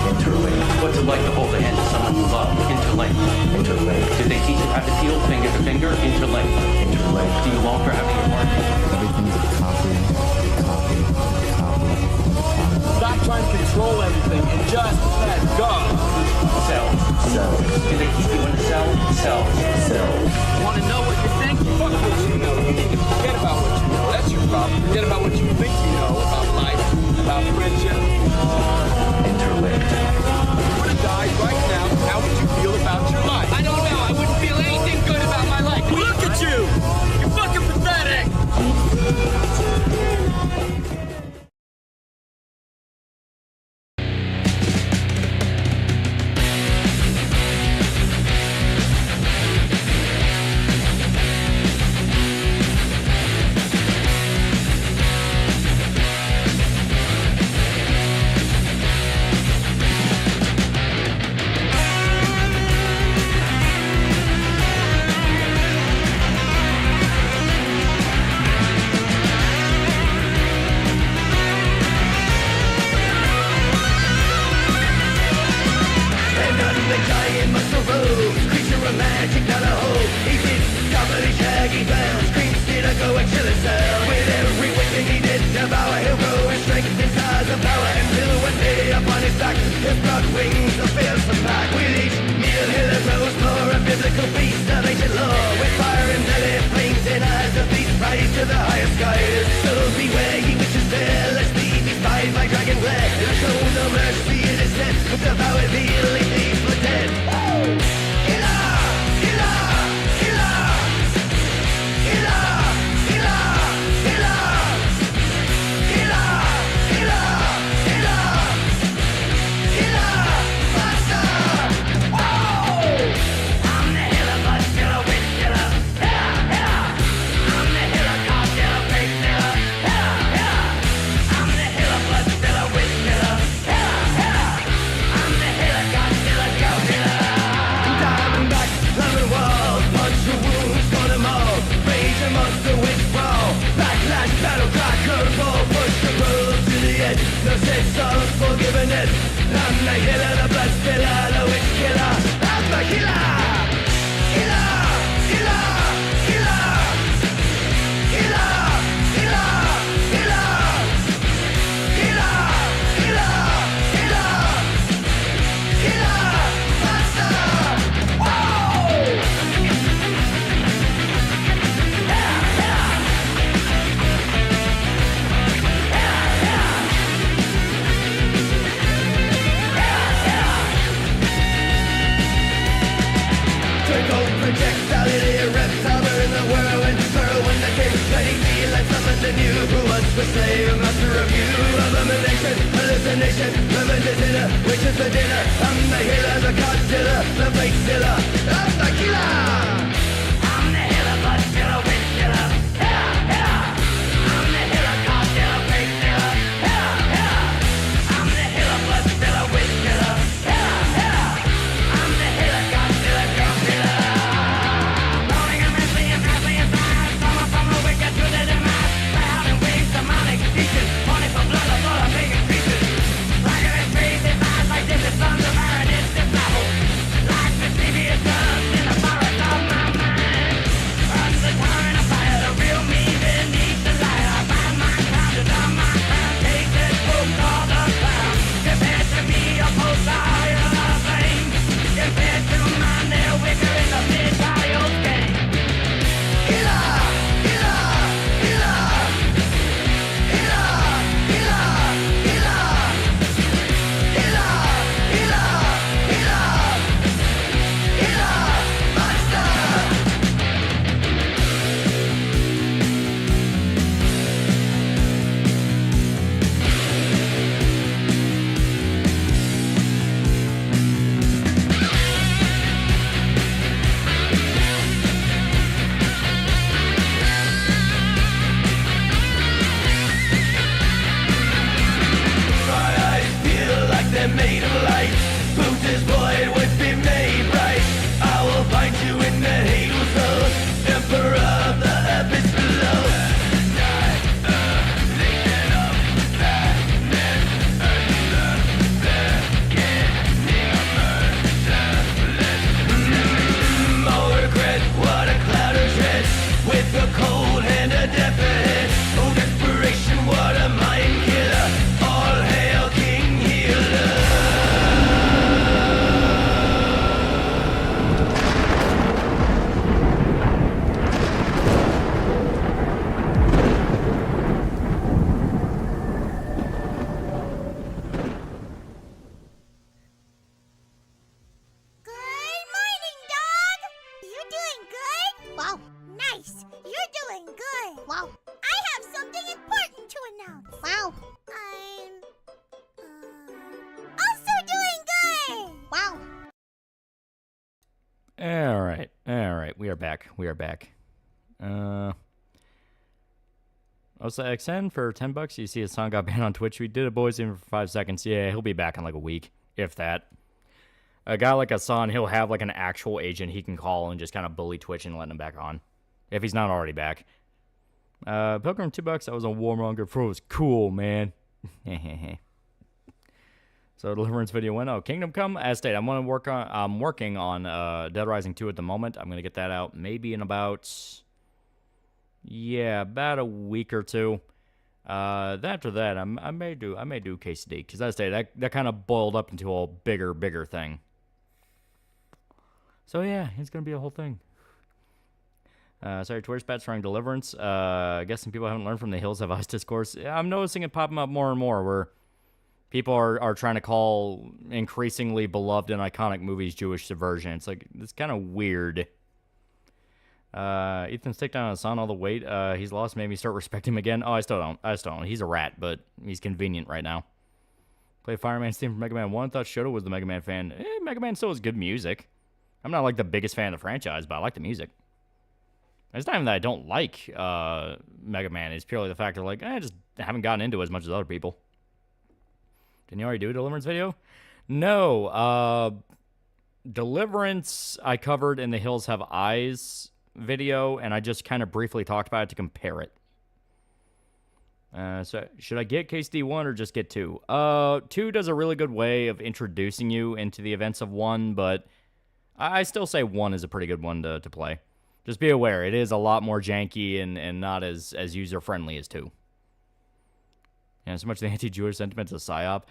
Interlink. What's it like to hold the hand of someone you love? Interlink. Interlink. Did they teach you how to feel finger to finger? Interlink. Interlink. Do you long for having your heart? Everything's a copy. Stop trying to control everything and just let go. Cells. Cells. Do they keep you in a cell? Cells. Cells. Want to know what you think? Fuck what you know. You need to forget about what you know. That's your problem. Forget about what you think you know about life, about friendship. Interlinked. If you were to die right now, how would you feel about your life? I don't know. I wouldn't feel anything good about my life. Look at you! You're fucking pathetic! shoutouts. Wow. I'm also doing good. Wow. All right. We are back. Also, XN for $10. You see his song got banned on Twitch. We did a boys in for 5 seconds. Yeah, he'll be back in like a week, if that. A guy like Hassan, he'll have like an actual agent he can call and just kind of bully Twitch and let him back on, if he's not already back. Pilgrim $2. That was a warmonger pro. It was cool, man. So Deliverance video went. Oh, Kingdom Come. As stated, I'm working on Dead Rising 2 at the moment. I'm gonna get that out maybe in about a week or two. After that, I may do KCD because as stated, that kind of boiled up into a bigger thing. So yeah, it's gonna be a whole thing. Sorry, Twitter's bats running Deliverance. I guess some people haven't learned from the Hills Have Eyes discourse. I'm noticing it popping up more and more where people are trying to call increasingly beloved and iconic movies Jewish subversion. It's like, it's kind of weird. Ethan's taken down his son all the weight he's lost made me start respecting him again. Oh, I still don't. He's a rat, but he's convenient right now. Play Fireman's theme from Mega Man 1. Thought Shoto was the Mega Man fan. Mega Man still has good music. I'm not like the biggest fan of the franchise, but I like the music. It's not even that I don't like Mega Man. It's purely the fact that like I just haven't gotten into it as much as other people. Didn't you already do a Deliverance video? No. Deliverance I covered in the Hills Have Eyes video, and I just kind of briefly talked about it to compare it. So should I get KCD 1 or just get 2? 2 does a really good way of introducing you into the events of 1, but I still say 1 is a pretty good one to play. Just be aware, it is a lot more janky and not as user-friendly as 2. And so much the anti-Jewish sentiment's a psyop.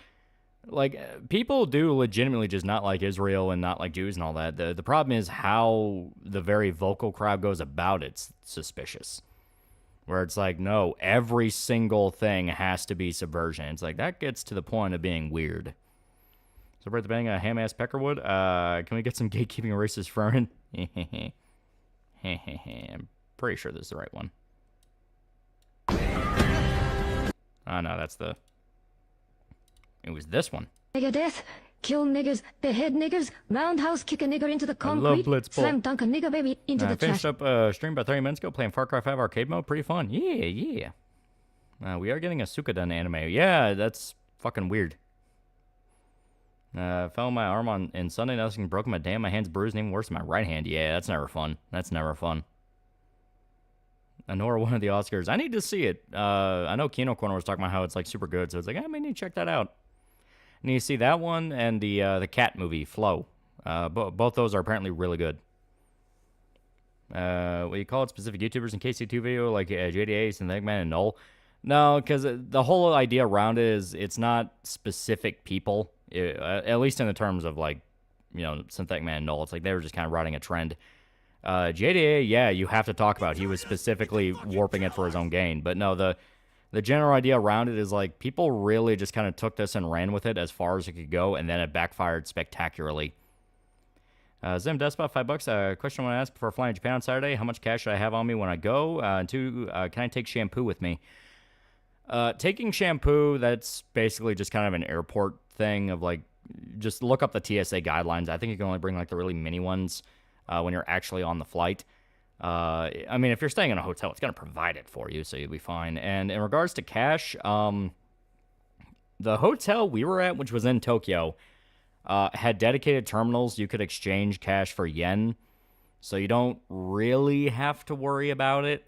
Like, people do legitimately just not like Israel and not like Jews and all that. The problem is how the very vocal crowd goes about it's suspicious. Where it's like, no, every single thing has to be subversion. It's like, that gets to the point of being weird. So we're at the bang of ham-ass Peckerwood. Can we get some gatekeeping racist Furman? I'm pretty sure this is the right one. Oh, no, that's the... It was this one. Nigger death, kill niggers, behead niggers, roundhouse kick a nigger into the concrete, Blitzball. slam dunk a nigger baby into the finished trash. up stream about 30 minutes ago playing Far Cry 5 arcade mode. Pretty fun. Yeah. We are getting a Suikoden anime. Yeah, that's fucking weird. Fell on my arm in Sunday. Nothing broken. My hand's bruised. Even worse, my right hand. Yeah, that's never fun. Nor one of the Oscars. I need to see it. I know Kino Corner was talking about how it's like super good, so it's like I may need to check that out. And you see that one and the cat movie Flow. Both those are apparently really good. What do you call it? Specific YouTubers in KC2 video like JDAs and Eggman and Null. No, because the whole idea around it is it's not specific people. At least in the terms of like, you know, Synthetic Man and Null. It's like they were just kind of riding a trend. JDA, yeah, you have to talk about. He was specifically warping it for his own gain. But no, the general idea around it is like people really just kind of took this and ran with it as far as it could go, and then it backfired spectacularly. Zim Despot, $5. Question I want to ask before flying to Japan on Saturday: how much cash should I have on me when I go? And 2, can I take shampoo with me? Taking shampoo, that's basically just kind of an airport thing of like, just look up the TSA guidelines. I think you can only bring like the really mini ones when you're actually on the flight. I mean, if you're staying in a hotel, it's going to provide it for you, so you'll be fine. And in regards to cash, the hotel we were at, which was in Tokyo, had dedicated terminals. You could exchange cash for yen, so you don't really have to worry about it.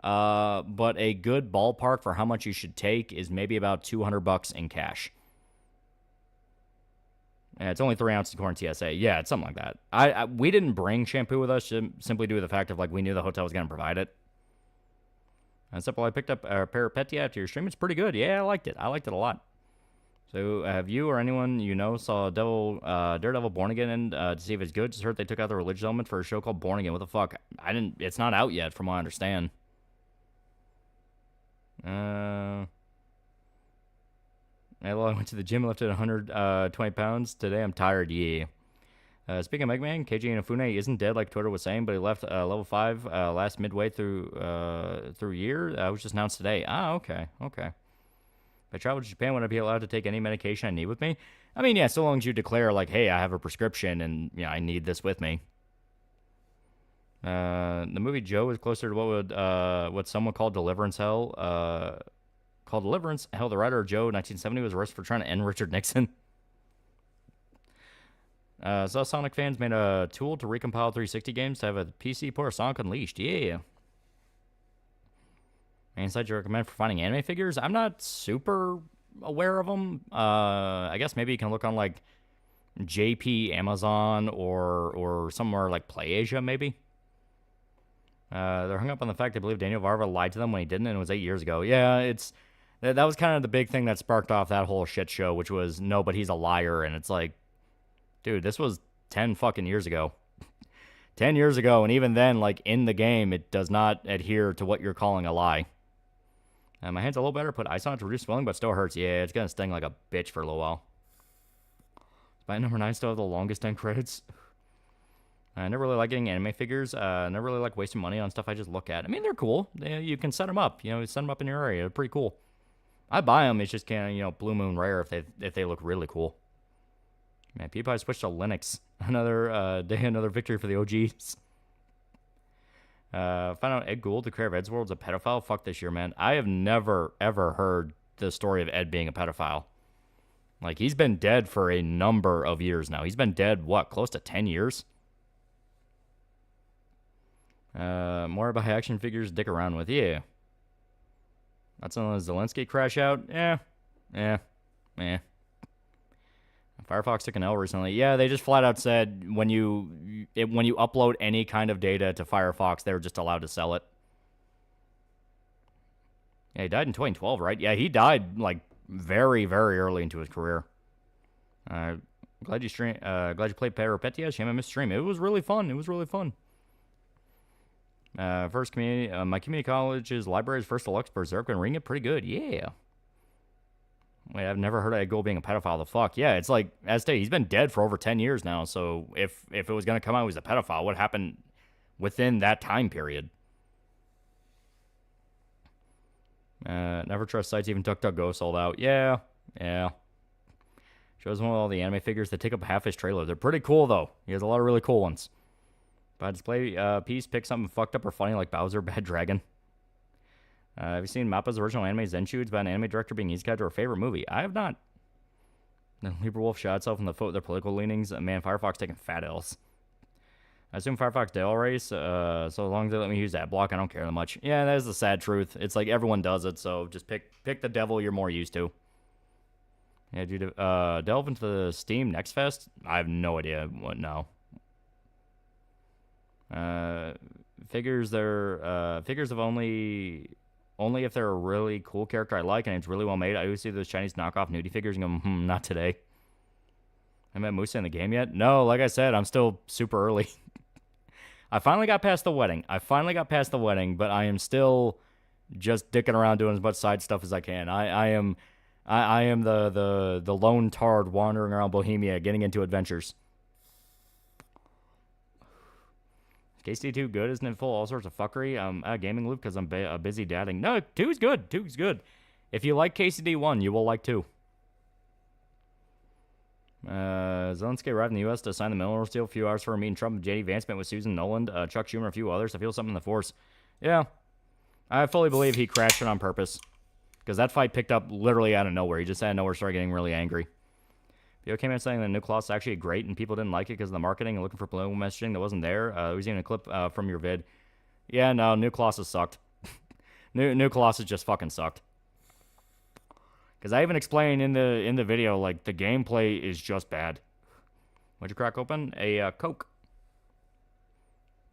But a good ballpark for how much you should take is maybe about $200 in cash. Yeah, it's only 3 ounces according to TSA. Yeah, it's something like that. We didn't bring shampoo with us simply due to the fact of like we knew the hotel was going to provide it. And simple, I picked up a pair of Petya after your stream. It's pretty good. Yeah, I liked it. I liked it a lot. So have you or anyone you know saw Daredevil Born Again to see if it's good? Just heard they took out the religious element for a show called Born Again. What the fuck? It's not out yet from what I understand. I went to the gym, lifted 120 pounds. Today I'm tired, yeah. Speaking of Mega Man, Keiji Inafune isn't dead like Twitter was saying, but he left level 5 last midway through year. It was just announced today. Ah, okay. If I travel to Japan, would I be allowed to take any medication I need with me? I mean, yeah, so long as you declare, like, hey, I have a prescription and, I need this with me. The movie Joe is closer to what some would call Deliverance Hell. Called Deliverance Hell, the writer of Joe, 1970, was arrested for trying to end Richard Nixon. So Sonic fans made a tool to recompile 360 games to have a PC port of Sonic Unleashed. Yeah. Any sites you recommend for finding anime figures? I'm not super aware of them. I guess maybe you can look on like JP Amazon or somewhere like PlayAsia maybe. They're hung up on the fact they believe Daniel Varva lied to them when he didn't, and it was 8 years ago. Yeah, that was kind of the big thing that sparked off that whole shit show, which was no, but he's a liar, and it's like, dude, this was 10 fucking years ago. 10 years ago, and even then, like in the game, it does not adhere to what you're calling a lie. My hand's a little better. Put ice on it to reduce swelling, but still hurts. Yeah, it's gonna sting like a bitch for a little while. Spy number 9 still have the longest end credits. I never really like getting anime figures. Never really like wasting money on stuff I just look at. I mean, they're cool. You can set them up. Set them up in your area. They're pretty cool. I buy them. It's just kind of Blue Moon rare if they look really cool. Man, PewDiePie switched to Linux. Another day, another victory for the OGs. Find out Ed Gould, the creator of Ed's World, is a pedophile. Fuck this year, man. I have never, ever heard the story of Ed being a pedophile. Like, he's been dead for a number of years now. He's been dead, what, close to 10 years? More about action figures to dick around with. Yeah. That's on the Zelensky crash out. Yeah. Firefox took an L recently. Yeah, they just flat out said when you upload any kind of data to Firefox, they're just allowed to sell it. Yeah, he died in 2012, right? Yeah, he died like very, very early into his career. Glad you played Peripetia. Shame I missed stream. It was really fun. First community, my community college's library's first deluxe Berserk and reading it pretty good. Yeah. Wait, I've never heard of Ed Gould being a pedophile. The fuck? Yeah, it's like, as stated, he's been dead for over 10 years now, so if it was going to come out he was a pedophile, what happened within that time period? Never trust sites, even DuckDuckGo sold out. Yeah. Shows one with all the anime figures that take up half his trailer. They're pretty cool, though. He has a lot of really cool ones. By display piece, pick something fucked up or funny like Bowser Bad Dragon. Have you seen Mappa's original anime Zenchu? It's about an anime director being easy to her favorite movie. I have not. The Libra Wolf shot itself in the foot with their political leanings. Man, Firefox taking fat L's. I assume Firefox did already, so long as they let me use that block, I don't care that much. Yeah, that is the sad truth. It's like everyone does it, so just pick the devil you're more used to. Yeah, dude, delve into the Steam Next Fest? I have no idea what now. Figures of only if they're a really cool character I like and it's really well made. I always see those Chinese knockoff nudie figures and go, not today. I met Musa in the game yet? No, like I said, I'm still super early. I finally got past the wedding, but I am still just dicking around doing as much side stuff as I can. I am the lone tard wandering around Bohemia, getting into adventures. KC2 good, isn't it? Full all sorts of fuckery. Gaming loop because I'm busy dadding. No, 2's good. 2's good. If you like KCD1, you will like 2. Zelensky arrived in the U.S. to sign the mineral deal. A few hours for a meeting Trump and J.D. Vance met with Susan Noland, Chuck Schumer, and a few others. I feel something in the force. Yeah. I fully believe he crashed it on purpose. Because that fight picked up literally out of nowhere. He just out of nowhere started getting really angry. Video came out saying that New Class is actually great and people didn't like it because of the marketing and looking for political messaging that wasn't there. There was even a clip from your vid. Yeah, no, New Colossus sucked. New Colossus just fucking sucked. Because I even explained in the video, like, the gameplay is just bad. What'd you crack open? A Coke.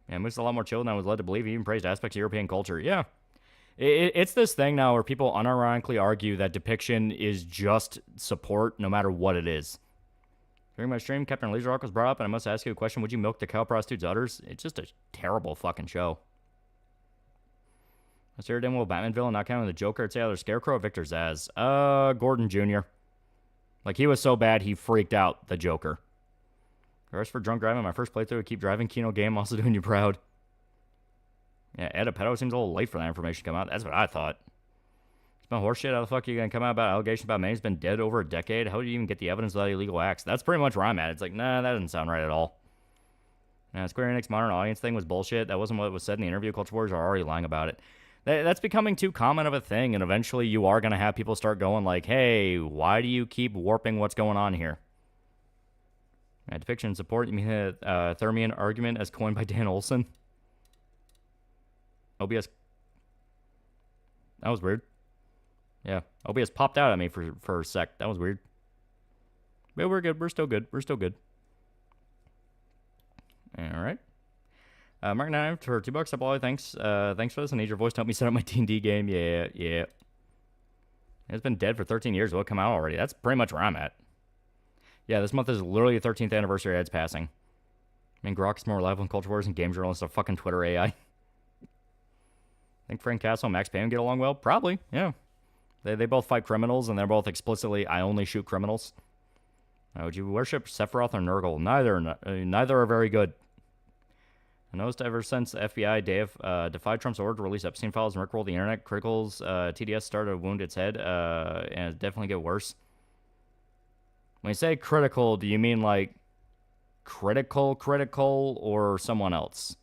Yeah, Moose is a lot more chill than I was led to believe. He even praised aspects of European culture. Yeah. It's this thing now where people unironically argue that depiction is just support no matter what it is. During my stream, Captain Leisure Rock was brought up, and I must ask you a question. Would you milk the cow prostitute's udders? It's just a terrible fucking show. Let's hear Will Batman villain not counting the Joker. I'd say either Scarecrow or Victor Zsasz. Gordon Jr. Like, he was so bad, he freaked out the Joker. Rest for drunk driving. My first playthrough, keep driving. Kino game, also doing you proud. Yeah, Ed Pedo seems a little late for that information to come out. That's what I thought. It's been horseshit. How the fuck are you gonna come out about allegations about man who's been dead over a decade? How do you even get the evidence without illegal acts? That's pretty much where I'm at. It's like, nah, that doesn't sound right at all. Now, Square Enix modern audience thing was bullshit. That wasn't what was said in the interview. Culture Wars are already lying about it. That's becoming too common of a thing, and eventually you are gonna have people start going like, hey, why do you keep warping what's going on here? Depiction and support. You mean the Thermian argument as coined by Dan Olson? OBS. That was weird. Yeah, OBS popped out at me for a sec. That was weird. But we're good. We're still good. We're still good. All right. Mark 9 for $2. Up all. Thanks. Thanks for this. I need your voice to help me set up my D&D game. Yeah. It's been dead for 13 years. Will it come out already? That's pretty much where I'm at. Yeah, this month is literally the 13th anniversary of Ed's passing. I mean, Grok is more reliable in Culture Wars and game journalists are fucking Twitter AI. Think Frank Castle and Max Payne get along well? Probably, yeah. They both fight criminals, and they're both explicitly, I only shoot criminals. Would you worship Sephiroth or Nurgle? Neither are very good. I noticed ever since the FBI defied Trump's order to release Epstein files and rickroll the internet, Critical's TDS started to wound its head, and it definitely get worse. When you say critical, do you mean like critical, or someone else?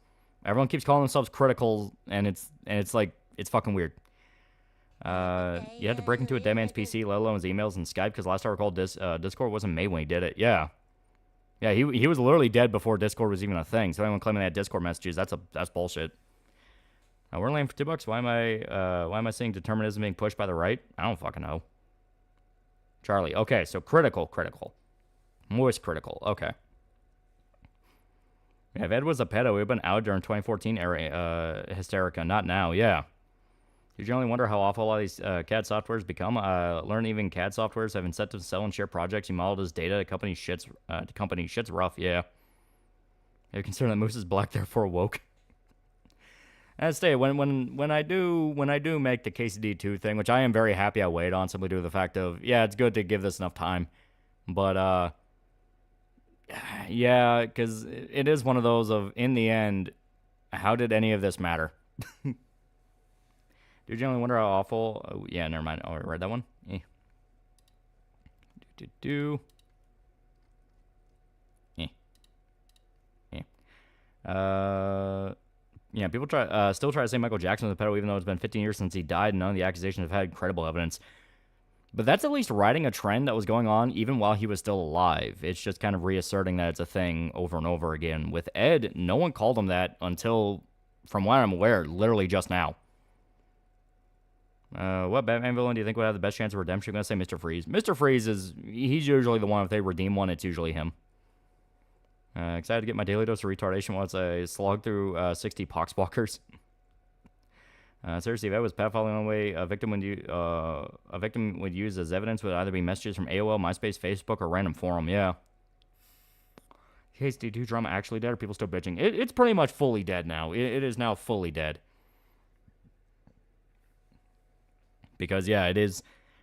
Everyone keeps calling themselves critical, and it's like, it's fucking weird. You had to break into a dead man's PC, let alone his emails and Skype, because last I recall, Discord wasn't made when he did it. Yeah, he was literally dead before Discord was even a thing. So anyone claiming they had Discord messages, that's bullshit. We're laying for $2. Why am I seeing determinism being pushed by the right? I don't fucking know. Charlie. Okay, so critical. Moist critical. Okay. Yeah, if Ed was a pedo, he would have been out during 2014 era Hysterica. Not now, yeah. You generally wonder how awful a lot of these CAD softwares become. Learn even CAD softwares have incentives to sell and share projects you modeled as data. Company shit's rough, yeah. You consider that Moose is black, therefore woke. And stay when I do make the KCD2 thing, which I am very happy I waited on, simply due to the fact of, yeah, it's good to give this enough time. But yeah, because it is one of those of, in the end, how did any of this matter? Do you generally wonder how awful? Oh, yeah, never mind. Oh, I read that one. Yeah, people still try to say Michael Jackson was a pedo, even though it's been 15 years since he died, and none of the accusations have had credible evidence. But that's at least riding a trend that was going on even while he was still alive. It's just kind of reasserting that it's a thing over and over again. With Ed, no one called him that until, from what I'm aware, literally just now. What Batman villain do you think would have the best chance of redemption? I'm going to say Mr. Freeze. Mr. Freeze he's usually the one. If they redeem one, it's usually him. Excited to get my daily dose of retardation once I slog through 60 poxwalkers. Seriously, if that was pedophilia one way a victim would use as evidence would either be messages from AOL, MySpace, Facebook, or random forum. Yeah. Case D2 drama actually dead, or people still bitching? It's pretty much fully dead now. It is now fully dead. Because, yeah, it is.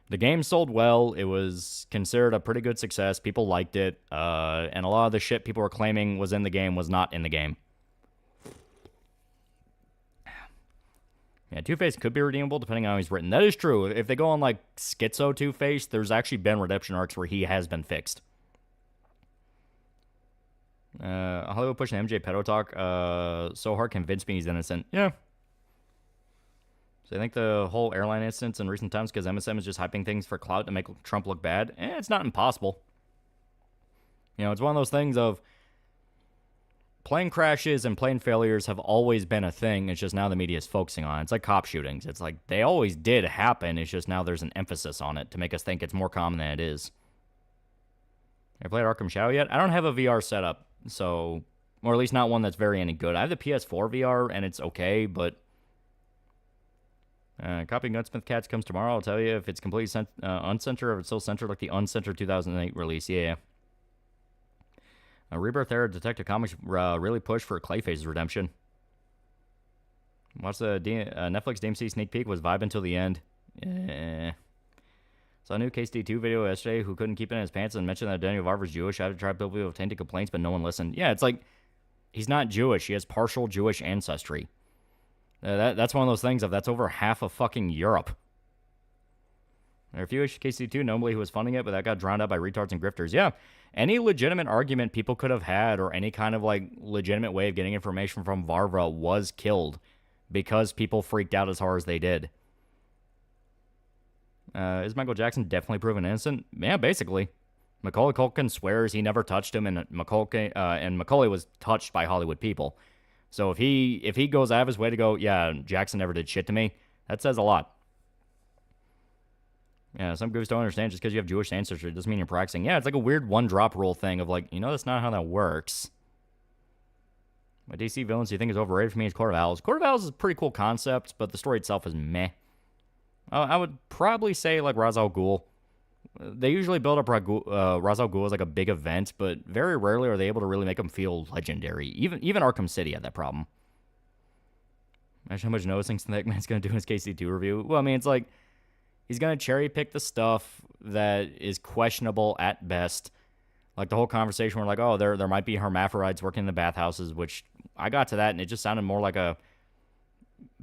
The game sold well. It was considered a pretty good success. People liked it. And a lot of the shit people were claiming was in the game was not in the game. Yeah, Two-Face could be redeemable depending on how he's written. That is true. If they go on, like, Schizo Two-Face, there's actually been redemption arcs where he has been fixed. Hollywood pushing MJ pedo talk so hard convinced me he's innocent. Yeah. So I think the whole airline instance in recent times because MSM is just hyping things for clout to make Trump look bad. It's not impossible. You know, it's one of those things of plane crashes and plane failures have always been a thing. It's just now the media is focusing on it. It's like cop shootings. It's like they always did happen. It's just now there's an emphasis on it to make us think it's more common than it is. Have you played Arkham Shadow yet? I don't have a VR setup, so, or at least not one that's very any good. I have the PS4 VR and it's okay, but copying Gunsmith Cats comes tomorrow. I'll tell you if it's completely uncensored or if it's still censored like the uncensored 2008 release. Yeah. Rebirth era Detective Comics really pushed for Clayface's redemption. Watch the Netflix DMC sneak peek. Was vibe until the end. Saw a new KSD2 video yesterday who couldn't keep it in his pants and mentioned that Daniel Varver's Jewish. I had to try to people with tainted complaints, but no one listened. Yeah, it's like he's not Jewish. He has partial Jewish ancestry. That's one of those things of that's over half of fucking Europe. There are a few issues KC2, notably who was funding it, but that got drowned out by retards and grifters. Yeah, any legitimate argument people could have had or any kind of, like, legitimate way of getting information from Varva was killed because people freaked out as hard as they did. Is Michael Jackson definitely proven innocent? Yeah, basically. Macaulay Culkin swears he never touched him, and Macaulay was touched by Hollywood people. So if he goes out of his way to go, yeah, Jackson never did shit to me, that says a lot. Yeah, some goofs don't understand just because you have Jewish ancestry doesn't mean you're practicing. Yeah, it's like a weird one-drop rule thing of like, that's not how that works. What DC villains do you think is overrated for me is Court of Owls. Court of Owls is a pretty cool concept, but the story itself is meh. I would probably say like Ra's al Ghul. They usually build up Ra's al Ghul as like a big event, but very rarely are they able to really make them feel legendary. Even Arkham City had that problem. Imagine how much noticing Snakeman's going to do in his KC2 review. Well, I mean, it's like, he's going to cherry pick the stuff that is questionable at best. Like the whole conversation where like, oh, there might be hermaphrodites working in the bathhouses, which I got to that and it just sounded more like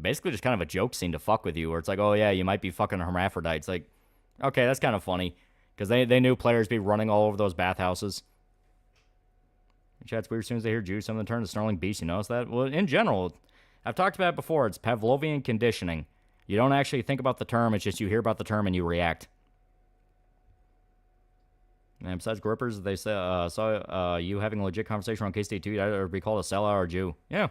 basically just kind of a joke scene to fuck with you, where it's like, oh yeah, you might be fucking hermaphrodites. Like, okay, that's kind of funny. Because they knew players be running all over those bathhouses. Chat's weird as soon as they hear Jews, some of them turn to snarling beasts. You notice that? Well, in general, I've talked about it before. It's Pavlovian conditioning. You don't actually think about the term. It's just you hear about the term and you react. And besides grippers, they saw you having a legit conversation on K-State 2. You'd either be called a sellout or a Jew. Yeah.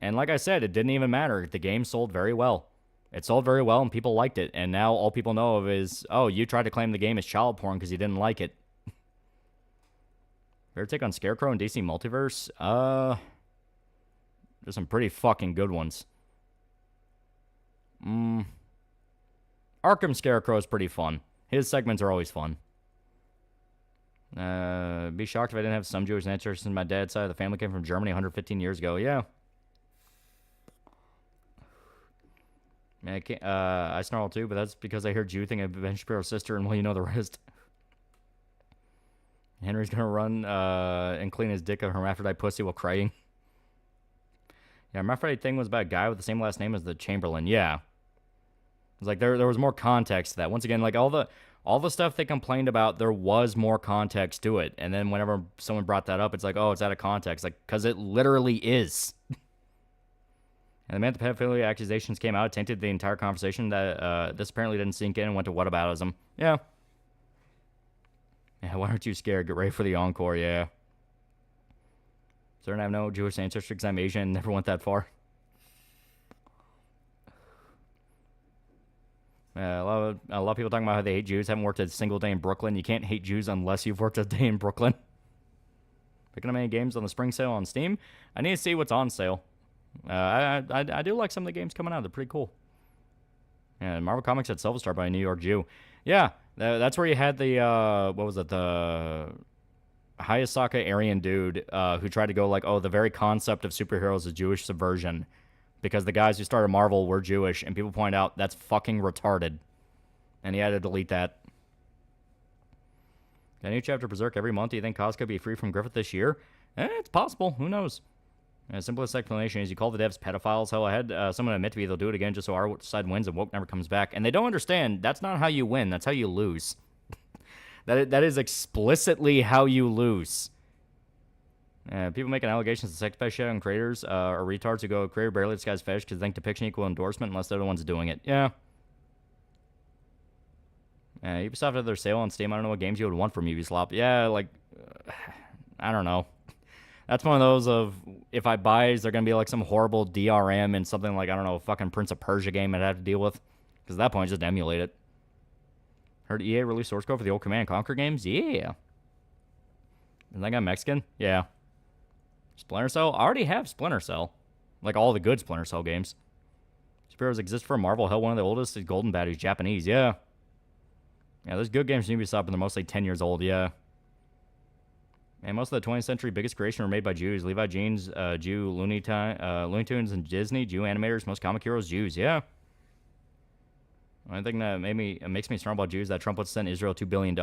And like I said, it didn't even matter. The game sold very well. It sold very well and people liked it. And now all people know of is, oh, you tried to claim the game as child porn because you didn't like it. Fair take on Scarecrow and DC Multiverse? There's some pretty fucking good ones. Arkham Scarecrow is pretty fun. His segments are always fun. Be shocked if I didn't have some Jewish ancestors. My dad's side of the family came from Germany 115 years ago. Yeah. I snarl too, but that's because I hear Jew thing of Ben Shapiro's sister, and well, you know the rest. Henry's gonna run and clean his dick of hermaphrodite pussy while crying. Yeah, hermaphrodite thing was about a guy with the same last name as the Chamberlain. Yeah. It's like there was more context to that. Once again, like all the stuff they complained about, there was more context to it. And then whenever someone brought that up, it's like, oh, it's out of context. Like, because it literally is. And the minute the pedophilia accusations came out, it tainted the entire conversation. That this apparently didn't sink in and went to whataboutism. Yeah. Yeah, why aren't you scared? Get ready for the encore, yeah. Certain I have no Jewish ancestry because I'm Asian and never went that far. A lot of people talking about how they hate Jews. Haven't worked a single day in Brooklyn. You can't hate Jews unless you've worked a day in Brooklyn. Picking up any games on the spring sale on Steam? I need to see what's on sale. I do like some of the games coming out. They're pretty cool. Yeah, Marvel Comics had Silver Star by a New York Jew. Yeah, that's where you had the, what was it, the Hayasaka Aryan dude who tried to go like, oh, the very concept of superheroes is Jewish subversion because the guys who started Marvel were Jewish, and people point out that's fucking retarded. And he had to delete that. Got a new chapter of Berserk every month. Do you think Costco will be free from Griffith this year? It's possible. Who knows? The simplest explanation is you call the devs pedophiles. Hell, I had someone admit to me they'll do it again just so our side wins and woke never comes back. And they don't understand. That's not how you win. That's how you lose. That is explicitly how you lose. People making allegations of sex fetish on creators are retards who go creator barely disguised fetish because they think depiction equal endorsement unless they're the ones doing it. Yeah. Ubisoft had their sale on Steam. I don't know what games you would want from Ubisoft. Yeah, like, I don't know. That's one of those of, if I buy, is there going to be like some horrible DRM and something like, I don't know, a fucking Prince of Persia game I'd have to deal with? Because at that point, just emulate it. Heard EA release source code for the old Command & Conquer games? Yeah. Is that guy Mexican? Yeah. Splinter Cell? I already have Splinter Cell. Like all the good Splinter Cell games. Superheroes exist for Marvel. Hell, one of the oldest is Golden Bat, who's Japanese. Yeah. Yeah, there's good games from Ubisoft, but they're mostly 10 years old. Yeah. And most of the 20th century biggest creation were made by Jews. Levi Jeans, Jew, Looney Tunes, and Disney, Jew animators, most comic heroes, Jews. Yeah. The only thing that makes me snarl about Jews is that Trump would send Israel $2 billion.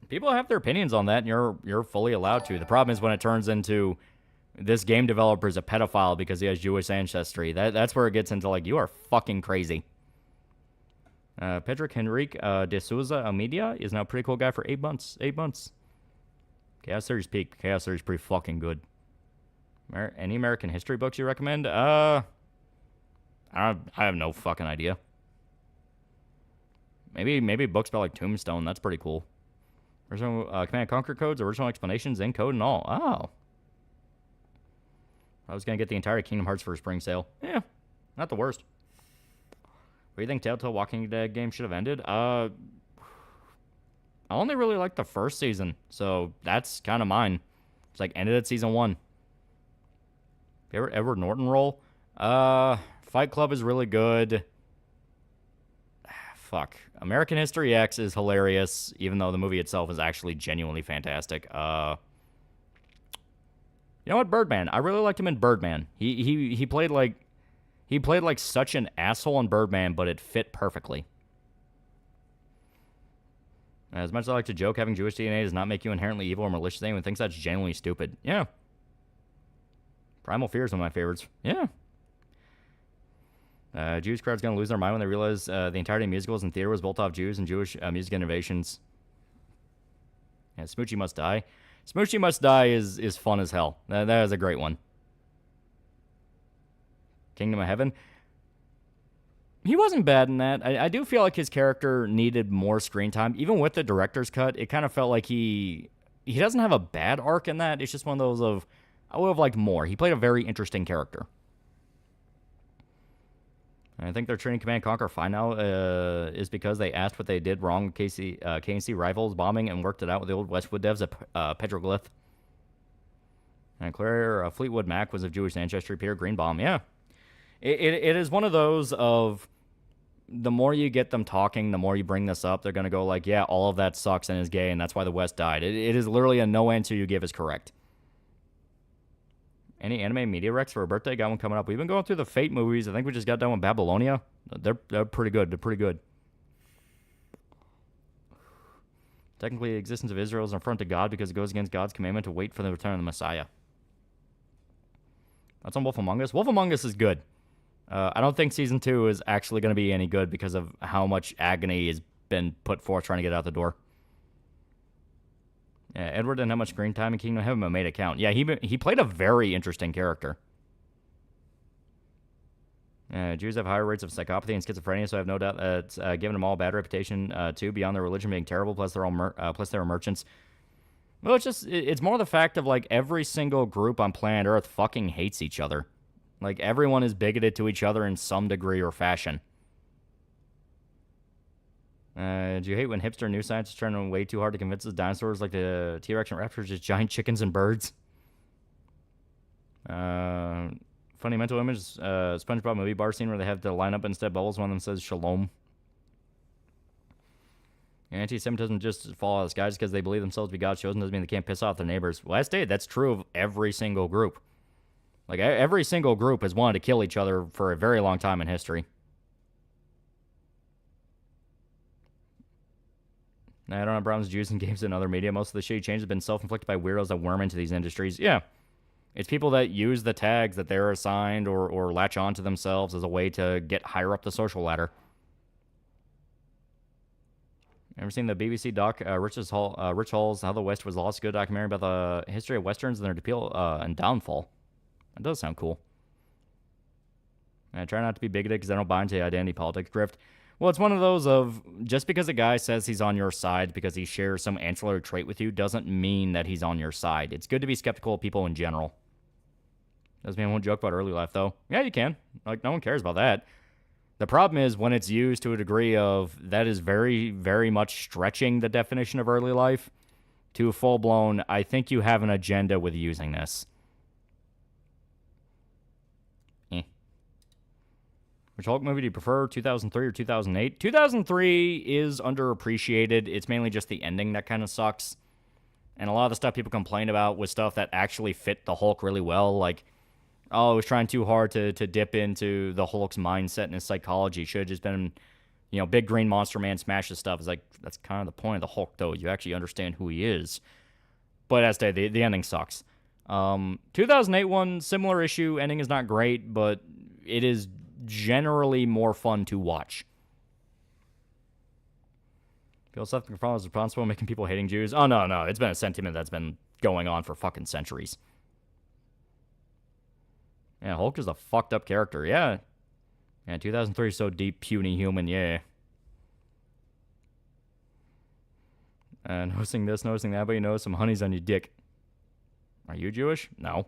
People have their opinions on that, and you're fully allowed to. The problem is when it turns into this game developer is a pedophile because he has Jewish ancestry. That's where it gets into like, you are fucking crazy. Pedrick Henrique de Souza Almeida is now a pretty cool guy for 8 months. 8 months. Chaos Series peak. Chaos Series pretty fucking good. Any American history books you recommend? I have no fucking idea. Maybe books about like Tombstone. That's pretty cool. Original Command and Conquer codes, original explanations, in code and all. Oh. I was gonna get the entire Kingdom Hearts for a spring sale. Yeah, not the worst. What do you think Telltale Walking Dead game should have ended? I only really liked the first season, so that's kind of mine. It's like ended at season 1. Favorite Edward Norton role? Fight Club is really good. Fuck. American History X is hilarious, even though the movie itself is actually genuinely fantastic. You know what? Birdman. I really liked him in Birdman. He played like such an asshole in Birdman, but it fit perfectly. As much as I like to joke, having Jewish DNA does not make you inherently evil or malicious. Anyone thinks that's genuinely stupid. Yeah. Primal Fear is one of my favorites. Yeah. Jewish crowd's gonna lose their mind when they realize the entirety of musicals and theater was built off Jews and Jewish music innovations. Yeah, Smoochie Must Die. Smoochie Must Die is fun as hell. That is a great one. Kingdom of Heaven. He wasn't bad in that. I do feel like his character needed more screen time. Even with the director's cut, it kind of felt like he doesn't have a bad arc in that. It's just one of those of, I would have liked more. He played a very interesting character. I think they're treating Command & Conquer fine now is because they asked what they did wrong with KNC Rivals bombing and worked it out with the old Westwood devs at Petroglyph. And Claire Fleetwood Mac was of Jewish ancestry. Peter Greenbaum, yeah. It is one of those of the more you get them talking, the more you bring this up, they're going to go like, yeah, all of that sucks and is gay, and that's why the West died. It is literally a no answer you give is correct. Any anime media recs for a birthday? Got one coming up. We've been going through the Fate movies. I think we just got done with Babylonia. They're pretty good. They're pretty good. Technically, the existence of Israel is an affront to God because it goes against God's commandment to wait for the return of the Messiah. That's on Wolf Among Us. Wolf Among Us is good. I don't think Season 2 is actually going to be any good because of how much agony has been put forth trying to get out the door. Yeah, Edward didn't have much screen time in Kingdom of Heaven, but made it count. Yeah, he played a very interesting character. Jews have higher rates of psychopathy and schizophrenia, so I have no doubt that it's given them all a bad reputation, too, beyond their religion being terrible, plus they're merchants. Well, it's more the fact of, like, every single group on planet Earth fucking hates each other. Like, everyone is bigoted to each other in some degree or fashion. Do you hate when hipster news scientists trying way too hard to convince us dinosaurs like the T-Rex and raptors are just giant chickens and birds? Funny mental image, SpongeBob movie bar scene where they have to line up instead bubbles. One of them says shalom. Anti-Semitism just fall out of the sky just because they believe themselves to be God's chosen doesn't mean they can't piss off their neighbors. Well, I stated that's true of every single group. Like, every single group has wanted to kill each other for a very long time in history. I don't have problems with Jews in games and other media. Most of the shitty change has been self-inflicted by weirdos that worm into these industries. Yeah. It's people that use the tags that they're assigned or latch on to themselves as a way to get higher up the social ladder. Ever seen the BBC doc, Rich Hall's How the West Was Lost? Good documentary about the history of Westerns and their appeal and downfall. That does sound cool. I try not to be bigoted because I don't buy into the identity politics drift. Well, it's one of those of, just because a guy says he's on your side because he shares some ancillary trait with you doesn't mean that he's on your side. It's good to be skeptical of people in general. Doesn't mean I won't joke about early life, though. Yeah, you can. Like, no one cares about that. The problem is when it's used to a degree of, that is very, very much stretching the definition of early life to full-blown, I think you have an agenda with using this. Which Hulk movie do you prefer, 2003 or 2008? 2003 is underappreciated. It's mainly just the ending that kind of sucks. And a lot of the stuff people complain about was stuff that actually fit the Hulk really well. Like, oh, it was trying too hard to dip into the Hulk's mindset and his psychology. Should have just been, big green monster man smashes stuff. It's like, that's kind of the point of the Hulk, though. You actually understand who he is. But as I say, the ending sucks. 2008 one, similar issue. Ending is not great, but it is generally more fun to watch. Feel Seth MacFarlane is responsible for making people hating Jews? Oh, no, no. It's been a sentiment that's been going on for fucking centuries. Yeah, Hulk is a fucked up character. Yeah. Yeah, 2003 is so deep, puny human. Yeah. Noticing this, noticing that, but you know some honey's on your dick. Are you Jewish? No.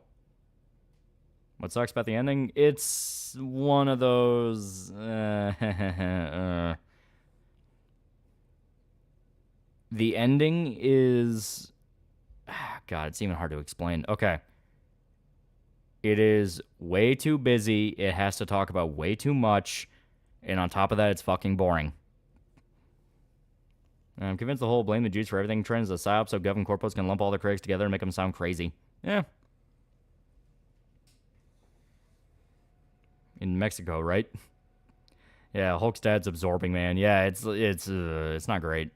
What sucks about the ending? It's one of those... The ending is... God, it's even hard to explain. Okay. It is way too busy. It has to talk about way too much. And on top of that, it's fucking boring. I'm convinced the whole blame the Jews for everything trend is a psyop so Gov and corpos can lump all the critics together and make them sound crazy. Yeah. In Mexico, right? Yeah, Hulk's dad's absorbing, man. Yeah, it's not great.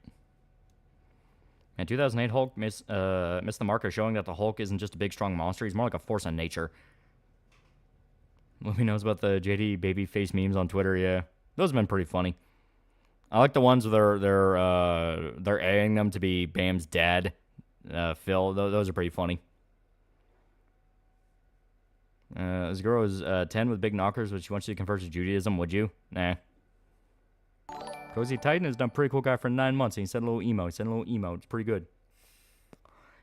And 2008 Hulk missed the mark of showing that the Hulk isn't just a big, strong monster. He's more like a force of nature. Louis knows about the JD babyface memes on Twitter. Yeah, those have been pretty funny. I like the ones where they're adding them to be Bam's dad, Phil. Those are pretty funny. This girl is 10 with big knockers, but she wants you to convert to Judaism. Would you? Nah. Cozy Titan has done pretty cool guy for 9 months. And he said a little emo. It's pretty good.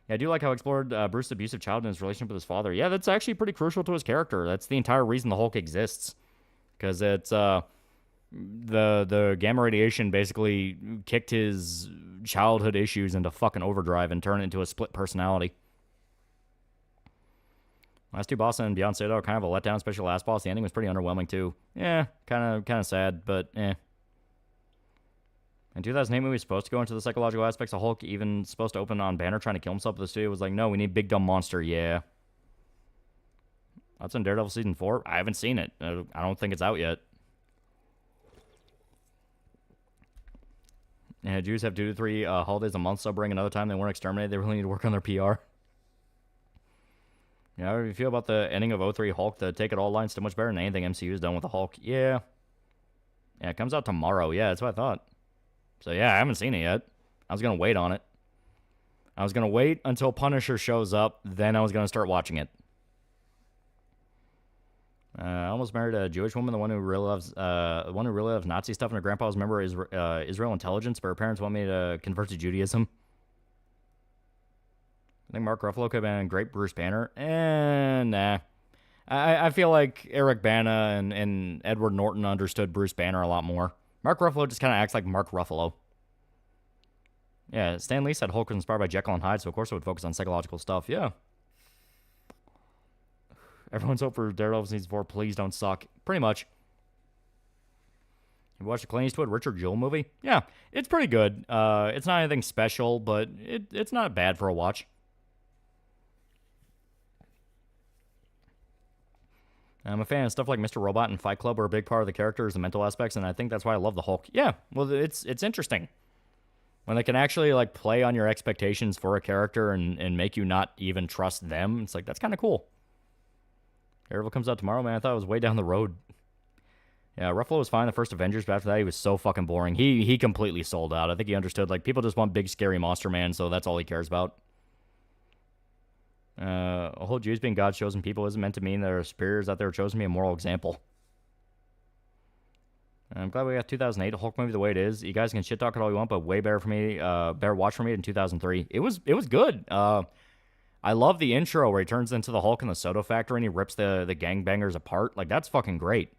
Yeah, I do like how I explored Bruce's abusive childhood and his relationship with his father. Yeah, that's actually pretty crucial to his character. That's the entire reason the Hulk exists. Because it's the gamma radiation basically kicked his childhood issues into fucking overdrive and turned it into a split personality. Last two bosses and Beyond Sado are kind of a letdown, especially last boss. The ending was pretty underwhelming too. Yeah, kind of sad, but eh. In 2008, we were supposed to go into the psychological aspects of Hulk, even supposed to open on Banner trying to kill himself, but the studio was like, no, we need Big Dumb Monster, yeah. That's in Daredevil Season 4? I haven't seen it. I don't think it's out yet. Yeah, Jews have 2 to 3 holidays a month, so bring another time they weren't exterminated. They really need to work on their PR. Yeah, how do you feel about the ending of 03 Hulk? The Take It All line still much better than anything MCU's done with the Hulk. Yeah. Yeah, it comes out tomorrow. Yeah, that's what I thought. So yeah, I haven't seen it yet. I was going to wait on it. I was going to wait until Punisher shows up, then I was going to start watching it. I almost married a Jewish woman, the one who really loves Nazi stuff, and her grandpa was a member of Israel intelligence, but her parents want me to convert to Judaism. I think Mark Ruffalo could have been a great Bruce Banner. Nah. I feel like Eric Bana and Edward Norton understood Bruce Banner a lot more. Mark Ruffalo just kind of acts like Mark Ruffalo. Yeah, Stan Lee said Hulk was inspired by Jekyll and Hyde, so of course it would focus on psychological stuff. Yeah. Everyone's hope for Daredevil Season 4. Please don't suck. Pretty much. You watched the Clint Eastwood Richard Jewell movie? Yeah, it's pretty good. It's not anything special, but it's not bad for a watch. I'm a fan of stuff like Mr. Robot and Fight Club are a big part of the characters and mental aspects, and I think that's why I love the Hulk. Yeah, well, it's interesting. When they can actually like play on your expectations for a character and make you not even trust them, it's like, that's kind of cool. Daredevil comes out tomorrow, man. I thought it was way down the road. Yeah, Ruffalo was fine the first Avengers, but after that, he was so fucking boring. He completely sold out. I think he understood, like, people just want big, scary monster man, so that's all he cares about. A whole Jews being God's chosen people isn't meant to mean there are superiors out there who chose to be a moral example. I'm glad we got 2008 Hulk movie the way it is. You guys can shit talk it all you want, but way better for me. Better watch for me in 2003. It was good. I love the intro where he turns into the Hulk in the soda factory and he rips the gangbangers apart. Like, that's fucking great.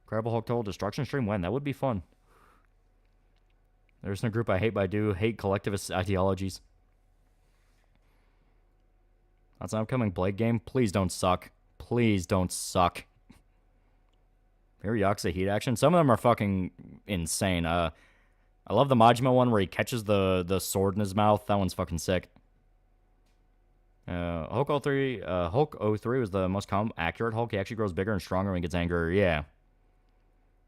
Incredible Hulk Total Destruction stream when? That would be fun. There's no group I hate, but I do hate collectivist ideologies. That's an upcoming Blade game. Please don't suck. Please don't suck. Here, Yakuza Heat action. Some of them are fucking insane. I love the Majima one where he catches the sword in his mouth. That one's fucking sick. Hulk 03 was the most accurate Hulk. He actually grows bigger and stronger when he gets angry. Yeah.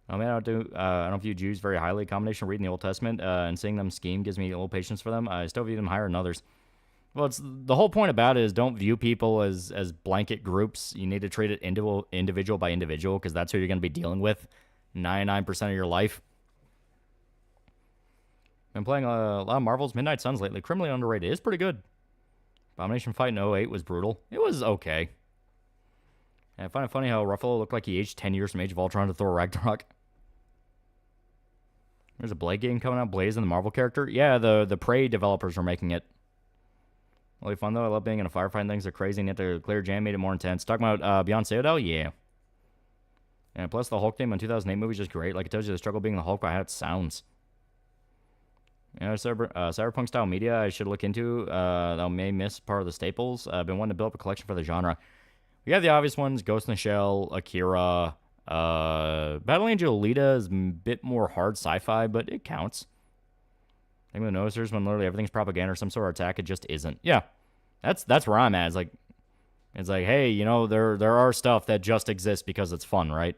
I mean, I don't view Jews very highly. A combination of reading the Old Testament and seeing them scheme gives me a little patience for them. I still view them higher than others. Well, it's the whole point about it is don't view people as blanket groups. You need to treat it individual by individual because that's who you're going to be dealing with 99% of your life. Been playing a lot of Marvel's Midnight Suns lately. Criminally underrated. It's pretty good. Abomination Fight in 08 was brutal. It was okay. And I find it funny how Ruffalo looked like he aged 10 years from Age of Ultron to Thor Ragnarok. There's a Blade game coming out. Blaze and the Marvel character. Yeah, the Prey developers are making it. Really fun, though. I love being in a firefighting. Things are crazy, and yet the clear jam made it more intense. Talking about Beyond Citadel? Yeah. And plus, the Hulk game in 2008 movie is just great. Like, it tells you the struggle being the Hulk by how it sounds. You know, cyberpunk style media I should look into that may miss part of the staples. I've been wanting to build up a collection for the genre. We have the obvious ones: Ghost in the Shell, Akira. Battle Angel Alita is a bit more hard sci-fi, but it counts. I think the noticers when literally everything's propaganda or some sort of attack, it just isn't. Yeah, that's where I'm at. It's like, hey, you know, there are stuff that just exists because it's fun, right?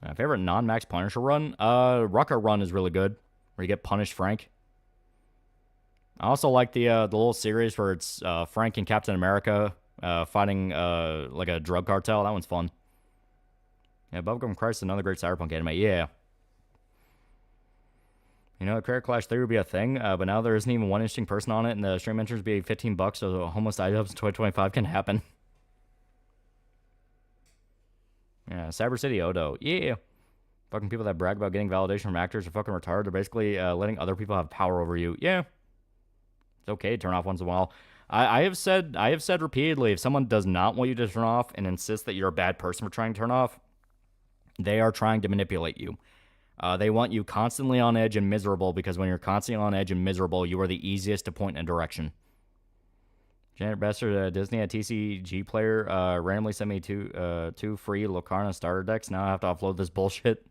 My favorite non-max Punisher run? Rucker run is really good, where you get Punished Frank. I also like the little series where it's Frank and Captain America fighting like a drug cartel. That one's fun. Yeah, Bubblegum Crisis is another great cyberpunk anime. Yeah. You know, Career Clash 3 would be a thing, but now there isn't even one interesting person on it, and the stream entrance would be $15, so homeless items in 2025 can happen. Yeah, Cyber City Odo. Yeah. Fucking people that brag about getting validation from actors are fucking retarded. They're basically letting other people have power over you. Yeah. It's okay to turn off once in a while. I have said repeatedly, if someone does not want you to turn off and insists that you're a bad person for trying to turn off, they are trying to manipulate you. They want you constantly on edge and miserable, because when you're constantly on edge and miserable, you are the easiest to point in a direction. Janet Besser, Disney, a TCG player, randomly sent me two free Locarno starter decks. Now I have to offload this bullshit.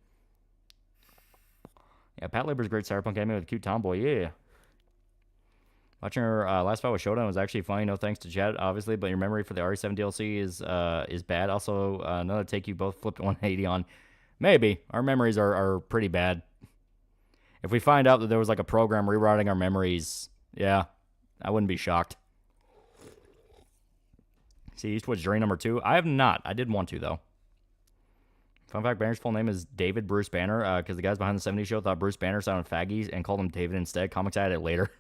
Yeah, Pat Labor's great cyberpunk anime with a cute tomboy. Yeah. Watching her last fight with Showdown was actually funny. No thanks to Chad, obviously, but your memory for the RE7 DLC is bad. Also, another take you both flipped 180 on. Maybe. Our memories are pretty bad. If we find out that there was like a program rewriting our memories, yeah, I wouldn't be shocked. See Eastwood's Journey number 2? I have not. I did want to, though. Fun fact, Banner's full name is David Bruce Banner, because the guys behind the 70s show thought Bruce Banner sounded faggy and called him David instead. Comics added it later.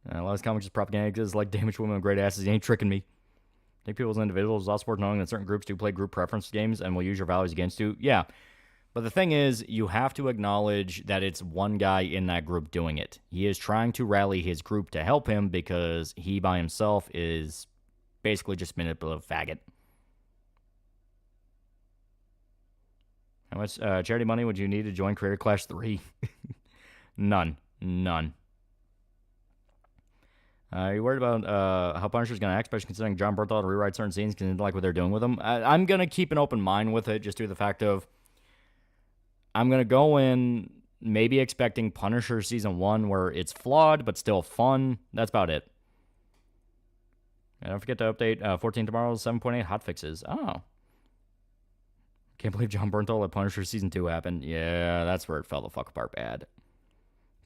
A lot of his comics is propaganda because like damaged women with great asses. He ain't tricking me. I think people as individuals also worth knowing that certain groups do play group preference games and will use your values against you. Yeah. But the thing is, you have to acknowledge that it's one guy in that group doing it. He is trying to rally his group to help him because he by himself is basically just manipulative faggot. How much charity money would you need to join Creator Clash 3? None. Are you worried about how Punisher's going to act, especially considering John Bernthal to rewrite certain scenes because he didn't like what they're doing with them? I'm going to keep an open mind with it just due to the fact of I'm going to go in maybe expecting Punisher Season 1 where it's flawed but still fun. That's about it. And don't forget to update 14 tomorrow's 7.8 hotfixes. Oh. Can't believe John Bernthal at Punisher Season 2 happened. Yeah, that's where it fell the fuck apart bad.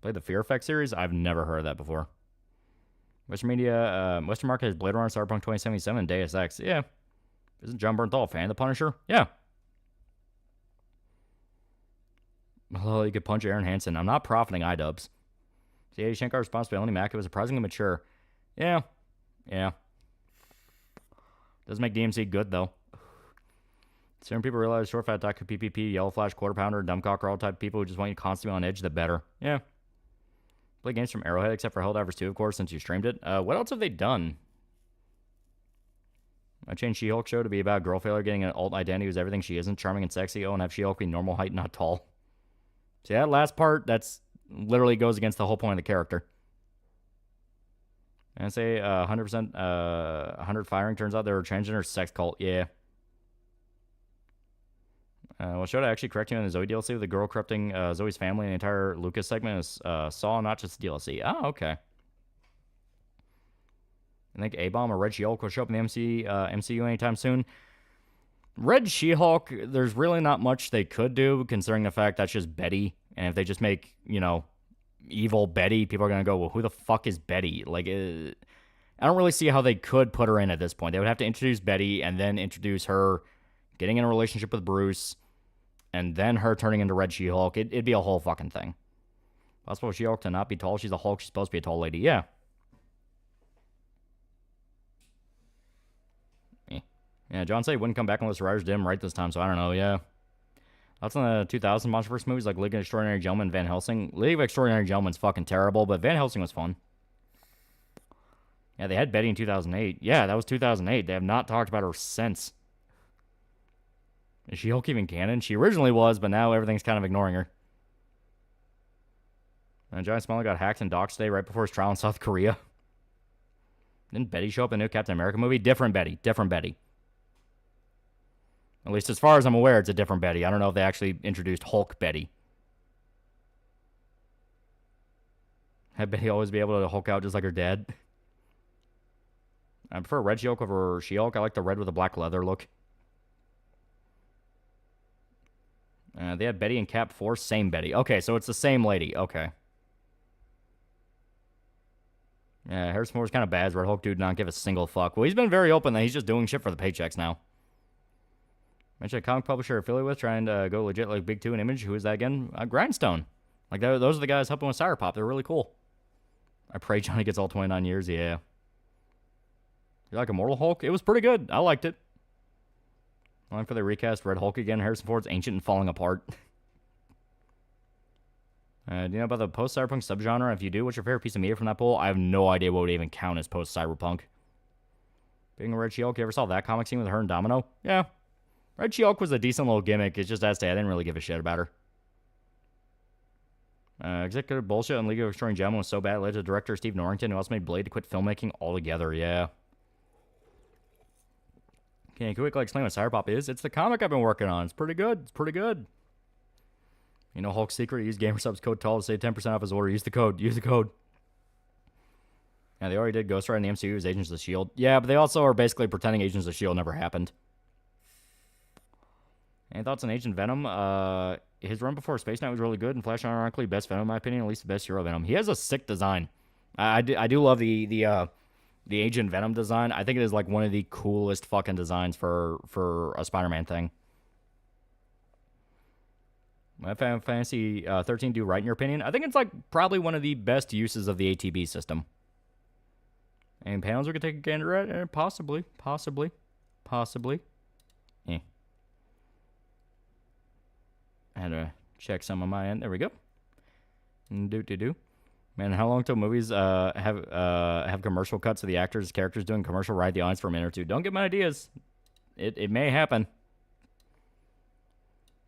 Play the Fear Effect series? I've never heard of that before. Western Media, Western Market has Blade Runner, Cyberpunk 2077, and Deus Ex. Yeah. Isn't John Bernthal a fan of the Punisher? Yeah. Well, you could punch Aaron Hansen. I'm not profiting iDubbbz. See, Eddie Shankar responsibility only Mac. It was surprisingly mature. Yeah. Doesn't make DMC good, though. Certain people realize short fat Dr. PPP, Yellow Flash, Quarter Pounder, Dumbcock are all type of people who just want you constantly on edge, the better. Yeah. Play games from Arrowhead except for Helldivers 2, of course, since you streamed it. What else have they done? I changed She-Hulk show to be about girl failure getting an alt identity who's everything she isn't, charming and sexy. Oh, and have She-Hulk be normal height, not tall. See, that last part, that's literally goes against the whole point of the character. And I say 100%, 100 firing. Turns out they were a transgender sex cult. Yeah. Well, should I actually correct you on the Zoe DLC with the girl corrupting Zoe's family and the entire Lucas segment is Saw, not just the DLC. Oh, okay. I think A-Bomb or Red She-Hulk will show up in the MCU anytime soon. Red She-Hulk, there's really not much they could do, considering the fact that's just Betty. And if they just make, evil Betty, people are going to go, well, who the fuck is Betty? Like, I don't really see how they could put her in at this point. They would have to introduce Betty and then introduce her getting in a relationship with Bruce. and then her turning into Red She-Hulk, it'd be a whole fucking thing. Possible for She-Hulk to not be tall. She's a Hulk. She's supposed to be a tall lady. Yeah. Yeah, John said he wouldn't come back unless the writers did him right this time, so I don't know, yeah. That's in the 2000 Monsterverse movies like League of Extraordinary Gentlemen and Van Helsing. League of Extraordinary Gentlemen's fucking terrible, but Van Helsing was fun. Yeah, they had Betty in 2008. Yeah, that was 2008. They have not talked about her since. Is She-Hulk even canon? She originally was, but now everything's kind of ignoring her. And Giant Smiley got hacked and docked today right before his trial in South Korea. Didn't Betty show up in the new Captain America movie? Different Betty. Different Betty. At least as far as I'm aware, it's a different Betty. I don't know if they actually introduced Hulk Betty. Had Betty always be able to Hulk out just like her dad? I prefer Red She-Hulk over She-Hulk. I like the red with the black leather look. They had Betty and Cap Force. Same Betty. Okay, so it's the same lady. Okay. Yeah, Harrison Ford's kind of bad. Red Hulk dude not give a single fuck. Well, he's been very open that he's just doing shit for the paychecks now. Mentioned a comic publisher affiliate with trying to go legit like Big Two and Image. Who is that again? Grindstone. Like, those are the guys helping with Cyberpop. They're really cool. I pray Johnny gets all 29 years. Yeah. You like Immortal Hulk? It was pretty good. I liked it. I'm waiting for the recast Red Hulk again. Harrison Ford's ancient and falling apart. Do you know about the post-cyberpunk subgenre? If you do, what's your favorite piece of media from that poll? I have no idea what would even count as post-cyberpunk. Being a Red She-Hulk, you ever saw that comic scene with her and Domino? Yeah. Red She-Hulk was a decent little gimmick. It's just as to I didn't really give a shit about her. Executive bullshit on League of Extraordinary Gentlemen was so bad it led to director Steve Norrington, who also made Blade, to quit filmmaking altogether. Yeah. Okay, can we explain what Cyberpop is? It's the comic I've been working on. It's pretty good. It's pretty good. You know Hulk's secret? Use GamerSubs code TALL to save 10% off his order. Use the code. Use the code. Yeah, they already did Ghost Rider in the MCU as Agents of S.H.I.E.L.D. Yeah, but they also are basically pretending Agents of S.H.I.E.L.D. never happened. Any thoughts on Agent Venom? His run before Space Knight was really good, and Flash ironically best Venom in my opinion, at least the best hero Venom. He has a sick design. I do love the Agent Venom design. I think it is like one of the coolest fucking designs for a Spider-Man thing. Final Fantasy 13 do right in your opinion? I think it's like probably one of the best uses of the ATB system. And panels we could take a gander at? Possibly. Eh. I had to check some on my end. There we go. Do. Man, how long till movies have commercial cuts of the actors' characters doing commercial ride the audience for a minute or two? Don't get my ideas. It may happen.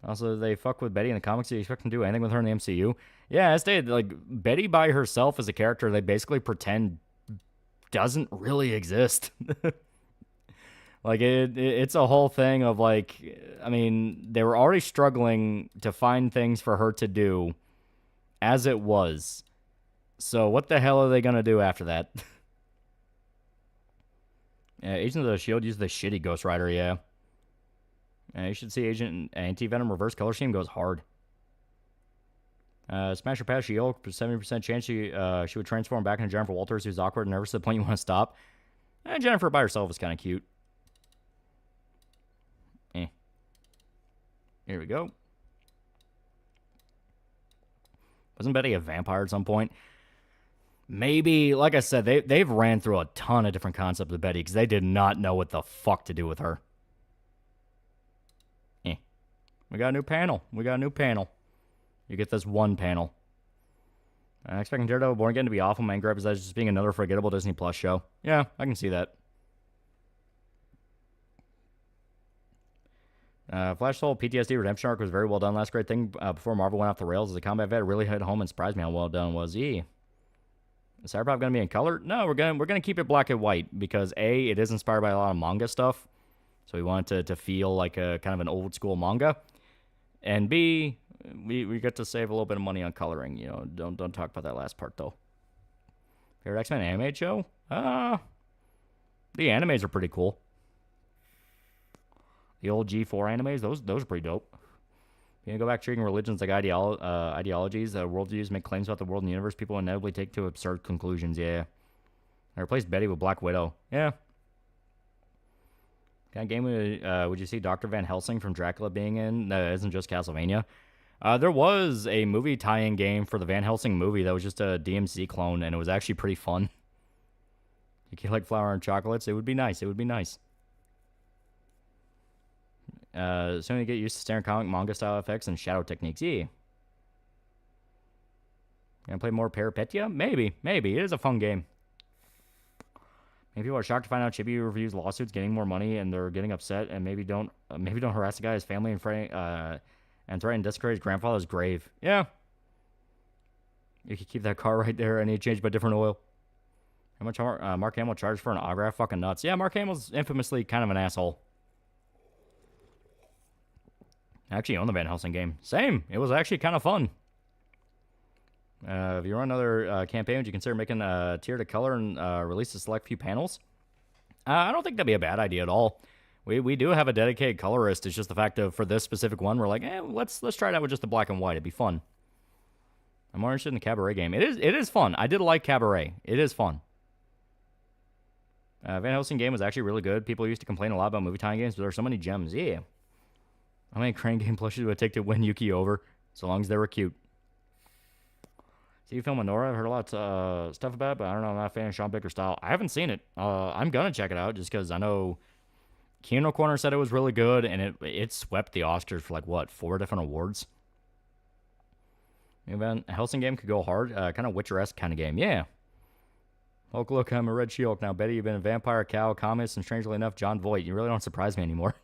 Also, they fuck with Betty in the comics. Do you expect them to do anything with her in the MCU? Yeah, I stated, like, Betty by herself as a character, they basically pretend doesn't really exist. Like, it's a whole thing of, like, I mean, they were already struggling to find things for her to do as it was. So what the hell are they going to do after that? Yeah, Agents of the S.H.I.E.L.D. used the shitty Ghost Rider, yeah. You should see Agent Anti-Venom reverse color scheme goes hard. Smash or pass She-Hulk, 70% chance she would transform back into Jennifer Walters, who's awkward and nervous to the point you want to stop. Jennifer by herself is kind of cute. Here we go. Wasn't Betty a vampire at some point? Maybe, like I said, they've ran through a ton of different concepts of Betty because they did not know what the fuck to do with her. We got a new panel. You get this one panel. Expecting Daredevil Born Again to be awful. Man grab is just being another forgettable Disney Plus show. Yeah, I can see that. Flash Soul PTSD Redemption arc was very well done. Last great thing before Marvel went off the rails as a combat vet really hit home and surprised me how well done was. Is Cyberpunk going to be in color? No, we're gonna keep it black and white because A, it is inspired by a lot of manga stuff, so we want it to feel like a kind of an old school manga, and B, we get to save a little bit of money on coloring. You know, don't talk about that last part though. Favorite X-Men animated show? The animes are pretty cool. The old G4 animes, those are pretty dope. You can go back treating religions like ideologies, worldviews, make claims about the world and the universe, people inevitably take to absurd conclusions, yeah. I replaced Betty with Black Widow. Yeah. kind of game would you see Dr. Van Helsing from Dracula being in that isn't just Castlevania? There was a movie tie-in game for the Van Helsing movie that was just a DMC clone, and it was actually pretty fun. If you like flour and chocolates, it would be nice. It would be nice. Soon you get used to staring comic manga style effects and shadow techniques. Yeah. Gonna play more Peripetia? Maybe. It is a fun game. Maybe people are shocked to find out Chibi reviews lawsuits, getting more money, and they're getting upset, and maybe don't harass the guy, his family, and threaten to desecrate his grandfather's grave. Yeah. You could keep that car right there. I need to change by different oil. How much Mark Hamill charged for an autograph? Fucking nuts. Yeah, Mark Hamill's infamously kind of an asshole. I actually own the Van Helsing game. Same. It was actually kind of fun. If you run another campaign, would you consider making a tier to color and release a select few panels? I don't think that'd be a bad idea at all. We do have a dedicated colorist. It's just the fact of for this specific one, we're like, let's try it out with just the black and white. It'd be fun. I'm more interested in the Cabaret game. It is fun. I did like Cabaret. It is fun. Van Helsing game was actually really good. People used to complain a lot about movie tie games, but there are so many gems. Yeah. How many Crane game plushes would it take to win Yuki over? So long as they were cute. See you film Nora. I've heard a lot of stuff about it, but I don't know. I'm not a fan of Sean Baker's style. I haven't seen it. I'm going to check it out just because I know Kino Corner said it was really good, and it swept the Oscars for, like, what, 4 different awards? Van Helsing game could go hard. Kind of Witcher-esque kind of game. Yeah. Hulk, look, I'm a Red She-Hulk now. Betty, you've been a vampire, cow, comics, and strangely enough, John Voight. You really don't surprise me anymore.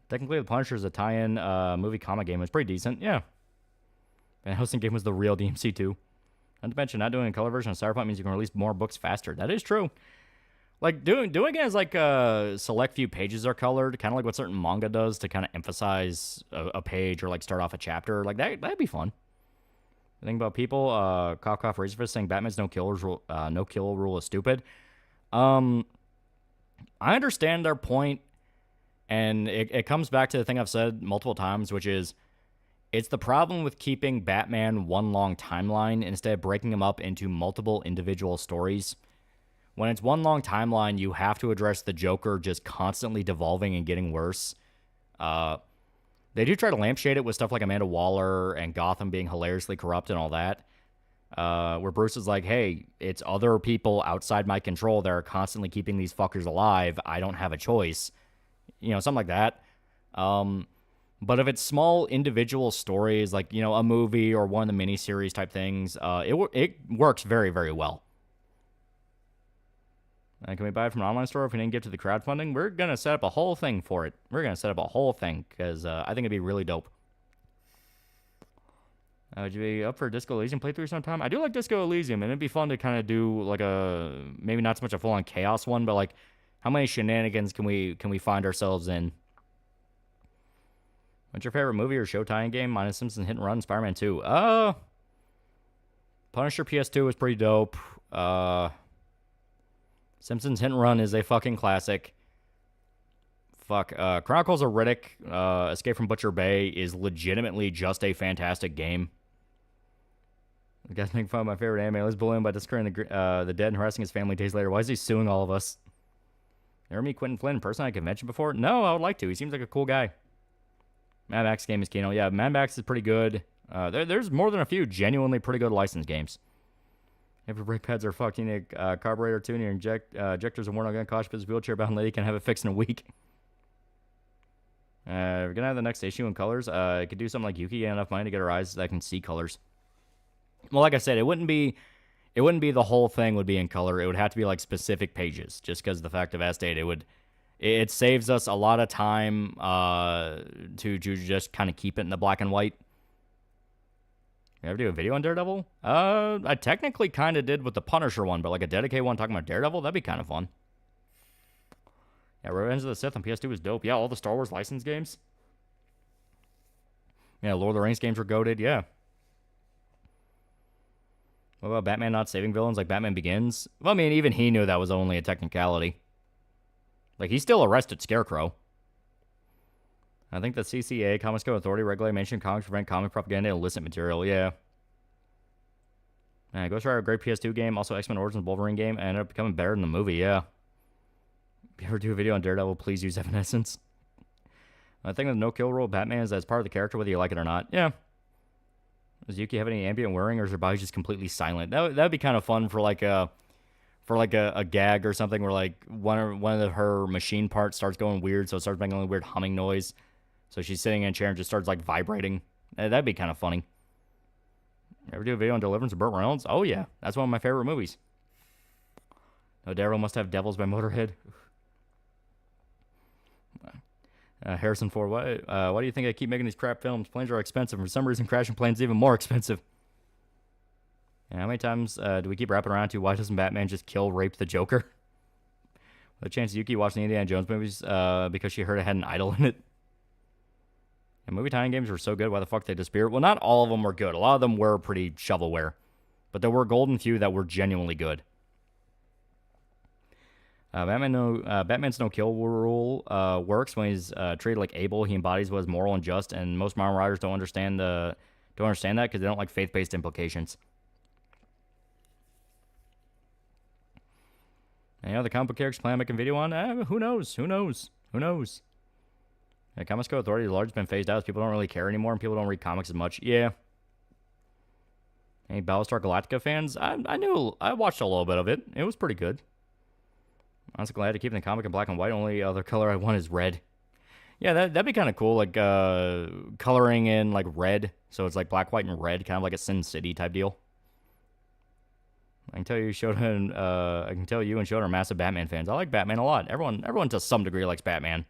Technically, The Punisher is a tie-in movie comic game. It's pretty decent. Yeah. Van Helsing game was the real DMC too. Not to mention, not doing a color version of Cyberpunk means you can release more books faster. That is true. Like, doing it as, like, select few pages are colored, kind of like what certain manga does to kind of emphasize a page or, like, start off a chapter. Like, that'd be fun. The thing about people, cough, Razorfist saying Batman's no kill rule is stupid. I understand their point, and it comes back to the thing I've said multiple times, which is, it's the problem with keeping Batman one long timeline instead of breaking him up into multiple individual stories. When it's one long timeline, you have to address the Joker just constantly devolving and getting worse. They do try to lampshade it with stuff like Amanda Waller and Gotham being hilariously corrupt and all that. Where Bruce is like, hey, it's other people outside my control that are constantly keeping these fuckers alive. I don't have a choice. You know, something like that. But if it's small individual stories, like, you know, a movie or one of the miniseries type things, it works very, very well. Can we buy it from an online store if we didn't get to the crowdfunding? We're going to set up a whole thing for it. We're going to set up a whole thing because I think it'd be really dope. Would you be up for a Disco Elysium playthrough sometime? I do like Disco Elysium, and it'd be fun to kind of do like maybe not so much a full-on chaos one, but like how many shenanigans can we find ourselves in? What's your favorite movie or show tie-in game? Minus Simpsons Hit and Run, Spider-Man 2. Punisher PS2 was pretty dope. Simpsons Hit and Run is a fucking classic. Chronicles of Riddick, Escape from Butcher Bay is legitimately just a fantastic game. You guys make fun of my favorite anime. Let's bully him by discrediting the dead and harassing his family days later. Why is he suing all of us? Ever meet Quentin Flynn in person at a convention before? No, I would like to. He seems like a cool guy. Mad Max game is Kino. Yeah, Mad Max is pretty good. There's more than a few genuinely pretty good licensed games. If your brake pads are fucked, you need a carburetor too, and your injectors are worn on gun cost, but this wheelchair-bound lady can have it fixed in a week. We're gonna have the next issue in colors. I could do something like Yuki, get enough money to get her eyes that can see colors. Well, like I said, it wouldn't be the whole thing would be in color. It would have to be like specific pages, just because of the fact of S-Date. It saves us a lot of time to just kind of keep it in the black and white. You ever do a video on Daredevil? I technically kind of did with the Punisher one, but like a dedicated one talking about Daredevil, that'd be kind of fun. Yeah, Revenge of the Sith on PS2 was dope. Yeah, all the Star Wars licensed games. Yeah, Lord of the Rings games were goated, yeah. What about Batman not saving villains like Batman Begins? Well, I mean, even he knew that was only a technicality. Like, he still arrested Scarecrow. I think the CCA, Comics Code Authority, regulate mention comics prevent comic propaganda and illicit material, yeah. Ghost Rider, a great PS2 game, also X-Men Origins Wolverine game, and ended up becoming better than the movie, yeah. If you ever do a video on Daredevil, please use Evanescence. I think the no-kill rule of Batman is as part of the character, whether you like it or not. Yeah. Does Yuki have any ambient whirring, or is her body just completely silent? That'd be kind of fun for like a gag or something, where like one of her machine parts starts going weird, so it starts making a weird humming noise. So she's sitting in a chair and just starts like vibrating. That'd be kind of funny. Ever do a video on Deliverance of Burt Reynolds? Oh yeah, that's one of my favorite movies. No, Daryl must have Devils by Motorhead. Harrison Ford, why do you think I keep making these crap films? Planes are expensive. For some reason, crashing planes is even more expensive. And how many times do we keep wrapping around to why doesn't Batman just kill, rape the Joker? The chance Yuki watched the Indiana Jones movies because she heard it had an idol in it. And movie tie-in games were so good, why the fuck they disappeared? Well, not all of them were good. A lot of them were pretty shovelware. But there were golden few that were genuinely good. Batman's no-kill rule works when he's treated like Abel. He embodies what is moral and just, and most modern writers don't understand that because they don't like faith-based implications. Any other comic book characters plan on making a video on? Who knows? Yeah, Comics Code Authority has largely been phased out as people don't really care anymore and people don't read comics as much. Yeah. Any Battlestar Galactica fans? I watched a little bit of it. It was pretty good. I'm honestly glad to keep the comic in black and white. Only other color I want is red. Yeah, that'd be kind of cool. Like coloring in like red, so it's like black, white, and red, kind of like a Sin City type deal. I can tell you and Shota are massive Batman fans. I like Batman a lot. Everyone to some degree likes Batman.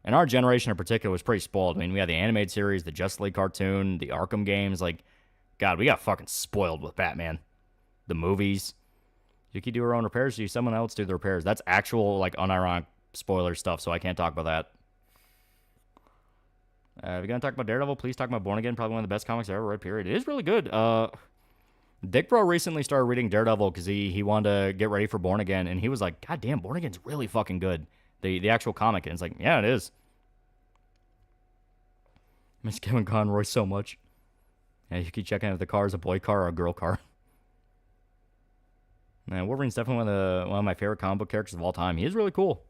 And our generation in particular was pretty spoiled. I mean, we had the animated series, the Justice League cartoon, the Arkham games. Like, God, we got fucking spoiled with Batman. The movies. Yuki do her own repairs, do someone else do the repairs? That's actual, like, unironic spoiler stuff, so I can't talk about that. If you're going to talk about Daredevil, please talk about Born Again. Probably one of the best comics I ever read, period. It is really good. Dick Bro recently started reading Daredevil because he wanted to get ready for Born Again, and he was like, God damn, Born Again's really fucking good. The actual comic, and it's like, yeah, it is. I miss Kevin Conroy so much. Yeah, you keep checking if the car is a boy car or a girl car. Man, Wolverine's definitely one of my favorite comic book characters of all time. He is really cool.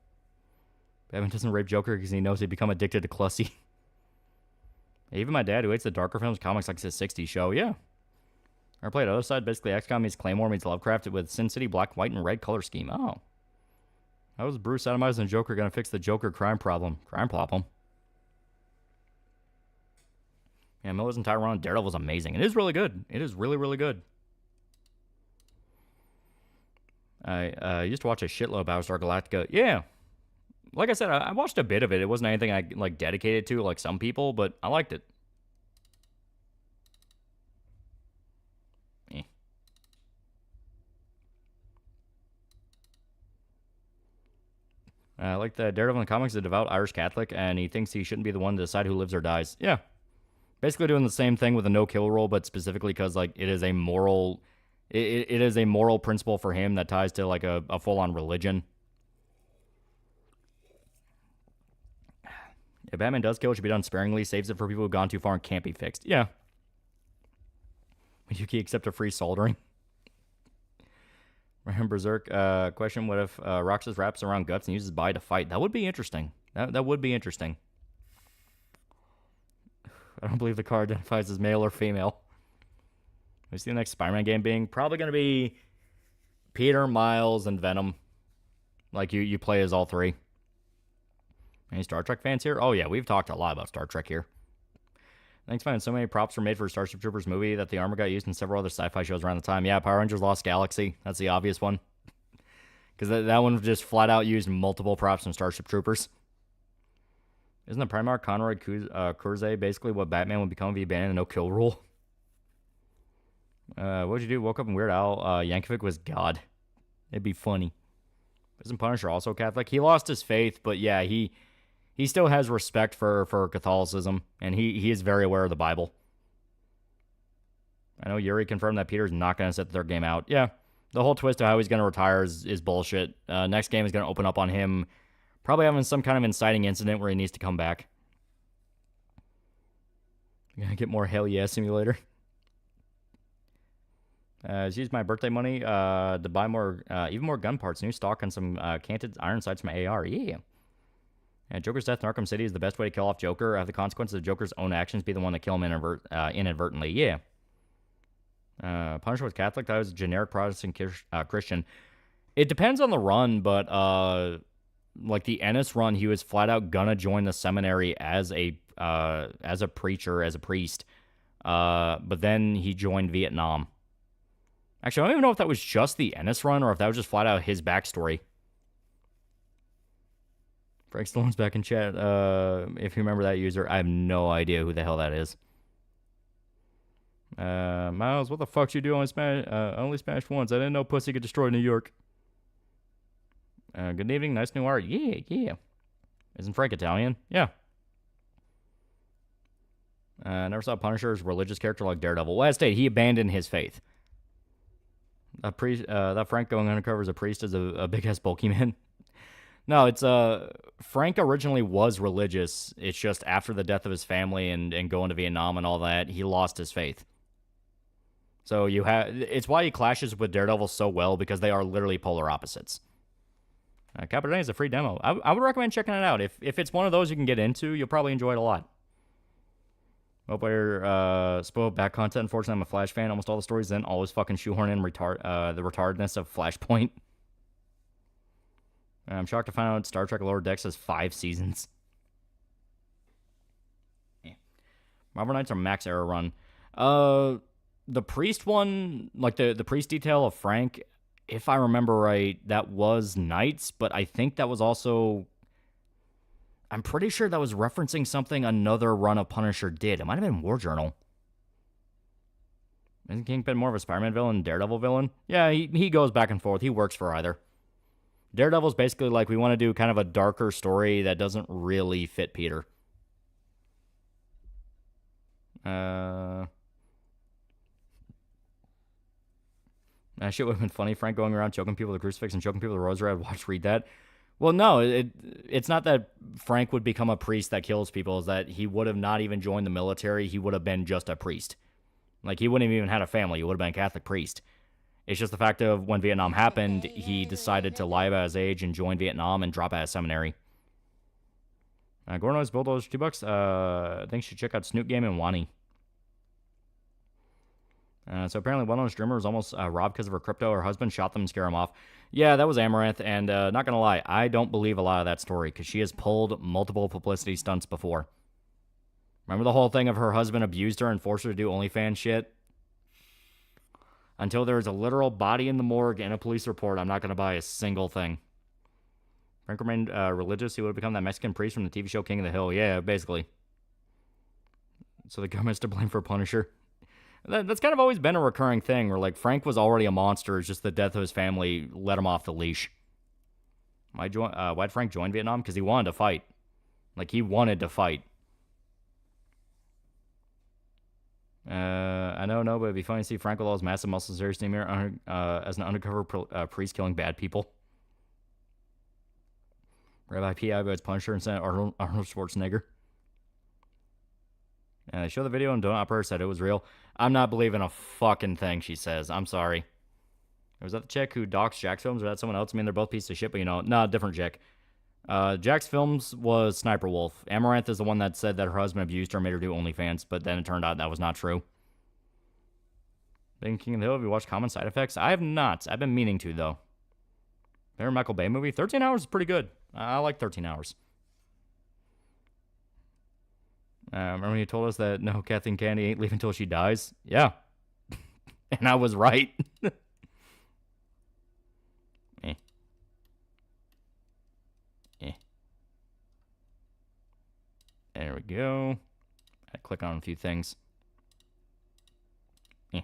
Batman doesn't rape Joker because he knows he'd become addicted to Clussy. Even my dad, who hates the darker films, comics like his 60s show, yeah. I played Other Side, basically XCOM meets Claymore meets Lovecraft with Sin City black, white, and red color scheme. Oh. How is Bruce Adams and Joker going to fix the Joker crime problem? Yeah, Miller's entire run on Daredevil is amazing. It is really good. It is really, really good. I used to watch a shitload of Battlestar Galactica. Yeah. Like I said, I watched a bit of it. It wasn't anything I like dedicated to like some people, but I liked it. Like the Daredevil in the comics is a devout Irish Catholic, and he thinks he shouldn't be the one to decide who lives or dies. Yeah. Basically doing the same thing with a no-kill rule, but specifically because like it is a moral... It is a moral principle for him that ties to like a full-on religion. If Batman does kill, it should be done sparingly, saves it for people who've gone too far and can't be fixed. Yeah. Would Yuki accept a free soldering? Ryan Berserk, question, what if Roxas wraps around Guts and uses body to fight? That would be interesting. That would be interesting. I don't believe the card identifies as male or female. We see the next Spider-Man game being probably going to be Peter, Miles, and Venom. Like, you play as all three. Any Star Trek fans here? Oh, yeah, we've talked a lot about Star Trek here. Thanks, man. So many props were made for Starship Troopers movie that the armor got used in several other sci-fi shows around the time. Yeah, Power Rangers Lost Galaxy. That's the obvious one. Because that one just flat out used multiple props from Starship Troopers. Isn't the Primarch Conroy Kurzay basically what Batman would become if he abandoned the no-kill rule? What'd you do? Woke up in Weird Al. Yankovic was God. It'd be funny. Isn't Punisher also Catholic? He lost his faith, but yeah, he still has respect for Catholicism, and he is very aware of the Bible. I know Yuri confirmed that Peter's not going to set the third game out. Yeah, the whole twist of how he's going to retire is bullshit. Next game is going to open up on him probably having some kind of inciting incident where he needs to come back. You're going to get more Hell Yeah Simulator. Just used my birthday money to buy more, even more gun parts, new stock, and some canted iron sights from AR. Yeah. Joker's death in Arkham City is the best way to kill off Joker. Have the consequences of Joker's own actions be the one that kill him inadvertently. Yeah. Punisher was Catholic. That was a generic Protestant Christian. It depends on the run, but like the Ennis run, he was flat out gonna join the seminary as a preacher, as a priest. But then he joined Vietnam. Actually, I don't even know if that was just the Ennis run or if that was just flat out his backstory. Frank Stallone's back in chat. If you remember that user, I have no idea who the hell that is. Miles, what the fuck's you do? Only smashed once. I didn't know pussy could destroy New York. Good evening. Nice new art. Yeah. Isn't Frank Italian? Yeah. Never saw Punisher as a religious character like Daredevil. Well, as stated, he abandoned his faith. That Frank going undercover as a priest is a big-ass bulky man. No, it's Frank originally was religious. It's just after the death of his family and going to Vietnam and all that, he lost his faith. So it's why he clashes with Daredevil so well, because they are literally polar opposites. Cabernet is a free demo. I would recommend checking it out. If it's one of those you can get into, you'll probably enjoy it a lot. Multiplayer spoiled back content. Unfortunately, I'm a Flash fan. Almost all the stories then always fucking shoehorn in the retardedness of Flashpoint. I'm shocked to find out Star Trek Lower Decks has 5 seasons. Marvel Knights are max error run. The priest one, like the priest detail of Frank, if I remember right, that was Knights, but I think that was also... I'm pretty sure that was referencing something another run of Punisher did. It might have been War Journal. Isn't Kingpin more of a Spider-Man villain than Daredevil villain? Yeah, he goes back and forth. He works for either. Daredevil's basically like, we want to do kind of a darker story that doesn't really fit Peter. Shit would have been funny. Frank going around choking people with a crucifix and choking people with a rosary. I'd read that. Well, no, it's not that Frank would become a priest that kills people. It's that he would have not even joined the military. He would have been just a priest. Like, he wouldn't have even had a family. He would have been a Catholic priest. It's just the fact of when Vietnam happened, he decided to lie about his age and join Vietnam and drop out of seminary. Gordon always build those $2. I think you should check out Snoot Game and Wani. So apparently one of those streamers was almost robbed because of her crypto. Her husband shot them and scared him off. Yeah, that was Amaranth, and not gonna lie, I don't believe a lot of that story, because she has pulled multiple publicity stunts before. Remember the whole thing of her husband abused her and forced her to do OnlyFans shit? Until there is a literal body in the morgue and a police report, I'm not gonna buy a single thing. Frank remained religious. He would have become that Mexican priest from the TV show King of the Hill. Yeah, basically. So the government's to blame for Punisher. That's kind of always been a recurring thing, where, like, Frank was already a monster. It's just the death of his family let him off the leash. Why'd Frank join Vietnam? Because he wanted to fight. Like, he wanted to fight. I know, but it'd be funny to see Frank with all his massive muscles seriously mirror as an undercover priest killing bad people. Rabbi P.I. as Punisher and Senator Arnold Schwarzenegger. They show the video and Donut Operator said it was real. I'm not believing a fucking thing she says. I'm sorry. Was that the chick who docs Jack's films, or that someone else? I mean, they're both pieces of shit, but nah, different chick. Jack's films was Sniper Wolf. Amaranth is the one that said that her husband abused her and made her do OnlyFans, but then it turned out that was not true. King of the Hill, have you watched Common Side Effects? I have not. I've been meaning to, though. Favorite Michael Bay movie? 13 Hours is pretty good. I like 13 Hours. Remember when you told us that no, Kathleen Kennedy ain't leaving until she dies? Yeah. And I was right. There we go. I click on a few things. Be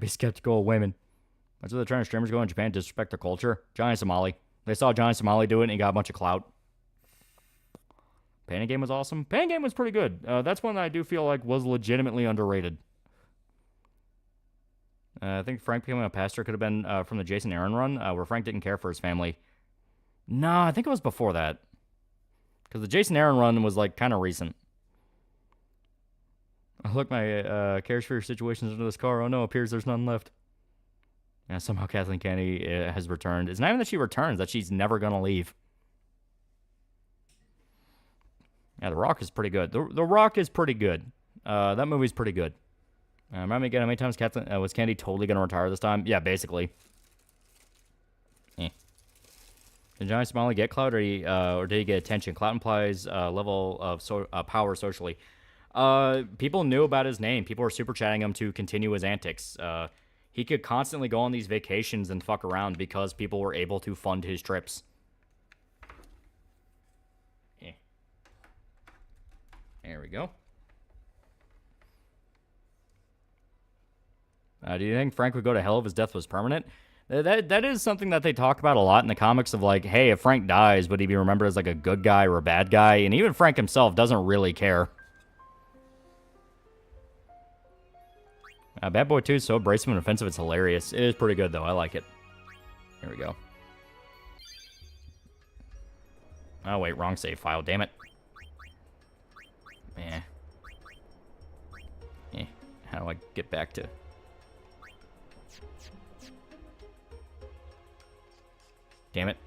skeptical of women. That's what the China streamers go in Japan, disrespect their culture. Johnny Somali. They saw Johnny Somali do it and he got a bunch of clout. Painting Game was awesome. Painting Game was pretty good. That's one that I do feel like was legitimately underrated. I think Frank becoming a pastor could have been from the Jason Aaron run, where Frank didn't care for his family. No, I think it was before that. Because the Jason Aaron run was, like, kind of recent. Look, my cares for your situations under this car. Oh no, appears there's none left. Yeah, somehow Kathleen Kennedy has returned. It's not even that she returns, that she's never gonna leave. Yeah, The Rock is pretty good. The Rock is pretty good. That movie's pretty good. Remind me again, how many times Kathleen, was Candy totally gonna retire this time? Yeah, basically. Did Johnny Smiley get clout, or did he get attention? Clout implies level of power socially. People knew about his name. People were super chatting him to continue his antics. He could constantly go on these vacations and fuck around because people were able to fund his trips. Yeah. There we go. Do you think Frank would go to hell if his death was permanent? That is something that they talk about a lot in the comics of like, hey, if Frank dies, would he be remembered as like a good guy or a bad guy? And even Frank himself doesn't really care. Bad Boy 2 is so abrasive and offensive, it's hilarious. It is pretty good, though. I like it. Here we go. Oh, wait. Wrong save file. Damn it. How do I get back to... Damn it.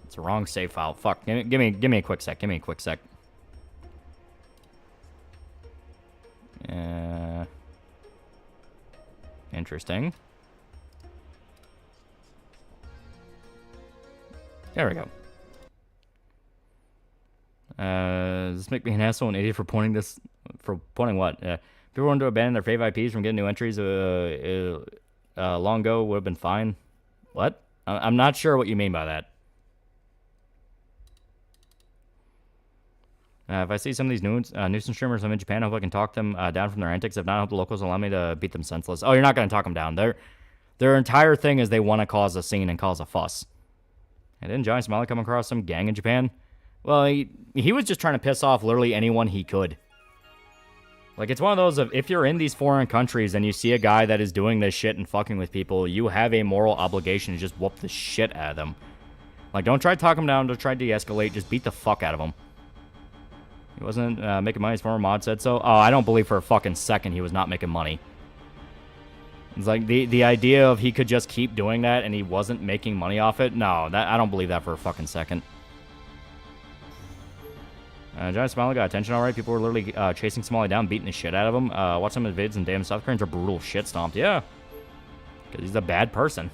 It's a wrong save file. Fuck. Give me a quick sec. Give me a quick sec. Interesting. There we go. Does this make me an asshole and idiot for pointing this? For pointing what? People wanted to abandon their fave IPs from getting new entries long ago would have been fine. What? I'm not sure what you mean by that. If I see some of these nuisance streamers I'm in Japan, I hope I can talk them down from their antics. If not, I hope the locals allow me to beat them senseless. Oh, you're not going to talk them down. Their entire thing is they want to cause a scene and cause a fuss. And didn't Johnny Smiley come across some gang in Japan? Well, he was just trying to piss off literally anyone he could. Like, it's one of those of, if you're in these foreign countries and you see a guy that is doing this shit and fucking with people, you have a moral obligation to just whoop the shit out of them. Like, don't try to talk him down, don't try to de-escalate, just beat the fuck out of him. He wasn't making money, his former mod said so. Oh, I don't believe for a fucking second he was not making money. It's like, the idea of he could just keep doing that and he wasn't making money off it? No, I don't believe that for a fucking second. Johnny Smiley got attention alright. People were literally chasing Smiley down, beating the shit out of him. Watch some of his vids, and damn, South Koreans are brutal shit stomped. Yeah. Because he's a bad person.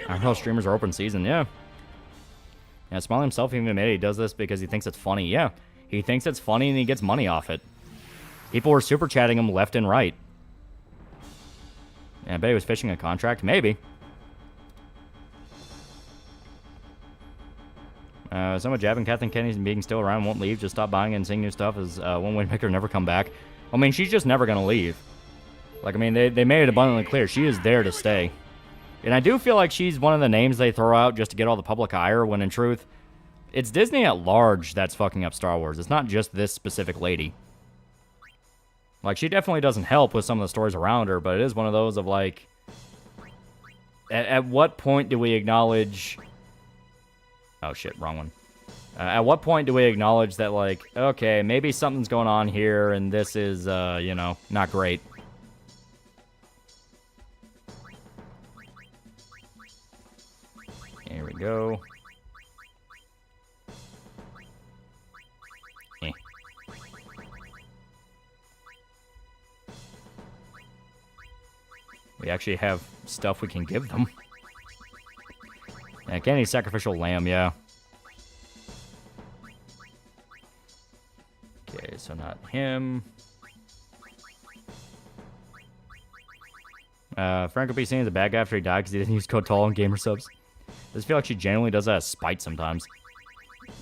I know streamers are open season, yeah. Yeah, Smiley himself even admitted he does this because he thinks it's funny. Yeah. He thinks it's funny and he gets money off it. People were super chatting him left and right. Yeah, I bet he was fishing a contract. Maybe. Someone jabbing Kathleen Kennedy and being still around won't leave. Just stop buying and seeing new stuff is one way to make her never come back. I mean, she's just never going to leave. Like, I mean, they made it abundantly clear. She is there to stay. And I do feel like she's one of the names they throw out just to get all the public ire, when in truth, it's Disney at large that's fucking up Star Wars. It's not just this specific lady. Like, she definitely doesn't help with some of the stories around her, but it is one of those of, like, at what point do we acknowledge... Oh, shit, wrong one. At what point do we acknowledge that, like, okay, maybe something's going on here, and this is, you know, not great. Here we go. We actually have stuff we can give them. Yeah, Kenny's sacrificial lamb, yeah. Okay, so not him. Frank will be seen as a bad guy after he died because he didn't use code TALL on gamer subs. I just feel like she genuinely does that as spite sometimes.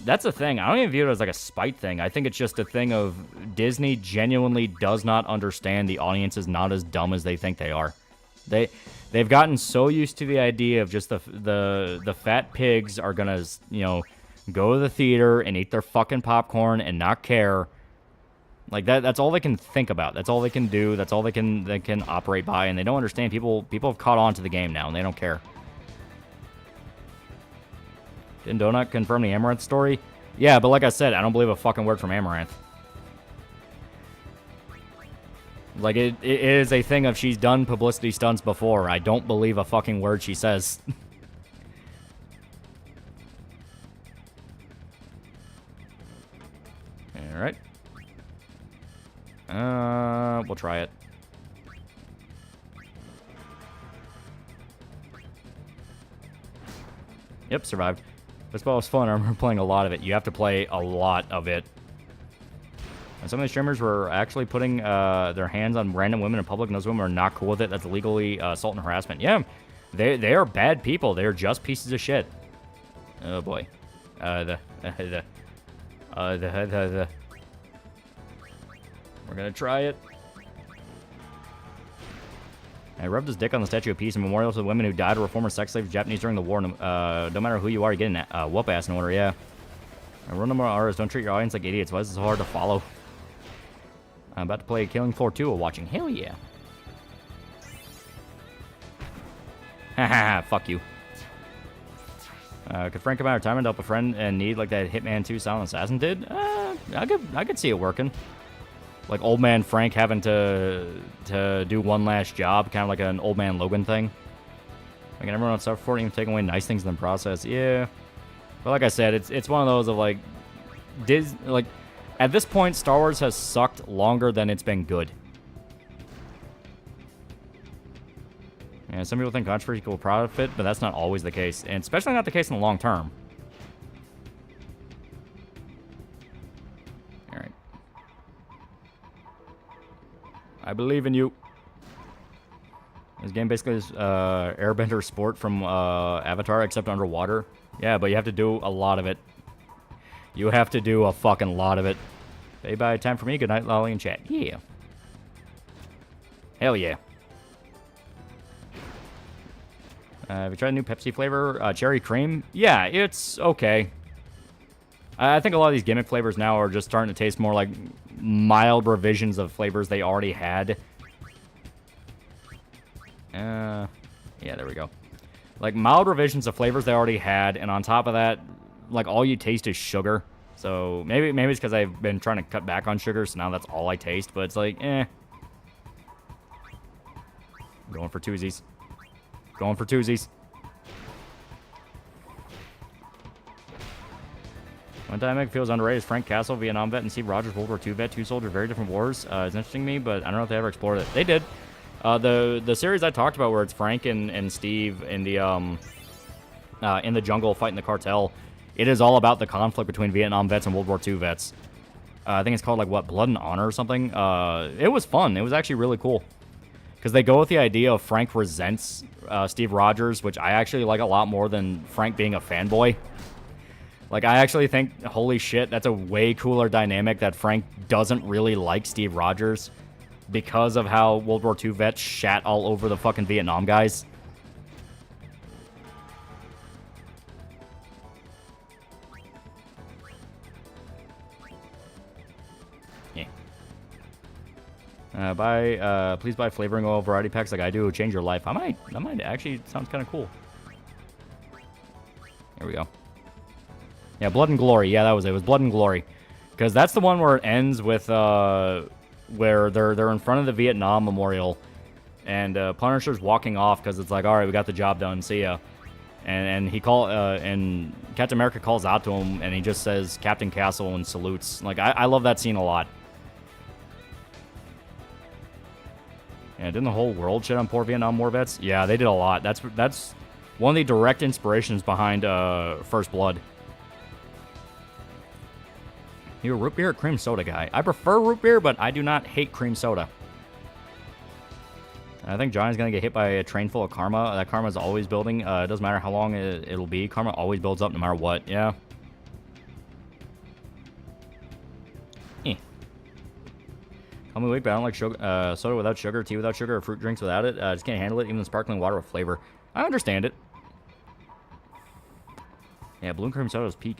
That's the thing. I don't even view it as like a spite thing. I think it's just a thing of Disney genuinely does not understand the audience is not as dumb as they think they are. They've gotten so used to the idea of just the fat pigs are gonna, you know, go to the theater and eat their fucking popcorn and not care. Like that's all they can think about. That's all they can do. That's all they can operate by, and they don't understand. People have caught on to the game now, and they don't care. Didn't Donut confirm the Amaranth story? Yeah, but like I said, I don't believe a fucking word from Amaranth. Like, it is a thing of she's done publicity stunts before. I don't believe a fucking word she says. Alright. We'll try it. Yep, survived. Blitzball was fun. I remember playing a lot of it. You have to play a lot of it. And some of the streamers were actually putting their hands on random women in public, and those women are not cool with it. That's legally assault and harassment. Yeah, they are bad people. They are just pieces of shit. Oh boy. We're gonna try it. I rubbed his dick on the Statue of Peace, a memorial to the women who died or were former sex slaves Japanese during the war. No matter who you are, you're getting a whoop ass in order, yeah. Run no more hours. Don't treat your audience like idiots. Why is this so hard to follow? I'm about to play Killing Floor 2 while watching. Hell yeah. Haha, fuck you. Could Frank come out of retirement to help a friend in need like that Hitman 2 Silent Assassin did? I could see it working. Like old man Frank having to do one last job, kind of like an old man Logan thing. Like everyone else suffer for it, even taking away nice things in the process. Yeah. But like I said, it's one of those of like, at this point, Star Wars has sucked longer than it's been good. Yeah, some people think controversy equals profit, but that's not always the case, and especially not the case in the long term. All right. I believe in you. This game basically is Airbender sport from Avatar, except underwater. Yeah, but you have to do a lot of it. You have to do a fucking lot of it. Bye-bye, time for me. Good night, Lolly, and chat. Yeah. Hell yeah. Have you tried a new Pepsi flavor? Cherry cream? Yeah, it's okay. I think a lot of these gimmick flavors now are just starting to taste more like mild revisions of flavors they already had. Yeah, there we go. Like, mild revisions of flavors they already had, and on top of that, like, all you taste is sugar. So, maybe it's because I've been trying to cut back on sugar, so now that's all I taste, but it's like, eh. Going for twosies. Going for twosies. One dynamic feels underrated is Frank Castle, Vietnam vet, and Steve Rogers, World War II vet. Two soldiers, very different wars. It's interesting to me, but I don't know if they ever explored it. They did. The series I talked about where it's Frank and Steve in the jungle fighting the cartel, it is all about the conflict between Vietnam vets and World War II vets. I think it's called, like, what, Blood and Honor or something? It was fun. It was actually really cool. Because they go with the idea of Frank resents Steve Rogers, which I actually like a lot more than Frank being a fanboy. Like, I actually think, holy shit, that's a way cooler dynamic that Frank doesn't really like Steve Rogers because of how World War II vets shat all over the fucking Vietnam guys. Yeah. Please buy flavoring oil variety packs like I do. Change your life. I might. Actually, sounds kind of cool. There we go. Yeah, Blood and Glory. Yeah, that was it. It was Blood and Glory. Because that's the one where it ends with, where they're in front of the Vietnam Memorial. And Punisher's walking off because it's like, alright, we got the job done. See ya. And and Captain America calls out to him and he just says Captain Castle and salutes. Like, I love that scene a lot. Yeah, didn't the whole world shit on poor Vietnam War vets? Yeah, they did a lot. That's one of the direct inspirations behind First Blood. You're a root beer or cream soda guy? I prefer root beer, but I do not hate cream soda. I think Johnny's going to get hit by a train full of karma. That karma is always building. It doesn't matter how long it'll be. Karma always builds up no matter what. Yeah. Call me weak, but I don't like sugar, soda without sugar, tea without sugar, or fruit drinks without it. I just can't handle it, even the sparkling water with flavor. I understand it. Yeah, blue cream soda is peak.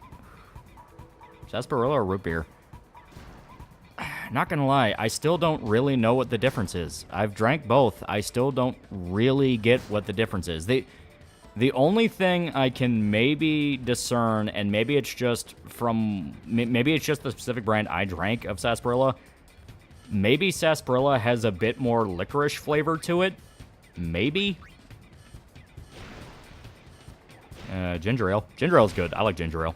Sarsaparilla or root beer? Not gonna lie, I still don't really know what the difference is. I've drank both. I still don't really get what the difference is. The only thing I can maybe discern, and maybe it's just the specific brand I drank of sarsaparilla. Maybe sarsaparilla has a bit more licorice flavor to it. Maybe. Ginger ale. Ginger ale's good. I like ginger ale.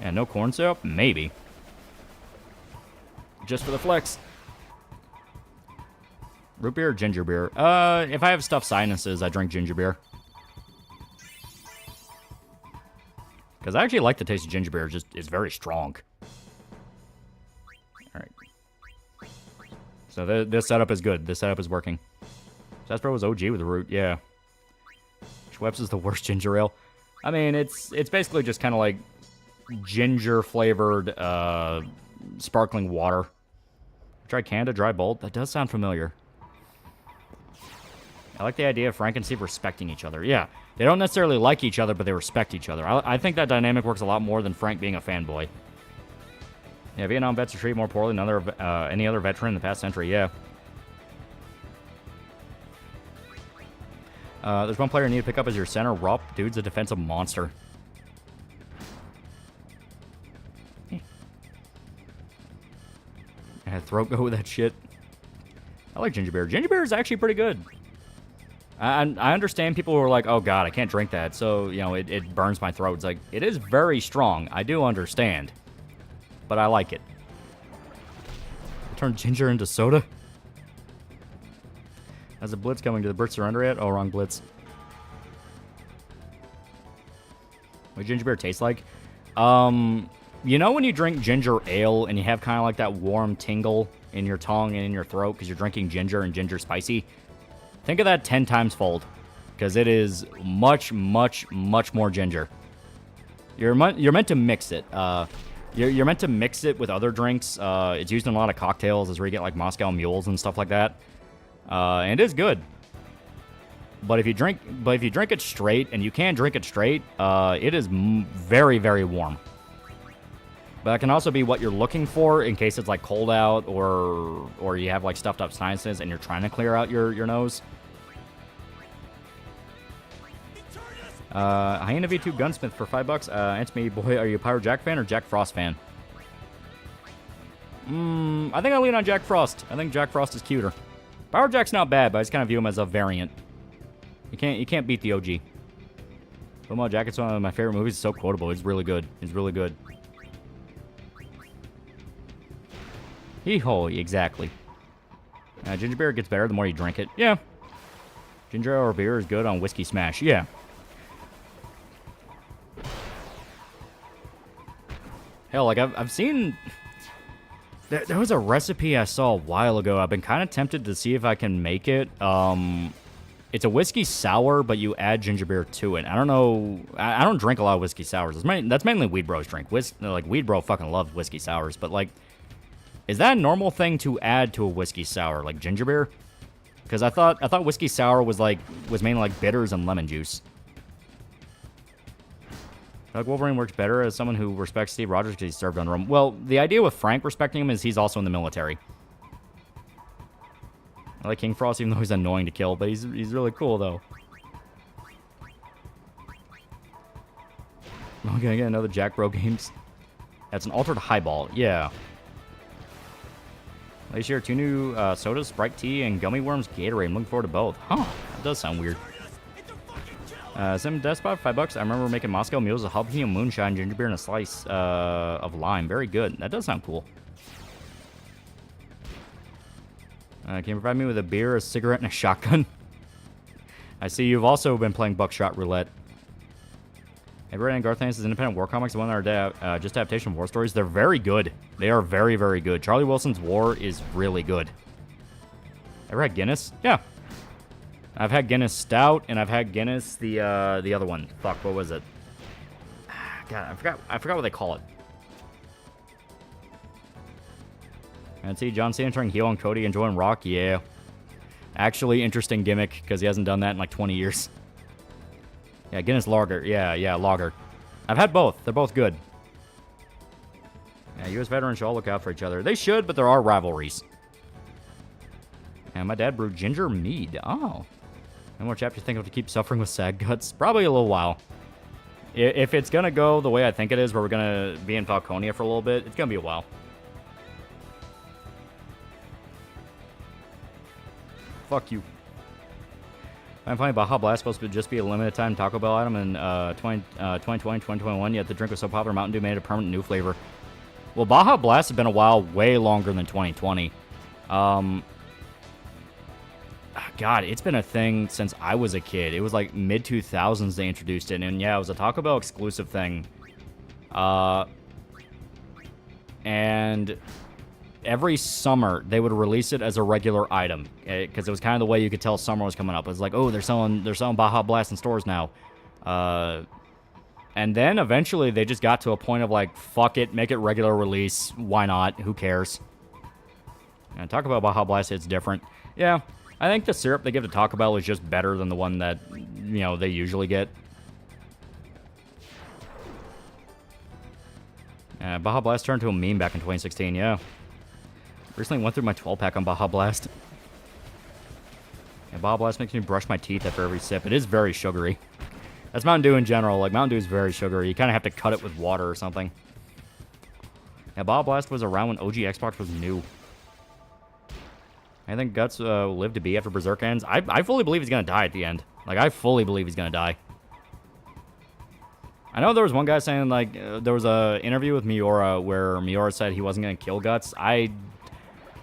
Yeah, no corn syrup? Maybe. Just for the flex. Root beer or ginger beer? If I have stuffed sinuses, I drink ginger beer. Because I actually like the taste of ginger beer. It's very strong. Alright. So this setup is good. This setup is working. Sarsaparilla was OG with the root, yeah. Schweppes is the worst ginger ale. I mean, it's basically just kind of like ginger-flavored sparkling water. Dry Canada, Dry Bolt. That does sound familiar. I like the idea of Frank and Steve respecting each other. Yeah, they don't necessarily like each other, but they respect each other. I think that dynamic works a lot more than Frank being a fanboy. Yeah, Vietnam vets are treated more poorly than any other veteran in the past century, yeah. There's one player you need to pick up as your center. Rupp, dude's a defensive monster. I had throat go with that shit. I like ginger beer. Ginger beer is actually pretty good. I understand people who are like, oh god, I can't drink that, so, you know, it burns my throat. It's like, it is very strong. I do understand. But I like it. Turn ginger into soda? How's the Blitz coming? Did the Brits surrender yet? Oh, wrong Blitz. What ginger beer tastes like? You know when you drink ginger ale and you have kind of like that warm tingle in your tongue and in your throat because you're drinking ginger and ginger spicy? Think of that 10 times fold, because it is much, much, much more ginger. You're meant to mix it. You're meant to mix it with other drinks. It's used in a lot of cocktails. Is where you get like Moscow Mules and stuff like that. And it is good. But if you drink it straight, and you can drink it straight, it is very, very warm. But that can also be what you're looking for in case it's like cold out, or you have like stuffed up sinuses and you're trying to clear out your nose. Hyena V2 Gunsmith for $5. Answer me, boy, are you a Pyro Jack fan or Jack Frost fan? I think I lean on Jack Frost. I think Jack Frost is cuter. Pyro Jack's not bad, but I just kind of view him as a variant. You can't beat the OG. Full Metal Jacket's one of my favorite movies. It's so quotable. It's really good. It's really good. Hee-ho, exactly. Ginger beer gets better the more you drink it. Yeah. Ginger ale or beer is good on Whiskey Smash. Yeah. Hell, like, I've seen... There was a recipe I saw a while ago. I've been kind of tempted to see if I can make it. It's a whiskey sour, but you add ginger beer to it. I don't know... I don't drink a lot of whiskey sours. That's mainly Weed Bros drink. Like, Weed Bro fucking loves whiskey sours. But, like, is that a normal thing to add to a whiskey sour? Like, ginger beer? Because I thought whiskey sour was mainly, like, bitters and lemon juice. Doug Wolverine works better as someone who respects Steve Rogers because he served under him. Well, the idea with Frank respecting him is he's also in the military. I like King Frost even though he's annoying to kill, but he's really cool, though. I'm gonna get another Jack Bro games. That's an altered highball. Yeah. They share 2 new sodas, Sprite Tea, and Gummy Worms Gatorade. I'm looking forward to both. Huh. That does sound weird. Sim Despot, $5. I remember making Moscow Mules with jalapeno moonshine, ginger beer, and a slice of lime. Very good. That does sound cool. Can you provide me with a beer, a cigarette, and a shotgun? I see you've also been playing Buckshot Roulette. Have you read any Garth Ennis' independent war comics? The one that are just adaptation of war stories? They're very good. They are very, very good. Charlie Wilson's War is really good. Ever had Guinness? Yeah. I've had Guinness Stout, and I've had Guinness the other one. Fuck, what was it? God, I forgot what they call it. And see, John Cena turning heel on Cody and joining Rock? Yeah. Actually, interesting gimmick, because he hasn't done that in like 20 years. Yeah, Guinness Lager. Yeah, Lager. I've had both. They're both good. Yeah, U.S. veterans should all look out for each other. They should, but there are rivalries. And my dad brewed ginger mead. Oh. How more chapters think of to keep suffering with sad guts? Probably a little while. If it's gonna go the way I think it is, where we're gonna be in Falconia for a little bit, it's gonna be a while. Fuck you. I'm finding Baja Blast supposed to just be a limited time Taco Bell item in 2020, 2021, yet the drink was so popular, Mountain Dew made it a permanent new flavor. Well, Baja Blast has been a while, way longer than 2020. God, it's been a thing since I was a kid. It was like mid-2000s they introduced it, and yeah, it was a Taco Bell exclusive thing. And every summer, they would release it as a regular item, because it was kind of the way you could tell summer was coming up. It was like, oh, they're selling Baja Blast in stores now. And then eventually they just got to a point of like, fuck it, make it regular release. Why not? Who cares? And Taco Bell Baja Blast, it's different. Yeah, I think the syrup they give to Taco Bell is just better than the one that, you know, they usually get. Baja Blast turned to a meme back in 2016, yeah. Recently went through my 12-pack on Baja Blast. Yeah, Baja Blast makes me brush my teeth after every sip. It is very sugary. That's Mountain Dew in general. Like, Mountain Dew is very sugary. You kind of have to cut it with water or something. Yeah, Baja Blast was around when OG Xbox was new. I think Guts will live to be after Berserk ends. I fully believe he's going to die at the end. Like, I fully believe he's going to die. I know there was one guy saying, like, there was a interview with Miura where Miura said he wasn't going to kill Guts. I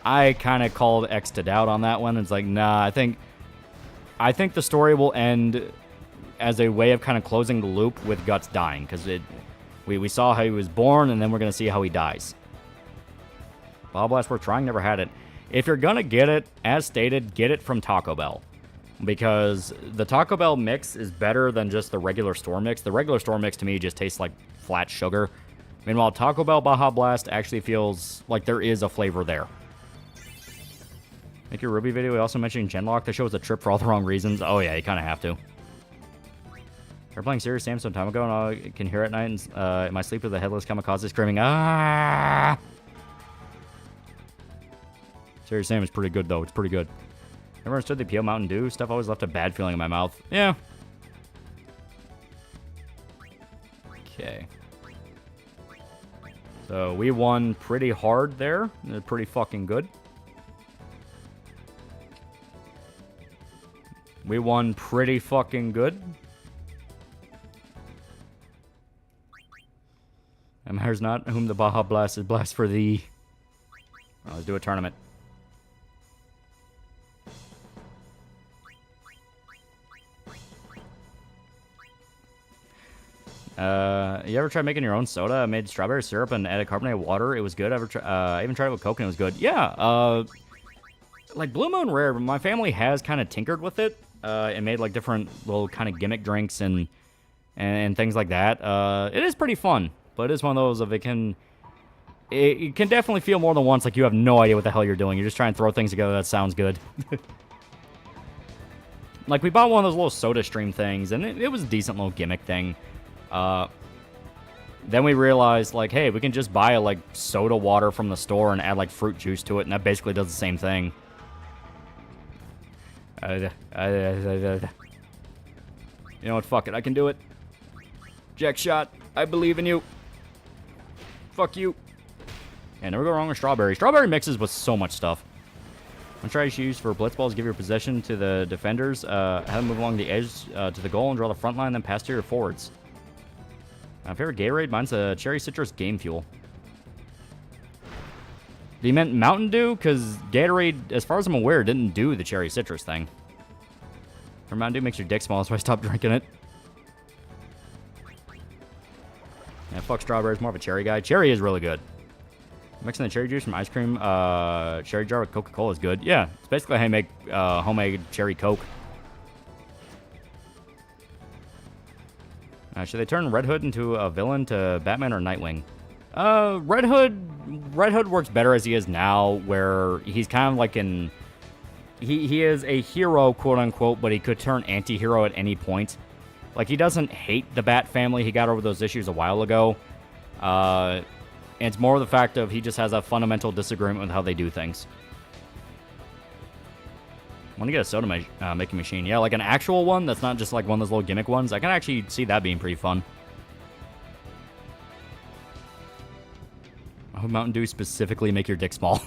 kind of called X to doubt on that one. It's like, nah, I think the story will end as a way of kind of closing the loop with Guts dying, because we saw how he was born, and then we're going to see how he dies. Baja Blast, we're trying, never had it. If you're going to get it, as stated, get it from Taco Bell, because the Taco Bell mix is better than just the regular store mix. The regular store mix, to me, just tastes like flat sugar. Meanwhile, Taco Bell Baja Blast actually feels like there is a flavor there. Make your Ruby video. We also mentioned Genlock. The show was a trip for all the wrong reasons. Oh, yeah, you kind of have to. I was playing Serious Sam some time ago, and I can hear at night in my sleep with a headless kamikaze screaming, ah! Serious Sam is pretty good, though. It's pretty good. Never understood the appeal Mountain Dew. Stuff always left a bad feeling in my mouth. Yeah. Okay. So we won pretty hard there. Pretty fucking good. We won pretty fucking good. It matters not whom the Baja Blast is blast for thee. Well, let's do a tournament. You ever tried making your own soda? I made strawberry syrup and added carbonated water. It was good. I even tried it with Coke and it was good. Yeah, like Blue Moon Rare, my family has kind of tinkered with it and made like different little kind of gimmick drinks and things like that. It is pretty fun, but it is one of those of it can definitely feel more than once like you have no idea what the hell you're doing. You're just trying to throw things together that sounds good. Like we bought one of those little soda stream things and it was a decent little gimmick thing. Then we realized, like, hey, we can just buy, like, soda water from the store and add, like, fruit juice to it, and that basically does the same thing. You know what? Fuck it. I can do it. Jack shot. I believe in you. Fuck you. Yeah, never go wrong with strawberry. Strawberry mixes with so much stuff. One strategy you use for Blitzball is give your possession to the defenders, have them move along the edge to the goal and draw the front line, then pass to your forwards. My favorite Gatorade? Mine's a Cherry Citrus Game Fuel. You meant Mountain Dew? Because Gatorade, as far as I'm aware, didn't do the Cherry Citrus thing. Or Mountain Dew makes your dick small, so I stopped drinking it. Yeah, fuck strawberries. More of a cherry guy. Cherry is really good. Mixing the cherry juice from ice cream cherry jar with Coca-Cola is good. Yeah, it's basically how you make homemade cherry Coke. Should they turn Red Hood into a villain to Batman or Nightwing? Red Hood works better as he is now, where he's kind of like he is a hero, quote unquote, but he could turn anti-hero at any point. Like, he doesn't hate the Bat family. He got over those issues a while ago. And it's more the fact of he just has a fundamental disagreement with how they do things. want to get a soda making machine. Yeah, like an actual one that's not just like one of those little gimmick ones. I can actually see that being pretty fun. I hope Mountain Dew specifically make your dick small.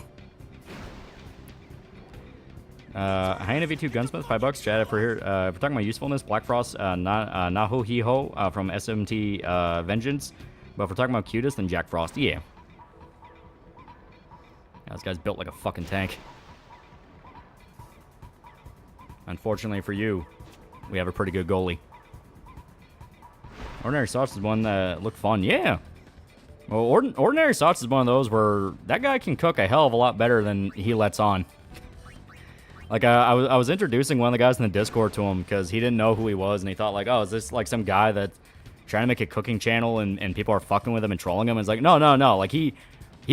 Hyena V2 Gunsmith, $5. Chat, if we're talking about usefulness, Black Frost, Naho Hiho from SMT Vengeance. But if we're talking about cutest, then Jack Frost. Yeah. This guy's built like a fucking tank. Unfortunately for you, we have a pretty good goalie. Ordinary Sauce is one that looked fun. Yeah. Well, Ordinary Sauce is one of those where that guy can cook a hell of a lot better than he lets on. Like, I was introducing one of the guys in the Discord to him because he didn't know who he was, and he thought, like, oh, is this, like, some guy that's trying to make a cooking channel and people are fucking with him and trolling him? And it's like, no. Like, he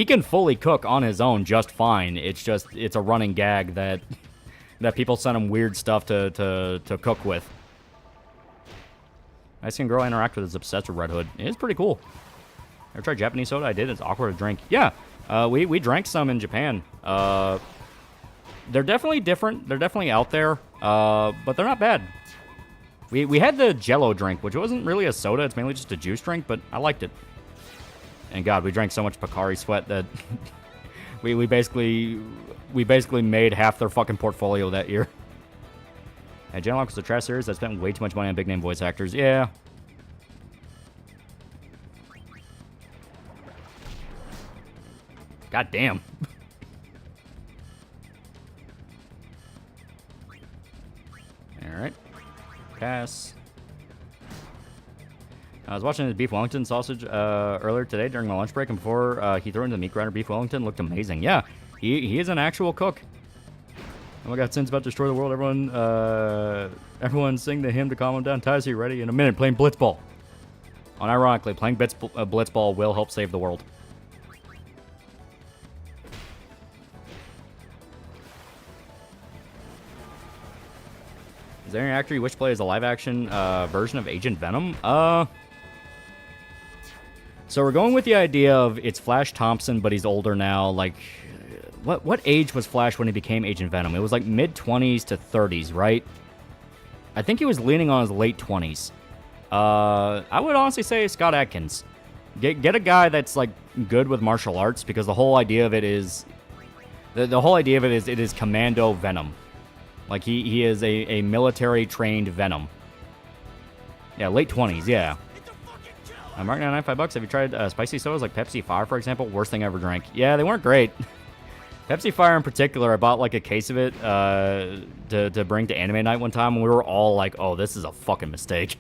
can fully cook on his own just fine. It's just, it's a running gag that people send him weird stuff to cook with. I seen a girl interact with his obsessed with Red Hood. It is pretty cool. Ever tried Japanese soda? I did. It's awkward to drink. Yeah, we drank some in Japan. They're definitely different. They're definitely out there, but they're not bad. We had the Jello drink, which wasn't really a soda. It's mainly just a juice drink, but I liked it. And God, we drank so much Pocari Sweat that we basically made half their fucking portfolio that year. And Genlock was a trash series that spent way too much money on big name voice actors. Yeah. God damn. Alright. Pass. I was watching his beef Wellington sausage earlier today during my lunch break, and before he threw into the meat grinder, beef Wellington looked amazing. Yeah, he is an actual cook. Oh my God, Sin's about to destroy the world. Everyone sing the hymn to calm him down. Ty's, you ready? In a minute, playing Blitzball. Unironically, playing Blitzball will help save the world. Is there any actor you wish to play as a live-action version of Agent Venom? So we're going with the idea of it's Flash Thompson, but he's older now. Like, what age was Flash when he became Agent Venom? It was like mid-20s to 30s, right? I think he was leaning on his late 20s. I would honestly say Scott Adkins. Get a guy that's like good with martial arts, because the whole idea of it is the whole idea of it is Commando Venom. Like, he is a military-trained Venom. Yeah, late 20s, yeah. Mark 99, $5. Have you tried spicy sodas like Pepsi Fire, for example? Worst thing I ever drank. Yeah, they weren't great. Pepsi Fire in particular, I bought like a case of it to bring to anime night one time, and we were all like, oh, this is a fucking mistake.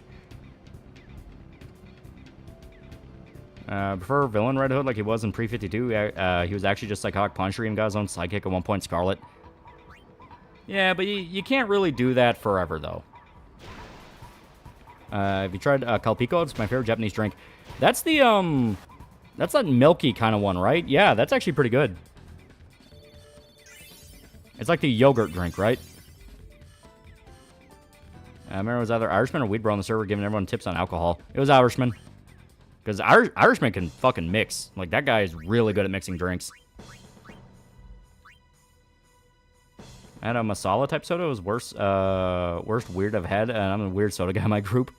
Prefer villain Red Hood like he was in Pre-52. He was actually just Psychotic Punisher, even got his own sidekick at one point, Scarlet. Yeah, but you can't really do that forever, though. Have you tried Calpico? It's my favorite Japanese drink. That's the, that's that milky kind of one, right? Yeah, that's actually pretty good. It's like the yogurt drink, right? I remember it was either Irishman or Weed Bro on the server giving everyone tips on alcohol. It was Irishman. Because Irishman can fucking mix. Like, that guy is really good at mixing drinks. I had a masala type soda. It was worst weird I've had. And I'm a weird soda guy in my group.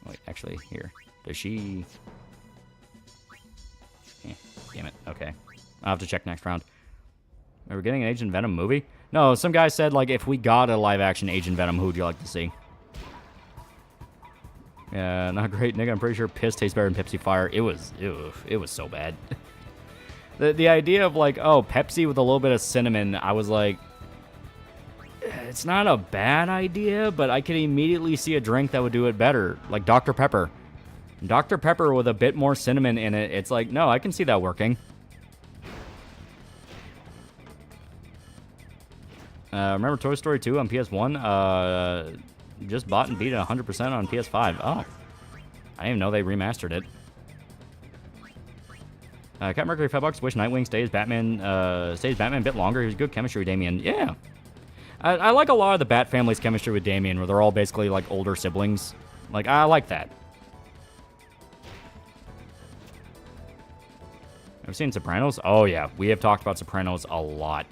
Wait, actually, here. Does she... damn it. Okay. I'll have to check next round. Are we getting an Agent Venom movie? No, some guy said, like, if we got a live-action Agent Venom, who would you like to see? Yeah, not great, nigga. I'm pretty sure piss tastes better than Pepsi Fire. It was so bad. The idea of, like, oh, Pepsi with a little bit of cinnamon, I was like, it's not a bad idea, but I could immediately see a drink that would do it better, like Dr. Pepper. Dr. Pepper with a bit more cinnamon in it, it's like, no, I can see that working. Remember Toy Story 2 on PS1? Just bought and beat it 100% on PS5. Oh. I didn't even know they remastered it. Cat Mercury, $5. Wish Nightwing stays Batman a bit longer. He was good chemistry with Damian. Yeah. I like a lot of the Bat family's chemistry with Damian, where they're all basically, like, older siblings. Like, I like that. Have you seen Sopranos? Oh, yeah. We have talked about Sopranos a lot.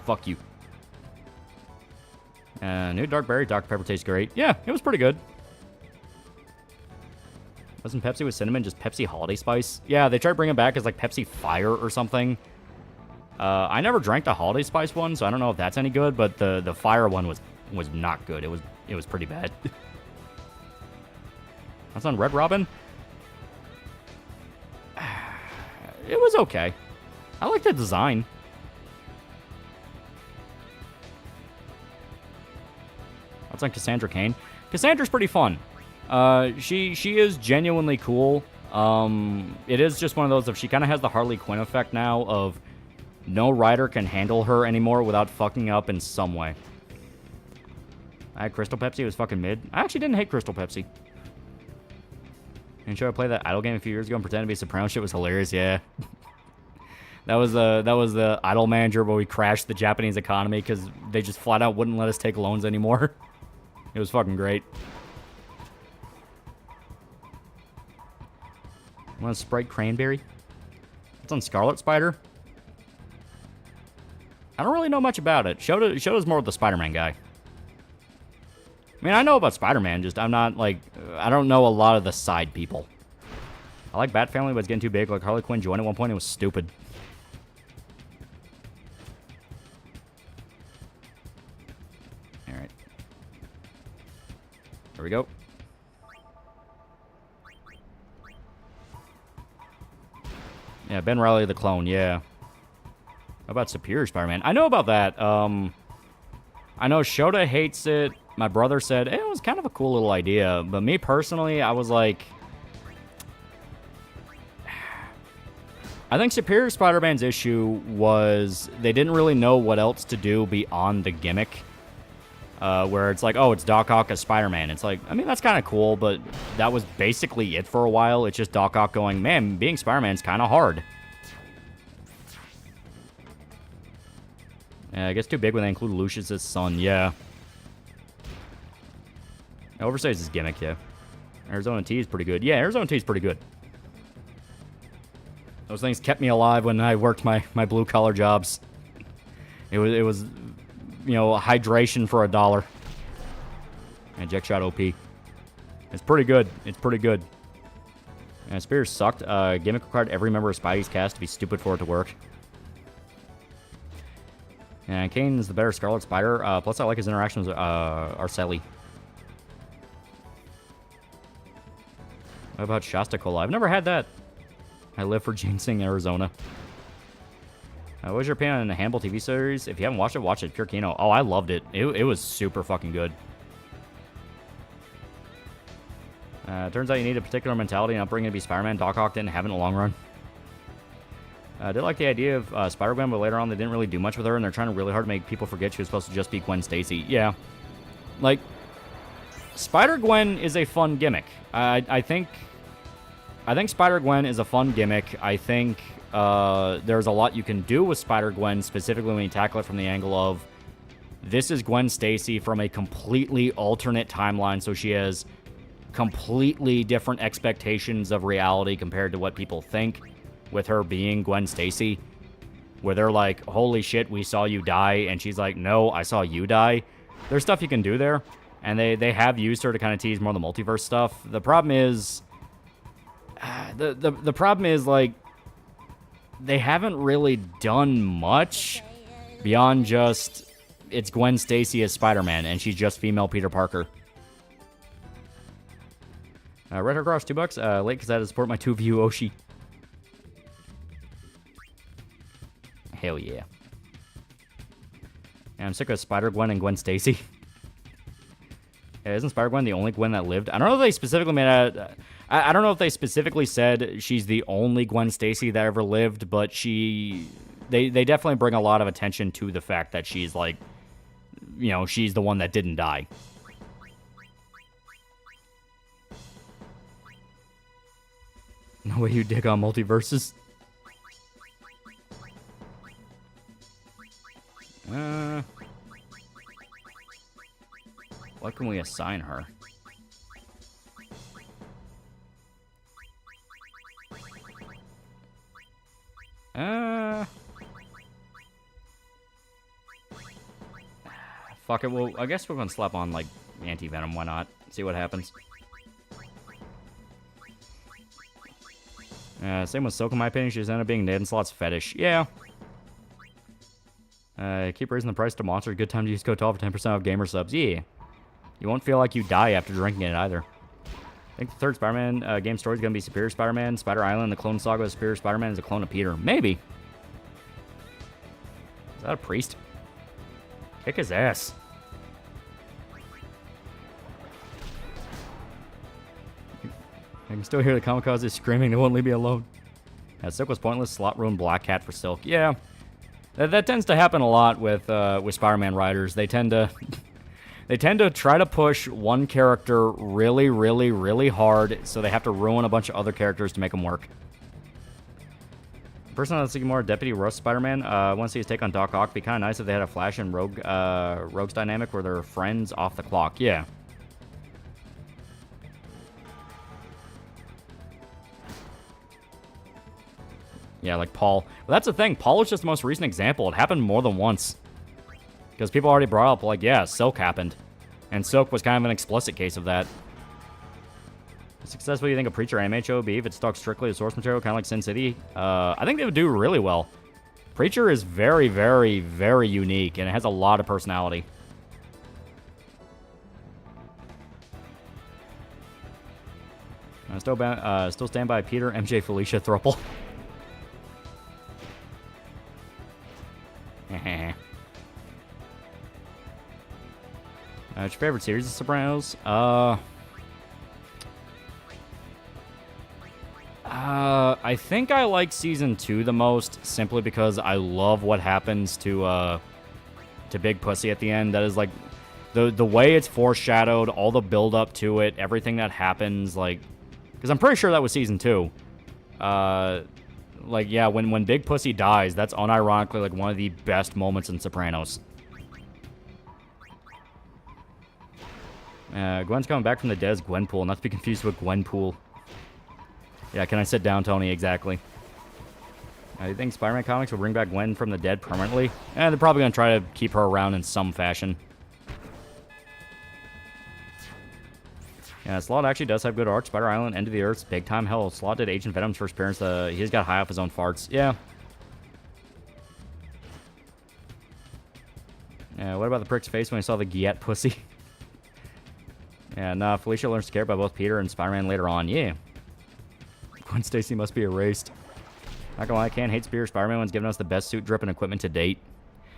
Fuck you. New dark berry. Dr. Pepper tastes great. Yeah, it was pretty good. Wasn't Pepsi with cinnamon just Pepsi Holiday Spice? Yeah, they tried to bring it back as like Pepsi Fire or something. I never drank the Holiday Spice one, so I don't know if that's any good, but the Fire one was not good. It was pretty bad. That's on Red Robin? It was okay. I like the design. That's on Cassandra Cain. Cassandra's pretty fun. She is genuinely cool. It is just one of those, if she kind of has the Harley Quinn effect now of no rider can handle her anymore without fucking up in some way. I had Crystal Pepsi. It was fucking mid. I actually didn't hate Crystal Pepsi. And sure, I played that Idle game a few years ago and pretended to be Soprano. Shit was hilarious. Yeah. That was the Idle manager where we crashed the Japanese economy because they just flat out wouldn't let us take loans anymore. It was fucking great. Want a Sprite Cranberry? It's on Scarlet Spider. I don't really know much about it. Shoda's more of the Spider-Man guy. I mean, I know about Spider-Man, just I'm not, like, I don't know a lot of the side people. I like Bat Family, but it's getting too big. Like, Harley Quinn joined at one point, it was stupid. Alright. There we go. Yeah, Ben Reilly the clone, yeah. How about Superior Spider-Man? I know about that. I know Shota hates it. My brother said, it was kind of a cool little idea. But me personally, I was like... I think Superior Spider-Man's issue was they didn't really know what else to do beyond the gimmick. Where it's like, oh, it's Doc Ock as Spider-Man. It's like, I mean, that's kind of cool, but that was basically it for a while. It's just Doc Ock going, man, being Spider-Man's kind of hard. Yeah, I guess too big when they include Lucius's son, yeah. Oversize his gimmick, yeah. Arizona Tea is pretty good. Yeah, Arizona Tea is pretty good. Those things kept me alive when I worked my blue-collar jobs. It was, you know, hydration for $1. And Jack Shot OP. It's pretty good. It's pretty good. And Spears sucked. Gimmick required every member of Spidey's cast to be stupid for it to work. And Kane's the better Scarlet Spider. Plus, I like his interactions with Arceli. What about Shasta Cola? I've never had that. I live for Ginseng, Arizona. What was your opinion on the Hannibal TV series? If you haven't watched it, watch it. Pure Kino. Oh, I loved it. It was super fucking good. Turns out you need a particular mentality and upbringing to be Spider-Man. Doc Ock didn't have it in the long run. I did like the idea of Spider-Gwen, but later on they didn't really do much with her, and they're trying really hard to make people forget she was supposed to just be Gwen Stacy. Yeah. Like, Spider-Gwen is a fun gimmick. I think Spider-Gwen is a fun gimmick. I think there's a lot you can do with Spider-Gwen, specifically when you tackle it from the angle of this is Gwen Stacy from a completely alternate timeline, so she has completely different expectations of reality compared to what people think, with her being Gwen Stacy, where they're like, holy shit, we saw you die, and she's like, no, I saw you die. There's stuff you can do there, and they have used her to kind of tease more of the multiverse stuff. The problem is... The problem is, like, they haven't really done much beyond just it's Gwen Stacy as Spider-Man, and she's just female Peter Parker. Red Hair Cross, $2. Late because I had to support my 2-view Oshi. Hell yeah. And I'm sick of Spider-Gwen and Gwen Stacy. Isn't Spider-Gwen the only Gwen that lived? I don't know if they specifically made a... I don't know if they specifically said she's the only Gwen Stacy that ever lived, but they definitely bring a lot of attention to the fact that she's, like, you know, she's the one that didn't die. No way you dig on multiverses. What can we assign her? fuck it. Well, I guess we're gonna slap on, like, anti-venom. Why not? See what happens. Same with Silk, in my opinion. She just ended up being Nathan Slot's fetish. Yeah. Keep raising the price to Monster. Good time to use code 12 for 10% off gamer subs. Yeah. You won't feel like you die after drinking it either. I think the third Spider-Man game story is going to be Superior Spider-Man. Spider Island, the clone saga of Superior Spider-Man is a clone of Peter. Maybe. Is that a priest? Kick his ass. I can still hear the kamikaze screaming, they won't leave me alone. Yeah, Silk was pointless. Slot ruined Black Cat for Silk. Yeah. That tends to happen a lot with Spider-Man writers. They tend to... They tend to try to push one character really, really, really hard, so they have to ruin a bunch of other characters to make them work. Personally, let's see more Deputy Rust Spider-Man. I want to see his take on Doc Ock. Be kind of nice if they had a Flash and Rogue's dynamic where they're friends off the clock. Yeah. Yeah, like Paul. Well, that's the thing. Paul is just the most recent example. It happened more than once. Because people already brought up, like, yeah, Silk happened. And Silk was kind of an explicit case of that. How successful do you think a Preacher anime show would be if it stuck strictly to source material, kind of like Sin City? I think they would do really well. Preacher is very, very, very unique, and it has a lot of personality. I still stand by Peter, MJ, Felicia, Thruple. What's your favorite series of Sopranos? I think I like season 2 the most, simply because I love what happens to Big Pussy at the end. That is like the way it's foreshadowed, all the build up to it, everything that happens, like, because I'm pretty sure that was season 2. Like, yeah, when Big Pussy dies, that's unironically like one of the best moments in Sopranos. Gwen's coming back from the dead as Gwenpool, not to be confused with Gwenpool. Yeah, can I sit down, Tony? Exactly. Do you think Spider-Man Comics will bring back Gwen from the dead permanently? They're probably going to try to keep her around in some fashion. Yeah, Slot actually does have good art. Spider Island, End of the Earth, big time. Hell, Slot did Agent Venom's first appearance. He's got high off his own farts. Yeah. Yeah, what about the prick's face when he saw the Giet pussy? Yeah, nah, Felicia learns to care about both Peter and Spider-Man later on. Yeah. Gwen Stacy must be erased. Not gonna lie, I can't hate Superior Spider-Man one's given us the best suit dripping equipment to date.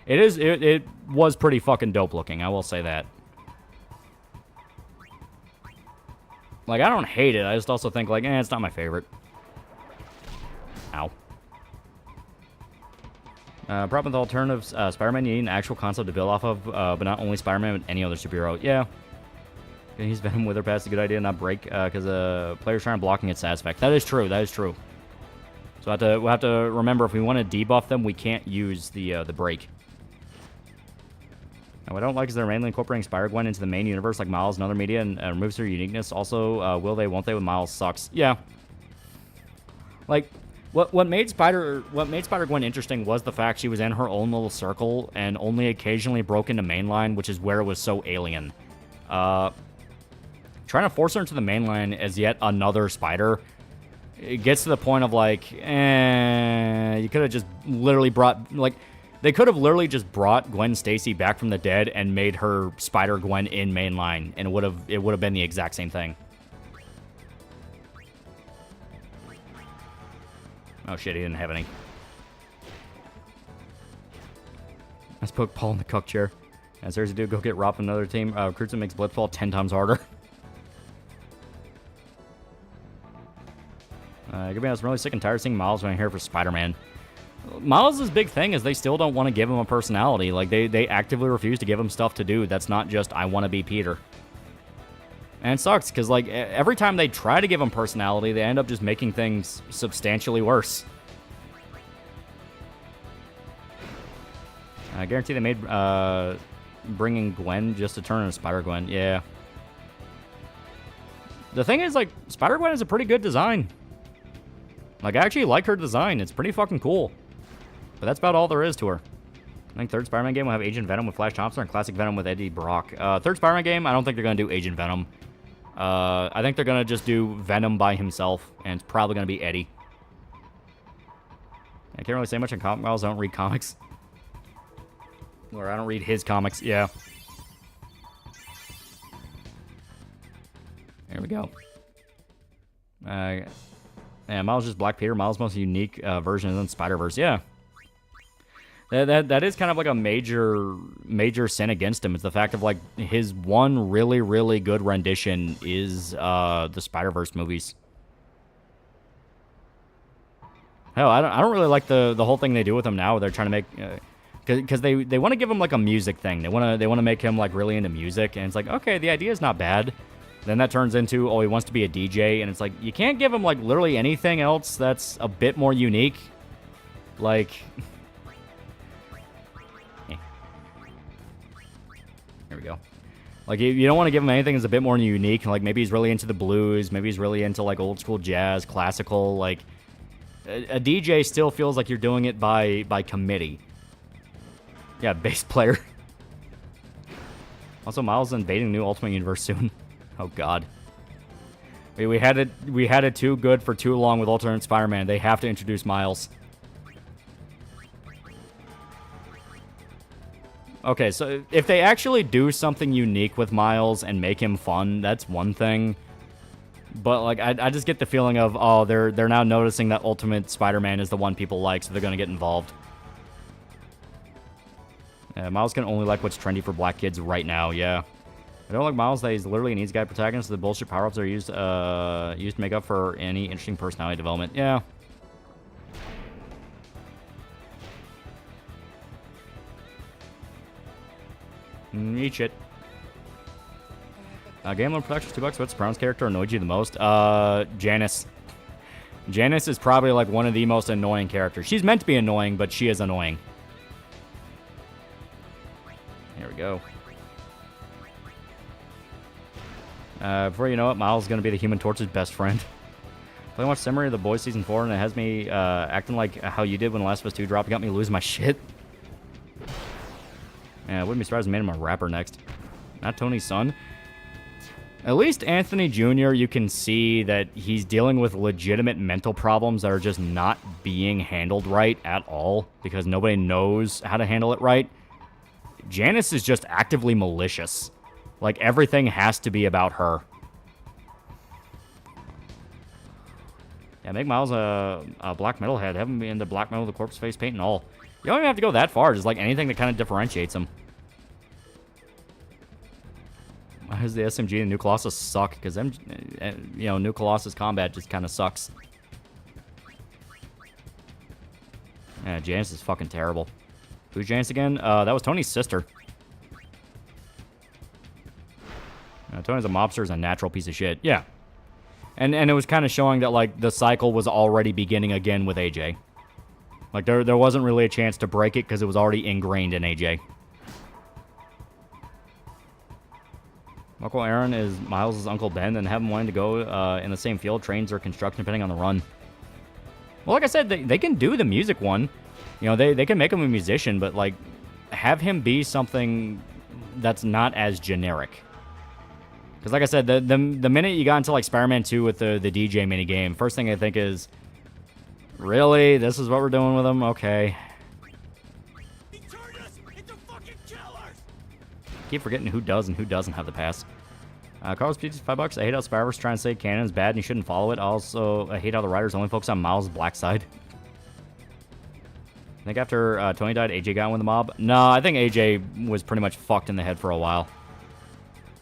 It was pretty fucking dope looking, I will say that. Like, I don't hate it, I just also think, like, it's not my favorite. Ow. Problem with alternatives, Spider-Man, you need an actual concept to build off of, but not only Spider-Man, but any other superhero. Yeah. Use Venom with her pass is a good idea, not break, because players trying blocking its Sass effect. That is true, that is true. So we'll have to remember, if we want to debuff them, we can't use the break. And what I don't like is they're mainly incorporating Spider-Gwen into the main universe like Miles and other media, and removes her uniqueness. Also, will they, won't they, with Miles sucks. Yeah. Like, what made Spider-Gwen interesting was the fact she was in her own little circle and only occasionally broke into mainline, which is where it was so alien. Trying to force her into the mainline as yet another Spider, it gets to the point of, like, you could have just literally brought, like, they could have literally just brought Gwen Stacy back from the dead and made her Spider-Gwen in mainline, and it would have been the exact same thing. Oh shit, he didn't have any. Let's poke Paul in the cuck chair. And seriously, dude, go get Rob from another team. Recruits and makes Blitzball 10 times harder. Gonna be honest, I'm really sick and tired of seeing Miles when I'm here for Spider-Man. Miles' big thing is they still don't want to give him a personality. Like, they actively refuse to give him stuff to do that's not just, I want to be Peter. And it sucks, because, like, every time they try to give him personality, they end up just making things substantially worse. I guarantee they made bringing Gwen just to turn into Spider-Gwen. Yeah. The thing is, like, Spider-Gwen is a pretty good design. Like, I actually like her design. It's pretty fucking cool. But that's about all there is to her. I think third Spider-Man game will have Agent Venom with Flash Thompson and Classic Venom with Eddie Brock. Third Spider-Man game, I don't think they're going to do Agent Venom. I think they're going to just do Venom by himself, and it's probably going to be Eddie. I can't really say much on comic models. I don't read comics. Or I don't read his comics. Yeah. There we go. Yeah, Miles is just Black Peter. Miles' most unique version is in Spider-Verse. Yeah. That is kind of like a major sin against him. It's the fact of like his one really, really good rendition is the Spider-Verse movies. Hell, I don't really like the whole thing they do with him now. They're trying to make because they want to give him like a music thing. They want to make him like really into music, and it's like, okay, the idea is not bad. Then that turns into, oh, he wants to be a DJ, and it's like you can't give him like literally anything else that's a bit more unique. Like, here we go. Like you don't want to give him anything that's a bit more unique. Like maybe he's really into the blues, maybe he's really into like old school jazz, classical. Like a DJ still feels like you're doing it by committee. Yeah, bass player. Also, Miles is invading new Ultimate Universe soon. Oh God. We had it too good for too long with Ultimate Spider-Man. They have to introduce Miles. Okay, so if they actually do something unique with Miles and make him fun, that's one thing. But like I just get the feeling of, oh, they're now noticing that Ultimate Spider-Man is the one people like, so they're gonna get involved. Miles can only like what's trendy for black kids right now, yeah. I don't like Miles that he's literally an easy guy protagonist. The bullshit power-ups are used to make up for any interesting personality development. Yeah. Eat shit. Game Loan Productions, $2. What's Brown's character annoyed you the most? Janice. Janice is probably like one of the most annoying characters. She's meant to be annoying, but she is annoying. Here we go. Before you know it, Miles is going to be the Human Torch's best friend. I watched Summary of the Boys Season 4, and it has me acting like how you did when Last of Us 2 dropped. It got me losing my shit. Yeah, I wouldn't be surprised if I made him a rapper next. Not Tony's son. At least Anthony Jr., you can see that he's dealing with legitimate mental problems that are just not being handled right at all, because nobody knows how to handle it right. Janice is just actively malicious. Like, everything has to be about her. Yeah, make Miles a black metalhead. Have him be into black metal with the corpse face paint and all. You don't even have to go that far. Just, like, anything that kind of differentiates him. Why does the SMG and New Colossus suck? Because, New Colossus combat just kind of sucks. Yeah, Janice is fucking terrible. Who's Janice again? That was Tony's sister. Tony's a mobster, is a natural piece of shit. Yeah. And it was kind of showing that, like, the cycle was already beginning again with AJ. Like, there wasn't really a chance to break it because it was already ingrained in AJ. Uncle Aaron is Miles' Uncle Ben, and have him wanting to go in the same field, trains, or construction, depending on the run. Well, like I said, they can do the music one. You know, they can make him a musician, but, like, have him be something that's not as generic. Because, like I said, the minute you got into, like, Spider-Man 2 with the DJ minigame, first thing I think is, really? This is what we're doing with him? Okay. He turned us into fucking killers! Keep forgetting who does and who doesn't have the pass. Carlos P, $5. I hate how Spider-Verse trying to say canon is bad and you shouldn't follow it. Also, I hate how the writers only focus on Miles' black side. I think after Tony died, AJ got in with the mob. No, I think AJ was pretty much fucked in the head for a while.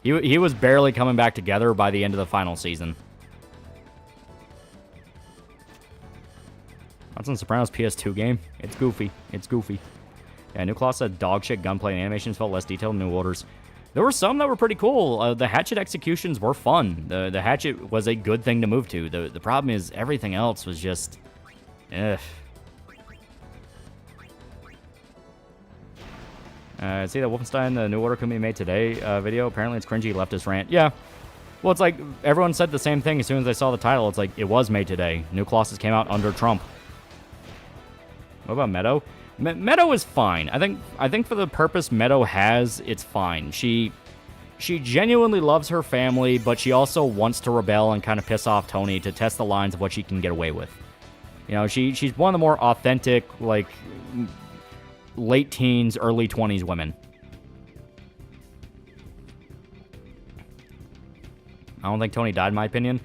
He was barely coming back together by the end of the final season. That's on Sopranos PS2 game. It's goofy. It's goofy. Yeah, New Class said dog shit gunplay and animations felt less detailed than New Orders. There were some that were pretty cool. The hatchet executions were fun. The hatchet was a good thing to move to. The problem is everything else was just... ugh. See that Wolfenstein, the New Order can be made today video. Apparently it's cringy leftist rant. Yeah. Well, it's like everyone said the same thing as soon as they saw the title. It's like, it was made today. New Colossus came out under Trump. What about Meadow? Meadow is fine. I think for the purpose Meadow has, it's fine. She genuinely loves her family, but she also wants to rebel and kind of piss off Tony to test the lines of what she can get away with. You know, she's one of the more authentic, like, late teens, early 20s women. I don't think Tony died, in my opinion.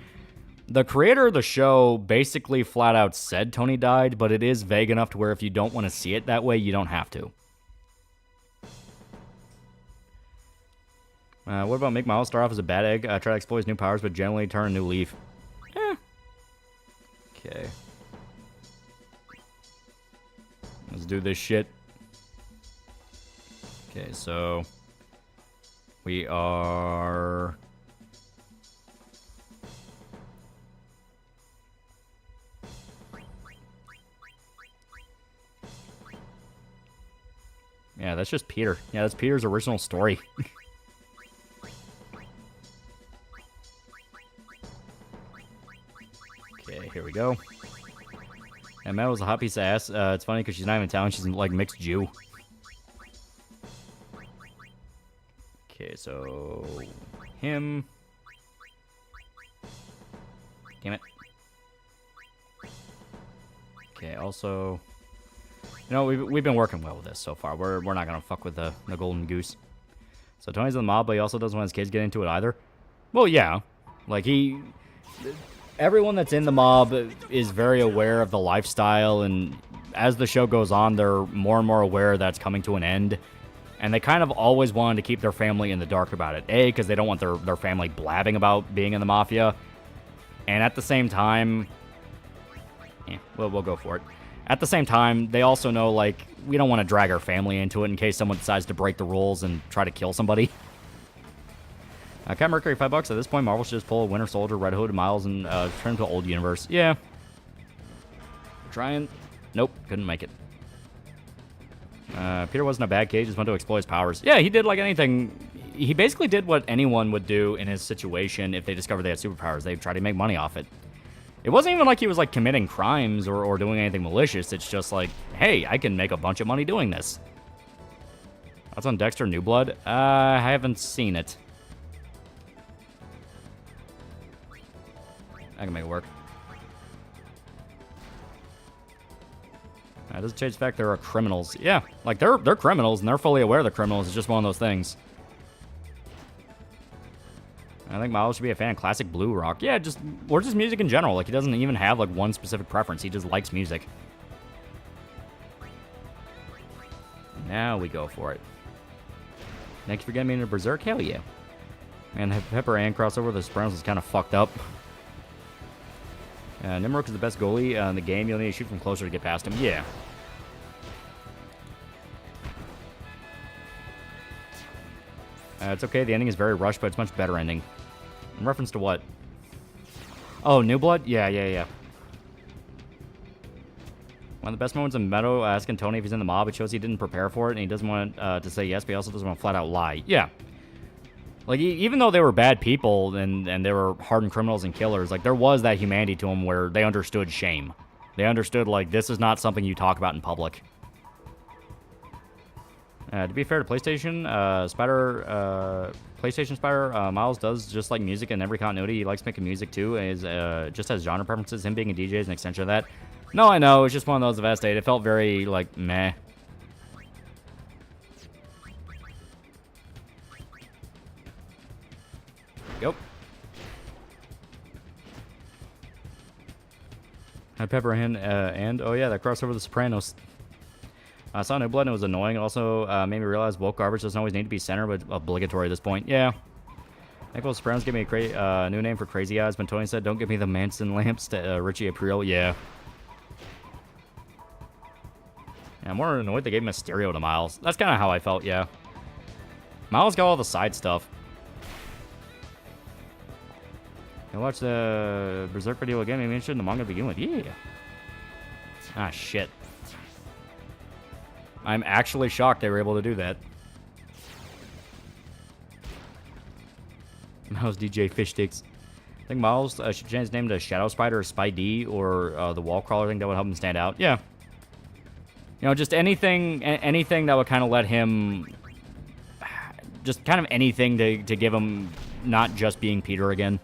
The creator of the show basically flat out said Tony died, but it is vague enough to where if you don't want to see it that way, you don't have to. What about make Miles start off as a bad egg? Try to exploit his new powers, but generally turn a new leaf. Okay. Let's do this shit. Okay, so... we are... yeah, that's just Peter. Yeah, that's Peter's original story. Okay, here we go. And Meadow's a hot piece of ass. It's funny because she's not even Italian. She's like mixed Jew. Okay, so... him. Damn it. Okay, also... you know, we've been working well with this so far. We're not going to fuck with the golden goose. So Tony's in the mob, but he also doesn't want his kids get into it either. Well, yeah. Like, everyone that's in the mob is very aware of the lifestyle, and as the show goes on, they're more and more aware that it's coming to an end. And they kind of always wanted to keep their family in the dark about it. A, because they don't want their family blabbing about being in the mafia. And at the same time... we'll go for it. At the same time, they also know, like, we don't want to drag our family into it in case someone decides to break the rules and try to kill somebody. Captain Mercury, $5. At this point, Marvel should just pull a Winter Soldier, Red Hood, Miles, and turn to an old universe. Yeah. Trying. Nope, couldn't make it. Peter wasn't a bad kid, just wanted to exploit his powers. Yeah, he did like anything. He basically did what anyone would do in his situation if they discovered they had superpowers. They'd try to make money off it. It wasn't even like he was, like, committing crimes or doing anything malicious. It's just like, hey, I can make a bunch of money doing this. That's on Dexter New Blood. I haven't seen it. I can make it work. That doesn't change the fact there are criminals. Yeah, like, they're criminals, and they're fully aware they're criminals. It's just one of those things. I think Miles should be a fan of classic blue rock. Yeah, or just music in general. Like, he doesn't even have, like, one specific preference. He just likes music. Now we go for it. Thank you for getting me into Berserk. Hell yeah. Man, the Pepper Ann crossover with the Sopranos is kind of fucked up. Nimrok is the best goalie in the game. You'll need to shoot from closer to get past him. Yeah. It's okay. The ending is very rushed, but it's a much better ending. In reference to what? Oh, New Blood? Yeah. One of the best moments in Meadow asking Tony if he's in the mob. It shows he didn't prepare for it, and he doesn't want to say yes, but he also doesn't want to flat out lie. Yeah. Like, even though they were bad people and they were hardened criminals and killers, like, there was that humanity to them where they understood shame. They understood, like, this is not something you talk about in public. To be fair to PlayStation Spider, Miles does just like music in every continuity. He likes making music too, and just has genre preferences. Him being a DJ is an extension of that. No, I know. It's just one of those of S8. It felt very, like, meh. Yep. Pepper and oh yeah, that crossover with the Sopranos. I saw New Blood and it was annoying. It also made me realize woke garbage doesn't always need to be center, but obligatory at this point. Yeah. Nicholas Sopranos gave me a new name for Crazy Eyes, but Tony said, don't give me the Manson lamps to Richie April. Yeah. I'm more annoyed they gave Mysterio to Miles. That's kind of how I felt, yeah. Miles got all the side stuff. I watched the Berserk video again. Maybe interested in the manga to begin with. Yeah. Ah, shit. I'm actually shocked they were able to do that. Miles DJ Fish Sticks. I think Miles should change his name to Shadow Spider or Spidey or the Wall Crawler. I think that would help him stand out. Yeah. You know, just anything that would kind of let him, just kind of anything to give him not just being Peter again.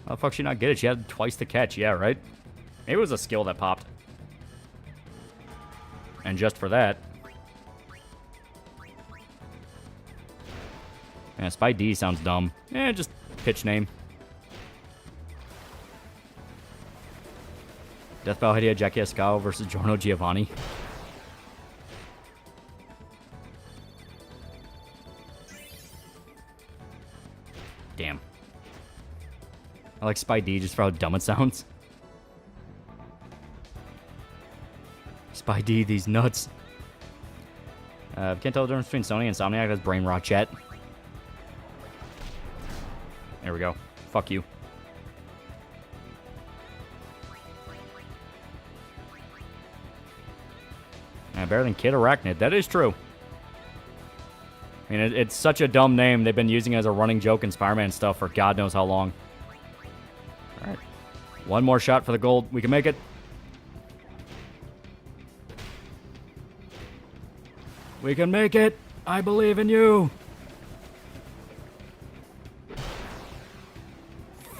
How the fuck she not get it? She had twice the catch. Yeah, right? Maybe it was a skill that popped. And just for that. Yeah, Spy D sounds dumb. Just pitch name. Death Bow Hideo Jackie Escao versus Giorno Giovanni. Damn. I like Spy D just for how dumb it sounds. Spy D, these nuts. Can't tell the difference between Sony and Insomniac. That's brain rot chat. There we go. Fuck you. Better than Kid Arachnid. That is true. I mean, it's such a dumb name. They've been using it as a running joke in Spider-Man stuff for God knows how long. All right. One more shot for the gold. We can make it. We can make it. I believe in you.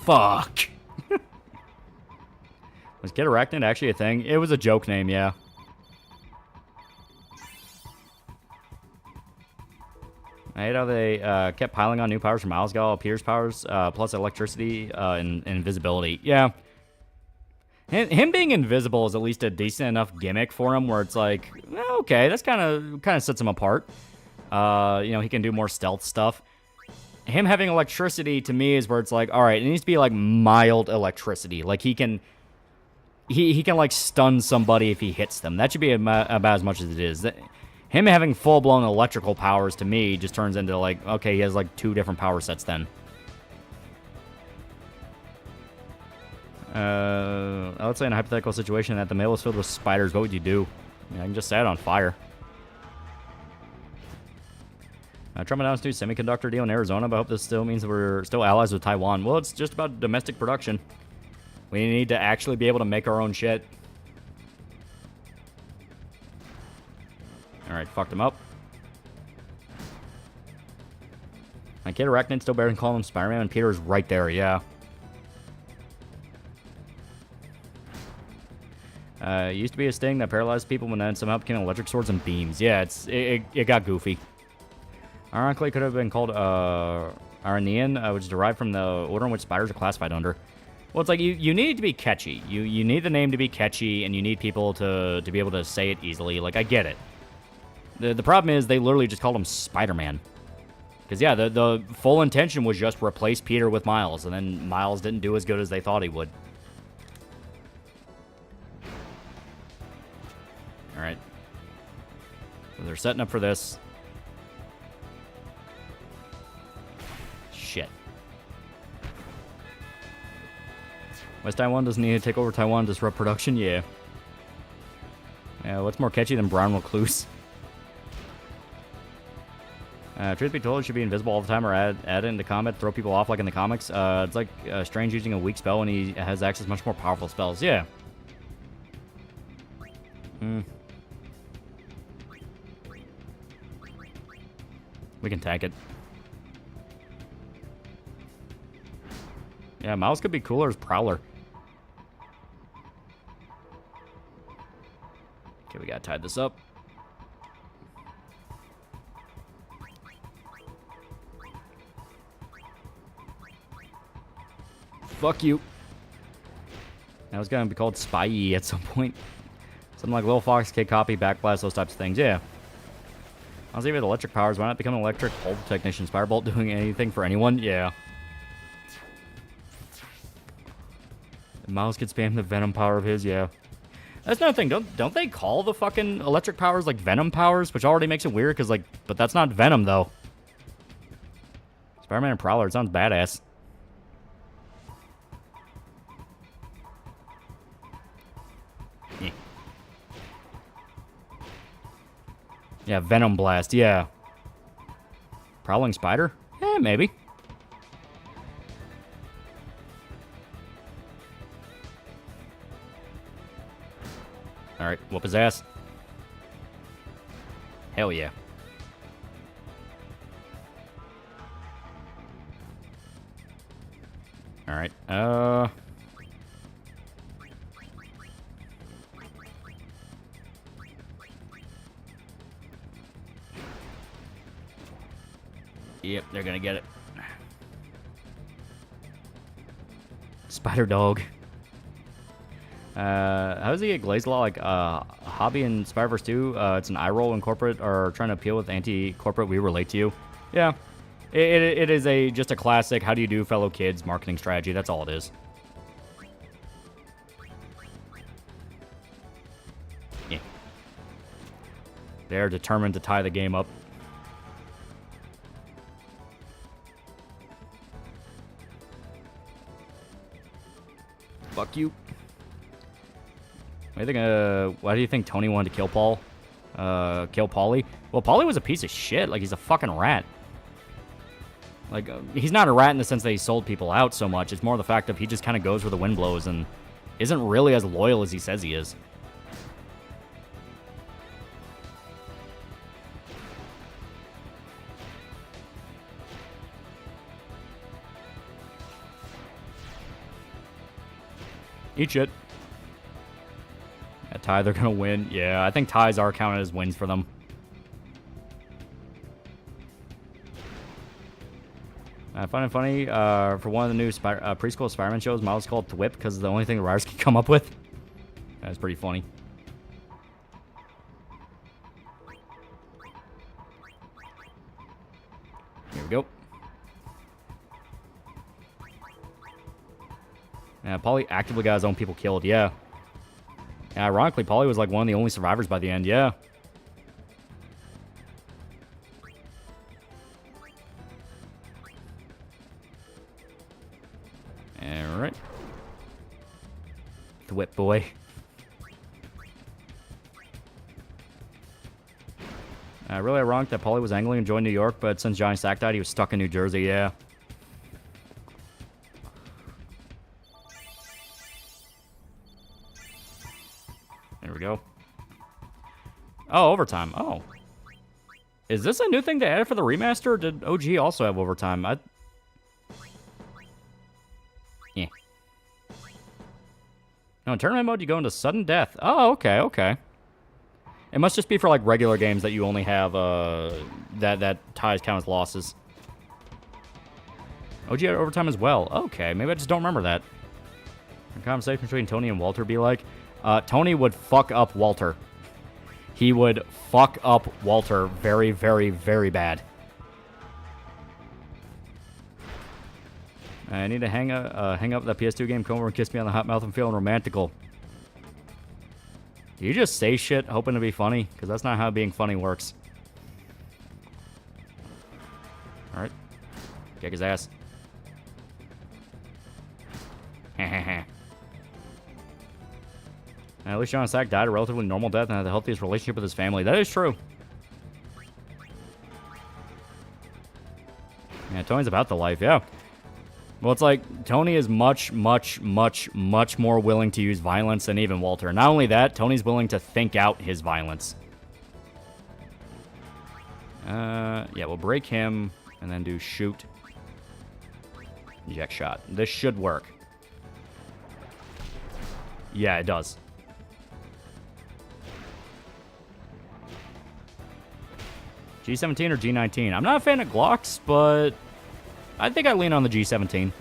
Fuck. Was Kid Arachnid actually a thing? It was a joke name, yeah. I hate how they kept piling on new powers from Miles. Got all Peter's powers, plus electricity and invisibility. Yeah. Him being invisible is at least a decent enough gimmick for him where it's like, okay, that's kind of sets him apart. You know, he can do more stealth stuff. Him having electricity to me is where it's like, all right, it needs to be like mild electricity. Like he can like stun somebody if he hits them. That should be about as much as it is. Him having full-blown electrical powers, to me, just turns into, like, okay, he has, like, 2 different power sets then. Let's say in a hypothetical situation that the mail was filled with spiders, what would you do? I can just set it on fire. Trump announced a new semiconductor deal in Arizona, but I hope this still means that we're still allies with Taiwan. Well, it's just about domestic production. We need to actually be able to make our own shit. Alright, fucked him up. My Kid Arachnid still better than calling him Spider-Man, and Peter's right there, yeah. It used to be a sting that paralyzed people, and then somehow became electric swords and beams. Yeah, it got goofy. Ironically, could have been called Aranean, which is derived from the order in which spiders are classified under. Well, it's like, you need it to be catchy. You need the name to be catchy, and you need people to be able to say it easily. Like, I get it. The problem is they literally just called him Spider-Man. Because, yeah, the full intention was just replace Peter with Miles, and then Miles didn't do as good as they thought he would. Alright. So they're setting up for this. Shit. West Taiwan doesn't need to take over Taiwan to disrupt production? Yeah. What's more catchy than Brown Recluse? Truth be told, it should be invisible all the time or add it into combat, throw people off like in the comics. It's like Strange using a weak spell when he has access to much more powerful spells. Yeah. We can tank it. Yeah, Miles could be cooler as Prowler. Okay, we gotta tie this up. Fuck you. That was gonna be called Spy-E at some point. Something like Little Fox, Kid Copy, Backblast, those types of things. Yeah. Honestly, with electric powers, why not become an electric bolt technician? Firebolt doing anything for anyone? Yeah. Miles could spam the Venom power of his, yeah. That's another thing. Don't they call the fucking electric powers like Venom powers, which already makes it weird? Cause like, but that's not Venom though. Spider-Man and Prowler. It sounds badass. Yeah, Venom Blast, yeah. Prowling Spider? Maybe. Alright, whoop his ass. Hell yeah. Alright, Yep, they're gonna get it. Spider dog. How does he get glazed a lot? Like, Hobby and Spider-Verse 2, it's an eye roll when corporate are trying to appeal with anti-corporate, we relate to you. Yeah. It is just a classic, how do you do, fellow kids, marketing strategy. That's all it is. Yeah. They're determined to tie the game up. Fuck you. Why do you think Tony wanted to kill Paul? Kill Paulie? Well, Paulie was a piece of shit. Like, he's a fucking rat. Like, he's not a rat in the sense that he sold people out so much. It's more the fact that he just kind of goes where the wind blows and isn't really as loyal as he says he is. Eat shit. Yeah, tie, they're gonna win. Yeah, I think ties are counted as wins for them. I find it funny, for one of the new preschool Spider-Man shows, Miles called Thwip because it's the only thing the writers can come up with. That's pretty funny. Here we go. Yeah, Paulie actively got his own people killed, yeah. Yeah, ironically, Paulie was like one of the only survivors by the end, yeah. Alright. The whip boy. Really ironic that Paulie was angling and joined New York, but since Johnny Sack died, he was stuck in New Jersey, yeah. There we go. Oh, overtime. Oh. Is this a new thing they added for the remaster, or did OG also have overtime? Yeah. No, in tournament mode, you go into sudden death. Oh, okay, okay. It must just be for, like, regular games that you only have, that ties count as losses. OG had overtime as well. Okay, maybe I just don't remember that. The conversation between Tony and Walter be like, Tony would fuck up Walter. He would fuck up Walter very, very, very bad. I need to hang up that PS2 game, come over and kiss me on the hot mouth. I'm feeling romantical. Do you just say shit hoping to be funny? Because that's not how being funny works. Alright. Kick his ass. At least John Sack died a relatively normal death and had the healthiest relationship with his family. That is true. Yeah, Tony's about the life, yeah. Well, it's like, Tony is much, much, much, much more willing to use violence than even Walter. Not only that, Tony's willing to think out his violence. Yeah, we'll break him and then do shoot. Eject shot. This should work. Yeah, it does. G17 or G19? I'm not a fan of Glocks, but I think I lean on the G17.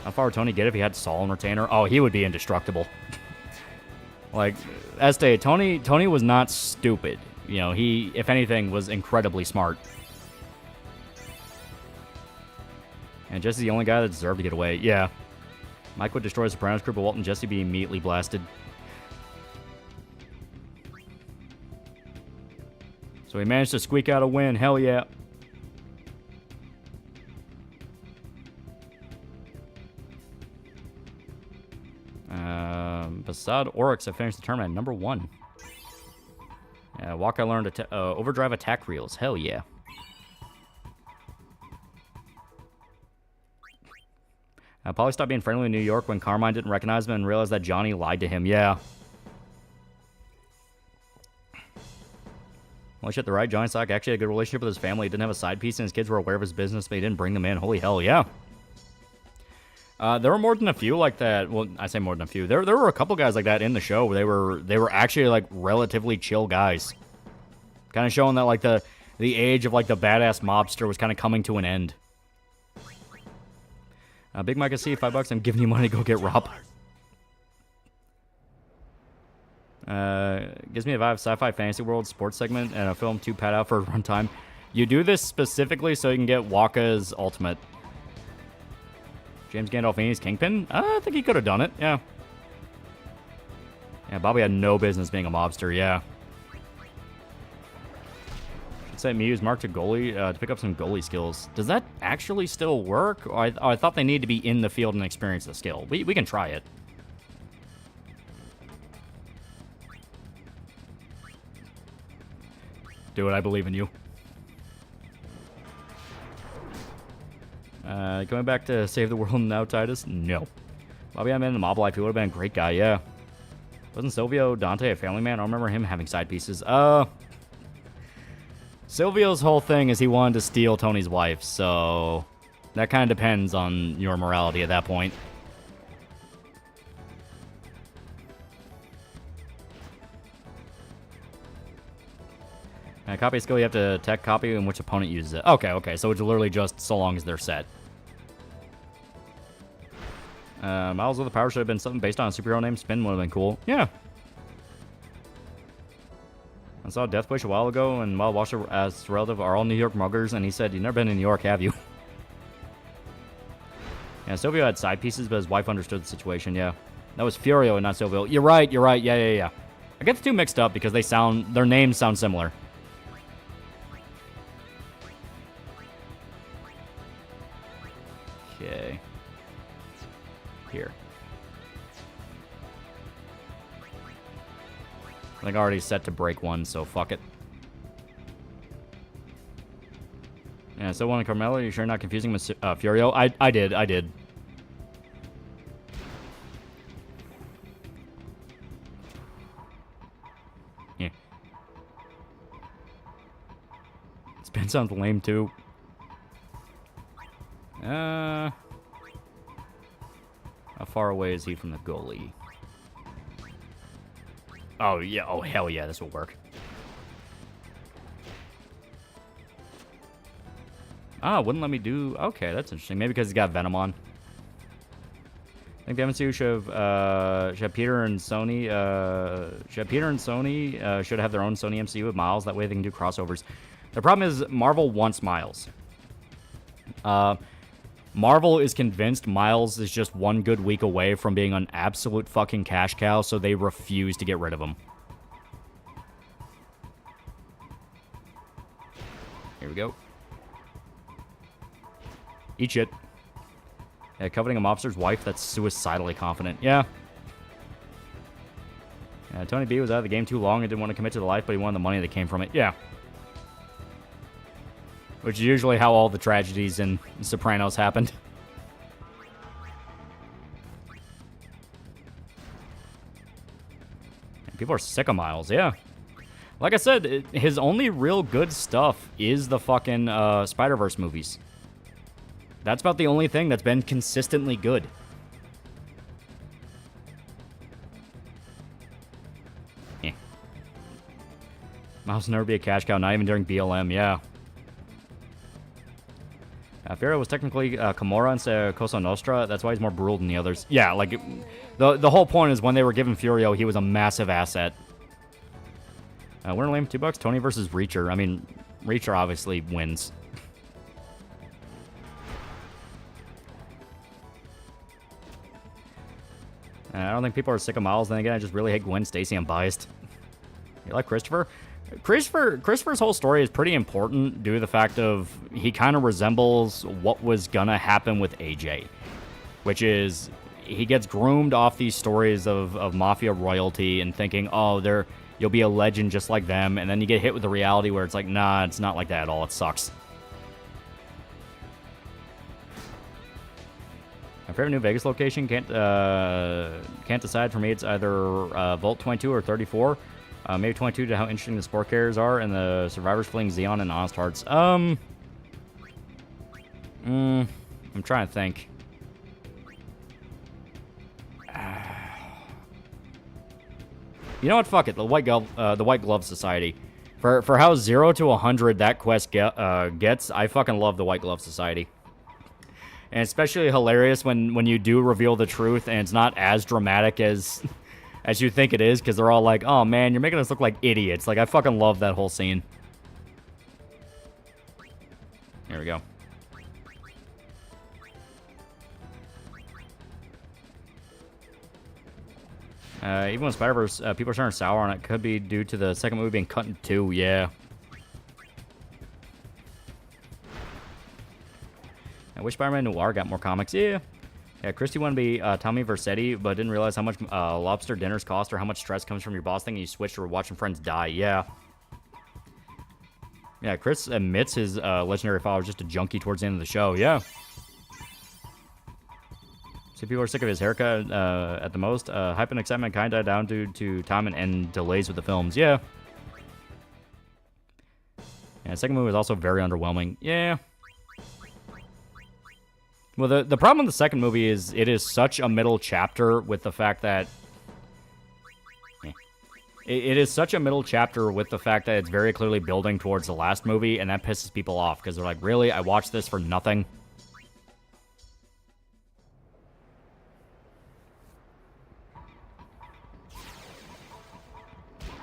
How far would Tony get if he had Saul and Retainer? Oh, he would be indestructible. Like, Estee, Tony was not stupid. You know, he, if anything, was incredibly smart. And Jesse's the only guy that deserved to get away. Yeah. Mike would destroy Sopranos crew, but Walt and Jesse be immediately blasted. So he managed to squeak out a win. Hell yeah. Basad Oryx have finished the tournament at #1. Waka learned overdrive attack reels. Hell yeah. Paulie stopped being friendly in New York when Carmine didn't recognize him and realized that Johnny lied to him. Yeah. Holy shit, the right Johnny Sock actually had a good relationship with his family. He didn't have a side piece, and his kids were aware of his business, but he didn't bring them in. Holy hell, yeah. There were more than a few like that. Well, I say more than a few. There were a couple guys like that in the show where they were actually like relatively chill guys. Kind of showing that like the age of like the badass mobster was kind of coming to an end. Big Mike, I see $5. I'm giving you money to go get Rob. Gives me a vibe sci-fi fantasy world sports segment and a film to pad out for a runtime. You do this specifically so you can get Waka's ultimate. James Gandolfini's Kingpin? I think he could have done it, yeah. Yeah, Bobby had no business being a mobster, yeah. Should say me use Mark to goalie to pick up some goalie skills. Does that actually still work? I thought they need to be in the field and experience the skill. We can try it. Do it, I believe in you. Going back to save the world now, Titus? No. Bobby, I'm in the mob life. He would have been a great guy, yeah. Wasn't Silvio Dante a family man? I don't remember him having side pieces. Silvio's whole thing is he wanted to steal Tony's wife, so that kind of depends on your morality at that point. Copy skill, you have to tech copy in which opponent uses it. Okay, so it's literally just so long as they're set. Miles with the power should have been something based on a superhero name. Spin would have been cool. Yeah. I saw Death Wish a while ago, and Wild Washer as relative are all New York muggers, and he said, "You've never been in New York, have you?" Yeah, Silvio had side pieces, but his wife understood the situation, yeah. That was Furio and not Silvio. You're right, yeah. I get the two mixed up because their names sound similar. Okay. Here. I think I already set to break one, so fuck it. Yeah, so one in Carmelo, you sure not confusing with Furio? I did. Yeah. Spin sounds lame too. How far away is he from the goalie? Oh, yeah. Oh, hell yeah. This will work. Wouldn't let me do... Okay, that's interesting. Maybe because he's got Venom on. I think the MCU should have Peter and Sony... should have their own Sony MCU with Miles. That way they can do crossovers. The problem is Marvel wants Miles. Marvel is convinced Miles is just one good week away from being an absolute fucking cash cow, so they refuse to get rid of him. Here we go. Eat shit. Yeah, coveting a mobster's wife that's suicidally confident. Yeah. Tony B was out of the game too long and didn't want to commit to the life, but he wanted the money that came from it. Yeah. Which is usually how all the tragedies in Sopranos happened. And people are sick of Miles, yeah. Like I said, his only real good stuff is the fucking Spider-Verse movies. That's about the only thing that's been consistently good. Miles will never be a cash cow, not even during BLM, yeah. Fero was technically Kimura instead of Cosa Nostra. That's why he's more brutal than the others. Yeah, like, the whole point is when they were giving Furio, he was a massive asset. Winner lame, $2. Tony versus Reacher. I mean, Reacher obviously wins. I don't think people are sick of Miles. Then again, I just really hate Gwen Stacy. I'm biased. You like Christopher? Christopher's whole story is pretty important due to the fact of he kind of resembles what was gonna happen with AJ, which is he gets groomed off these stories of mafia royalty and thinking, oh, you'll be a legend just like them, and then you get hit with the reality where it's like, nah, it's not like that at all. It sucks. My favorite New Vegas location can't decide for me. It's either Vault 22 or 34. Maybe 22 to how interesting the sport carriers are, and the survivors fleeing Xeon and Honest Hearts. I'm trying to think. You know what? Fuck it. The White Glove Society. For how 0 to 100 that quest gets, I fucking love the White Glove Society. And especially hilarious when you do reveal the truth and it's not as dramatic as you think it is, because they're all like, oh man, you're making us look like idiots. Like, I fucking love that whole scene. Here we go. Even with Spider-Verse, people are turning sour on it. Could be due to the second movie being cut in two, yeah. I wish Spider-Man Noir got more comics, yeah. Yeah, Christy wanted to be Tommy Vercetti, but didn't realize how much lobster dinners cost or how much stress comes from your boss thing and you switch to watching friends die, yeah. Yeah, Chris admits his legendary father was just a junkie towards the end of the show, yeah. So people are sick of his haircut at the most. Hype and excitement kind of down due to time and delays with the films. Yeah. Yeah, the second movie was also very underwhelming. Yeah. Well, the problem with the second movie is it is such a middle chapter with the fact that... It is such a middle chapter with the fact that it's very clearly building towards the last movie, and that pisses people off, because they're like, really? I watched this for nothing?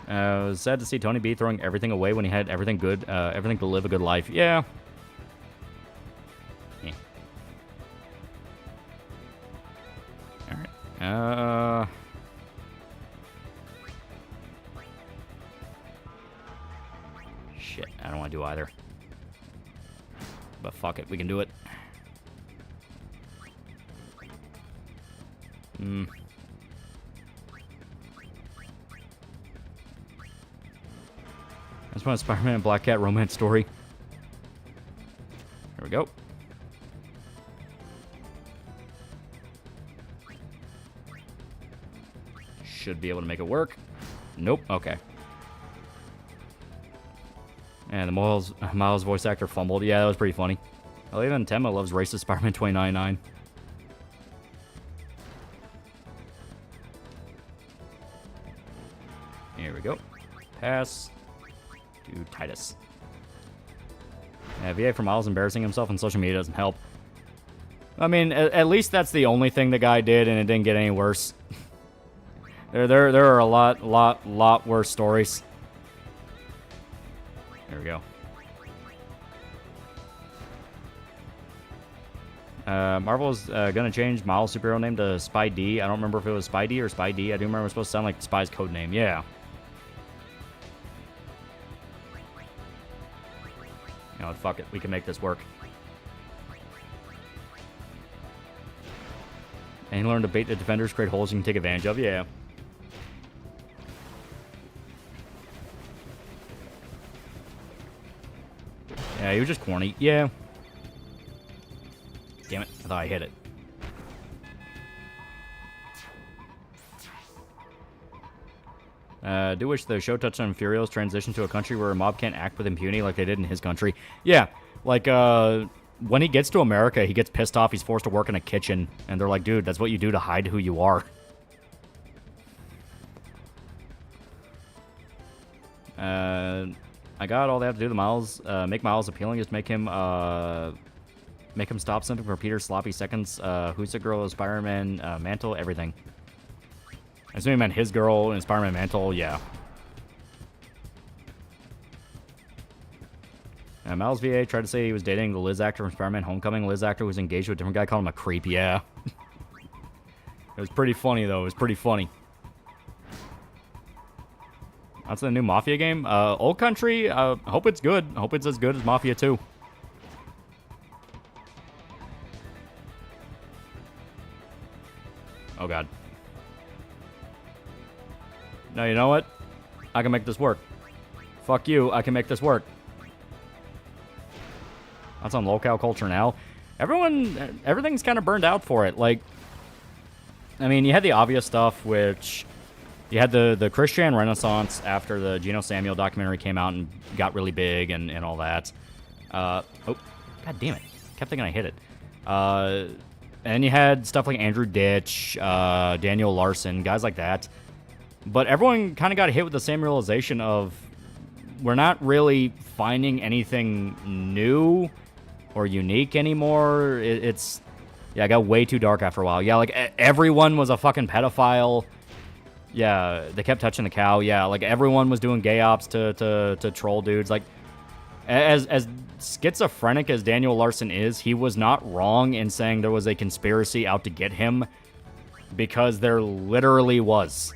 It was sad to see Tony B throwing everything away when he had everything good, everything to live a good life. Yeah. Alright. Shit, I don't want to do either. But fuck it, we can do it. I just want a Spider-Man and Black Cat romance story. Here we go. Should be able to make it work. Nope. Okay. And the Miles voice actor fumbled. Yeah, that was pretty funny. Well, even Temma loves racist Spider-Man 2099. Here we go. Pass. To Titus. Yeah, VA for Miles embarrassing himself on social media doesn't help. I mean, at least that's the only thing the guy did, and it didn't get any worse. There are a lot worse stories. There we go. Marvel's gonna change Miles' superhero name to Spy D. I don't remember if it was Spy D or Spy D. I do remember it was supposed to sound like Spy's code name. Yeah. You know what, fuck it. We can make this work. And learn to bait the defenders, create holes you can take advantage of. Yeah. Yeah, he was just corny. Yeah. Damn it. I thought I hit it. Do wish the show touched on Furio's transition to a country where a mob can't act with impunity like they did in his country. Yeah, like, when he gets to America, he gets pissed off, he's forced to work in a kitchen, and they're like, dude, that's what you do to hide who you are. I got all they have to do to Miles, make Miles appealing, just make him stop something for Peter's sloppy seconds, who's the girl, Spider-Man, mantle, everything. I assume he meant his girl in Spider-Man mantle, yeah. Miles VA tried to say he was dating the Liz actor from Spider-Man Homecoming. Liz actor was engaged to a different guy, called him a creep, yeah. It was pretty funny, though. It was pretty funny. That's the new Mafia game. Old Country, hope it's good. Hope it's as good as Mafia 2. Oh, God. No, you know what? I can make this work. Fuck you, I can make this work. That's on locale culture now. Everything's kind of burned out for it. Like, I mean, you had the obvious stuff, which You had the Christian Renaissance after the Geno Samuel documentary came out and got really big and all that. Oh, god damn it. Kept thinking I hit it. And you had stuff like Andrew Ditch, Daniel Larson, guys like that. But everyone kind of got hit with the same realization of we're not really finding anything new or unique anymore. It's... Yeah, it got way too dark after a while. Yeah, like, everyone was a fucking pedophile. Yeah, they kept touching the cow. Yeah, like, everyone was doing gay ops to troll dudes. Like, as schizophrenic as Daniel Larson is, he was not wrong in saying there was a conspiracy out to get him, because there literally was.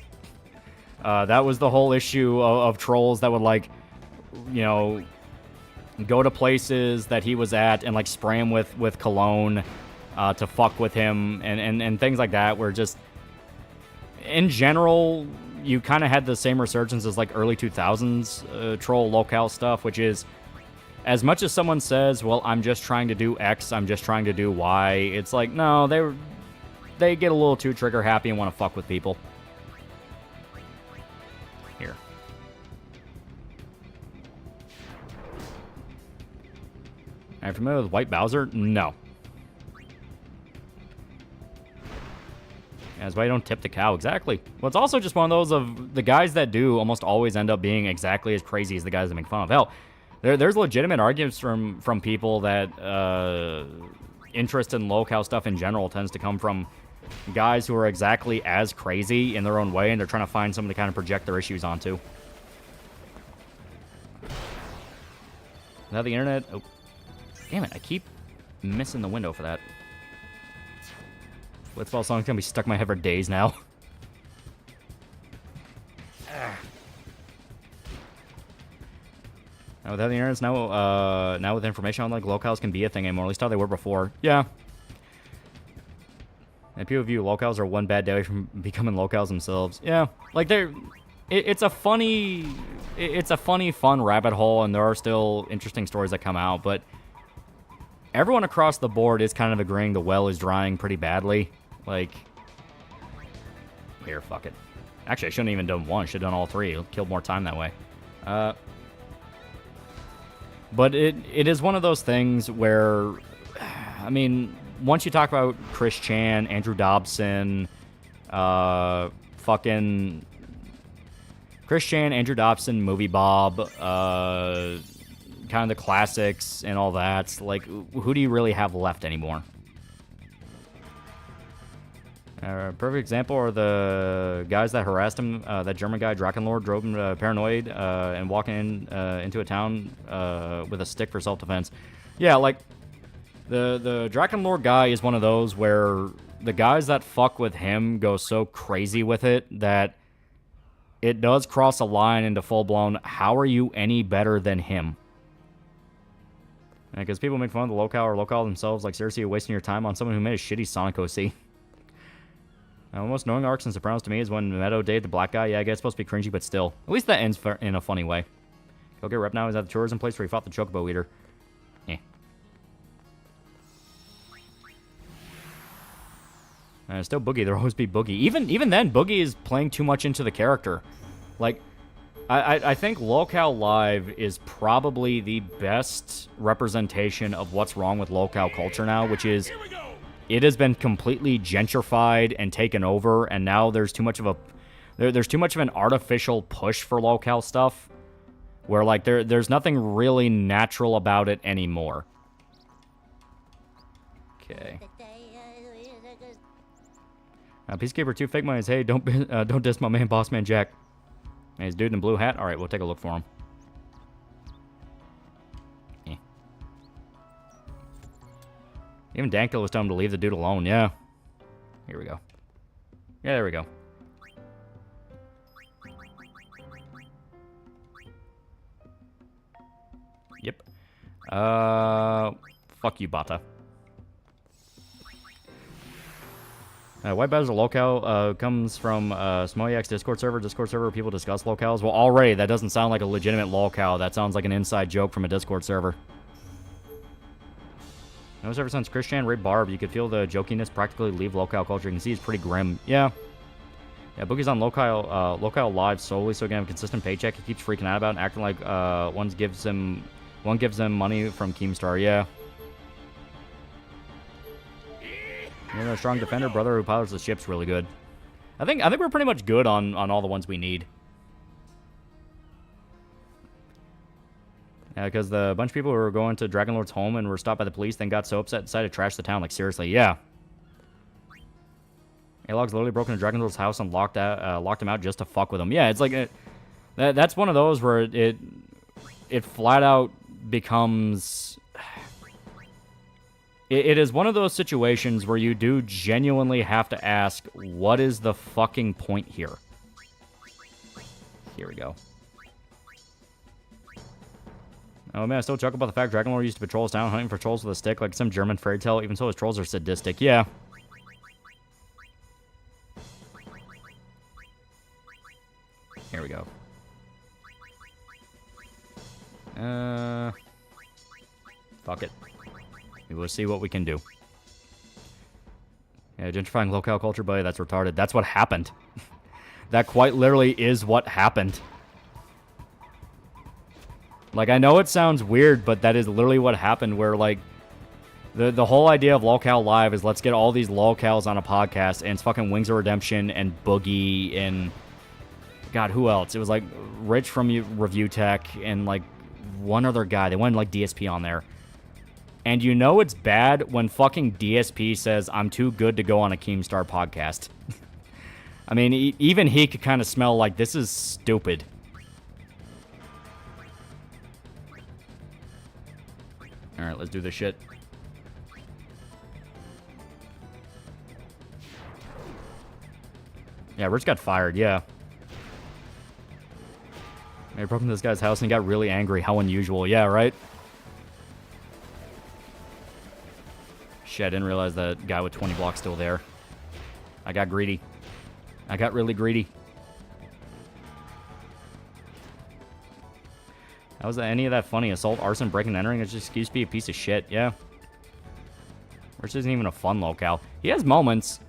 That was the whole issue of trolls that would, like, you know, go to places that he was at and, like, spray him with cologne to fuck with him and things like that, where just, in general, you kind of had the same resurgence as, like, early 2000s troll locale stuff, which is, as much as someone says, well, I'm just trying to do X, I'm just trying to do Y, it's like, no, they get a little too trigger happy and want to fuck with people. Here. Are you familiar with White Bowser? No. That's why you don't tip the cow. Exactly. Well, it's also just one of those of the guys that do almost always end up being exactly as crazy as the guys that make fun of. Hell, there's legitimate arguments from people that interest in locale stuff in general tends to come from guys who are exactly as crazy in their own way, and they're trying to find someone to kind of project their issues onto. Is that the internet? Oh, damn it! I keep missing the window for that. Blitzball song's gonna be stuck in my head for days now. Now without the internet, now with information on, like, locales can be a thing anymore. At least how they were before. Yeah. And people view locales are one bad day away from becoming locales themselves. Yeah. Like, it's a funny, fun rabbit hole, and there are still interesting stories that come out, but everyone across the board is kind of agreeing the well is drying pretty badly. Like, here, fuck it. Actually, I shouldn't have even done one. Should have done all three. It killed more time that way. But it is one of those things where, I mean, once you talk about Chris Chan, Andrew Dobson, fucking Chris Chan, Andrew Dobson, Movie Bob, kind of the classics and all that, like, who do you really have left anymore? Perfect example are the guys that harassed him. That German guy, Drakenlord, drove him paranoid and walking into a town with a stick for self-defense. Yeah, like, the Drakenlord guy is one of those where the guys that fuck with him go so crazy with it that it does cross a line into full-blown, how are you any better than him? Because people make fun of the locale or locale themselves, like, seriously, you're wasting your time on someone who made a shitty Sonic OC. Most knowing arcs in Sopranos to me is when Meadow dated the black guy. Yeah, I guess it's supposed to be cringy, but still. At least that ends in a funny way. Go get rep now. Is at the tourism place where he fought the Chocobo Eater. Still Boogie. There'll always be Boogie. Even then, Boogie is playing too much into the character. Like, I think Locale Live is probably the best representation of what's wrong with locale culture now, which is it has been completely gentrified and taken over, and now there's too much of an artificial push for locale stuff, where, like, there's nothing really natural about it anymore. Okay. Peacekeeper 2 fake monies. Hey, don't diss my man, Boss Man Jack. Hey, he's dude in a blue hat. All right, we'll take a look for him. Even Dankle was telling him to leave the dude alone. Yeah. Here we go. Yeah, there we go. Yep. Fuck you, Bata. White Bowser locale comes from Smoyak's Discord server. Discord server where people discuss locales. Well, already, that doesn't sound like a legitimate locale. That sounds like an inside joke from a Discord server. Notice ever since Christian raped Barb, you could feel the jokiness practically leave locale culture. You can see it's pretty grim. Yeah. Yeah, Boogie's on Locale Live solely, so again, a consistent paycheck. He keeps freaking out about it and acting like one gives him money from Keemstar. Yeah. You're a strong defender, brother who pilots the ship's really good. I think we're pretty much good on all the ones we need. Yeah, because the bunch of people who were going to Dragonlord's home and were stopped by the police, then got so upset decided to trash the town. Like, seriously, yeah. A-Log's literally broken into Dragonlord's house and locked him out just to fuck with him. Yeah, it's like that's one of those where it flat out becomes. It is one of those situations where you do genuinely have to ask, what is the fucking point here? Here we go. Oh man, I still chuckle about the fact Dragonlord used to patrol his town hunting for trolls with a stick like some German fairy tale. Even so, his trolls are sadistic. Yeah. Here we go. Fuck it. We will see what we can do. Yeah, gentrifying locale culture, buddy, that's retarded. That's what happened. That quite literally is what happened. Like, I know it sounds weird, but that is literally what happened, where, like, the whole idea of Locale Live is let's get all these locales on a podcast, and it's fucking Wings of Redemption and Boogie and... God, who else? It was, like, Rich from Review Tech and, like, one other guy. They wanted, like, DSP on there. And you know it's bad when fucking DSP says, I'm too good to go on a Keemstar podcast. I mean, even he could kind of smell like this is stupid. Alright, let's do this shit. Yeah, Rich got fired, yeah. He broke into this guy's house and he got really angry. How unusual. Yeah, right? Shit, I didn't realize that guy with 20 blocks still there. I got greedy. I got really greedy. How was any of that funny? Assault, arson, breaking and entering? It just used to be a piece of shit. Yeah. Rich isn't even a fun locale. He has moments.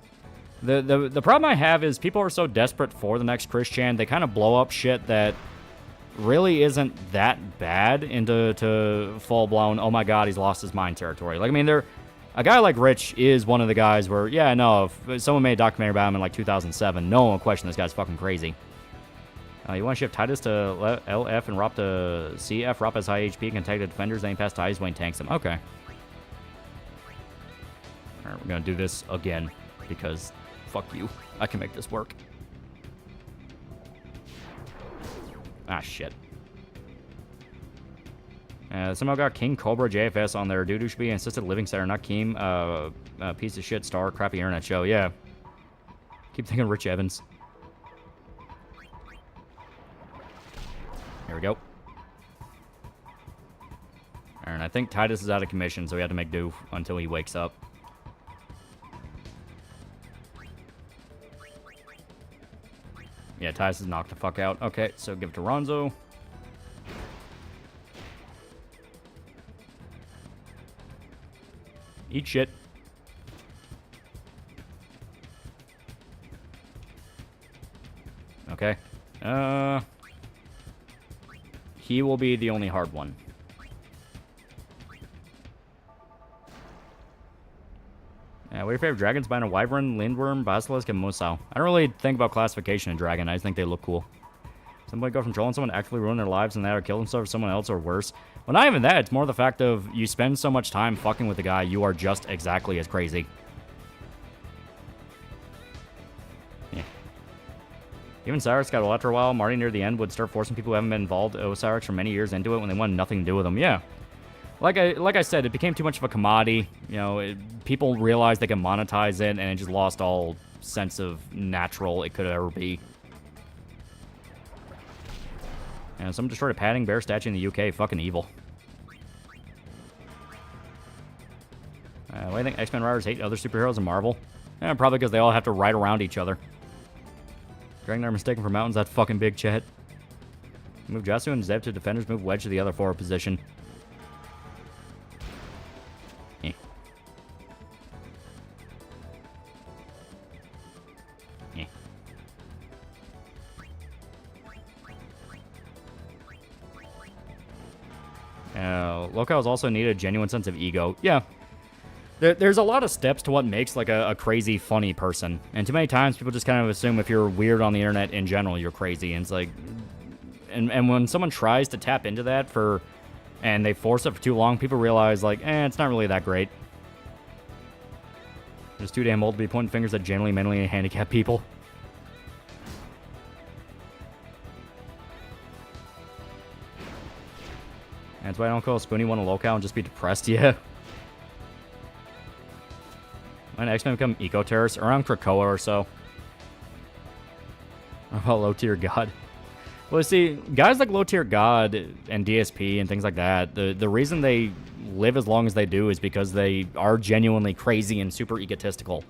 The problem I have is people are so desperate for the next Chris Chan, they kind of blow up shit that really isn't that bad into full-blown, oh my god, he's lost his mind territory. Like, I mean, a guy like Rich is one of the guys where, yeah, no, if someone made a documentary about him in, like, 2007, no one would question this guy's fucking crazy. You want to shift Titus to LF and Rop to CF. Rop has high HP, can take the defenders, then he pass Titus when he tanks them. Okay. Alright, we're going to do this again, because fuck you. I can make this work. Ah, shit. Somehow got King Cobra JFS on there. Dude who should be an assisted living center, not Keem. Piece of shit star, crappy internet show. Yeah. Keep thinking Rich Evans. Here we go. Alright, I think Titus is out of commission, so we have to make do until he wakes up. Yeah, Titus is knocked the fuck out. Okay, so give it to Ronzo. Eat shit. Okay. He will be the only hard one. What are your favorite dragons? Buying a Wyvern, Lindworm, Basilisk, and Musou. I don't really think about classification in dragon. I just think they look cool. Somebody go from trolling someone to actually ruin their lives and that, or kill themselves or someone else, or worse. Well, not even that. It's more the fact of you spend so much time fucking with the guy, you are just exactly as crazy. Yeah. Even Cyrus got old after a while. Marty near the end would start forcing people who haven't been involved with Cyrus for many years into it when they wanted nothing to do with him. Yeah. Like I said, it became too much of a commodity. You know, people realized they could monetize it, and it just lost all sense of natural it could ever be. And someone destroyed a padding bear statue in the UK. Fucking evil. Why do you think X-Men riders hate other superheroes in Marvel? Probably because they all have to ride around each other. Dragon are mistaken for mountains. That fucking big Chet. Move Jasu and Zeb to defenders. Move Wedge to the other forward position. Locales also need a genuine sense of ego. Yeah. There's a lot of steps to what makes like a crazy, funny person. And too many times people just kind of assume if you're weird on the internet in general, you're crazy. And it's like... And when someone tries to tap into that and they force it for too long, people realize, like, it's not really that great. Just too damn old to be pointing fingers at generally mentally handicapped people. That's why I don't call Spoonie one a locale and just be depressed, yeah. When X-Men become eco-terrorists around Krakoa or so. Or about low-tier god. Well, see, guys like low-tier god and DSP and things like that, the reason they live as long as they do is because they are genuinely crazy and super egotistical.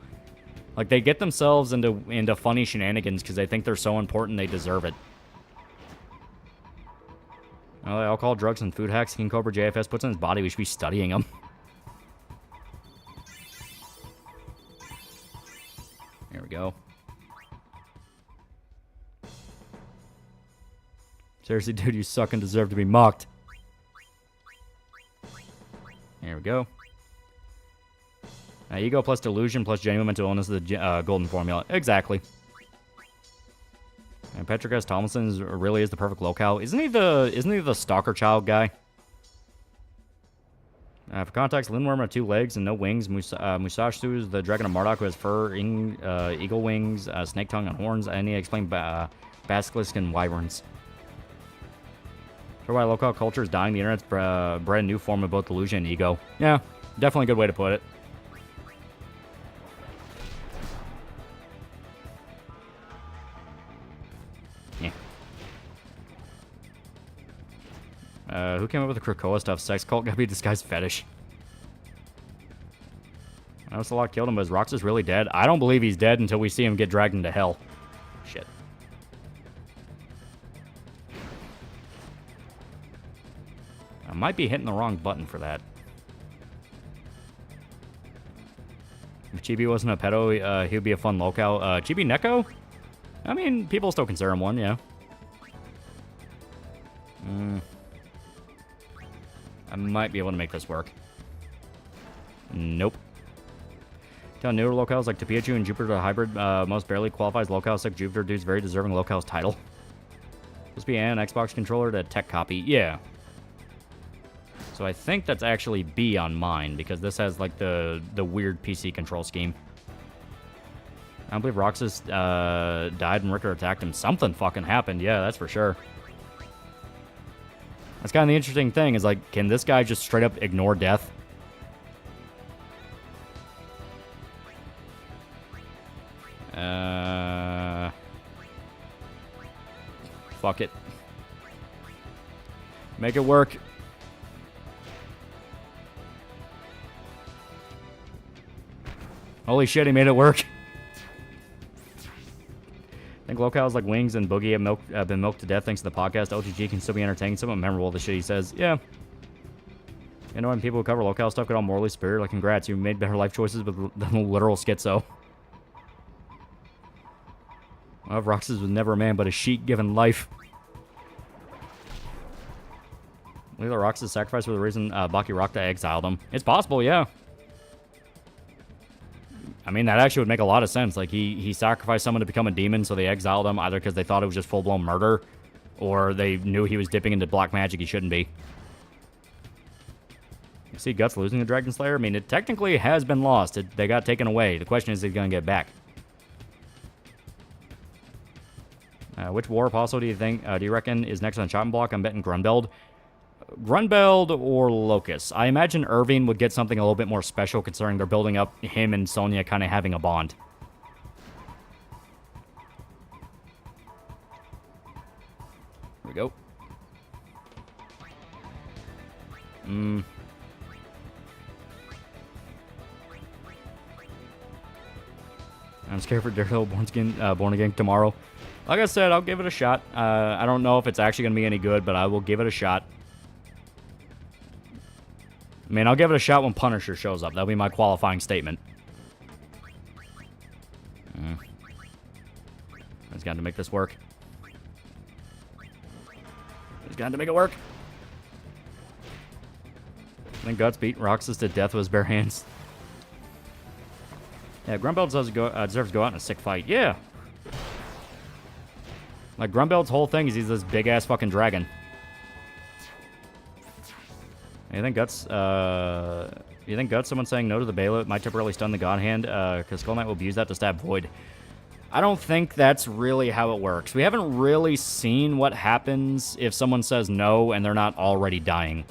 Like, they get themselves into funny shenanigans because they think they're so important they deserve it. Well, alcohol, drugs, and food hacks King Cobra JFS puts in his body. We should be studying them. There we go. Seriously, dude, you suck and deserve to be mocked. There we go. Ego plus delusion plus genuine mental illness is the golden formula. Exactly. And Patrick S. Tomlinson really is the perfect locale. Isn't he the stalker child guy? For context, Lindworm have 2 legs and no wings. Musashu is the dragon of Marduk who has fur, eagle wings, snake tongue, and horns. And he explained basilisk and wyverns. For why local culture is dying, the internet's bred a new form of both delusion and ego. Yeah, definitely a good way to put it. Who came up with the Krakoa stuff? Sex cult gotta be a disguised fetish. I know it's a lot killed him, but is Roxas really dead? I don't believe he's dead until we see him get dragged into hell. Shit. I might be hitting the wrong button for that. If Chibi wasn't a pedo, he would be a fun locale. Chibi Neko? I mean, people still consider him one, yeah. I might be able to make this work. Nope. Tell newer locales like Tapiachu and Jupiter Hybrid most barely qualifies locales like Jupiter dude's very deserving locales title. Supposed to be an Xbox controller to tech copy. Yeah. So I think that's actually B on mine because this has like the weird PC control scheme. I don't believe Roxas died and Ricker attacked him. Something fucking happened. Yeah, that's for sure. That's kind of the interesting thing is like, can this guy just straight up ignore death? Fuck it. Make it work. Holy shit, he made it work. I think locales like Wings and Boogie have been milked to death thanks to the podcast. OTG can still be entertaining, somewhat memorable, the shit he says. Yeah. You know, when people who cover locale stuff get all morally superior, like, congrats, you made better life choices than the literal schizo. Well, Roxas was never a man, but a sheep given life. Maybe Roxas sacrificed for the reason Baki Rakta exiled him. It's possible, yeah. I mean, that actually would make a lot of sense. Like, he sacrificed someone to become a demon, so they exiled him, either because they thought it was just full-blown murder, or they knew he was dipping into black magic he shouldn't be. You see Guts losing the Dragon Slayer? I mean, it technically has been lost. They got taken away. The question is he's going to get back. Which war apostle do you reckon is next on chopping block? I'm betting Grunbeld. Grunbeld or Locust. I imagine Irving would get something a little bit more special considering they're building up him and Sonya kind of having a bond. Here we go. I'm scared for Daredevil Born Again tomorrow. Like I said, I'll give it a shot. I don't know if it's actually going to be any good, but I will give it a shot. I mean, I'll give it a shot when Punisher shows up. That'll be my qualifying statement. I just got to make this work. Just got to make it work. And then Guts beat Roxas to death with his bare hands. Yeah, Grumbelt deserves to go out in a sick fight. Yeah. Like, Grumbelt's whole thing is he's this big-ass fucking dragon. You think Guts, someone saying no to the Bailout might temporarily stun the God Hand, because Skull Knight will abuse that to stab Void? I don't think that's really how it works. We haven't really seen what happens if someone says no and they're not already dying.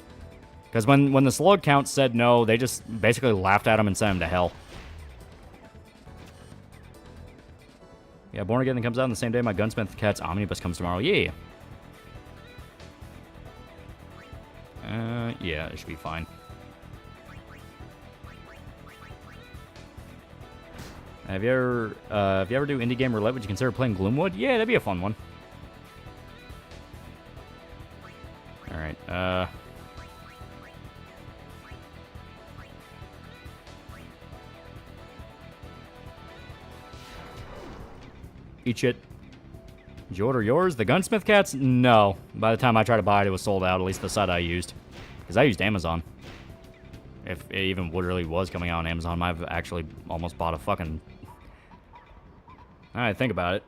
Because when the slug count said no, they just basically laughed at him and sent him to hell. Yeah, Born Again comes out on the same day my Gunsmith Cat's Omnibus comes tomorrow. Yeah. Yeah, it should be fine. If you ever do indie game roulette, would you consider playing Gloomwood? Yeah, that'd be a fun one. All right. Eat shit. Did you order yours? The Gunsmith Cats? No. By the time I tried to buy it, it was sold out, at least the site I used. Because I used Amazon. If it even really was coming out on Amazon, I've actually almost bought a fucking... Alright, think about it.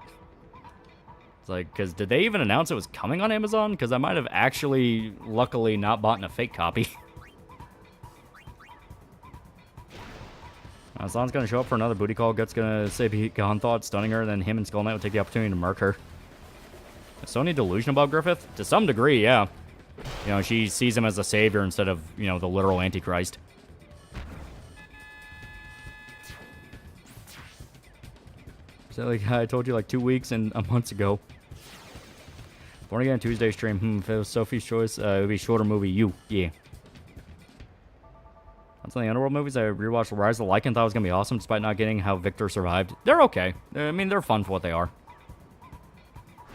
It's like, because did they even announce it was coming on Amazon? Because I might have actually, luckily, not bought a fake copy. Aslan's gonna show up for another booty call. Gut's gonna say Beacon Thought, stunning her, then him and Skull Knight will take the opportunity to murk her. Is Sony delusional about Griffith? To some degree, yeah. You know, she sees him as a savior instead of, you know, the literal Antichrist. So, like, I told you, like, 2 weeks and a month ago. Born Again Tuesday stream. If it was Sophie's choice, it would be a shorter movie. Yeah. On some of the Underworld movies, I rewatched Rise of the Lycan, thought it was going to be awesome, despite not getting how Victor survived. They're okay. I mean, they're fun for what they are.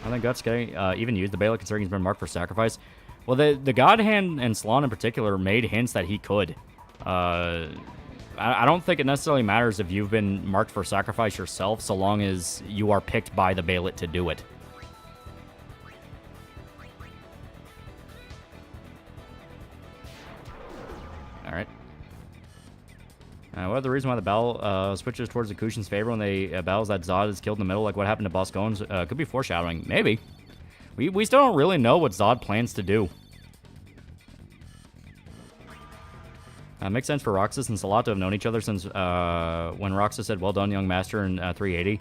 I think Guts getting, even used the Bailout considering he's been marked for sacrifice. Well, the God Hand and Salon in particular made hints that he could. I don't think it necessarily matters if you've been marked for sacrifice yourself, so long as you are picked by the Bailout to do it. Alright. What the reason why the battle switches towards the Kushin's favor when they battles that Zod is killed in the middle, like what happened to Boscones? Could be foreshadowing. Maybe. We still don't really know what Zod plans to do. Makes sense for Roxas and Salat to have known each other since when Roxas said, "Well done, young master," in 380.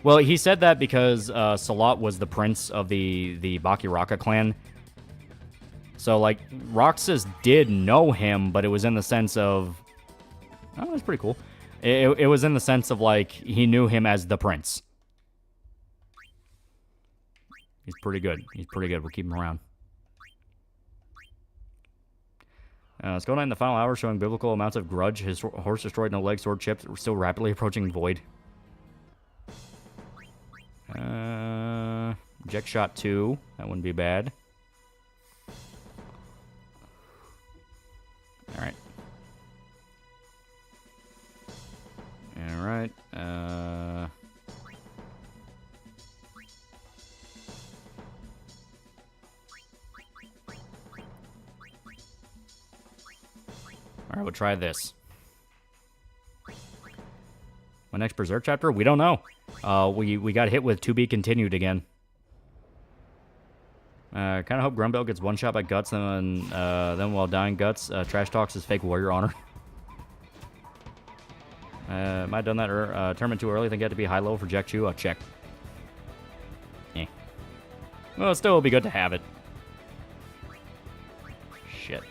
Well, he said that because Salat was the prince of the Bakiraka clan. So, like, Roxas did know him, but it was in the sense of... Oh, that's pretty cool. It was in the sense of, like, he knew him as the prince. He's pretty good. He's pretty good. We'll keep him around. Skull Knight in the final hour showing biblical amounts of grudge. His horse destroyed, no legs, sword chipped. We're still rapidly approaching Void. Eject shot 2. That wouldn't be bad. Alright. Alright. Alright, we'll try this. My next Berserk chapter? We don't know. We got hit with to be continued again. Kind of hope Grumbell gets one shot by Guts, and then while dying Guts, trash talks his fake warrior honor. Might have done that tournament too early. Think it had to be high-low for Jack Chu. Check. Eh. Well, it still will be good to have it. Shit.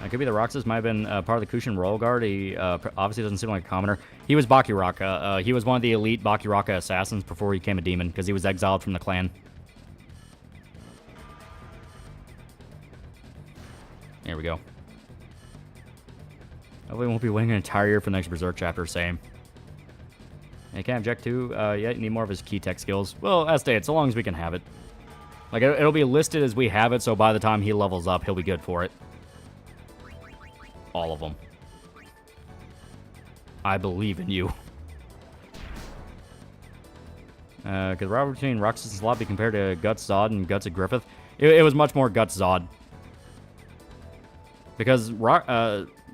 It could be the Roxas might have been part of the Kushin Royal Guard. He obviously doesn't seem like a commoner. He was Bakiraka. He was one of the elite Bakiraka assassins before he became a demon, because he was exiled from the clan. There we go. Hopefully won't be waiting an entire year for the next Berserk chapter, same. You can't object to, yeah, you need more of his key tech skills. Well, as stated, so long as we can have it. Like, it'll be listed as we have it, so by the time he levels up, he'll be good for it. All of them. I believe in you. Because rivalry between Roxas and Slot be compared to Guts Zod and Guts of Griffith. It was much more Guts Zod. Because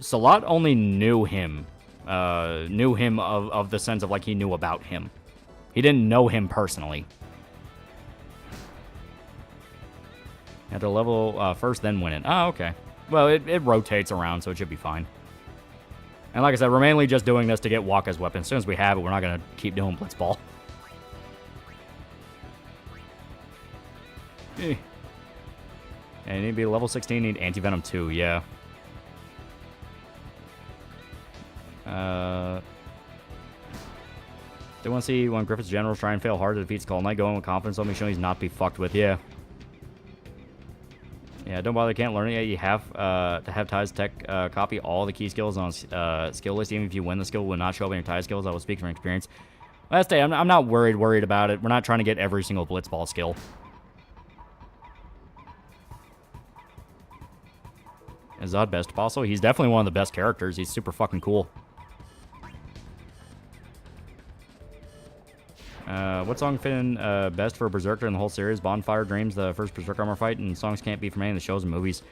Salat only knew him. Of the sense of like he knew about him. He didn't know him personally. You have to level first, then win it. Oh, okay. Well, it rotates around, so it should be fine. And like I said, we're mainly just doing this to get Waka's weapon. As soon as we have it, we're not going to keep doing Blitzball. And you need to be level 16, you need Anti-Venom 2, yeah. They want to see when Griffith's generals try and fail hard to defeat Skull Knight, go in with confidence, let me show he's not be fucked with, yeah. Yeah, don't bother, can't learn it yet. You have to have Ty's tech copy all the key skills on skill list. Even if you win the skill, will not show up in your Ty skills. I will speak from experience. Last day, I'm not worried about it. We're not trying to get every single Blitzball skill. Is Zod best apostle? He's definitely one of the best characters. He's super fucking cool. What song fit in best for Berserker in the whole series? Bonfire Dreams, the first Berserker armor fight, and songs can't be from any of the shows and movies.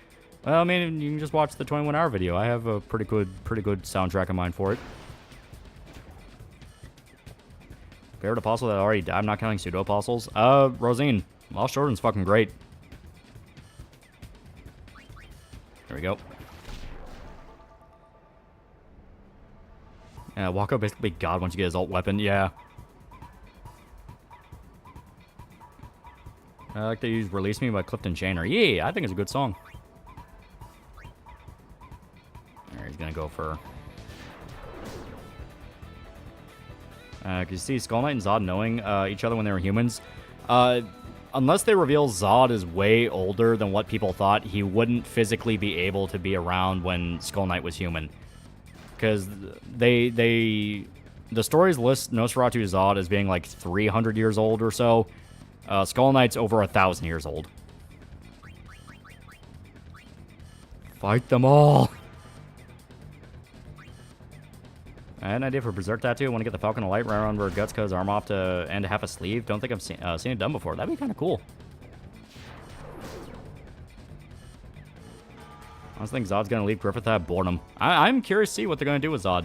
Well, I mean, you can just watch the 21-hour video. I have a pretty good soundtrack in mind for it. Favorite apostle that already died. I'm not counting pseudo apostles. Rosine. Lost Jordan's fucking great. There we go. Yeah, Wako basically God once you get his ult weapon. Yeah. I like to use Release Me by Clifton Chainer. Yeah, I think it's a good song. There, he's gonna go for... you see Skull Knight and Zod knowing each other when they were humans. Unless they reveal Zod is way older than what people thought, he wouldn't physically be able to be around when Skull Knight was human. Because the stories list Nosferatu Zod as being like 300 years old or so. Skull Knight's over 1,000 years old. Fight them all! I had an idea for Berserk Tattoo. I want to get the Falcon of Light right around where Guts cut his arm off to end half a sleeve. Don't think I've seen it done before. That'd be kind of cool. I just think Zod's going to leave Griffith at boredom. I'm curious to see what they're going to do with Zod.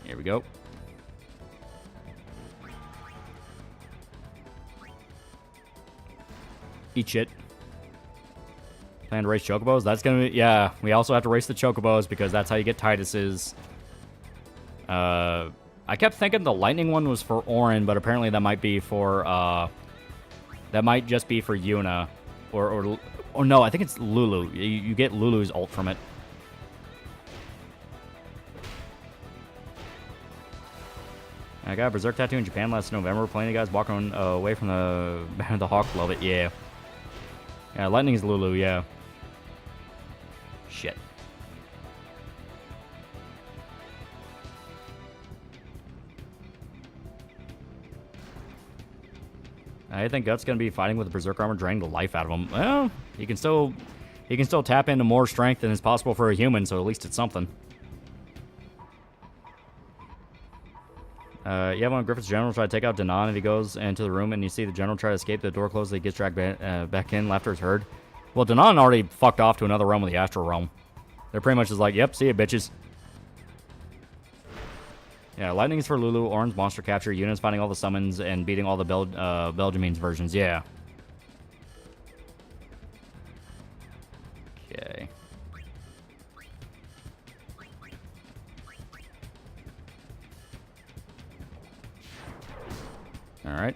Here we go. Eat shit. Plan to race Chocobos? That's gonna be... Yeah, we also have to race the Chocobos because that's how you get Titus's. I kept thinking the lightning one was for Orin, but apparently that might be for... that might just be for Yuna. Or no, I think it's Lulu. You get Lulu's ult from it. I got a Berserk tattoo in Japan last November. Plenty of guys walking away from the Hawk. Love it, yeah. Yeah, Lightning's Lulu, yeah. Shit. I think Guts gonna be fighting with the Berserk armor, draining the life out of him. Well, he can still tap into more strength than is possible for a human, so at least it's something. You have one of Griffith's generals try to take out Danan if he goes into the room and you see the general try to escape, the door closes, he gets dragged back in, laughter is heard. Well, Danan already fucked off to another realm with the Astral Realm. They're pretty much just like, yep, see ya, bitches. Yeah, Lightning's for Lulu, Orange monster capture, Yuna's finding all the summons and beating all the Belgiumines versions, yeah. Okay. Alright.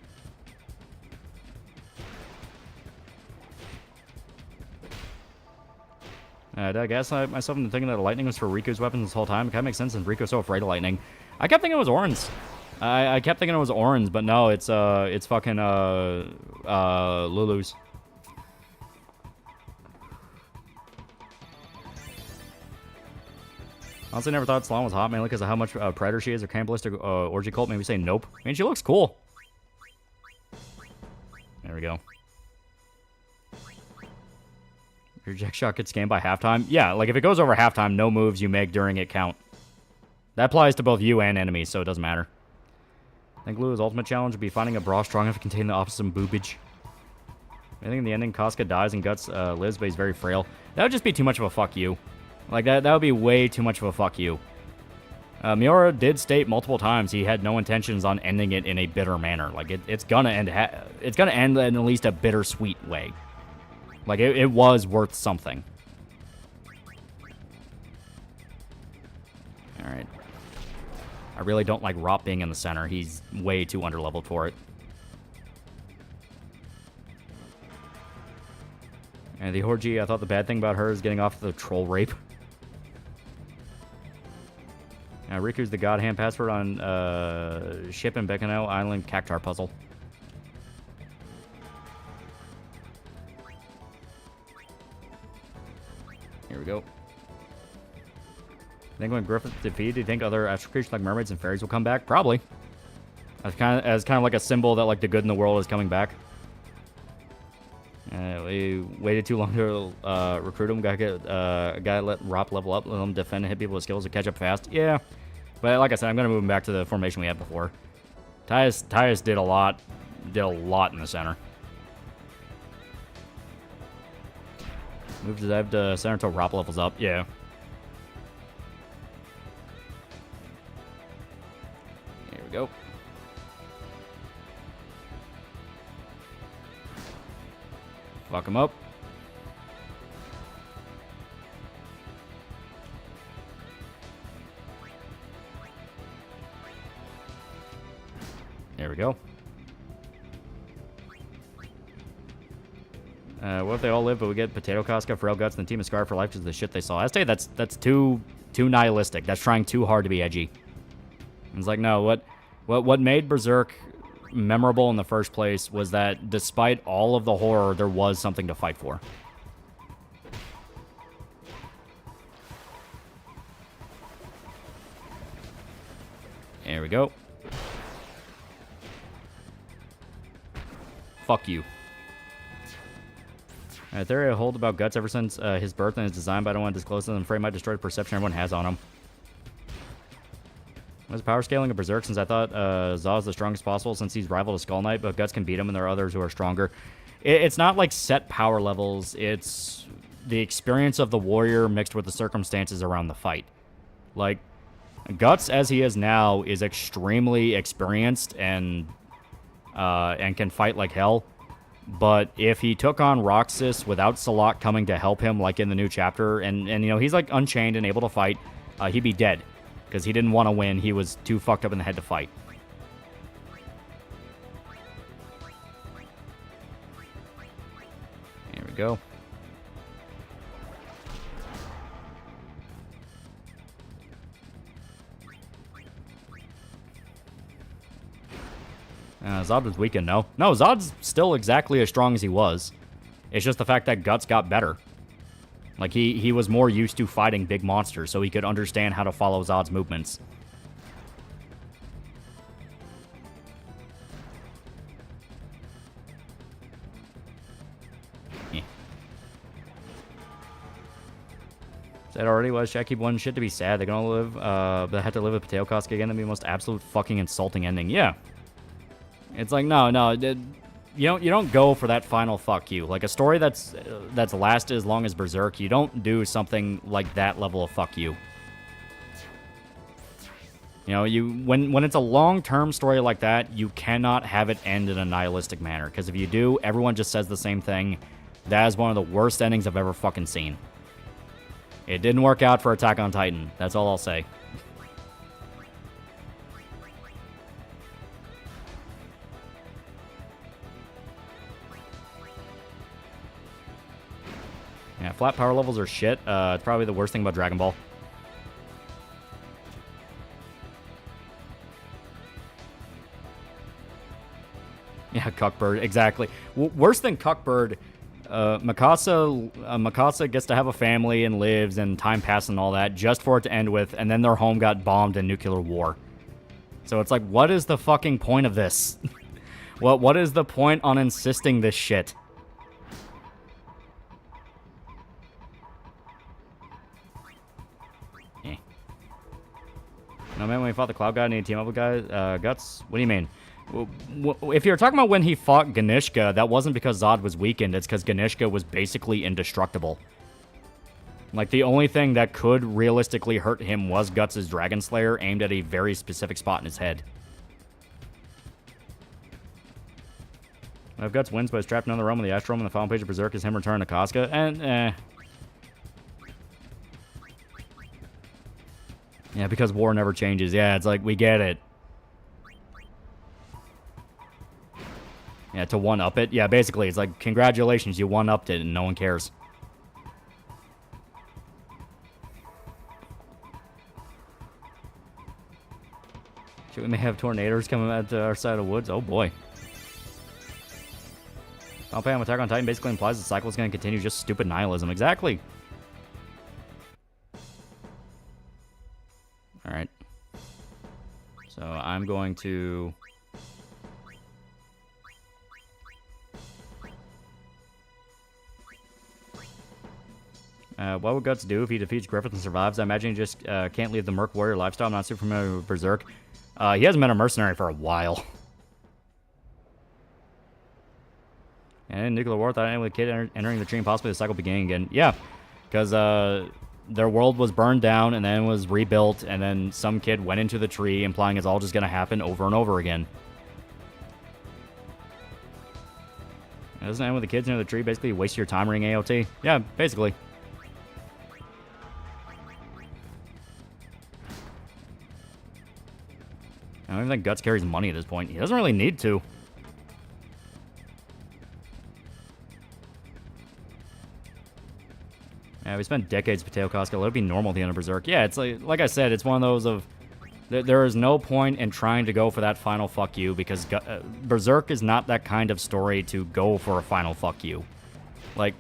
Did I gaslight myself into thinking that lightning was for Riku's weapons this whole time? It kind of makes sense since Riku's so afraid of lightning. I kept thinking it was Orin's. I kept thinking it was Orin's, but no, it's fucking Lulu's. Honestly, never thought Salon was hot, mainly because of how much Predator she is, or cannibalistic orgy cult. Maybe say nope. I mean, she looks cool. There we go. Your eject shot gets scanned by halftime? Yeah, like if it goes over halftime, no moves you make during it count. That applies to both you and enemies, so it doesn't matter. I think Lulu's ultimate challenge would be finding a bra strong enough to contain the opposite boobage. I think in the ending, Casca dies and Guts lives, but he's very frail. That would just be too much of a fuck you. Like, that would be way too much of a fuck you. Miura did state multiple times he had no intentions on ending it in a bitter manner. Like, it's gonna end in at least a bittersweet way. Like, it was worth something. Alright. I really don't like Rop being in the center. He's way too underleveled for it. And the Horgy, I thought the bad thing about her is getting off the troll rape. Riku's the god hand password on ship in Becano Island Cactar puzzle. Here we go. I think when Griffith defeated, do you think other astral creatures like mermaids and fairies will come back? Probably. As kind of like a symbol that like the good in the world is coming back. We waited too long to recruit him. Gotta let Rop level up, let him defend and hit people with skills to catch up fast. Yeah. But like I said, I'm going to move him back to the formation we had before. Tyus did a lot in the center. Move to dive to center until Rop levels up. Yeah. Here we go. Fuck him up. There we go. What if they all live, but we get Potato Casca, Frail Guts, and the team is scarred for life because of the shit they saw? I say that's too nihilistic. That's trying too hard to be edgy. It's like, no, what made Berserk memorable in the first place was that despite all of the horror, there was something to fight for. There we go. Fuck you. Alright, there a hold about Guts ever since his birth and his design, but I don't want to disclose them. I'm afraid it might destroy the perception everyone has on him. Was power scaling of Berserk since I thought Zaw is the strongest possible since he's rival to Skull Knight, but Guts can beat him and there are others who are stronger. It's not like set power levels, it's the experience of the warrior mixed with the circumstances around the fight. Like, Guts as he is now is extremely experienced and can fight like hell. But if he took on Roxas without Salak coming to help him, like in the new chapter, and you know, he's like unchained and able to fight, he'd be dead. Because he didn't want to win, he was too fucked up in the head to fight. Here we go. Zod was weakened, no. No, Zod's still exactly as strong as he was. It's just the fact that Guts got better. Like, he was more used to fighting big monsters, so he could understand how to follow Zod's movements. Yeah. Said already, why does Shaq keep one shit to be sad? They can all live, but have to live with Potato Casca again. That'd be the most absolute fucking insulting ending. Yeah. It's like, no, you don't go for that final fuck you. Like a story that's lasted as long as Berserk, you don't do something like that level of fuck you. You know, when it's a long-term story like that, you cannot have it end in a nihilistic manner. Because if you do, everyone just says the same thing. That is one of the worst endings I've ever fucking seen. It didn't work out for Attack on Titan. That's all I'll say. Yeah, flat power levels are shit. It's probably the worst thing about Dragon Ball. Yeah, Cuckbird, exactly. Worse than Cuckbird, Mikasa gets to have a family and lives and time passes and all that just for it to end with, and then their home got bombed in nuclear war. So it's like, what is the fucking point of this? What is the point on insisting this shit? I mean, when he fought the Cloud God and he team up with Guts? What do you mean? If you're talking about when he fought Ganishka, that wasn't because Zod was weakened. It's because Ganishka was basically indestructible. Like, the only thing that could realistically hurt him was Guts' Dragon Slayer aimed at a very specific spot in his head. If Guts wins, but is trapped in another realm in the Astral Realm, and the final page of Berserk is him returning to Casca. And, yeah, because war never changes. Yeah, it's like, we get it. Yeah, to one-up it. Yeah, basically, it's like, congratulations, you one-upped it, and no one cares. Should we may have tornadoes coming at our side of the woods? Oh, boy. Palpam Attack on Titan basically implies the cycle is going to continue, just stupid nihilism. Exactly. Alright. So I'm going to... what would Guts do if he defeats Griffith and survives? I imagine he just can't leave the Merc Warrior lifestyle. I'm not super familiar with Berserk. He hasn't been a mercenary for a while. And nuclear war, thought anyone with a kid entering the tree and possibly the cycle beginning again. Yeah, because their world was burned down and then was rebuilt, and then some kid went into the tree, implying it's all just going to happen over and over again. And doesn't it end with the kids near the tree basically waste your time reading AOT? Yeah, basically. I don't even think Guts carries money at this point. He doesn't really need to. Yeah, we spent decades with Potato Casca. Let it be normal at the end of Berserk. Yeah, it's like I said, it's one of those of... There is no point in trying to go for that final fuck you, because Berserk is not that kind of story to go for a final fuck you. Like,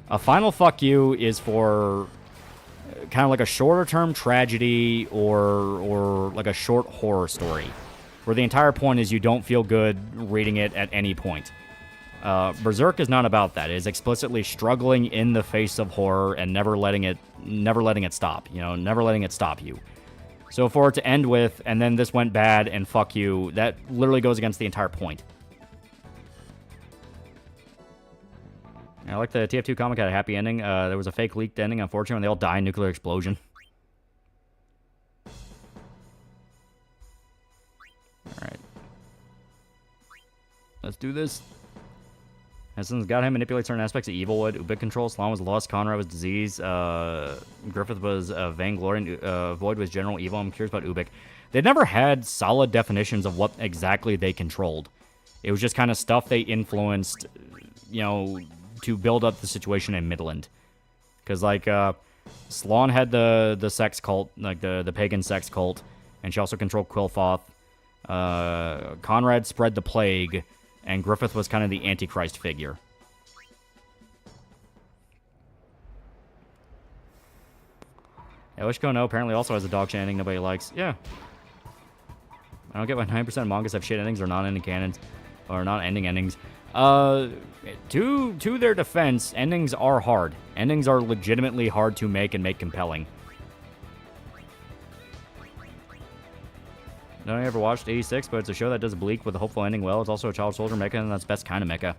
a final fuck you is for kind of like a shorter-term tragedy or like a short horror story, where the entire point is you don't feel good reading it at any point. Berserk is not about that. It is explicitly struggling in the face of horror and never letting it stop. You know, never letting it stop you. So for it to end with, and then this went bad and fuck you, that literally goes against the entire point. I like the TF2 comic had a happy ending. There was a fake leaked ending, unfortunately, when they all die in nuclear explosion. Alright. Let's do this. Since God Hand manipulates certain aspects of Evilwood, Ubik control, Slan was lost, Conrad was disease, Griffith was vainglory, and Void was general evil. I'm curious about Ubik. They never had solid definitions of what exactly they controlled. It was just kind of stuff they influenced, you know, to build up the situation in Midland. Because, like, Slan had the sex cult, like the pagan sex cult, and she also controlled Quillfoth. Conrad spread the plague, and Griffith was kind of the Antichrist figure. Yeah, Wishko no apparently also has a dog shit ending nobody likes. Yeah. I don't get why 9% of mangas have shit endings or non-ending canons. Or non-ending endings. To their defense, endings are hard. Endings are legitimately hard to make and make compelling. I don't ever watched 86, but it's a show that does bleak with a hopeful ending well. It's also a child soldier mecha, and that's best kind of mecha.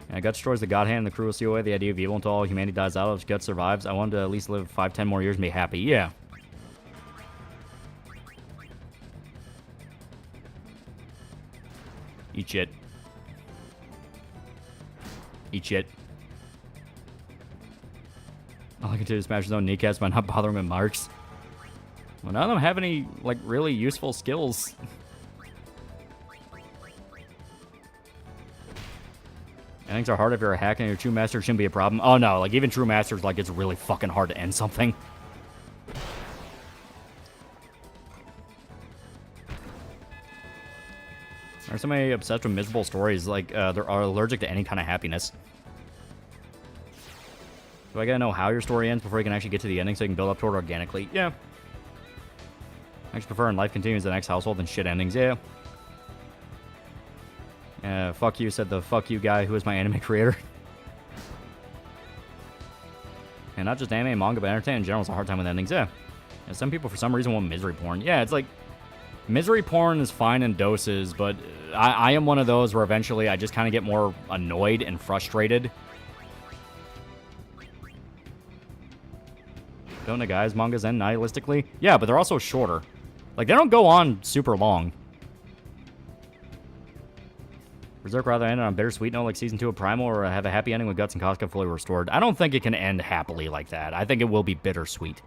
Yeah, Guts destroys the God Hand, and the crew will see away the idea of evil until all humanity dies out. If Guts survives, I want to at least live 5-10 more years and be happy. Yeah. Eat shit. Eat shit. All I can do is smash his own kneecaps by not bothering with marks. Well, none of them have any, like, really useful skills. Endings are hard if you're a hack, and your true master shouldn't be a problem. Oh, no, like, even true masters, like, it's really fucking hard to end something. There's so many obsessed with miserable stories, like, they're allergic to any kind of happiness. Do I gotta know how your story ends before you can actually get to the ending so you can build up toward it organically? Yeah. I actually prefer in life continues the next household than shit endings, yeah. Fuck you, said the fuck you guy who is my anime creator. And not just anime and manga, but entertainment in general has a hard time with endings. Yeah. And some people, for some reason, want misery porn. Yeah, it's like, misery porn is fine in doses, but I am one of those where eventually I just kind of get more annoyed and frustrated. Don't the guys' mangas end nihilistically? Yeah, but they're also shorter. Like, they don't go on super long. Berserk rather end on a bittersweet note like Season 2 of Primal, or have a happy ending with Guts and Casca fully restored. I don't think it can end happily like that. I think it will be bittersweet.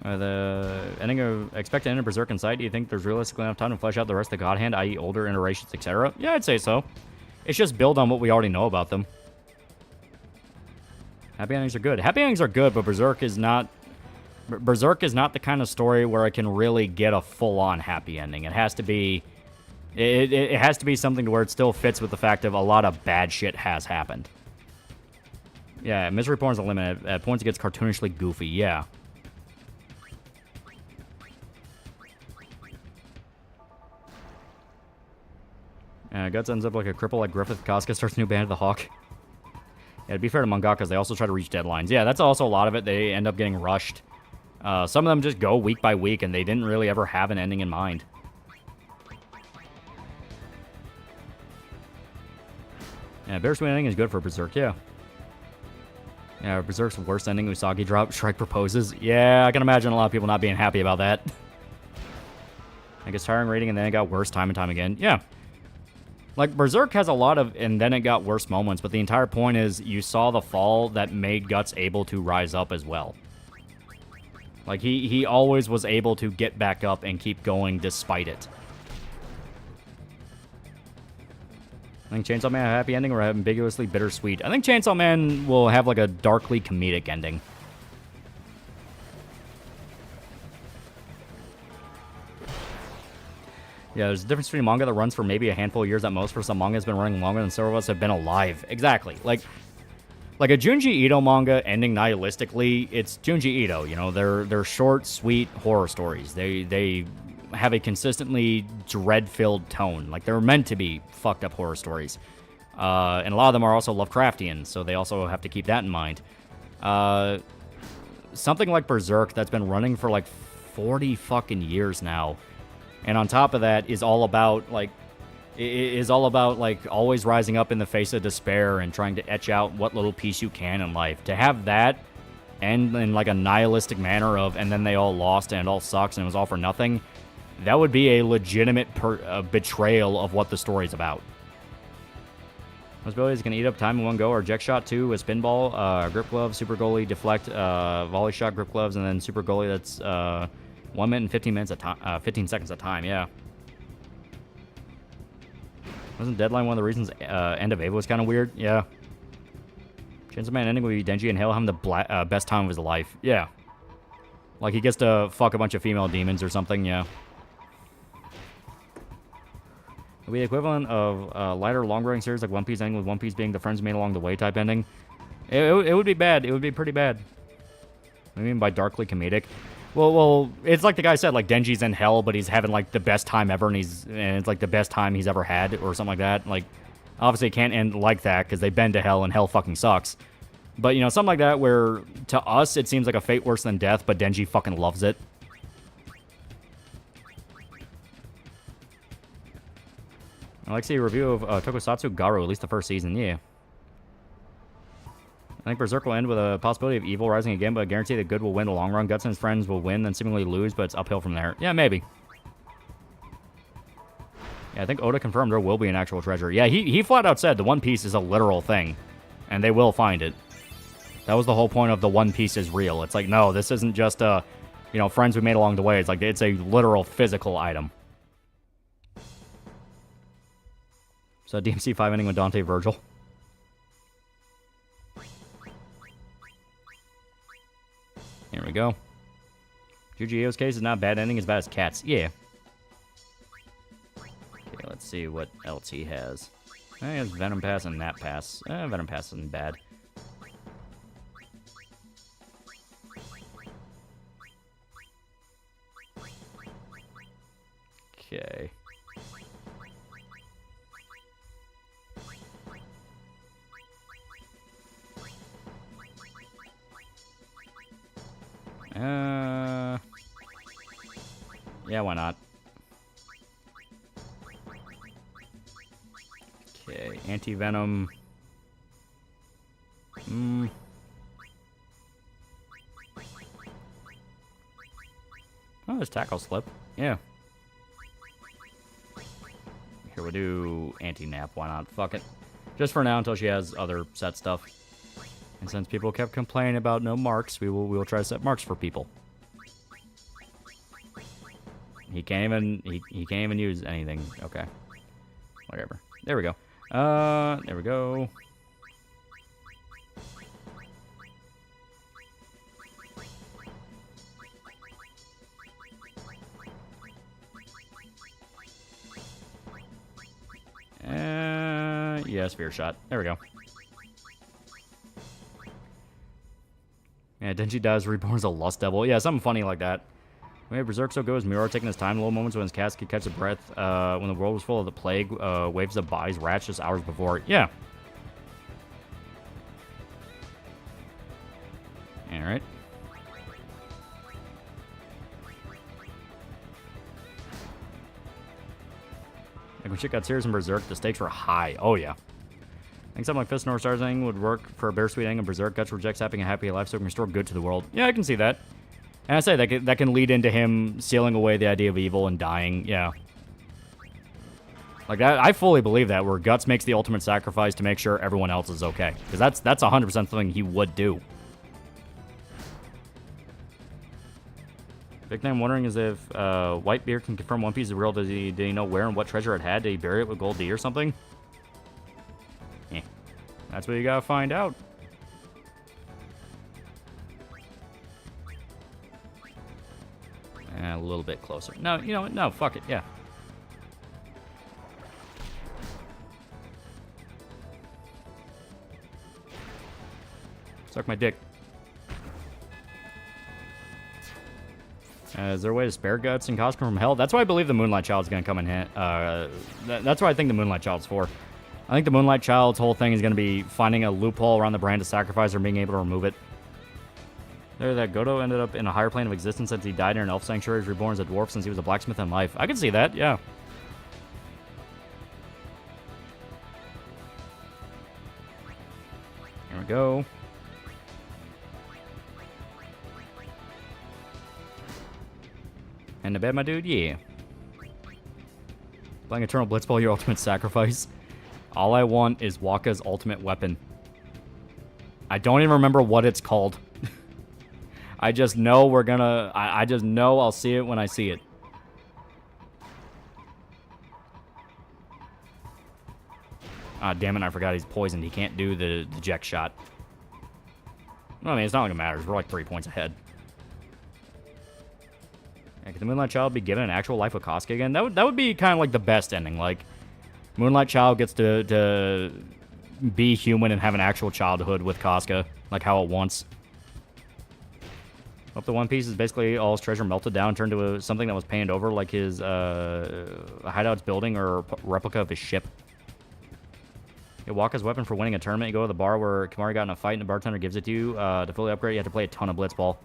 The ending of expected end of Berserk in sight. Do you think there's realistically enough time to flesh out the rest of the God Hand, i.e. older iterations, etc.? Yeah, I'd say so. It's just build on what we already know about them. Happy endings are good. Happy endings are good, but Berserk is not the kind of story where it can really get a full-on happy ending. It has to be... It has to be something to where it still fits with the fact of a lot of bad shit has happened. Yeah, misery porn is a limit. At points it gets cartoonishly goofy, yeah. Guts ends up like a cripple like Griffith. Casca starts a new band of the Hawk. Yeah, to be fair to mangakas, they also try to reach deadlines. Yeah, that's also a lot of it. They end up getting rushed. Some of them just go week by week, and they didn't really ever have an ending in mind. Yeah, bittersweet ending is good for Berserk, yeah. Yeah, Berserk's worst ending, Usagi drop, Shrike proposes. Yeah, I can imagine a lot of people not being happy about that. I guess tiring rating, and then it got worse time and time again. Yeah. Like, Berserk has a lot of and then it got worse moments, but the entire point is you saw the fall that made Guts able to rise up as well. Like, he always was able to get back up and keep going despite it. I think Chainsaw Man have a happy ending or ambiguously bittersweet. I think Chainsaw Man will have, like, a darkly comedic ending. Yeah, there's a difference between manga that runs for maybe a handful of years at most, for some manga has been running longer than several of us have been alive. Exactly. Like a Junji Ito manga ending nihilistically, it's Junji Ito, you know, they're short, sweet horror stories. They have a consistently dread-filled tone. Like, they're meant to be fucked up horror stories. And a lot of them are also Lovecraftian, so they also have to keep that in mind. Something like Berserk that's been running for like 40 fucking years now. And on top of that is all about, like, always rising up in the face of despair and trying to etch out what little piece you can in life. To have that end in, like, a nihilistic manner of, and then they all lost and it all sucks and it was all for nothing, that would be a legitimate betrayal of what the story's about. Most abilities can eat up time in one go, or eject shot 2, a spinball, grip glove, super goalie, deflect, volley shot, grip gloves, and then super goalie that's 1 minute and 15 seconds at time, yeah. Wasn't Deadline one of the reasons End of Ava was kind of weird? Yeah. Chainsaw Man ending would be Denji and Hale having the best time of his life. Yeah. Like, he gets to fuck a bunch of female demons or something, yeah. It would be the equivalent of lighter, long-running series like One Piece ending, with One Piece being the friends made along the way type ending. It would be bad. It would be pretty bad. What do you mean by darkly comedic? Well, it's like the guy said, like, Denji's in hell, but he's having, like, the best time ever, and it's, like, the best time he's ever had, or something like that. Like, obviously it can't end like that, because they've been to hell, and hell fucking sucks. But, you know, something like that where, to us, it seems like a fate worse than death, but Denji fucking loves it. I'd like to see a review of Tokusatsu Garu, at least the first season, yeah. I think Berserk will end with a possibility of evil rising again, but I guarantee that good will win the long run. Guts and his friends will win, then seemingly lose, but it's uphill from there. Yeah, maybe. Yeah, I think Oda confirmed there will be an actual treasure. Yeah, he flat out said the One Piece is a literal thing, and they will find it. That was the whole point of the One Piece is real. It's like, no, this isn't just a, you know, friends we made along the way. It's like, it's a literal physical item. So DMC 5 ending with Dante Virgil. Here we go. Junji case is not a bad ending, as bad as Cats. Yeah. Okay, let's see what else he has. He has Venom Pass and Nap Pass. Venom Pass isn't bad. Okay. Yeah, why not? Okay, anti-venom. Oh, there's tackle slip. Yeah. Here we'll do anti-nap. Why not? Fuck it. Just for now until she has other set stuff. And since people kept complaining about no marks, we will try to set marks for people. He can't even use anything. Okay. Whatever. There we go. There we go. Yeah, sphere shot. There we go. Yeah, Denji dies, reborn's a lust devil. Yeah, something funny like that. We have Berserk so good as Miura taking his time, little moments when his cast could catch a breath. When the world was full of the plague, waves of bodies rats just hours before. Yeah. Alright. Like when shit got serious in Berserk, the stakes were high. Oh, yeah. I think something like Fist North Stars thing would work for a bittersweet ending in Berserk. Guts rejects having a happy life so it can restore good to the world. Yeah, I can see that. And I say that can lead into him sealing away the idea of evil and dying. Yeah. Like, I fully believe that, where Guts makes the ultimate sacrifice to make sure everyone else is okay. Because that's 100% something he would do. Big thing I'm wondering is if Whitebeard can confirm One Piece is real. Did he know where and what treasure it had? Did he bury it with Gold D or something? Eh. That's what you gotta find out. A little bit closer. No, you know what? No, fuck it. Yeah. Suck my dick. Is there a way to spare Guts and Cosmo from hell? That's why I believe the Moonlight Child's going to come in hand. That's what I think the Moonlight Child's for. I think the Moonlight Child's whole thing is going to be finding a loophole around the brand to sacrifice or being able to remove it. There, that Godo ended up in a higher plane of existence since he died in an elf sanctuary. He's reborn as a dwarf since he was a blacksmith in life. I can see that, yeah. Here we go. And to bed, my dude? Yeah. Playing Eternal Blitzball, your ultimate sacrifice. All I want is Waka's ultimate weapon. I don't even remember what it's called. I just know we're gonna... I just know I'll see it when I see it. Ah, damn it, I forgot he's poisoned. He can't do the eject shot. Well, I mean, it's not like it matters. We're like 3 points ahead. Yeah, could the Moonlight Child be given an actual life with Casca again? That would be kind of like the best ending. Like, Moonlight Child gets to be human and have an actual childhood with Casca. Like how it wants. Hope the One Piece is basically all his treasure melted down, turned to something that was painted over, like his hideout's building or replica of his ship. You walk his weapon for winning a tournament. You go to the bar where Kimari got in a fight and the bartender gives it to you. To fully upgrade, you have to play a ton of Blitzball.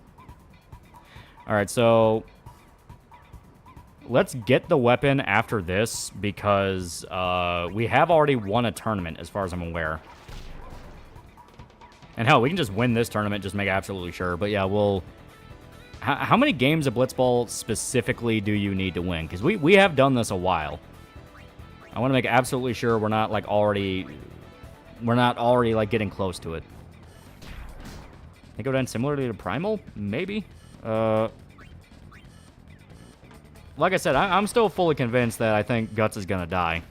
Alright, so... let's get the weapon after this, because we have already won a tournament, as far as I'm aware. And hell, we can just win this tournament, just make absolutely sure. But yeah, we'll... How many games of Blitzball specifically do you need to win? Because we have done this a while. I want to make absolutely sure we're not, like, already... we're not already, like, getting close to it. They go down similarly to Primal? Maybe? Like I said, I'm still fully convinced that I think Guts is gonna die.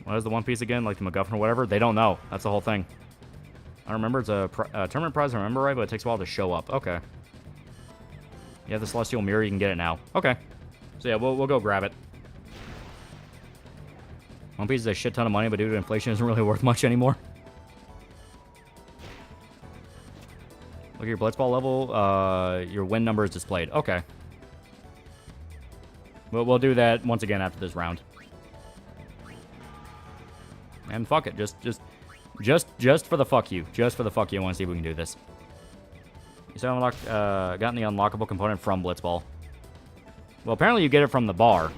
What is the One Piece again? Like the MacGuffin or whatever? They don't know. That's the whole thing. I remember it's a tournament prize, I remember right, but it takes a while to show up. Okay. You have the Celestial Mirror, you can get it now. Okay. So yeah, we'll go grab it. One Piece is a shit ton of money, but due to inflation, isn't really worth much anymore. Look at your Blitzball level. Your win number is displayed. Okay. We'll do that once again after this round. And fuck it, just for the fuck you. Just for the fuck you, I want to see if we can do this. You said unlocked, gotten the unlockable component from Blitzball. Well, apparently you get it from the bar.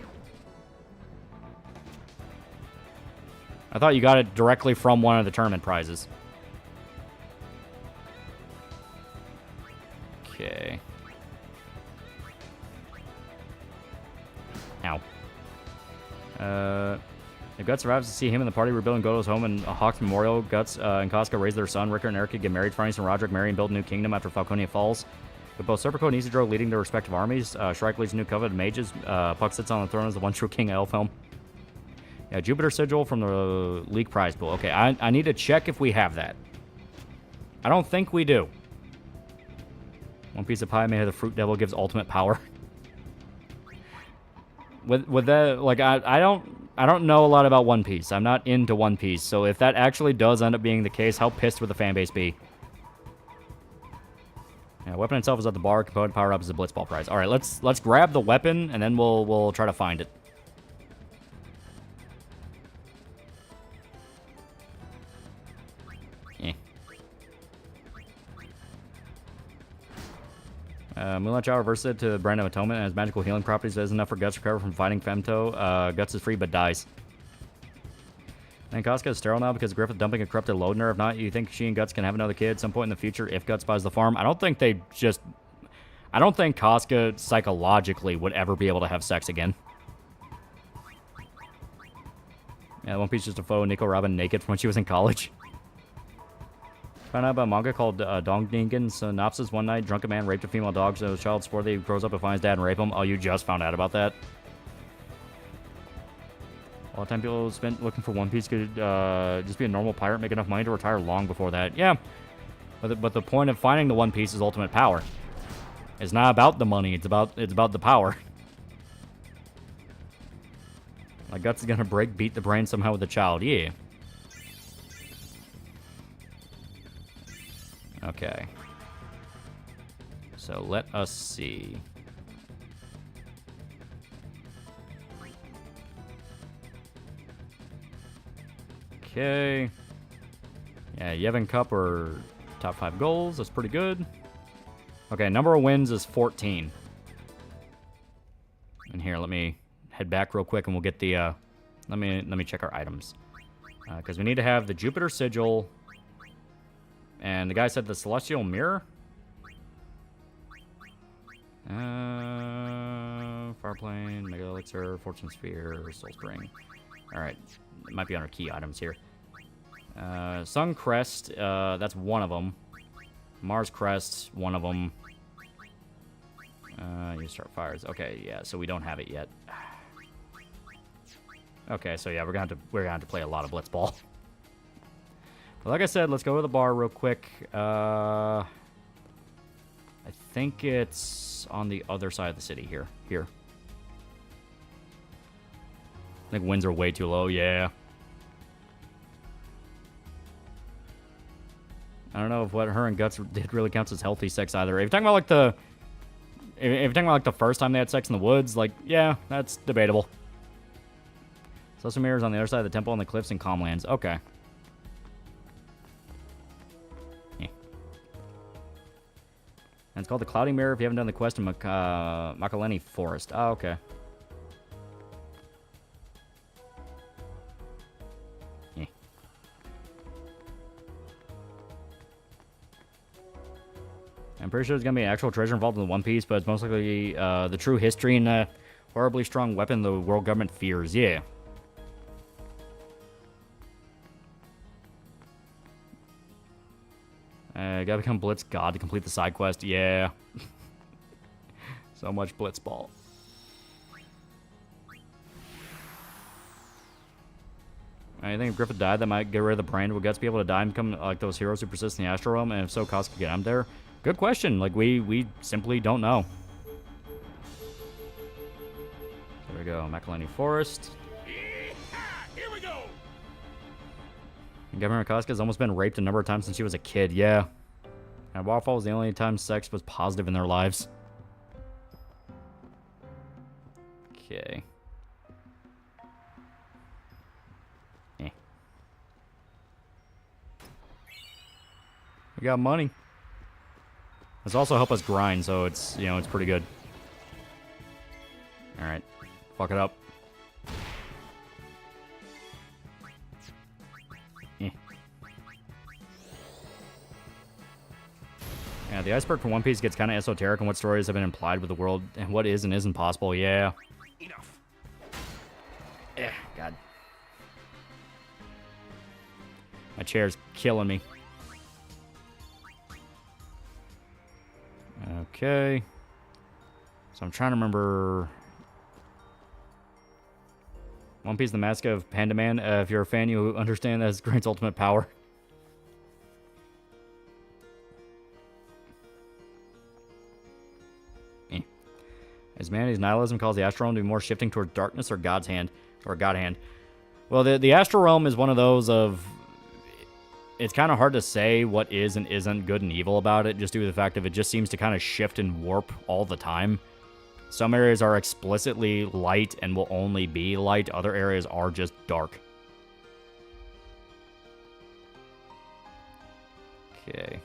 I thought you got it directly from one of the tournament prizes. Okay. Ow. If Guts survives to see him and the party rebuilding Goto's home and Hawk's Memorial, Guts and Casca raise their son. Ricker and Erica get married. Francis and Roderick marry and build a new kingdom after Falconia falls. With both Serpico and Isidro leading their respective armies, Shrike leads a new covenant of mages. Puck sits on the throne as the one true king of Elfhelm. Yeah, Jupiter Sigil from the League prize pool. Okay, I need to check if we have that. I don't think we do. One piece of pie made of the fruit devil gives ultimate power. With that, like, I don't know a lot about One Piece. I'm not into One Piece, so if that actually does end up being the case, how pissed would the fanbase be? Yeah, weapon itself is at the bar. Component power up is the Blitzball prize. All right, let's grab the weapon and then we'll try to find it. Moonlight Shower reverses it to Brand of Atonement and has magical healing properties that is enough for Guts to recover from fighting Femto. Guts is free but dies. And Casca is sterile now because Griffith dumping a corrupted load in her. If not, you think she and Guts can have another kid at some point in the future if Guts buys the farm? I don't think Casca psychologically would ever be able to have sex again. Yeah, One Piece just a foe. Nico Robin naked from when she was in college. Found out about a manga called Dongdingen Synopsis. One night, drunken man raped a female dog, so the child sportly grows up to find his dad and rape him. Oh, you just found out about that? All the time people spent looking for One Piece could just be a normal pirate, make enough money to retire long before that. Yeah, but the point of finding the One Piece is ultimate power. It's not about the money, it's about the power. My Guts is gonna beat the brain somehow with the child. Yeah. Okay. So let us see. Okay. Yeah, Yevon Cup or top 5 goals. That's pretty good. Okay, number of wins is 14. And here, let me head back real quick and we'll get the let me check our items. Because we need to have the Jupiter Sigil. And the guy said the Celestial Mirror. Fireplane, Mega Elixir, Fortune Sphere, Soul Spring. Alright, it might be on our key items here. Sun Crest, that's one of them. Mars Crest, one of them. You start fires. Okay, yeah, so we don't have it yet. Okay, so yeah, we're gonna have to play a lot of Blitzball. But like I said, let's go to the bar real quick. I think it's on the other side of the city here. Here. I think winds are way too low. Yeah. I don't know if what her and Guts did really counts as healthy sex either. If you're talking about like the first time they had sex in the woods, like, yeah, that's debatable. Celestial Mirror is on the other side of the temple on the cliffs and Calmlands. Okay. Yeah. And it's called the Cloudy Mirror if you haven't done the quest in Makaleni Forest. Oh, okay. Yeah. I'm pretty sure there's going to be an actual treasure involved in the One Piece, but it's most likely the true history and a horribly strong weapon the world government fears. Yeah. Gotta become Blitz God to complete the side quest. Yeah. So much Blitzball. I think if Griffith died, that might get rid of the brand. Would Guts be able to die and become like those heroes who persist in the Astral Realm? And if so, Cos could get him there? Good question. Like, we simply don't know. There we go. Makaleni Forest. Here we go. Governor Casca has almost been raped a number of times since she was a kid. Yeah. And Waterfall was the only time sex was positive in their lives. Okay. Eh. We got money. This also help us grind, so it's, you know, it's pretty good. Alright. Fuck it up. Eh. Yeah, the iceberg for One Piece gets kind of esoteric on what stories have been implied with the world and what is and isn't possible. Yeah. Enough. Yeah, God. My chair's killing me. Okay. So I'm trying to remember... One Piece, the Mask of Panda Man. If you're a fan, you understand that it's Grant's ultimate power. As humanity's nihilism calls the astral realm to be more shifting towards darkness or God's hand, or God hand. Well, the astral realm is one of those of... It's kind of hard to say what is and isn't good and evil about it, just due to the fact that it just seems to kind of shift and warp all the time. Some areas are explicitly light and will only be light. Other areas are just dark. Okay.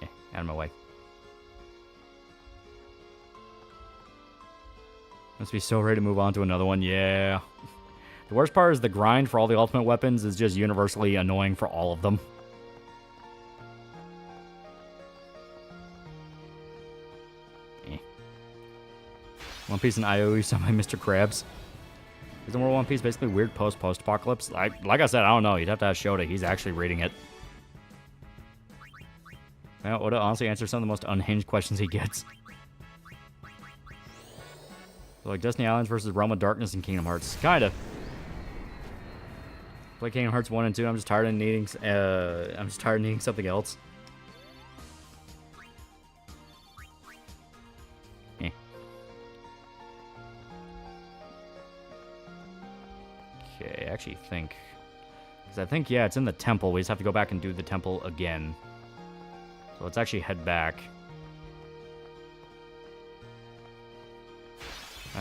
Yeah, out of my way. Must be so ready to move on to another one. Yeah. The worst part is the grind for all the ultimate weapons is just universally annoying for all of them. Eh. One Piece and IOU summon Mr. Krabs. Isn't World One Piece basically weird post-apocalypse? Like I said, I don't know. You'd have to ask Shota. He's actually reading it. Well, Oda honestly answers some of the most unhinged questions he gets. So like Destiny Islands versus Realm of Darkness and Kingdom Hearts. Kinda. Play Kingdom Hearts 1 and 2. I'm just tired of needing something else. Eh. Okay, I actually think... Because I think, yeah, it's in the temple. We just have to go back and do the temple again. So let's actually head back.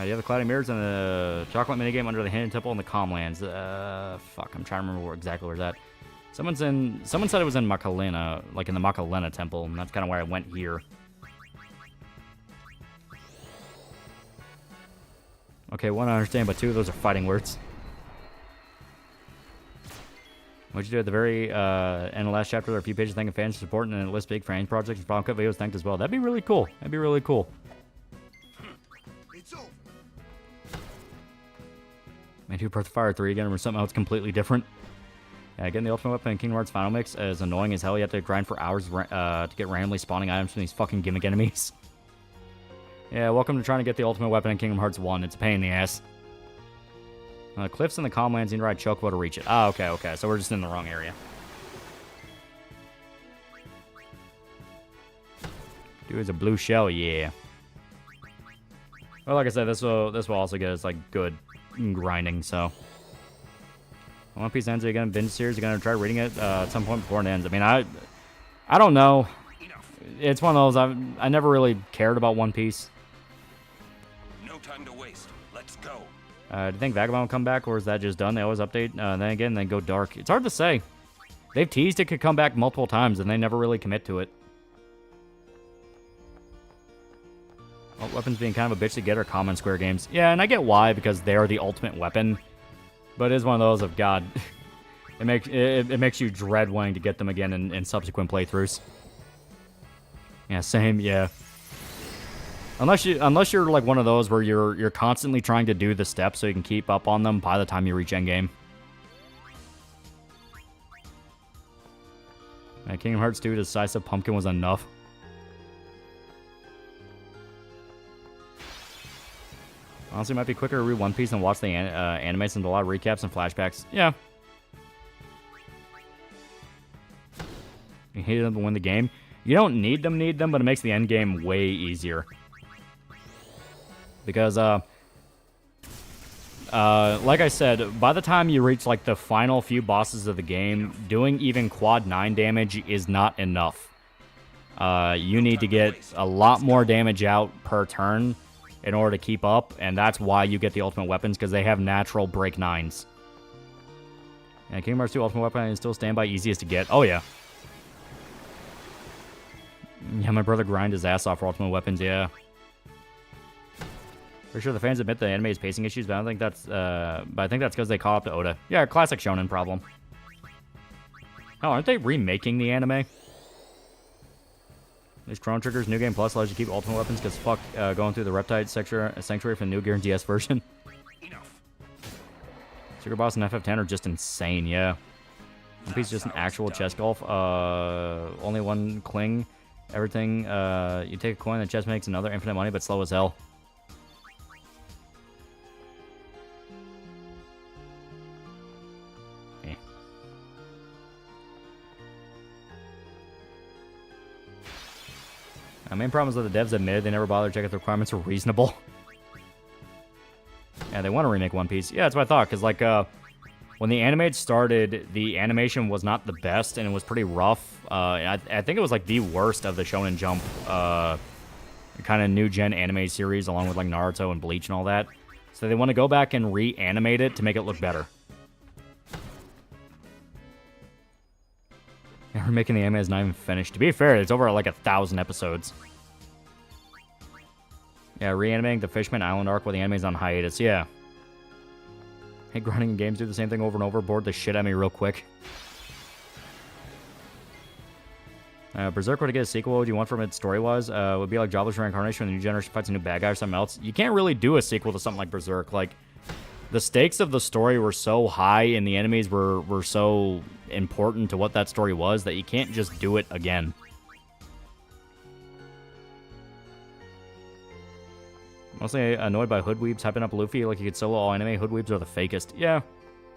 You have the Cloudy Mirrors and the Chocolate minigame under the Hidden Temple in the Calmlands. Fuck, I'm trying to remember exactly where it's at. Someone said it was in Makalena, like in the Makalena Temple, and that's kind of where I went here. Okay, one I understand, but two of those are fighting words. What'd you do at the very end of the last chapter? There are a few pages thanking fans for support, and then it lists big fan projects and problem cut videos thanked as well. That'd be really cool. That'd be really cool. It's over. Made Breath of Fire 3 again, or something else completely different. Yeah, getting the Ultimate Weapon in Kingdom Hearts Final Mix is annoying as hell. You have to grind for hours to get randomly spawning items from these fucking gimmick enemies. Yeah, welcome to trying to get the Ultimate Weapon in Kingdom Hearts 1. It's a pain in the ass. Cliffs in the Calmlands, you need to ride Chocobo to reach it. Ah, okay. So we're just in the wrong area. Dude, it's a blue shell, yeah. Well, like I said, this will also get us, like, good grinding, so... One Piece ends, are you going to binge series? You're going to try reading it at some point before it ends? I mean, I don't know. It's one of those, I never really cared about One Piece. No time to waste. Let's go. Do you think Vagabond will come back, or is that just done? They always update, then again, they go dark. It's hard to say. They've teased it could come back multiple times, and they never really commit to it. Well, weapons being kind of a bitch to get are common Square games. Yeah, and I get why, because they are the ultimate weapon. But it is one of those of, God, it makes you dread wanting to get them again in subsequent playthroughs. Yeah, same, yeah. Unless you're like one of those where you're constantly trying to do the steps so you can keep up on them by the time you reach endgame. Kingdom Hearts 2 Decisive Pumpkin was enough. Honestly, it might be quicker to read One Piece than watch the anime since a lot of recaps and flashbacks. Yeah. You hate them to win the game. You don't need them, but it makes the end game way easier. Because, like I said, by the time you reach, like, the final few bosses of the game, doing even quad 9 damage is not enough. You need to get a lot more damage out per turn in order to keep up, and that's why you get the ultimate weapons, because they have natural break 9s. And Kingdom Hearts 2 Ultimate Weapon is still standby easiest to get. Oh, yeah. Yeah, my brother grind his ass off for ultimate weapons, yeah. For sure, the fans admit the anime is pacing issues, but I don't think that's. But I think that's because they caught up to Oda. Yeah, classic shonen problem. Oh, aren't they remaking the anime? These Chrono Trigger's New Game Plus allows you to keep ultimate weapons because fuck going through the Reptide Sanctuary for the New Gear and DS version. Sugar Boss and FF10 are just insane, yeah. One Piece is just an actual chess golf. Only one cling. Everything. You take a coin, the chest makes another infinite money, but slow as hell. The main problem is that the devs admitted they never bothered to check if the requirements were reasonable. Yeah, they want to remake One Piece. Yeah, that's what I thought, because, like, when the anime started, the animation was not the best, and it was pretty rough. I think it was, like, the worst of the Shonen Jump kind of new-gen anime series, along with, like, Naruto and Bleach and all that. So they want to go back and reanimate it to make it look better. Yeah, remaking the anime is not even finished. To be fair, it's over, like, 1,000 episodes. Yeah, reanimating the Fishman Island arc while the anime's on hiatus. Yeah. Hey, grinding in games do the same thing over and over. Bored the shit out of me real quick. Berserk were to get a sequel, what would you want from it story-wise? Would be like Jobless Reincarnation when the new generation fights a new bad guy or something else. You can't really do a sequel to something like Berserk. Like, the stakes of the story were so high and the enemies were so important to what that story was that you can't just do it again. Mostly annoyed by hoodweebs hyping up Luffy like you could solo all anime. Hoodweebs are the fakest. Yeah.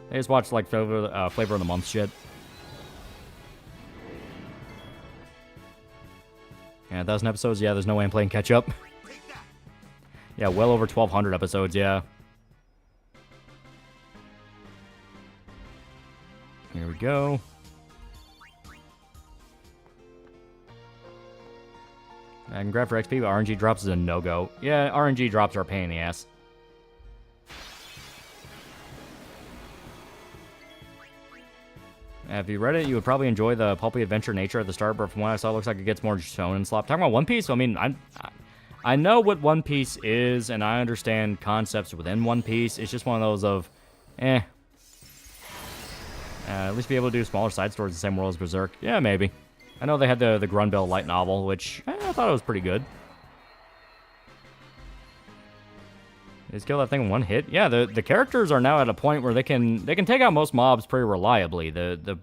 They just watch like flavor of the month shit. Yeah, 1,000 episodes. Yeah, there's no way I'm playing catch up. Yeah, well over 1,200 episodes. Yeah. Here we go. I can grab for XP, but RNG drops is a no-go. Yeah, RNG drops are a pain in the ass. If you read it, you would probably enjoy the pulpy adventure nature at the start, but from what I saw, it looks like it gets more shonen slop. Talking about One Piece, I mean, I know what One Piece is, and I understand concepts within One Piece. It's just one of those of, at least be able to do smaller side stories in the same world as Berserk. Yeah, maybe. I know they had the Grunbell light novel, which I thought it was pretty good. They just kill that thing in one hit. Yeah, the characters are now at a point where they can take out most mobs pretty reliably. The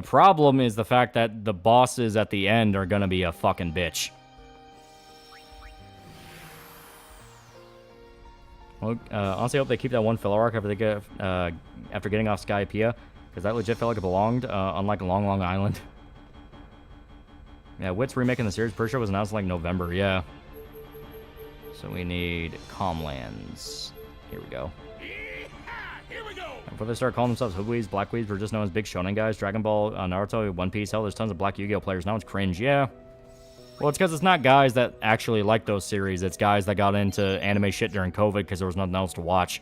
problem is the fact that the bosses at the end are gonna be a fucking bitch. Well, honestly, I hope they keep that one filler arc after getting off Skypiea, because that legit felt like it belonged, unlike Long Long Island. Yeah, Wit's remaking the series. Pretty sure it was announced in, like, November. Yeah. So we need Calmlands. Here we go. Here we go. Before they start calling themselves Hoodweebs, Blackweebs were just known as big shonen guys. Dragon Ball, Naruto, One Piece. Hell, there's tons of Black Yu-Gi-Oh players. Now it's cringe. Yeah. Well, it's because it's not guys that actually like those series. It's guys that got into anime shit during COVID because there was nothing else to watch.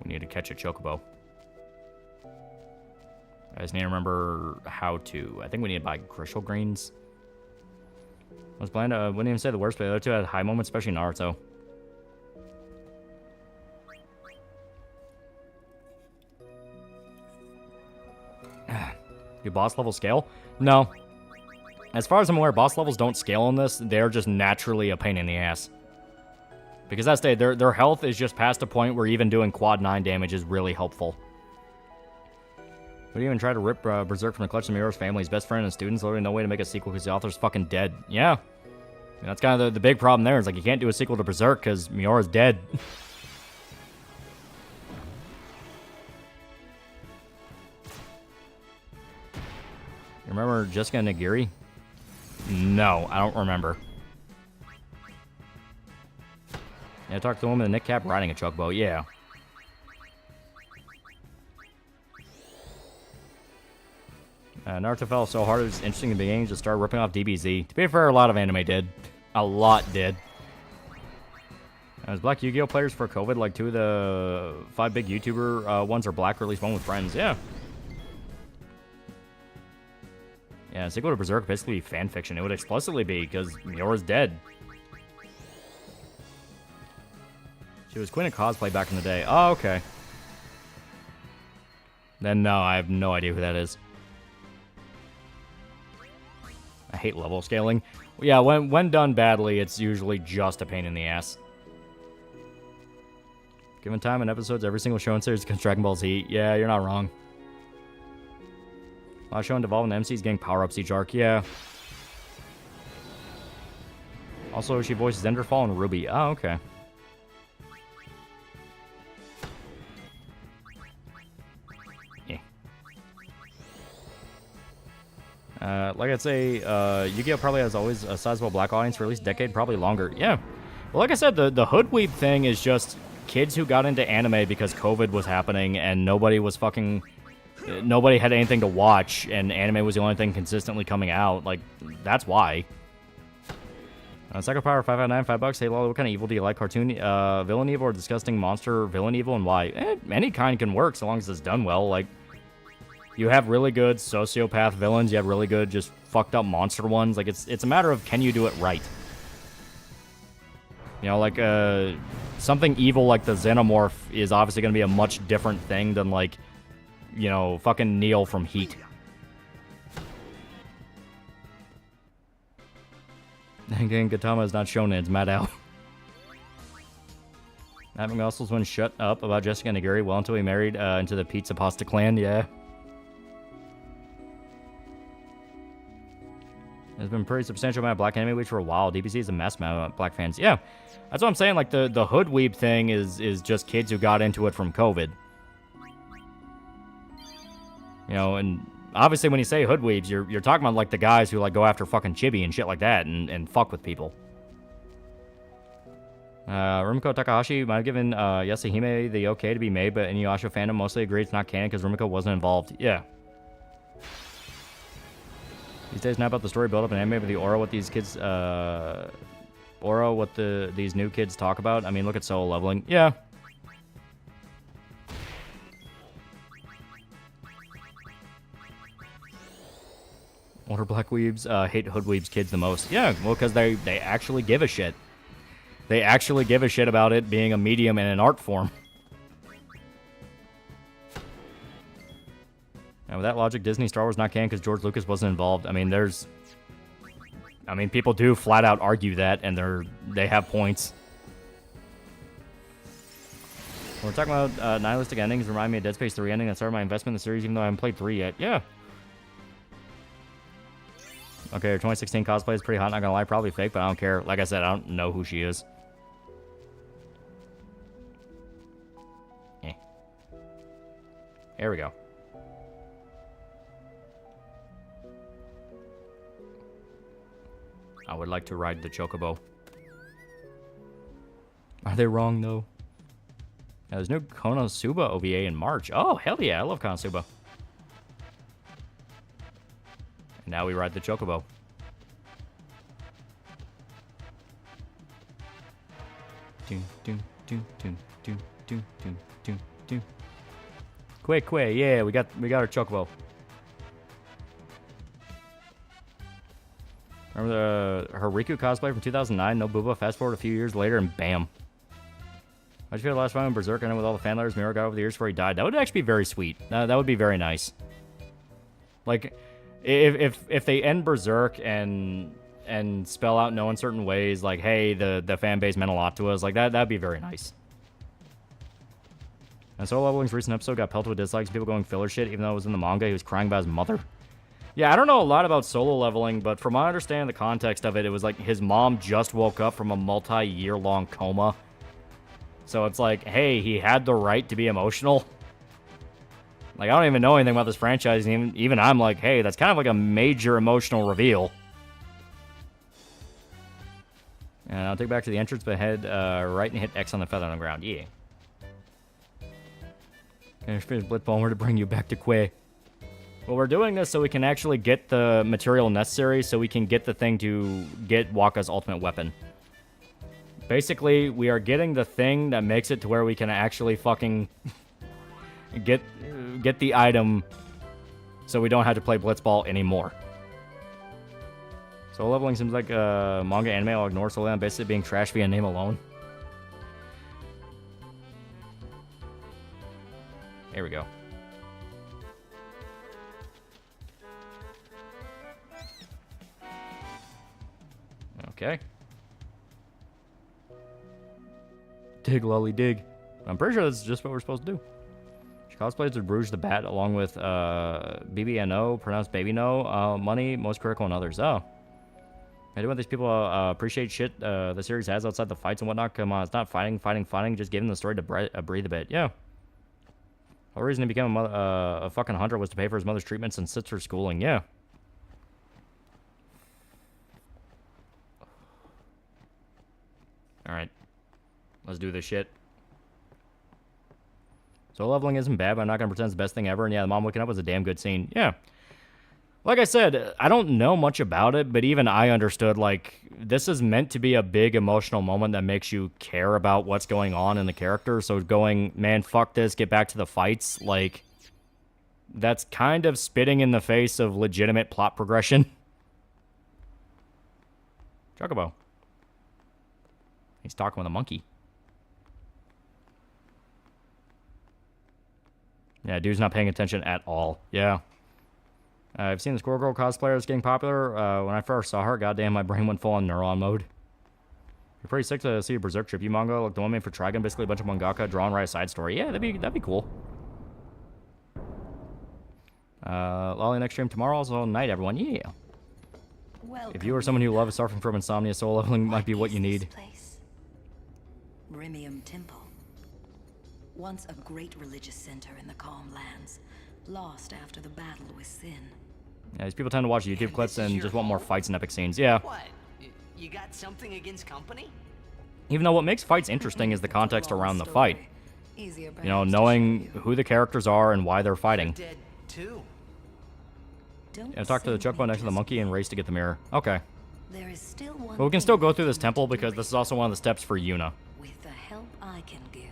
We need to catch a chocobo. I just need to remember how to. I think we need to buy crystal greens. I was blind. Wouldn't even say the worst, but the other two had high moments, especially Naruto. Do boss level scale? No. As far as I'm aware, boss levels don't scale on this. They're just naturally a pain in the ass. Because that's their health is just past a point where even doing quad 9 damage is really helpful. Would you even try to rip Berserk from the clutch of Miura's family? His best friend and students, literally no way to make a sequel because the author's fucking dead. Yeah. I mean, that's kind of the big problem there. It's like you can't do a sequel to Berserk because Miura's dead. You remember Jessica Nagiri? No, I don't remember. Yeah, talk to the woman in the kneecap riding a chocobo. Yeah. Naruto fell so hard it was interesting in the beginning to start ripping off DBZ. To be fair, a lot of anime did. A lot did. As Black Yu-Gi-Oh players for COVID, like 2 of the 5 big YouTuber ones are black, or at least one with friends. Yeah. Yeah, sequel to Berserk would basically be fan fiction. It would explicitly be, because Miora's dead. She was queen of cosplay back in the day. Oh, okay. Then no, I have no idea who that is. I hate level scaling. Yeah, when done badly, it's usually just a pain in the ass. Given time and episodes, every single show in series against Dragon Ball Z. Yeah, you're not wrong. Last show in Devolve and MC's getting power-ups each arc. Yeah. Also, she voices Enderfall and Ruby. Oh, okay. Like I'd say, Yu-Gi-Oh! Probably has always a sizable black audience for at least a decade, probably longer. Yeah. Well, like I said, the hoodweeb thing is just kids who got into anime because COVID was happening and nobody was fucking... Nobody had anything to watch, and anime was the only thing consistently coming out. Like, that's why. Psycho Power 559, $5. Hey, Lolo, what kind of evil do you like? Cartoon villain evil or disgusting monster villain evil, and why? Any kind can work, so long as it's done well. Like, you have really good sociopath villains, you have really good just fucked up monster ones. Like, it's a matter of can you do it right. You know, like, something evil like the Xenomorph is obviously going to be a much different thing than, like, you know, fucking Neil from Heat. Again, Gatama is not shown, it's Mad Al. Having muscles when shut up about Jessica Nagiri well until we married into the Pizza Pasta clan, yeah. There's been a pretty substantial amount of black anime weeks for a while. DBZ is a mess amount of black fans. Yeah, that's what I'm saying. Like, the hood weeb thing is just kids who got into it from COVID. You know, and obviously when you say hood weebs, you're talking about, like, the guys who, like, go after fucking chibi and shit like that and fuck with people. Rumiko Takahashi might have given Yasuhime the okay to be made, but Inuyasha fandom mostly agreed it's not canon because Rumiko wasn't involved. Yeah. These days, not about the story build-up in anime, but the aura, what these kids, these new kids talk about. I mean, look at solo leveling. Yeah. Older black weebs hate hood weebs kids the most. Yeah, well, because they actually give a shit. They actually give a shit about it being a medium and an art form. And with that logic, Disney Star Wars not canon because George Lucas wasn't involved. I mean, people do flat out argue that, and they have points. When we're talking about nihilistic endings, remind me of Dead Space 3 ending that started my investment in the series, even though I haven't played 3 yet. Yeah. Okay, her 2016 cosplay is pretty hot, not gonna lie, probably fake, but I don't care. Like I said, I don't know who she is. Here we go. I would like to ride the Chocobo. Are they wrong, though? Yeah, there's no Konosuba OVA in March. Oh, hell yeah, I love Konosuba. And now we ride the Chocobo. Doom, doom, doom, doom, doom, doom, doom, doom, doom. Quick, yeah, we got our Chocobo. Remember her Riku cosplay from 2009? No booba. Fast forward a few years later, and bam. How'd you feel the last time in Berserk? I know with all the fan letters Miro got over the years before he died. That would actually be very sweet. That would be very nice. Like, if they end Berserk and spell out no uncertain ways, like, hey, the fan base meant a lot to us, like that'd be very nice. And Solo Leveling's recent episode got pelted with dislikes, people going filler shit, even though it was in the manga. He was crying about his mother. Yeah, I don't know a lot about Solo Leveling, but from my understanding the context of it, it was like his mom just woke up from a multi-year-long coma. So it's like, hey, he had the right to be emotional. Like, I don't even know anything about this franchise, and even I'm like, hey, that's kind of like a major emotional reveal. And I'll take back to the entrance, but head right and hit X on the feather on the ground. Yeah. Finish Blitzball, we're to bring you back to Quay. Well, we're doing this so we can actually get the material necessary so we can get the thing to get Waka's ultimate weapon. Basically, we are getting the thing that makes it to where we can actually fucking get the item so we don't have to play Blitzball anymore. Soul leveling seems like manga anime. I'll ignore soul leveling basically being trash via name alone. Here we go. Okay. Dig, Lolly, dig. I'm pretty sure that's just what we're supposed to do. She cosplays as Bruges the Bat along with BBNO, pronounced Baby No, Money, Most Critical, and others. Oh. I do want these people appreciate shit the series has outside the fights and whatnot. Come on, it's not fighting, just giving the story to breathe a bit. Yeah. The reason he became a fucking hunter was to pay for his mother's treatments and sister's schooling. Yeah. Alright. Let's do this shit. So leveling isn't bad, but I'm not going to pretend it's the best thing ever. And yeah, the mom waking up was a damn good scene. Yeah. Like I said, I don't know much about it, but even I understood, like, this is meant to be a big emotional moment that makes you care about what's going on in the character. So going, man, fuck this, get back to the fights, like, that's kind of spitting in the face of legitimate plot progression. Chocobo. He's talking with a monkey. Yeah, dude's not paying attention at all. Yeah. I've seen the Squirrel Girl cosplayers getting popular. When I first saw her, goddamn, my brain went full on neuron mode. You're pretty sick to see a Berserk Tribute manga, like the one made for Trigun, basically a bunch of mangaka draw and write a side story. Yeah, that'd be cool. Lolly next stream tomorrow, also night, everyone. Yeah. If you are someone who loves suffering from insomnia, soul leveling might be what you need. Rimium Temple. Once a great religious center in the Calm Lands, lost after the battle with Sin. Yeah, these people tend to watch YouTube clips and just want more fights and epic scenes. Yeah. What? You got something against company? Even though what makes fights interesting is the context around the fight. You know, knowing who the characters are and why they're fighting. Dead too. Yeah, talk to the Chocobo next to the monkey and race to get the mirror. Okay. There is still one But we can still go through this temple because this is also one of the steps for Yuna. With the help I can give,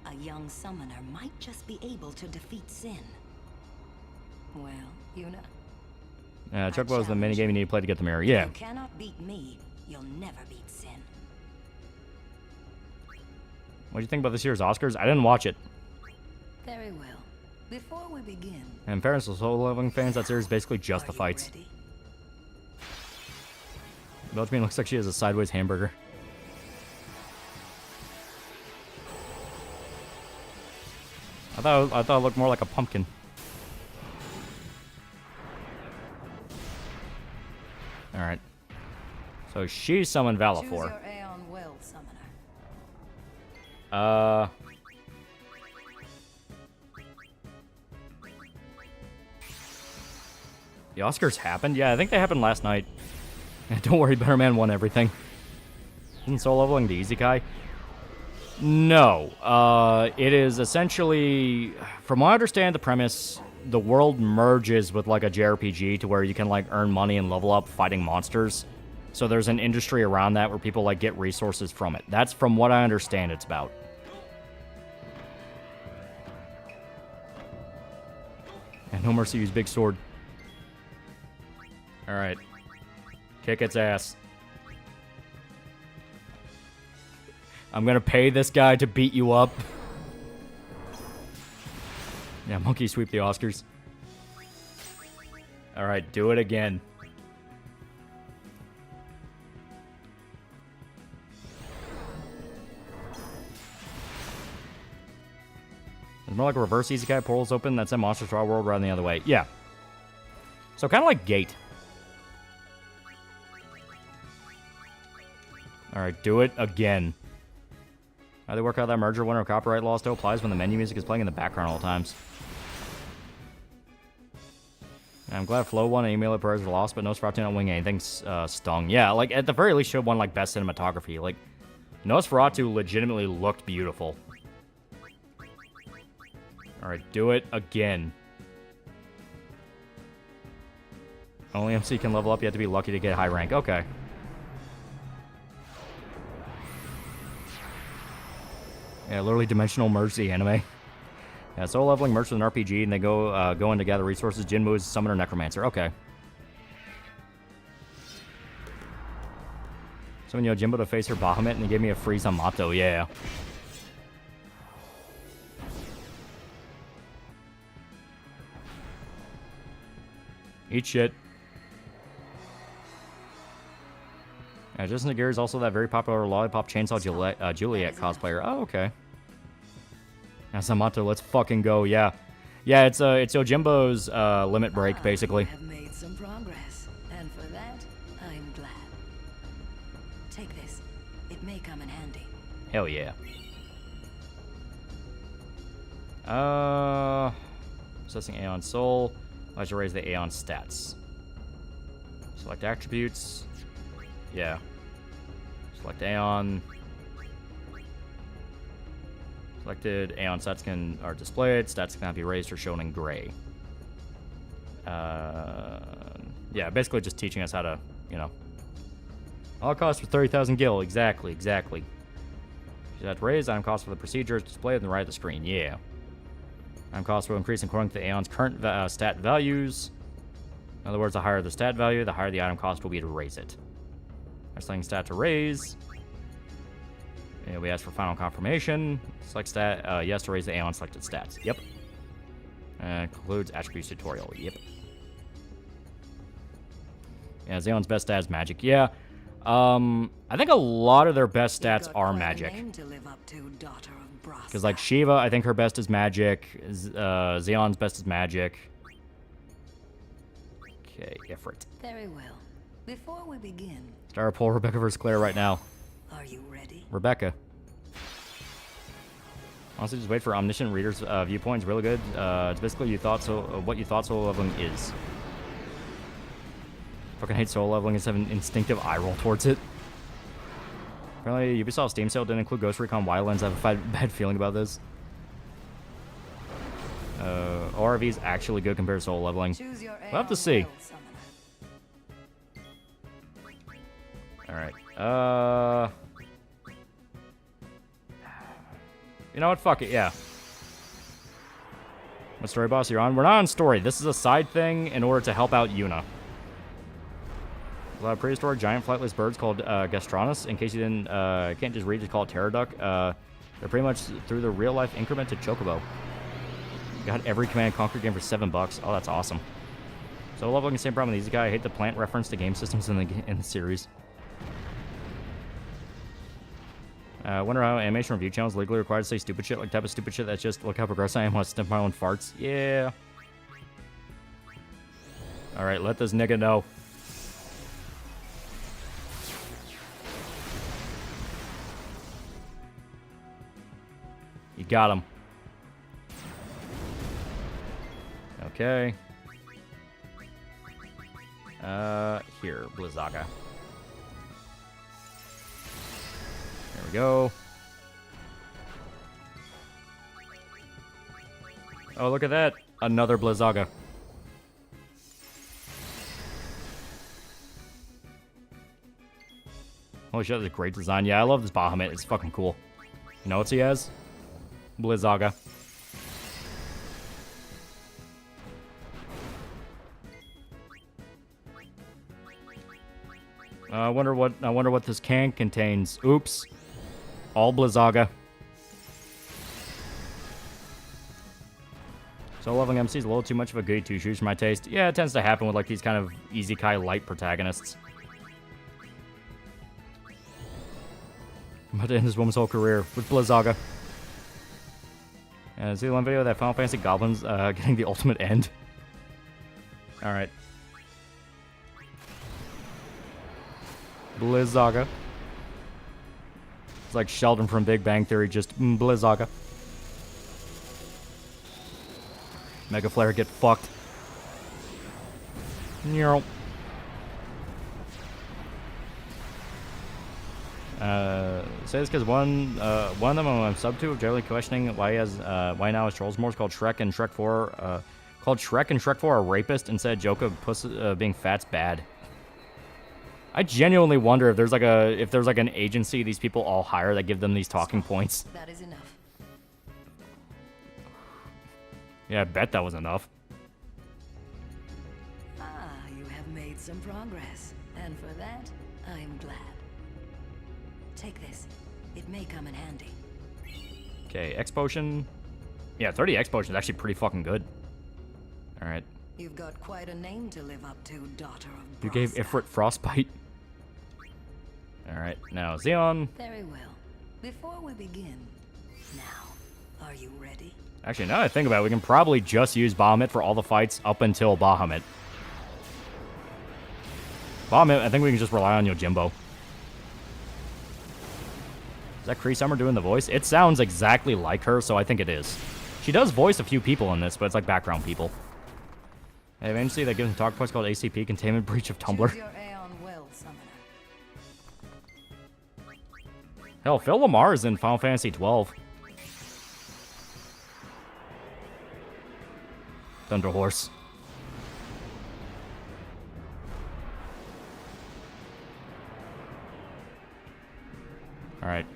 a young summoner might just be able to defeat Sin. Well, Yuna. Yeah, Chocobo is the minigame you need to play to get the mirror. Yeah. You cannot beat me, you'll never beat Sin. What do you think about this year's Oscars? I didn't watch it. Very well. Before we begin, And in fairness to soul leveling fans, that series is basically just the fights. Belchman looks like she has a sideways hamburger. I thought it looked more like a pumpkin. Alright. So she summoned choose Valafor. your Aeon Well summoner. The Oscars happened? Yeah, I think they happened last night. Don't worry, Better Man won everything. Isn't soul leveling the Isekai? No. It is essentially, from what I understand the premise, the world merges with like a JRPG to where you can like earn money and level up fighting monsters. So there's an industry around that where people like get resources from it. That's from what I understand it's about. And No Mercy use big sword. Alright. Kick its ass. I'm gonna pay this guy to beat you up. Yeah, monkey sweep the Oscars. Alright, do it again. It's more like a reverse Isekai. Portals open, that's a monster to our world rather than the other way. Yeah. So kind of like Gate. Alright, do it again. How they work out that merger winner of copyright law still applies when the menu music is playing in the background all times. I'm glad Flo won and Email Perez were lost, but Nosferatu not winning anything stung. Yeah, like, at the very least, should have won, like, best cinematography. Like, Nosferatu legitimately looked beautiful. Alright, do it again. Only MC can level up, you have to be lucky to get high rank. Okay. Yeah, literally dimensional merge the anime. Yeah, soul leveling merged with an RPG, and they go in to gather resources. Jinmu is a summoner necromancer. Okay. Someone Yojimbo to face her Bahamut, and he gave me a free Zamato. Yeah. Eat shit. Justin Aguirre is also that very popular Lollipop Chainsaw Juliet cosplayer. Oh, okay. Now Zamato, let's fucking go. Yeah. Yeah, it's Yojimbo's limit break, basically. You have made some progress, and for that, I'm glad. Take this. It may come in handy. Hell yeah. Assessing Aeon Soul. I should raise the Aeon stats. Select attributes. Yeah. Select Aeon. Selected Aeon stats are displayed. Stats cannot be raised or shown in gray. Yeah, basically just teaching us how to, you know. All costs for 30,000 gil. Exactly. That raise item cost for the procedure is displayed on the right of the screen. Yeah. Item cost will increase according to the Aeon's current stat values. In other words, the higher the stat value, the higher the item cost will be to raise it. Our selecting stat to raise. And we ask for final confirmation. Select stat, yes to raise the Aeon selected stats. Yep. And concludes attributes tutorial. Yep. Yeah, Aeon's best stat is magic. Yeah. I think a lot of their best stats are magic. Because, like, Shiva, I think her best is magic. Xeon's best is magic. Okay, Ifrit. Very well. Before we begin... Star pull Rebecca versus Claire right now. Are you ready? Rebecca. Honestly, just wait for Omniscient Reader's viewpoints. Really good. It's basically what you thought solo leveling is. Fucking hate solo leveling. I just have an instinctive eye roll towards it. Apparently, Ubisoft's Steam sale didn't include Ghost Recon Wildlands. I have a bad feeling about this. ORV is actually good compared to solo leveling. We'll have to see. Alright. You know what? Fuck it, yeah. What story boss you're on? We're not on story. This is a side thing in order to help out Yuna. A lot of prehistoric giant flightless birds called Gastronus. In case you didn't, can't just read, just call it Pteroduck. They're pretty much through the real-life incremented chocobo. Got every Command & Conquer game for $7. Oh, that's awesome. So leveling the same problem with these guys. I hate the plant reference to game systems in the series. Wonder how animation review channels legally required to say stupid shit, like type of stupid shit that's just look how progressive I am when I sniff my own farts. Yeah. Alright, let this nigga know. You got him. Okay. Here, Blizzaga. There we go. Oh, look at that. Another Blizzaga. Holy shit, that's a great design. Yeah, I love this Bahamut. It's fucking cool. You know what he has? Blizzaga. I wonder what this can contains. Oops. All Blizzaga. So leveling MC is a little too much of a goody two-shoes for my taste. Yeah, it tends to happen with like these kind of easy-kai light protagonists. I'm about to end this woman's whole career with Blizzaga. See the one video of that Final Fantasy Goblins getting the ultimate end? Alright. Blizzaga. It's like Sheldon from Big Bang Theory, just Blizzaga. Mega Flare, get fucked. Neural. Say this because one of them I'm sub to, generally questioning why now his trolls more is called Shrek and Shrek 4 called Shrek and Shrek 4 are rapist instead of joke of being fat's bad. I genuinely wonder if there's like an agency these people all hire that give them these talking points. That is enough. Yeah, I bet that was enough. You have made some progress, and for that, I'm glad. Take this. It may come in handy. Okay, X potion. Yeah, 30 X potion is actually pretty fucking good. All right. You've got quite a name to live up to, daughter of You gave Braska. Ifrit frostbite. All right, now Xeon. Very well. Before we begin, now, are you ready? Actually, now that I think about it, we can probably just use Bahamut for all the fights up until Bahamut. Bahamut, I think we can just rely on Yojimbo. Is that Kree Summer doing the voice? It sounds exactly like her, so I think it is. She does voice a few people in this, but it's like background people. Hey, man, you see that gives a talk points called ACP, Containment Breach of Tumblr? Choose your Aeon well, summoner. Hell, Phil Lamar is in Final Fantasy 12. Thunder Horse. Alright.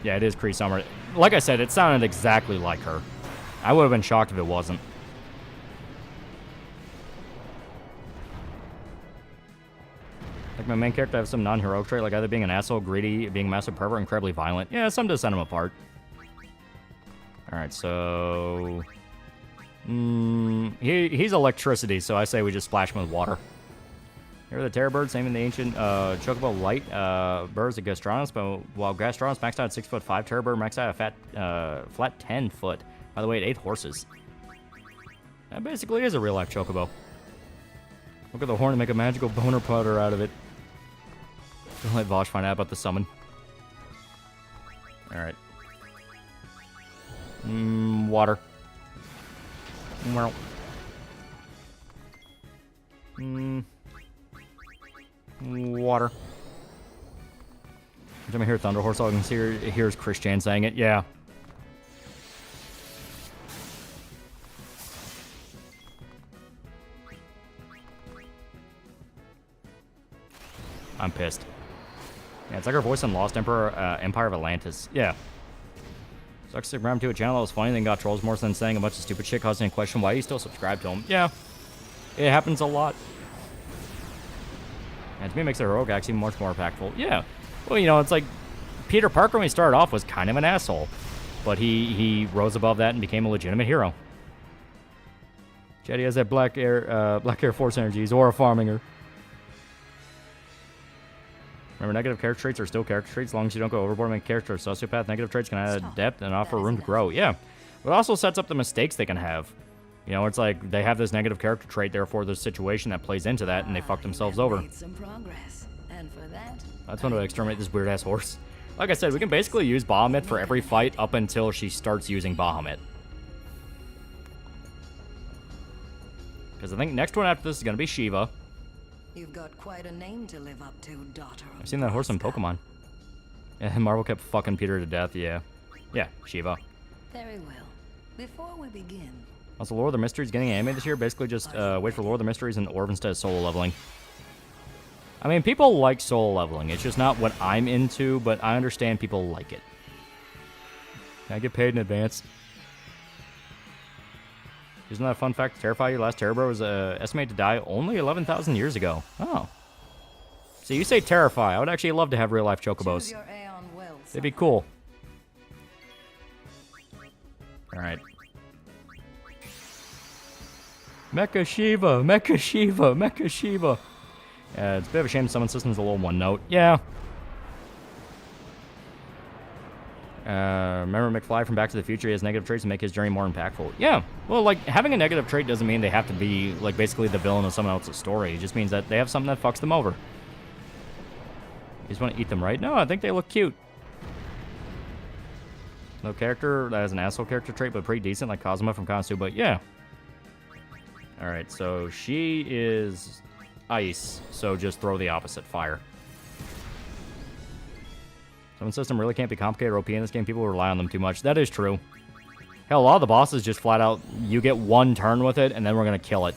Yeah, it is Kree Summer. Like I said, it sounded exactly like her. I would have been shocked if it wasn't. Like my main character have some non-heroic trait, like either being an asshole, greedy, being a massive pervert, incredibly violent. Yeah, some to set him apart. Alright, so... he's electricity, so I say we just splash him with water. Here are the Terror Birds, same in the ancient Chocobo light birds of Gastronus, but while Gastronus maxed out at 6'5", Terror Bird maxed out at flat 10 foot. By the way, it 8 horses. That basically is a real-life Chocobo. Look at the horn and make a magical boner powder out of it. Don't let Vosh find out about the summon. Alright. Water. Well. Water. Every time I hear Thunder Horse, all I can hear is Christian saying it. Yeah. I'm pissed. Yeah, it's like our voice in Lost Emperor, Empire of Atlantis. Yeah. Sucks to subscribe to a channel that was funny, then got trolls more than saying a bunch of stupid shit, causing a question why you still subscribe to him. Yeah. It happens a lot. And to me, it makes the heroic acts even much more impactful. Yeah. Well, you know, it's like Peter Parker, when he started off, was kind of an asshole. But he rose above that and became a legitimate hero. Jetty has that Black Air Force energy. He's aura farming her. Remember, negative character traits are still character traits as long as you don't go overboard and make character a sociopath. Negative traits can add depth and offer room to grow. Yeah. But it also sets up the mistakes they can have. You know, it's like they have this negative character trait, therefore there's a situation that plays into that, and they fuck themselves over. Some progress. And for that, That's when to exterminate this weird-ass horse. Like I said, we can basically use Bahamut for every fight up until she starts using Bahamut. Because I think next one after this is going to be Shiva. you've got quite a name to live up to, daughter of I've seen that horse in Braska. Pokemon. Yeah, Marvel kept fucking Peter to death, yeah. Yeah, Shiva. Very well. Before we begin, Also, Lord of the Mysteries getting anime this year. Basically just wait for Lord of the Mysteries and Orb instead of solo leveling. I mean, people like solo leveling. It's just not what I'm into, but I understand people like it. Can I get paid in advance? Isn't that a fun fact to terrify you? Last Terror was estimated to die only 11,000 years ago. Oh. So you say terrify. I would actually love to have real-life choose chocobos. your Aeon well, They'd be son. cool. Alright. Mecha Shiva! Mecha Shiva! Mecha Shiva! Yeah, it's a bit of a shame the summon system's a little one-note. Yeah. Remember McFly from Back to the Future? He has negative traits to make his journey more impactful. Yeah. Well, like, having a negative trait doesn't mean they have to be, like, basically the villain of someone else's story. It just means that they have something that fucks them over. You just want to eat them, right? No, I think they look cute. No character that has an asshole character trait, but pretty decent, like Kazuma from Konosuba. Yeah. Alright, so she is ice, so just throw the opposite, fire. Summon system really can't be complicated or OP in this game. People rely on them too much. That is true. Hell, a lot of the bosses just flat out, you get one turn with it, and then we're going to kill it.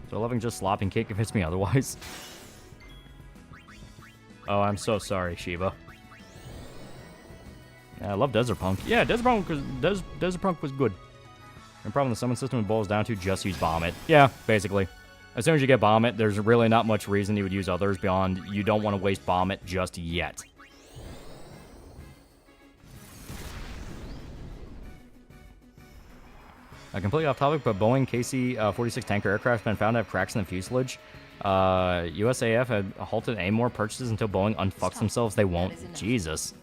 So loving just slopping can't convince me otherwise. Oh, I'm so sorry, Shiva. Yeah, I love Desert Punk. Yeah, Desert Punk was good. The problem with the summon system it boils down to just use Bahamut. Yeah, basically. As soon as you get Bahamut, there's really not much reason you would use others beyond you don't want to waste Bahamut just yet. Completely off topic, but Boeing KC-46 tanker aircraft have been found to have cracks in the fuselage. USAF had halted any more purchases until Boeing unfucks themselves. They won't. Jesus.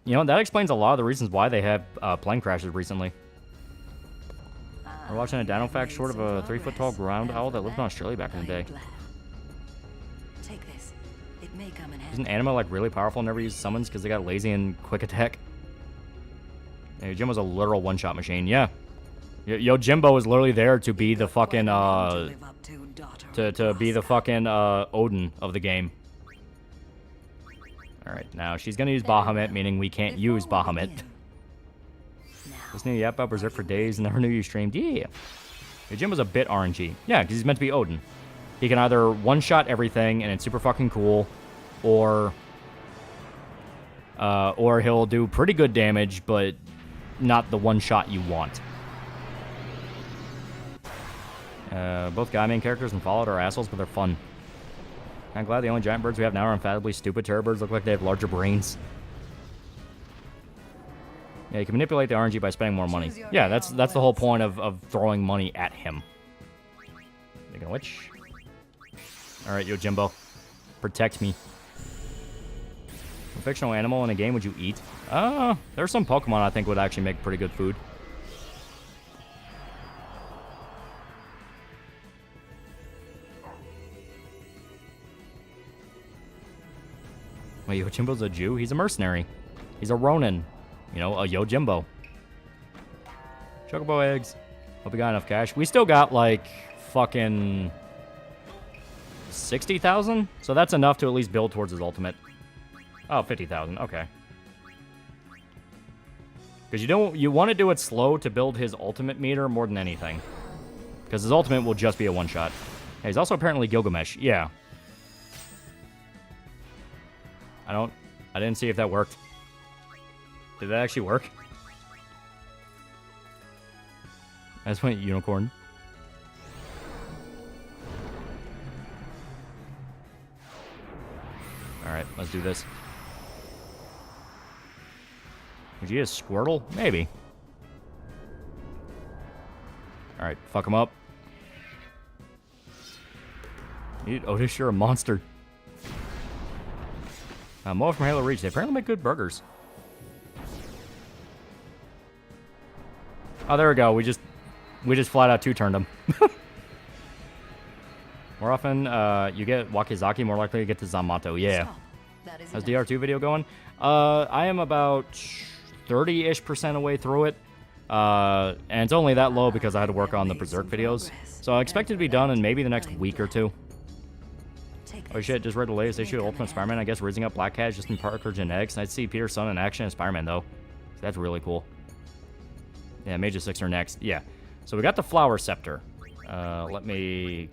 You know, that explains a lot of the reasons why they have plane crashes recently. We're watching a dino fact short of a 3-foot-tall ground owl that lived in Australia back in the day. Take this. It may come in handy. Isn't Anima like really powerful and never use summons because they got lazy and quick attack? Hey, Jimbo's a literal one-shot machine. Yeah. Yo, Jimbo is literally there to be the fucking, to be the fucking, Odin of the game. Alright, now she's gonna use Bahamut, meaning we can't use Bahamut. This new Yap about Berserk for days, never knew you streamed. Yeah. Yo, Jimbo's a bit RNG. Yeah, because he's meant to be Odin. He can either one-shot everything, and it's super fucking cool, or he'll do pretty good damage, but not the one-shot you want. Both guy main characters in Fallout are assholes, but they're fun. I'm glad the only giant birds we have now are emphatically stupid. Terror birds look like they have larger brains. Yeah, you can manipulate the RNG by spending more money. Yeah, that's the whole point of throwing money at him. Speaking of which... Alright, yo, Jimbo. Protect me. What fictional animal in a game would you eat? There's some Pokemon I think would actually make pretty good food. Wait, Yojimbo's a Jew? He's a mercenary. He's a Ronin. You know, a Yojimbo. Chocobo eggs. Hope we got enough cash. We still got, like, fucking 60,000? So that's enough to at least build towards his ultimate. Oh, 50,000. Okay. Because you want to do it slow to build his ultimate meter more than anything. Because his ultimate will just be a one-shot. Hey, he's also apparently Gilgamesh. Yeah. I didn't see if that worked. Did that actually work? I just went unicorn. Alright, let's do this. Would you use Squirtle? Maybe. Alright, fuck him up. Dude, Otis, you're a monster. Mo from Halo Reach. They apparently make good burgers. Oh, there we go. We just flat out two-turned them. More often, you get Wakizaki, more likely you get to Zamato. Yeah. How's DR2 video going? I am about 30-ish% away through it. And it's only that low because I had to work on the Berserk videos. So I expect it to be done in maybe the next week or two. Oh shit, just read the latest issue of Ultimate Spider-Man. I guess raising up Black Cat just in Parker Genetics. Nice to see Peter's son in action as Spider-Man, though. So that's really cool. Yeah, Mage of Six are next. Yeah. So we got the Flower Scepter. Let me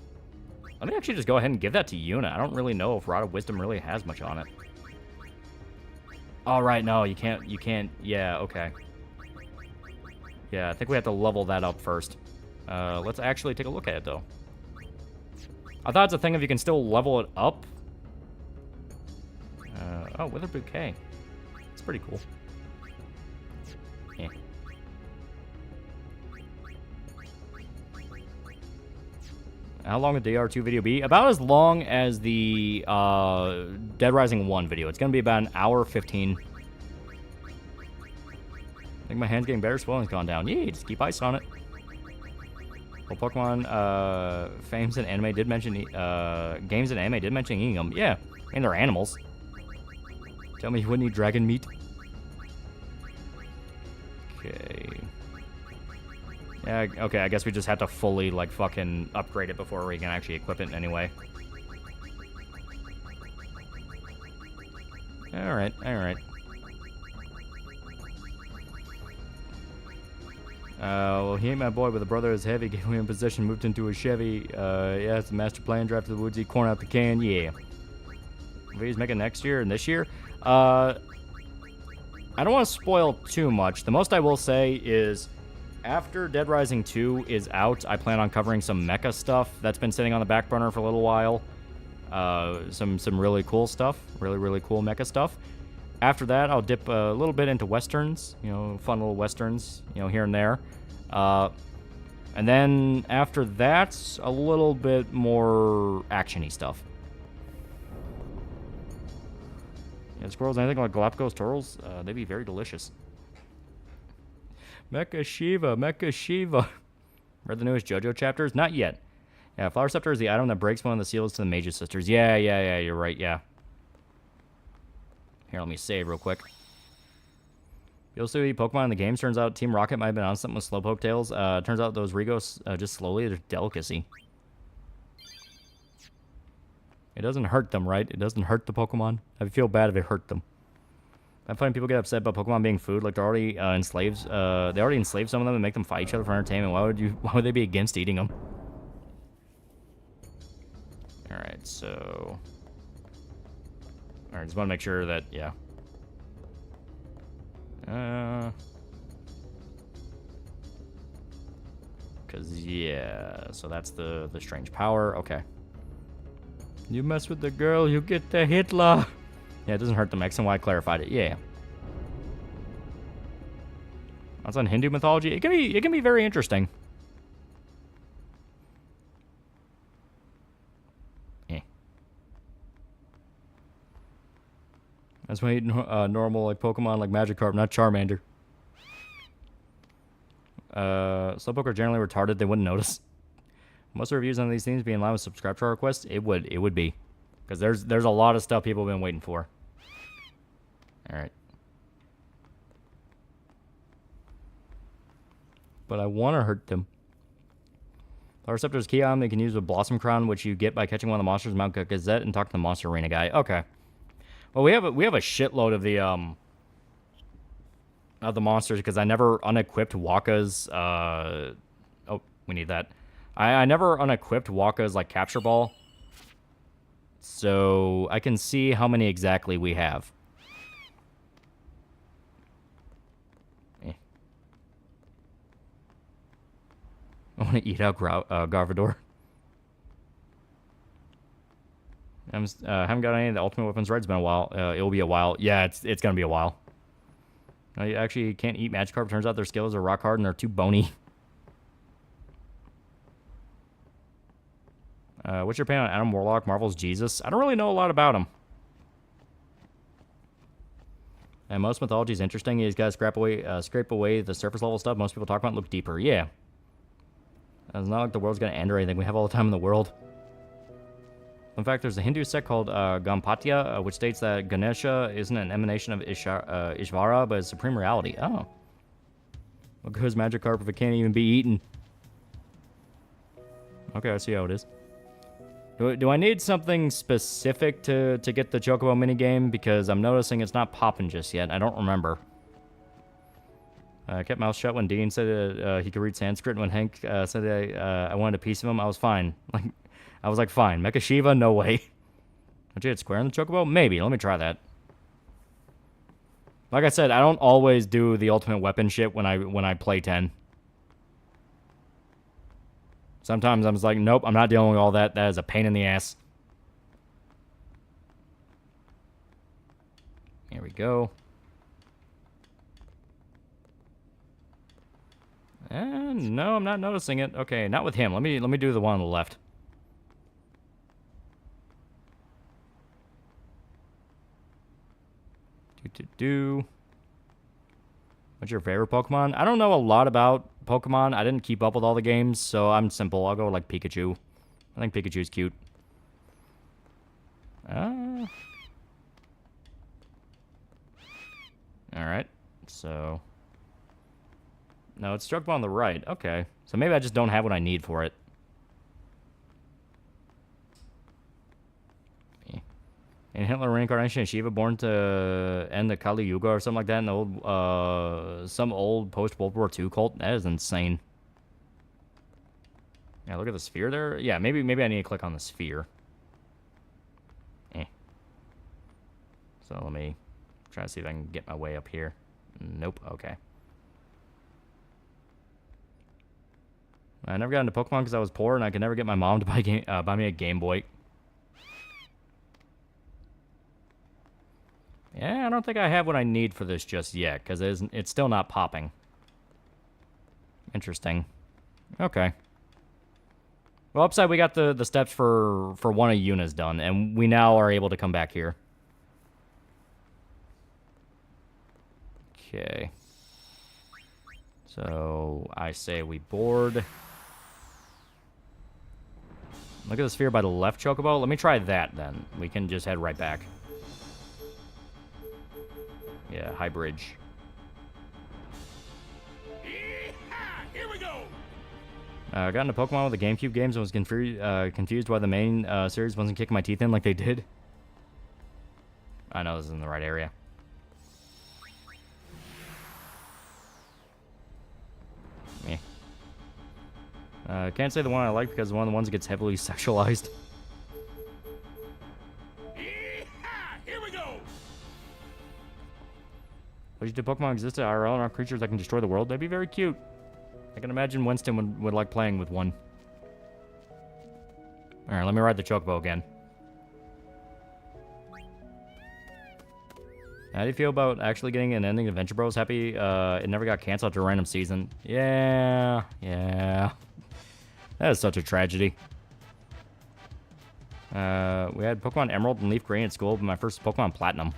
actually just go ahead and give that to Yuna. I don't really know if Rod of Wisdom really has much on it. All right, no, you can't. Yeah, okay. Yeah, I think we have to level that up first. Let's actually take a look at it, though. I thought it's a thing if you can still level it up. Oh, Withered Bouquet. It's pretty cool. Yeah. How long would the DR2 video be? About as long as the Dead Rising 1 video. It's going to be about an hour 15. I think my hand's getting better. Swelling's gone down. Yeah, just keep ice on it. Well, Pokemon games and anime did mention eating them. Yeah, and they're animals. Tell me you wouldn't eat dragon meat. Okay. Yeah, okay, I guess we just have to fully, like, fucking upgrade it before we can actually equip it anyway. Alright, alright. Well, he ain't my boy, but the brother is heavy. Gave him in position, moved into a Chevy. Yeah, it's a master plan. Drive to the woods, eat corn out the can. Yeah. He's making next year and this year. I don't want to spoil too much. The most I will say is After Dead Rising 2 is out, I plan on covering some mecha stuff that's been sitting on the back burner for a little while. Some really cool stuff. Really cool mecha stuff. After that, I'll dip a little bit into westerns. You know, fun little westerns, you know, here and there. And then after that, a little bit more action-y stuff. Yeah, squirrels, anything like Galapagos turtles, they'd be very delicious. Mecha Shiva. Read the newest JoJo chapters? Not yet. Yeah, Flower Scepter is the item that breaks one of the seals to the Mage's Sisters. Yeah, you're right, yeah. Here, let me save real quick. You'll see Pokemon in the games. Turns out Team Rocket might have been on something with Slowpoke tails. Turns out those Rigos just slowly, they're delicacy. It doesn't hurt them, right? It doesn't hurt the Pokemon. I feel bad if it hurt them. I find people get upset about Pokemon being food, like they're already enslaved. They already enslaved some of them and make them fight each other for entertainment. Why would they be against eating them? All right, so. All right, just want to make sure that yeah. Cause yeah, so that's the strange power. Okay. You mess with the girl, you get the Hitler. Yeah, it doesn't hurt them. X and Y clarified it. Yeah. That's on Hindu mythology. It can be very interesting. Eh. That's why I eat normal like Pokemon like Magikarp, not Charmander. Slowpoke are generally retarded. They wouldn't notice. Most of the reviews on these things be in line with subscribe to our requests. It would be, because there's a lot of stuff people have been waiting for. All right. But I want to hurt them. Flower Scepter's key item they can use with Blossom Crown, which you get by catching one of the monsters in Mount Gazette and talk to the Monster Arena guy. Okay. Well, we have a shitload of the monsters because I never unequipped Waka's. Oh, we need that. I never unequipped Waka's like capture ball, so I can see how many exactly we have. I want to eat out Garvador. I haven't got any of the Ultimate Weapons right. It's been a while. It will be a while. Yeah, it's gonna be a while. You actually can't eat Magikarp. Turns out their skills are rock hard and they're too bony. What's your opinion on Adam Warlock, Marvel's Jesus? I don't really know a lot about him. And most mythology is interesting. He's got to scrape away the surface level stuff most people talk about and look deeper. Yeah. It's not like the world's going to end or anything. We have all the time in the world. In fact, there's a Hindu sect called Gampatya, which states that Ganesha isn't an emanation of Ishvara, but is supreme reality. Oh. What goes Magikarp if it can't even be eaten? Okay, I see how it is. Do I need something specific to get the Chocobo minigame? Because I'm noticing it's not popping just yet. I don't remember. I kept my mouth shut when Dean said he could read Sanskrit. When Hank said I wanted a piece of him, I was fine. I was like, fine. Mecha Shiva? No way. Don't you hit square in the Chocobo? Maybe. Let me try that. Like I said, I don't always do the ultimate weapon shit when I play 10. Sometimes I'm just like, nope, I'm not dealing with all that. That is a pain in the ass. Here we go. And no, I'm not noticing it. Okay, not with him. Let me do the one on the left. What's your favorite Pokemon? I don't know a lot about Pokemon. I didn't keep up with all the games, so I'm simple. I'll go like Pikachu. I think Pikachu's cute. Alright, so... No, it's Stroke Ball on the right. Okay. So maybe I just don't have what I need for it. In Hitler reincarnation of Shiva, born to end the Kali Yuga or something like that in the old, some old post-World War II cult. That is insane. Yeah, look at the sphere there. Yeah, maybe I need to click on the sphere. So let me try to see if I can get my way up here. Nope. Okay. I never got into Pokemon because I was poor and I could never get my mom to buy me a Game Boy. Yeah, I don't think I have what I need for this just yet, because it's still not popping. Interesting. Okay. Well, upside, we got the steps for one of Yuna's done, and we now are able to come back here. Okay. So, I say we board. Look at the sphere by the left, Chocobo. Let me try that, then. We can just head right back. Yeah, high bridge. Here we go. I got into Pokemon with the GameCube games and was confused why the main series wasn't kicking my teeth in like they did. I know this is in the right area. Me. Can't say the one I like because one of the ones that gets heavily sexualized. Here we go. Wish the Pokemon existed IRL and are creatures that can destroy the world. That'd be very cute. I can imagine Winston would like playing with one. Alright, let me ride the Chocobo again. How do you feel about actually getting an ending to Adventure Bros? Happy it never got canceled to a random season. Yeah. That is such a tragedy. We had Pokemon Emerald and Leaf Green at school, but my first Pokemon Platinum.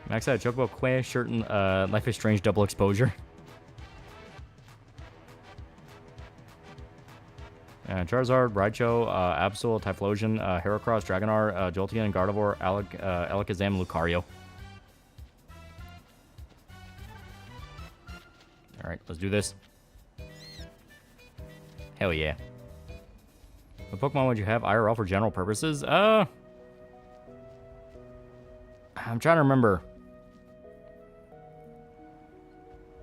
Max had a Chocobo, Quay, shirt, and Life is Strange double exposure. Charizard, Raichu, Absol, Typhlosion, Heracross, Dragonar, Jolteon, Gardevoir, Alakazam, and Lucario. Alright, let's do this. Hell yeah. What Pokemon would you have IRL for general purposes? I'm trying to remember.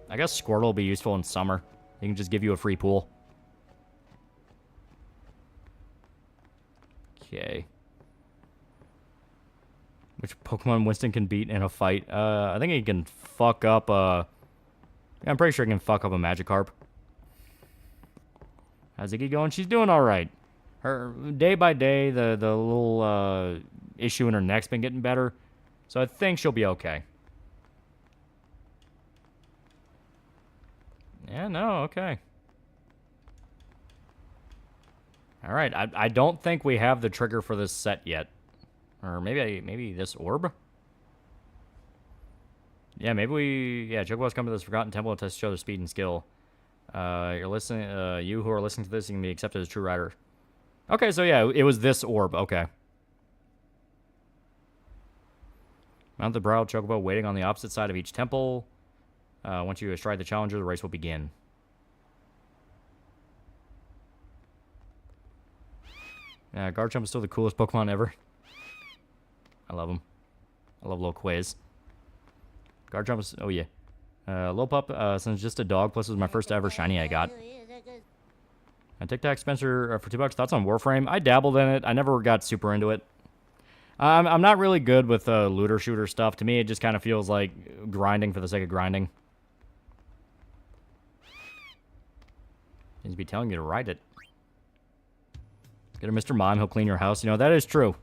I guess Squirtle will be useful in summer. He can just give you a free pool. Okay. Which Pokemon Winston can beat in a fight? I think he can fuck up, I'm pretty sure he can fuck up a Magikarp. How's Iggy going? She's doing alright. Her, day by day, the little, issue in her neck's been getting better. So I think she'll be okay. Yeah, no, okay. Alright, I don't think we have the trigger for this set yet. Or maybe this orb? Yeah, yeah, Chocobos come to this forgotten temple to show their speed and skill. You who are listening to this, you can be accepted as true rider. Okay, so yeah, it was this orb, okay. Mount the brow Chocobo waiting on the opposite side of each temple. Once you stride the challenger, the race will begin. Garchomp is still the coolest Pokemon ever. I love him. I love little Quiz. Garchomp is... Oh, yeah. Lopup, since just a dog, plus it was my first ever shiny I got. Tic Tac Spencer for $2. Thoughts on Warframe? I dabbled in it. I never got super into it. I'm not really good with looter shooter stuff. To me, it just kind of feels like grinding for the sake of grinding. He's be telling you to write it. Get a Mr. Mime, he'll clean your house. You know, that is true.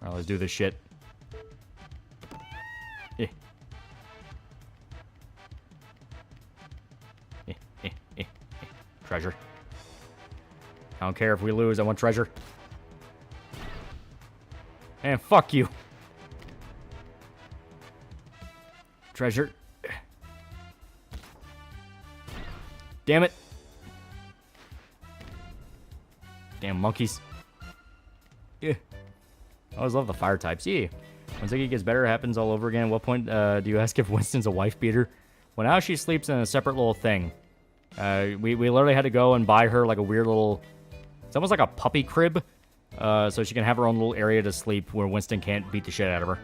Alright, let's do this shit. Eh. Treasure. I don't care if we lose, I want treasure. And fuck you. Treasure. Damn it. Damn monkeys. Yeah. I always love the fire types. Yeah. When Ziggy gets better, it happens all over again. At what point do you ask if Winston's a wife beater? Well, now she sleeps in a separate little thing. We literally had to go and buy her like a weird little... It's almost like a puppy crib. So she can have her own little area to sleep where Winston can't beat the shit out of her.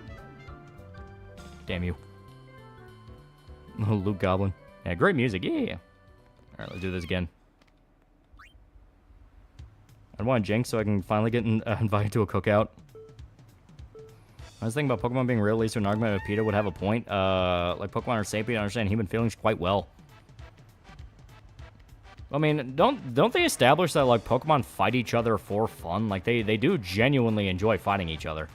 Damn you. Luke Goblin. Yeah, great music. Yeah. Alright, let's do this again. I want Jinx so I can finally get invited to a cookout. I was thinking about Pokemon being real, at least an argument with PETA would have a point. Like Pokemon are sapient, I understand human feelings quite well. I mean, don't they establish that like Pokemon fight each other for fun? Like they do genuinely enjoy fighting each other.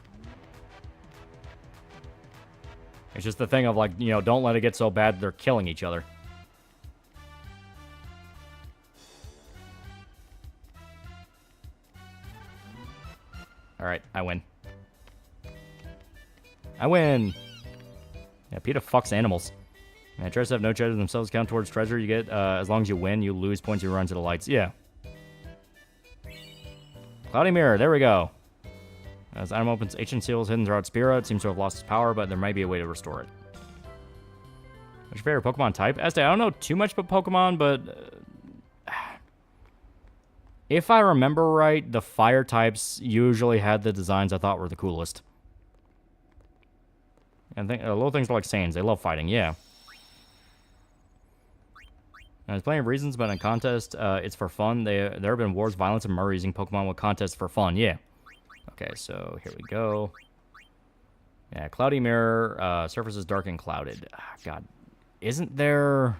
It's just the thing of like, you know, don't let it get so bad they're killing each other. All right, I win. I win. Yeah, PETA fucks animals. Yeah, treasures have no treasure themselves count towards treasure. You get, as long as you win, you lose points you run to the lights. Yeah. Cloudy Mirror, there we go. As item opens, ancient seals hidden throughout Spira. It seems to have lost its power, but there might be a way to restore it. What's your favorite Pokemon type? Estee, I don't know too much about Pokemon, but... if I remember right, the fire types usually had the designs I thought were the coolest. And little things like Saiyans, they love fighting, yeah. There's plenty of reasons, but in contest, it's for fun. There have been wars, violence, and murder using Pokemon with contests for fun, yeah. Okay, so here we go. Yeah, Cloudy Mirror, surface is dark and clouded. God, isn't there...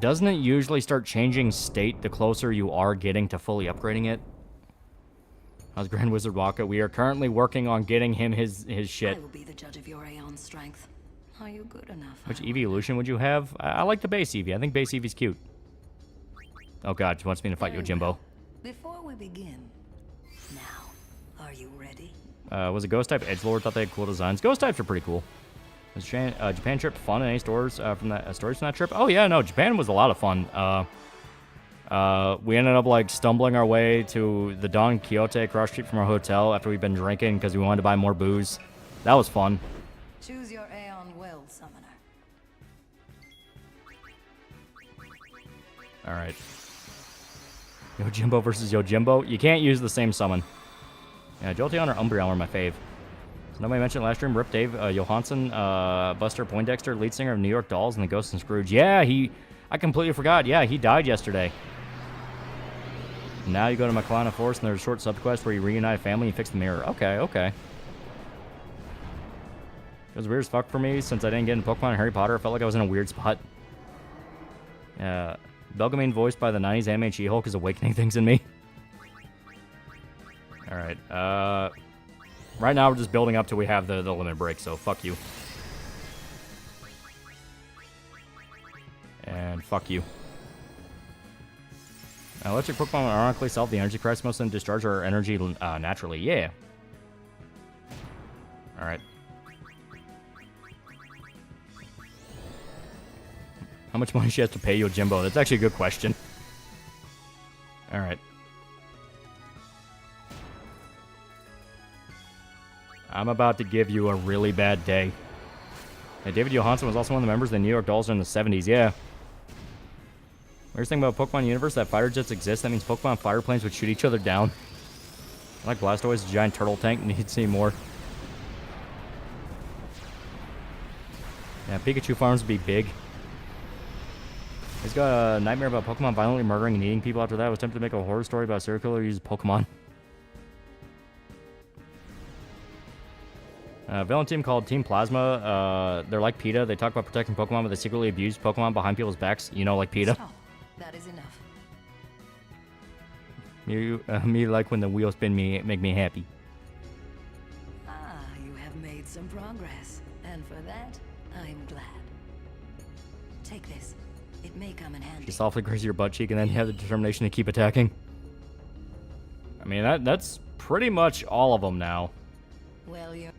doesn't it usually start changing state the closer you are getting to fully upgrading it? How's Grand Wizard Waka? We are currently working on getting him his shit. I will be the judge of your Aeon strength. Are you good enough? Which evolution would you have? I like the base Eevee. I think base Eevee's cute. Oh god, she wants me to fight Yojimbo. Before we begin, now, are you ready? Was it Ghost type Edgelord? Thought they had cool designs. Ghost types are pretty cool. Was Japan trip fun? Any stores from that stories from that trip? Oh yeah, no, Japan was a lot of fun. We ended up like stumbling our way to the Don Quixote across the street from our hotel after we'd been drinking because we wanted to buy more booze. That was fun. Choose your Aeon will, summoner. All right. Yojimbo versus Yojimbo. You can't use the same summon. Yeah, Jolteon or Umbreon are my fave. So nobody mentioned last stream. Rip Dave Johansson, Buster Poindexter, lead singer of New York Dolls and the Ghost and Scrooge. Yeah, I completely forgot. Yeah, he died yesterday. Now you go to Maclana Forest and there's a short subquest where you reunite a family and fix the mirror. Okay, okay. It was weird as fuck for me since I didn't get into Pokemon and Harry Potter. I felt like I was in a weird spot. Belgamine voiced by the 90s anime She-Hulk is awakening things in me. Alright, right now we're just building up till we have the limit break, so fuck you. And fuck you. Electric Pokemon ironically solve the energy crisis. Most of them discharge our energy naturally. Yeah. Alright. How much money she has to pay Yojimbo? That's actually a good question. Alright. I'm about to give you a really bad day. Yeah, David Johansson was also one of the members of the New York Dolls in the 70s, yeah. Weirdest thing about Pokemon Universe, that fighter jets exist. That means Pokemon fighter planes would shoot each other down. I like Blastoise, a giant turtle tank. Need to see more. Yeah, Pikachu farms would be big. He's got a nightmare about Pokemon violently murdering and eating people after that. I was tempted to make a horror story about a serial killer who uses Pokemon. Villain team called Team Plasma. They're like PETA. They talk about protecting Pokemon, but they secretly abuse Pokemon behind people's backs. You know, like PETA. Stop. That is enough. Me like when the wheels spin make me happy. Ah, you have made some progress. And for that, I'm glad. Take this. It may come in handy. She softly grazes your butt cheek and then you have the determination to keep attacking. I mean, that's pretty much all of them now. Well, you...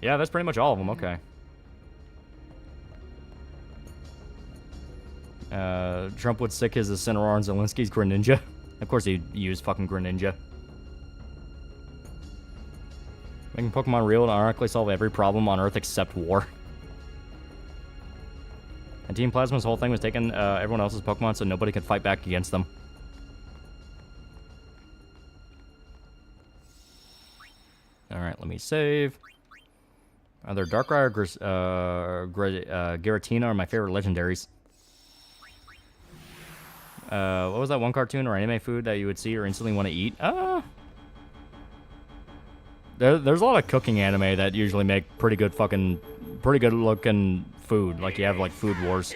Yeah, that's pretty much all of them. Okay. Trump would stick his Incineroar and Zelensky's Greninja. Of course he'd use fucking Greninja. Making Pokemon real and ironically solve every problem on Earth except war. And Team Plasma's whole thing was taking everyone else's Pokemon so nobody could fight back against them. Alright, let me save. Either Darkrai or Giratina are my favorite legendaries. What was that one cartoon or anime food that you would see or instantly want to eat? There's a lot of cooking anime that usually make pretty good fucking pretty good looking food. Like you have like food wars.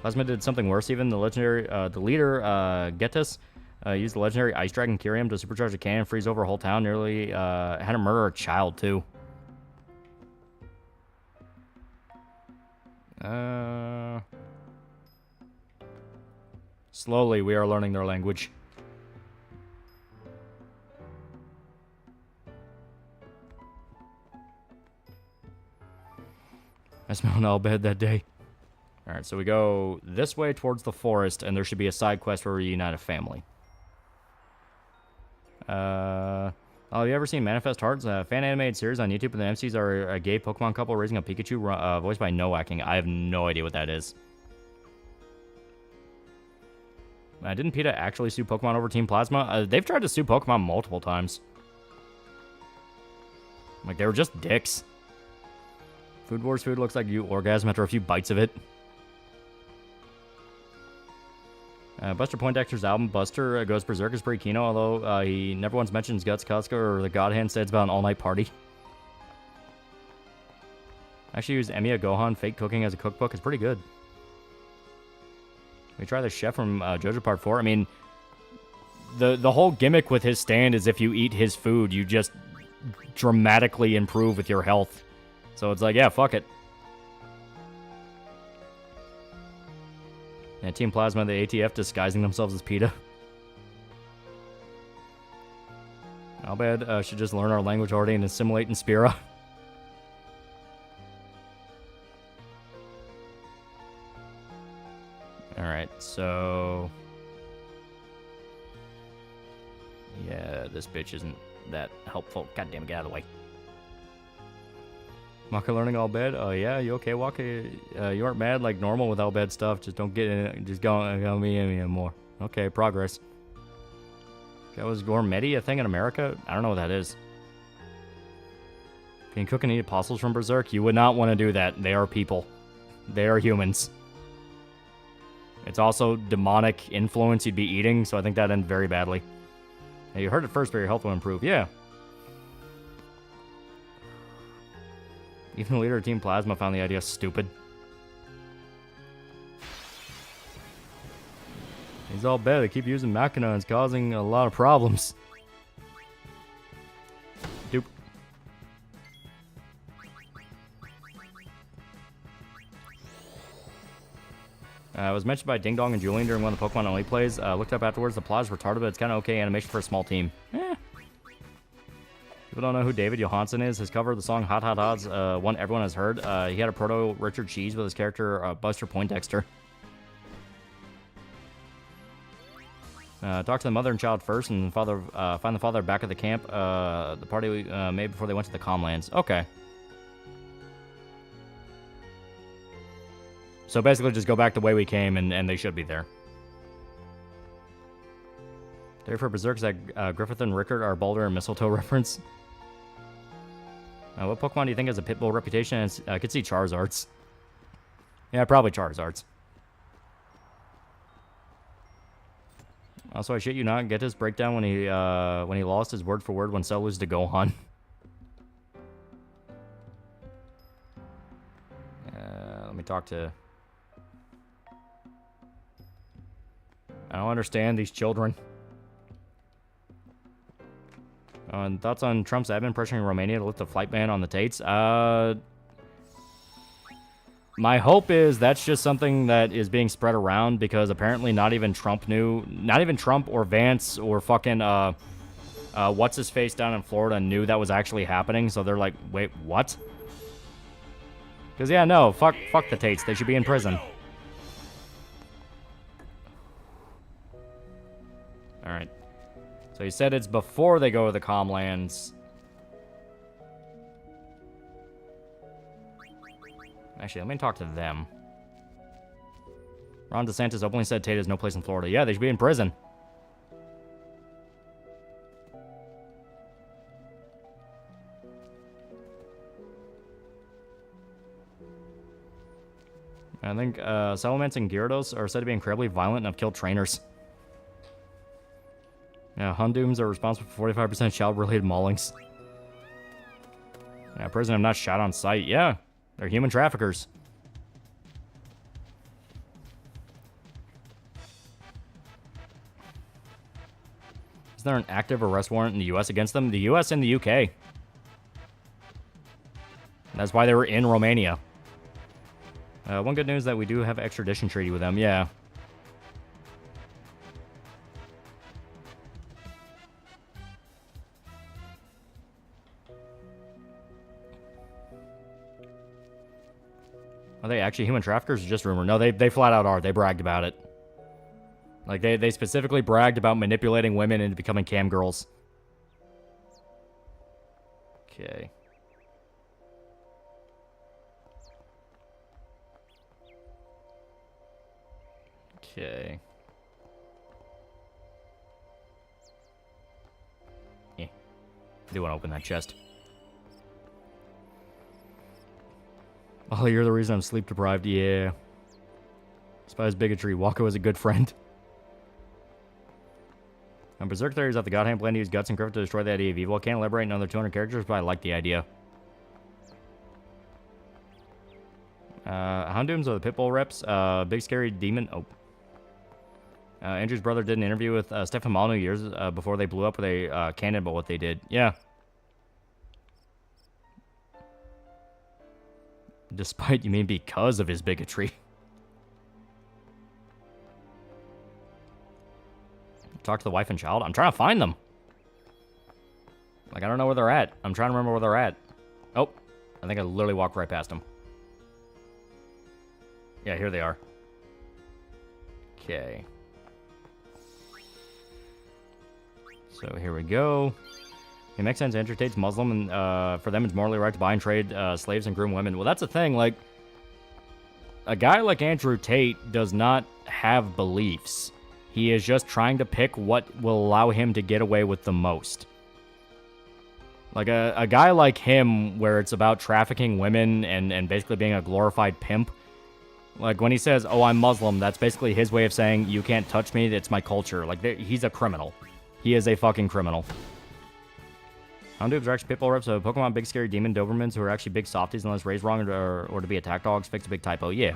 Plasma did something worse even. The legendary, the leader, Getus, used the legendary Ice Dragon Kyrium to supercharge a cannon, freeze over a whole town, nearly had to murder a child too. Slowly, we are learning their language. I smelled an bed that day. Alright, so we go this way towards the forest, and there should be a side quest where we unite a family. Oh, have you ever seen Manifest Hearts? A fan animated series on YouTube, and the MCs are a gay Pokemon couple raising a Pikachu, voiced by Noacking. I have no idea what that is. Didn't PETA actually sue Pokemon over Team Plasma? They've tried to sue Pokemon multiple times. Like, they were just dicks. Food Wars food looks like you orgasm after a few bites of it. Buster Poindexter's album, Buster Goes Berserk, is pretty keen, although he never once mentions Guts, Costco, or the God Hand. Said it's about an all-night party. Actually used Emiya Gohan Fake Cooking as a cookbook. It's pretty good. We try the chef from JoJo Part 4. I mean, the whole gimmick with his stand is if you eat his food, you just dramatically improve with your health. So it's like, yeah, fuck it. Yeah, Team Plasma, the ATF disguising themselves as PETA. Albad should just learn our language already and assimilate in Spira. Alright, so... yeah, this bitch isn't that helpful. God damn it, get out of the way. Waka learning all bad? Oh yeah, you okay, Waka? You aren't mad like normal with all bad stuff. Just don't get in it. Just go me more. Okay, progress. That was Gourmety a thing in America? I don't know what that is. Can you cook and eat apostles from Berserk? You would not want to do that. They are people. They are humans. It's also demonic influence you'd be eating, so I think that ended very badly. Now, you heard it first, but your health will improve. Yeah. Even the leader of Team Plasma found the idea stupid. He's all bad. They keep using Machina and it's causing a lot of problems. Dupe. It was mentioned by Ding Dong and Julian during one of the Pokemon Only plays. Looked up afterwards. The plot is retarded, but it's kind of okay animation for a small team. People don't know who David Johansen is. His cover of the song Hot Hot Odds, one everyone has heard. He had a proto Richard Cheese with his character Buster Poindexter. Talk to the mother and child first, and find the father back at the camp. The party made before they went to the Comlands. Okay. So basically, just go back the way we came, and they should be there. There for Berserk is that Griffith and Rickard are Boulder and Mistletoe reference. What Pokemon do you think has a Pitbull reputation? I could see Charizard's. Yeah, probably Charizard's. Also, I shit you not, get his breakdown when he lost his word for word when Cell loses to Gohan. Let me talk to... I don't understand these children. And thoughts on Trump's admin pressuring Romania to lift the flight ban on the Tates? My hope is that's just something that is being spread around because apparently not even Trump knew. Not even Trump or Vance or fucking, what's-his-face down in Florida knew that was actually happening. So they're like, wait, what? Because, yeah, no, fuck the Tates. They should be in prison. Alright. So he said it's before they go to the Comlands. Actually, let me talk to them. Ron DeSantis openly said Tate has no place in Florida. Yeah, they should be in prison. I think Salamence and Gyarados are said to be incredibly violent and have killed trainers. Yeah, Hundooms are responsible for 45% child-related maulings. Yeah, prison have not shot on sight. Yeah. They're human traffickers. Is there an active arrest warrant in the U.S. against them? The U.S. and the U.K. That's why they were in Romania. One good news is that we do have extradition treaty with them. Yeah. Are they actually human traffickers or just rumor? No, they flat out are. They bragged about it. Like, they specifically bragged about manipulating women into becoming cam girls. Okay. Okay. Yeah. I do want to open that chest. Oh, you're the reason I'm sleep deprived. Yeah. Despite his bigotry, Wako is a good friend. Berserk theories that the God Hand plan to use guts and crypt to destroy the idea of evil. Can't elaborate another 200 characters, but I like the idea. Houndooms are the Pitbull reps. Big Scary Demon. Oh. Andrew's brother did an interview with Stefan Molyneux years before they blew up with a canon about what they did. Yeah. Despite, you mean because of his bigotry. Talk to the wife and child? I'm trying to find them. Like, I don't know where they're at. I'm trying to remember where they're at. Oh, I think I literally walked right past them. Yeah, here they are. Okay. So here we go. It makes sense. Andrew Tate's Muslim, and for them it's morally right to buy and trade slaves and groom women. Well, that's the thing. Like, a guy like Andrew Tate does not have beliefs. He is just trying to pick what will allow him to get away with the most. Like, a guy like him, where it's about trafficking women and basically being a glorified pimp. Like, when he says, oh, I'm Muslim, that's basically his way of saying, you can't touch me, it's my culture. Like, he's a criminal. He is a fucking criminal. Houndoobs are actually pitbull reps, so Pokemon Big Scary Demon Dobermans who are actually big softies unless raised wrong or to be attack dogs. Fix a big typo. Yeah.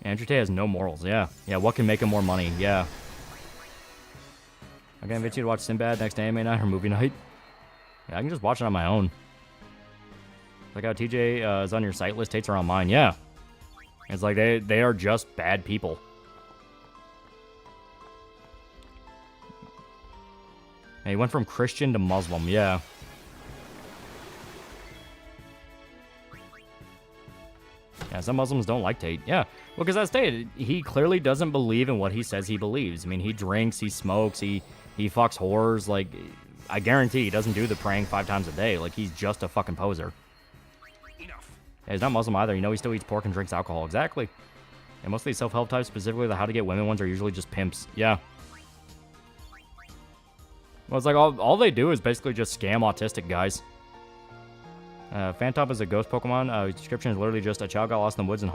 Andrew Tate has no morals. Yeah. Yeah, what can make him more money? Yeah. I can invite you to watch Sinbad next anime night or movie night. Yeah, I can just watch it on my own. Like how TJ is on your site list, Tates are on mine. Yeah. It's like they are just bad people. He went from Christian to Muslim, yeah. Yeah, some Muslims don't like Tate. Yeah, well, because as stated, he clearly doesn't believe in what he says he believes. I mean, he drinks, he smokes, he fucks whores. Like, I guarantee he doesn't do the praying 5 times a day. Like, he's just a fucking poser. Enough. Yeah, he's not Muslim either. You know, he still eats pork and drinks alcohol. Exactly. And most of these self-help types, specifically the how to get women ones, are usually just pimps. Yeah. Well, it's like all they do is basically just scam autistic guys. Phantom is a ghost Pokemon. His description is literally just a child got lost in the woods and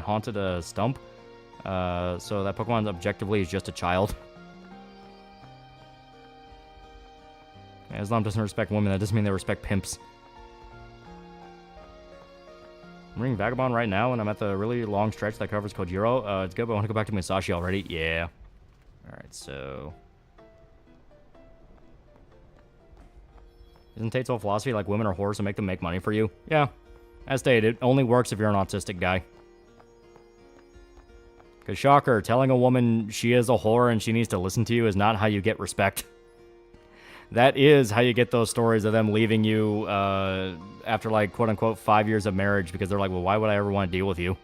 haunted a stump. So that Pokemon objectively is just a child. Yeah, Islam doesn't respect women. That doesn't mean they respect pimps. I'm reading Vagabond right now, and I'm at the really long stretch that covers Kojiro. It's good, but I want to go back to Musashi already. Yeah. Alright, so... Isn't Tate's whole philosophy like women are whores to make them make money for you? Yeah. As stated, it only works if you're an autistic guy. Because, shocker, telling a woman she is a whore and she needs to listen to you is not how you get respect. That is how you get those stories of them leaving you after, like, quote-unquote, 5 years of marriage because they're like, well, why would I ever want to deal with you?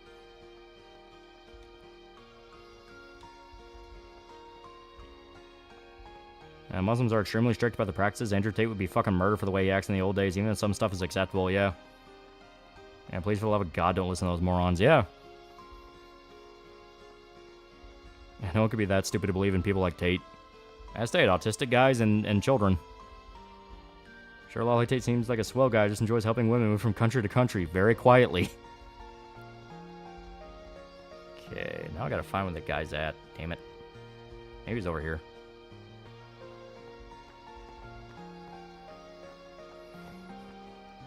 Muslims are extremely strict about the practices. Andrew Tate would be fucking murdered for the way he acts in the old days, even if some stuff is acceptable, yeah. Yeah, please, for the love of God, don't listen to those morons, yeah. Yeah, no one could be that stupid to believe in people like Tate. As stated, autistic guys and children. Sure, Lolly Tate seems like a swell guy, just enjoys helping women move from country to country, very quietly. Okay, now I gotta find where the guy's at, damn it. Maybe he's over here.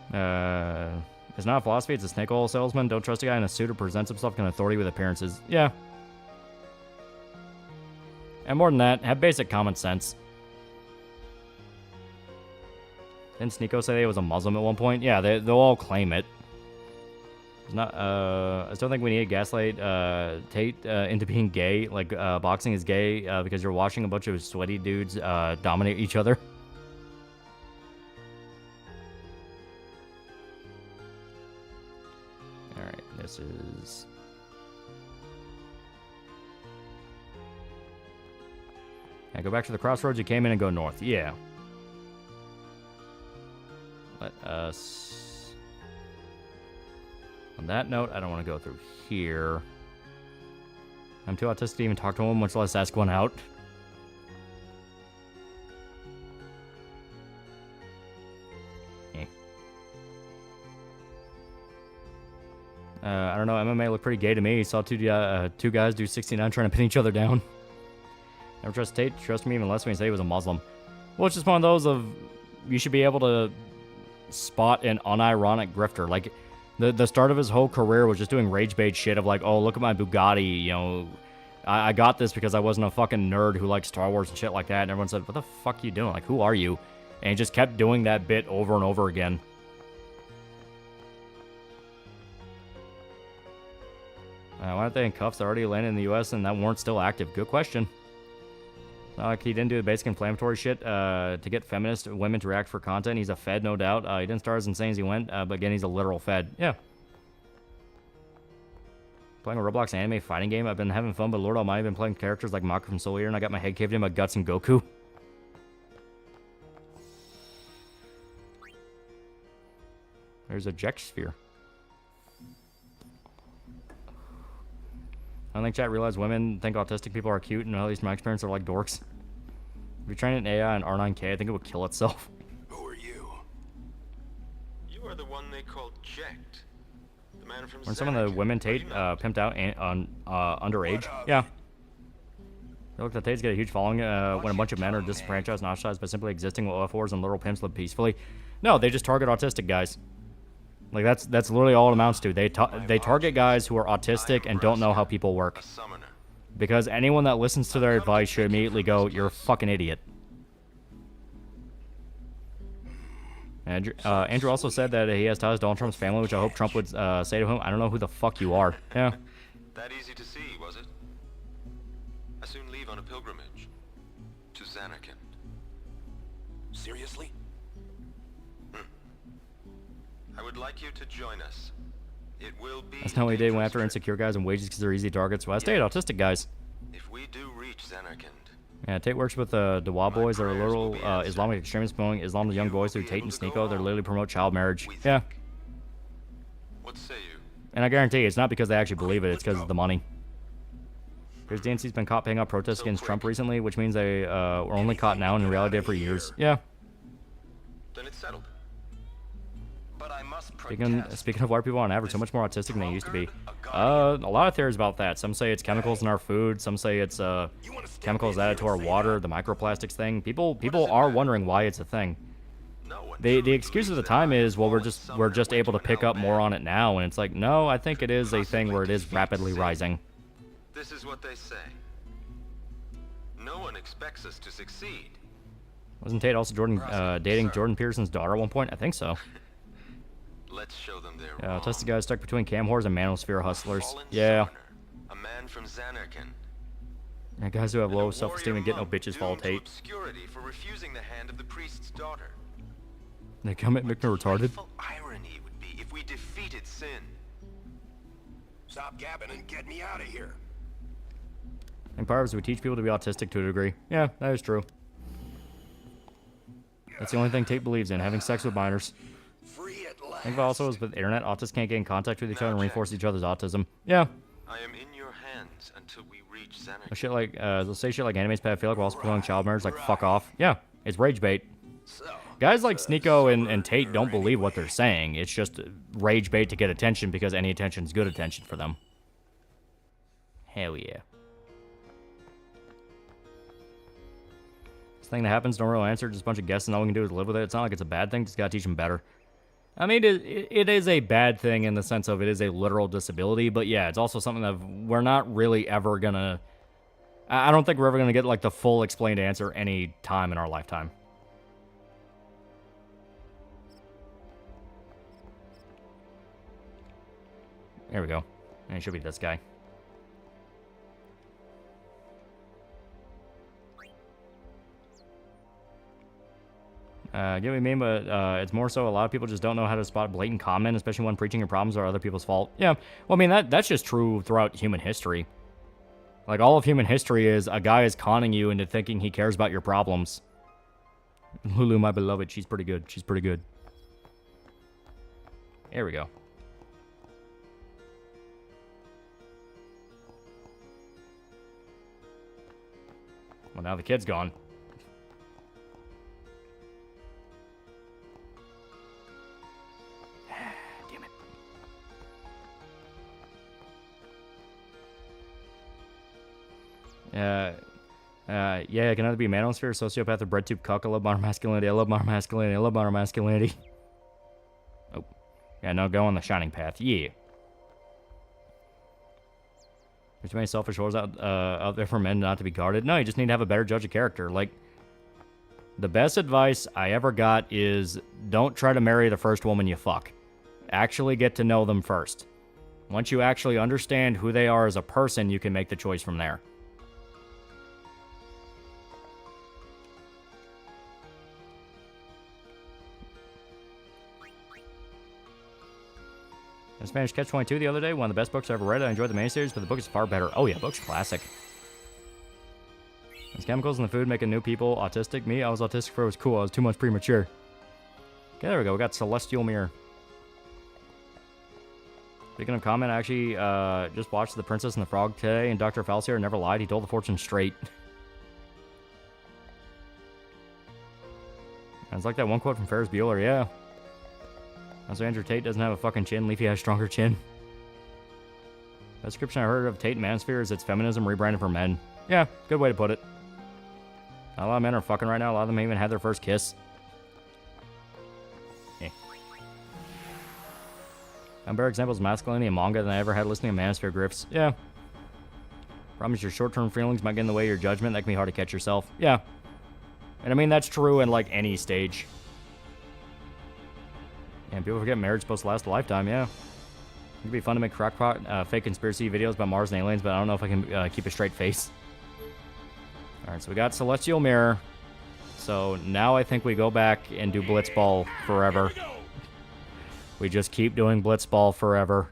It's not a philosophy, it's a snake oil salesman. Don't trust a guy in a suit who presents himself in authority with appearances. Yeah. And more than that, have basic common sense. Didn't Sneeko say he was a Muslim at one point? Yeah, they'll all claim it. It's not, I still think we need to gaslight Tate into being gay. Like, boxing is gay because you're watching a bunch of sweaty dudes dominate each other. Alright, this is... Yeah, go back to the crossroads you came in and go north. Yeah. Let us... On that note, I don't want to go through here. I'm too autistic to even talk to him, much less ask one out. I don't know, MMA looked pretty gay to me. Saw two guys do 69 trying to pin each other down. Never trust Tate. Trust me even less when you say he was a Muslim. Well, it's just one of those of... You should be able to spot an unironic grifter. Like, the start of his whole career was just doing rage bait shit of like, oh, look at my Bugatti, you know... I got this because I wasn't a fucking nerd who liked Star Wars and shit like that. And everyone said, what the fuck are you doing? Like, who are you? And he just kept doing that bit over and over again. Why aren't they in cuffs? They already landed in the U.S. and that warrant's still active. Good question. It's not like he didn't do the basic inflammatory shit to get feminist women to react for content. He's a Fed, no doubt. He didn't start as insane as he went, but again, he's a literal Fed. Yeah. Playing a Roblox anime fighting game. I've been having fun, but Lord Almighty, I've been playing characters like Mako from Soul Eater, and I got my head caved in by Guts and Goku. There's a Jex sphere. I don't think chat realized women think autistic people are cute, and at least in my experience, they're like dorks. If you train an AI on R9K, I think it would kill itself. Who are you? You are the one they called Jekt. The man from Weren't some of the women Tate pimped out on underage? Yeah. It looks like Tate's got a huge following when a bunch of men are disenfranchised and ostracized by simply existing while OF4s and literal pimps live peacefully. No, they just target autistic guys. Like, that's literally all it amounts to. They target guys who are autistic and don't know how people work. Because anyone that listens to their advice should immediately go, you're a fucking idiot. Andrew also said that he has ties to Donald Trump's family, which I hope Trump would say to him, I don't know who the fuck you are. Yeah. That easy to see, was it? I soon leave on a pilgrimage to Zanarkand. Seriously? I would like you to join us. It will be. That's not what he did when after insecure guys and wages because they're easy targets. Well, I stayed autistic guys. If we do reach Zanarkand. Yeah, Tate works with the Dawa boys. They're little Islamic extremists promoting Islam to young boys through Tate and Sneeko. They literally promote child marriage. Yeah. What say you? And I guarantee you, it's not because they actually believe it. It's because of the money. Because DNC's been caught paying off protests against Trump recently, which means they were only caught now and in reality for years. Yeah. Then it's settled. But I must Speaking of white people on average, so much more autistic than they used to be. A lot of theories about that. Some say it's chemicals in our food. Some say it's chemicals added to our water, the microplastics thing. People are wondering why it's a thing. The excuse at the time is, well, we're just able to pick up more on it now, and it's like, no, I think it is a thing where it is rapidly rising. This is what they say. No one expects us to succeed. Wasn't Tate also dating Jordan Peterson's daughter at one point? I think so. Let's show them their wrong. Tested guys stuck between cam whores and manosphere hustlers. Yeah. A man from Zanarkand. Yeah, guys who have low self-esteem and get no bitches follow Tate. Obscurity for refusing the hand of the priest's daughter. They come at Mick retarded. Irony would be if we defeated sin. Stop gabbing and get me out of here. And part of it is we teach people to be autistic to a degree. Yeah, that is true. That's the only thing Tate believes in, having sex with minors. I think also is with the internet, autists can't get in contact with each other and reinforce each other's autism. Yeah. I am in your hands until we reach Zanarkand. Shit like, they'll say shit like anime's pedophilic while also promoting child marriage, like, fuck off. Yeah, it's rage bait. Guys like Sneeko and Tate don't believe what they're saying. It's just rage bait to get attention because any attention is good attention for them. Hell yeah. This thing that happens, no real answer, just a bunch of guesses, and all we can do is live with it. It's not like it's a bad thing, just gotta teach them better. I mean, it is a bad thing in the sense of it is a literal disability, but yeah, it's also something that we're not really ever gonna... I don't think we're ever gonna get, like, the full explained answer any time in our lifetime. There we go. And it should be this guy. Get what I mean, but it's more so a lot of people just don't know how to spot blatant comment, especially when preaching your problems are other people's fault. Yeah, well, I mean, that's just true throughout human history. Like, all of human history is a guy is conning you into thinking he cares about your problems. Lulu, my beloved, she's pretty good. She's pretty good. There we go. Well, now the kid's gone. Damn it. Yeah, I can either be a manosphere, sociopath, or bread tube cuck. I love modern masculinity. I love modern masculinity. I love modern masculinity. Oh. Yeah, no, go on the shining path. Yeah. There's too many selfish whores out there for men not to be guarded. No, you just need to have a better judge of character. Like, the best advice I ever got is don't try to marry the first woman you fuck. Actually get to know them first. Once you actually understand who they are as a person, you can make the choice from there. I Spanish Catch 22 the other day. One of the best books I ever read. I enjoyed the miniseries, but the book is far better. Oh yeah, book's classic. These chemicals in the food making new people autistic. Me, I was autistic before it was cool. I was too much premature. Okay, there we go. We got Celestial Mirror. Speaking of comment, I actually just watched The Princess and the Frog today, and Dr. Falsier never lied. He told the fortune straight. It's like that one quote from Ferris Bueller, yeah. Also, Andrew Tate doesn't have a fucking chin. Leafy has a stronger chin. The description I heard of Tate Manosphere is it's feminism rebranded for men. Yeah, good way to put it. Not a lot of men are fucking right now. A lot of them even had their first kiss. Eh. I'm better examples of masculinity in manga than I ever had listening to Manosphere Griffs. Yeah. Problem is your short-term feelings might get in the way of your judgment. That can be hard to catch yourself. Yeah. And I mean, that's true in, like, any stage. And people forget marriage is supposed to last a lifetime, yeah. It'd be fun to make crackpot fake conspiracy videos about Mars and aliens, but I don't know if I can keep a straight face. Alright, so we got Celestial Mirror. So now I think we go back and do Blitzball forever. We just keep doing Blitzball forever.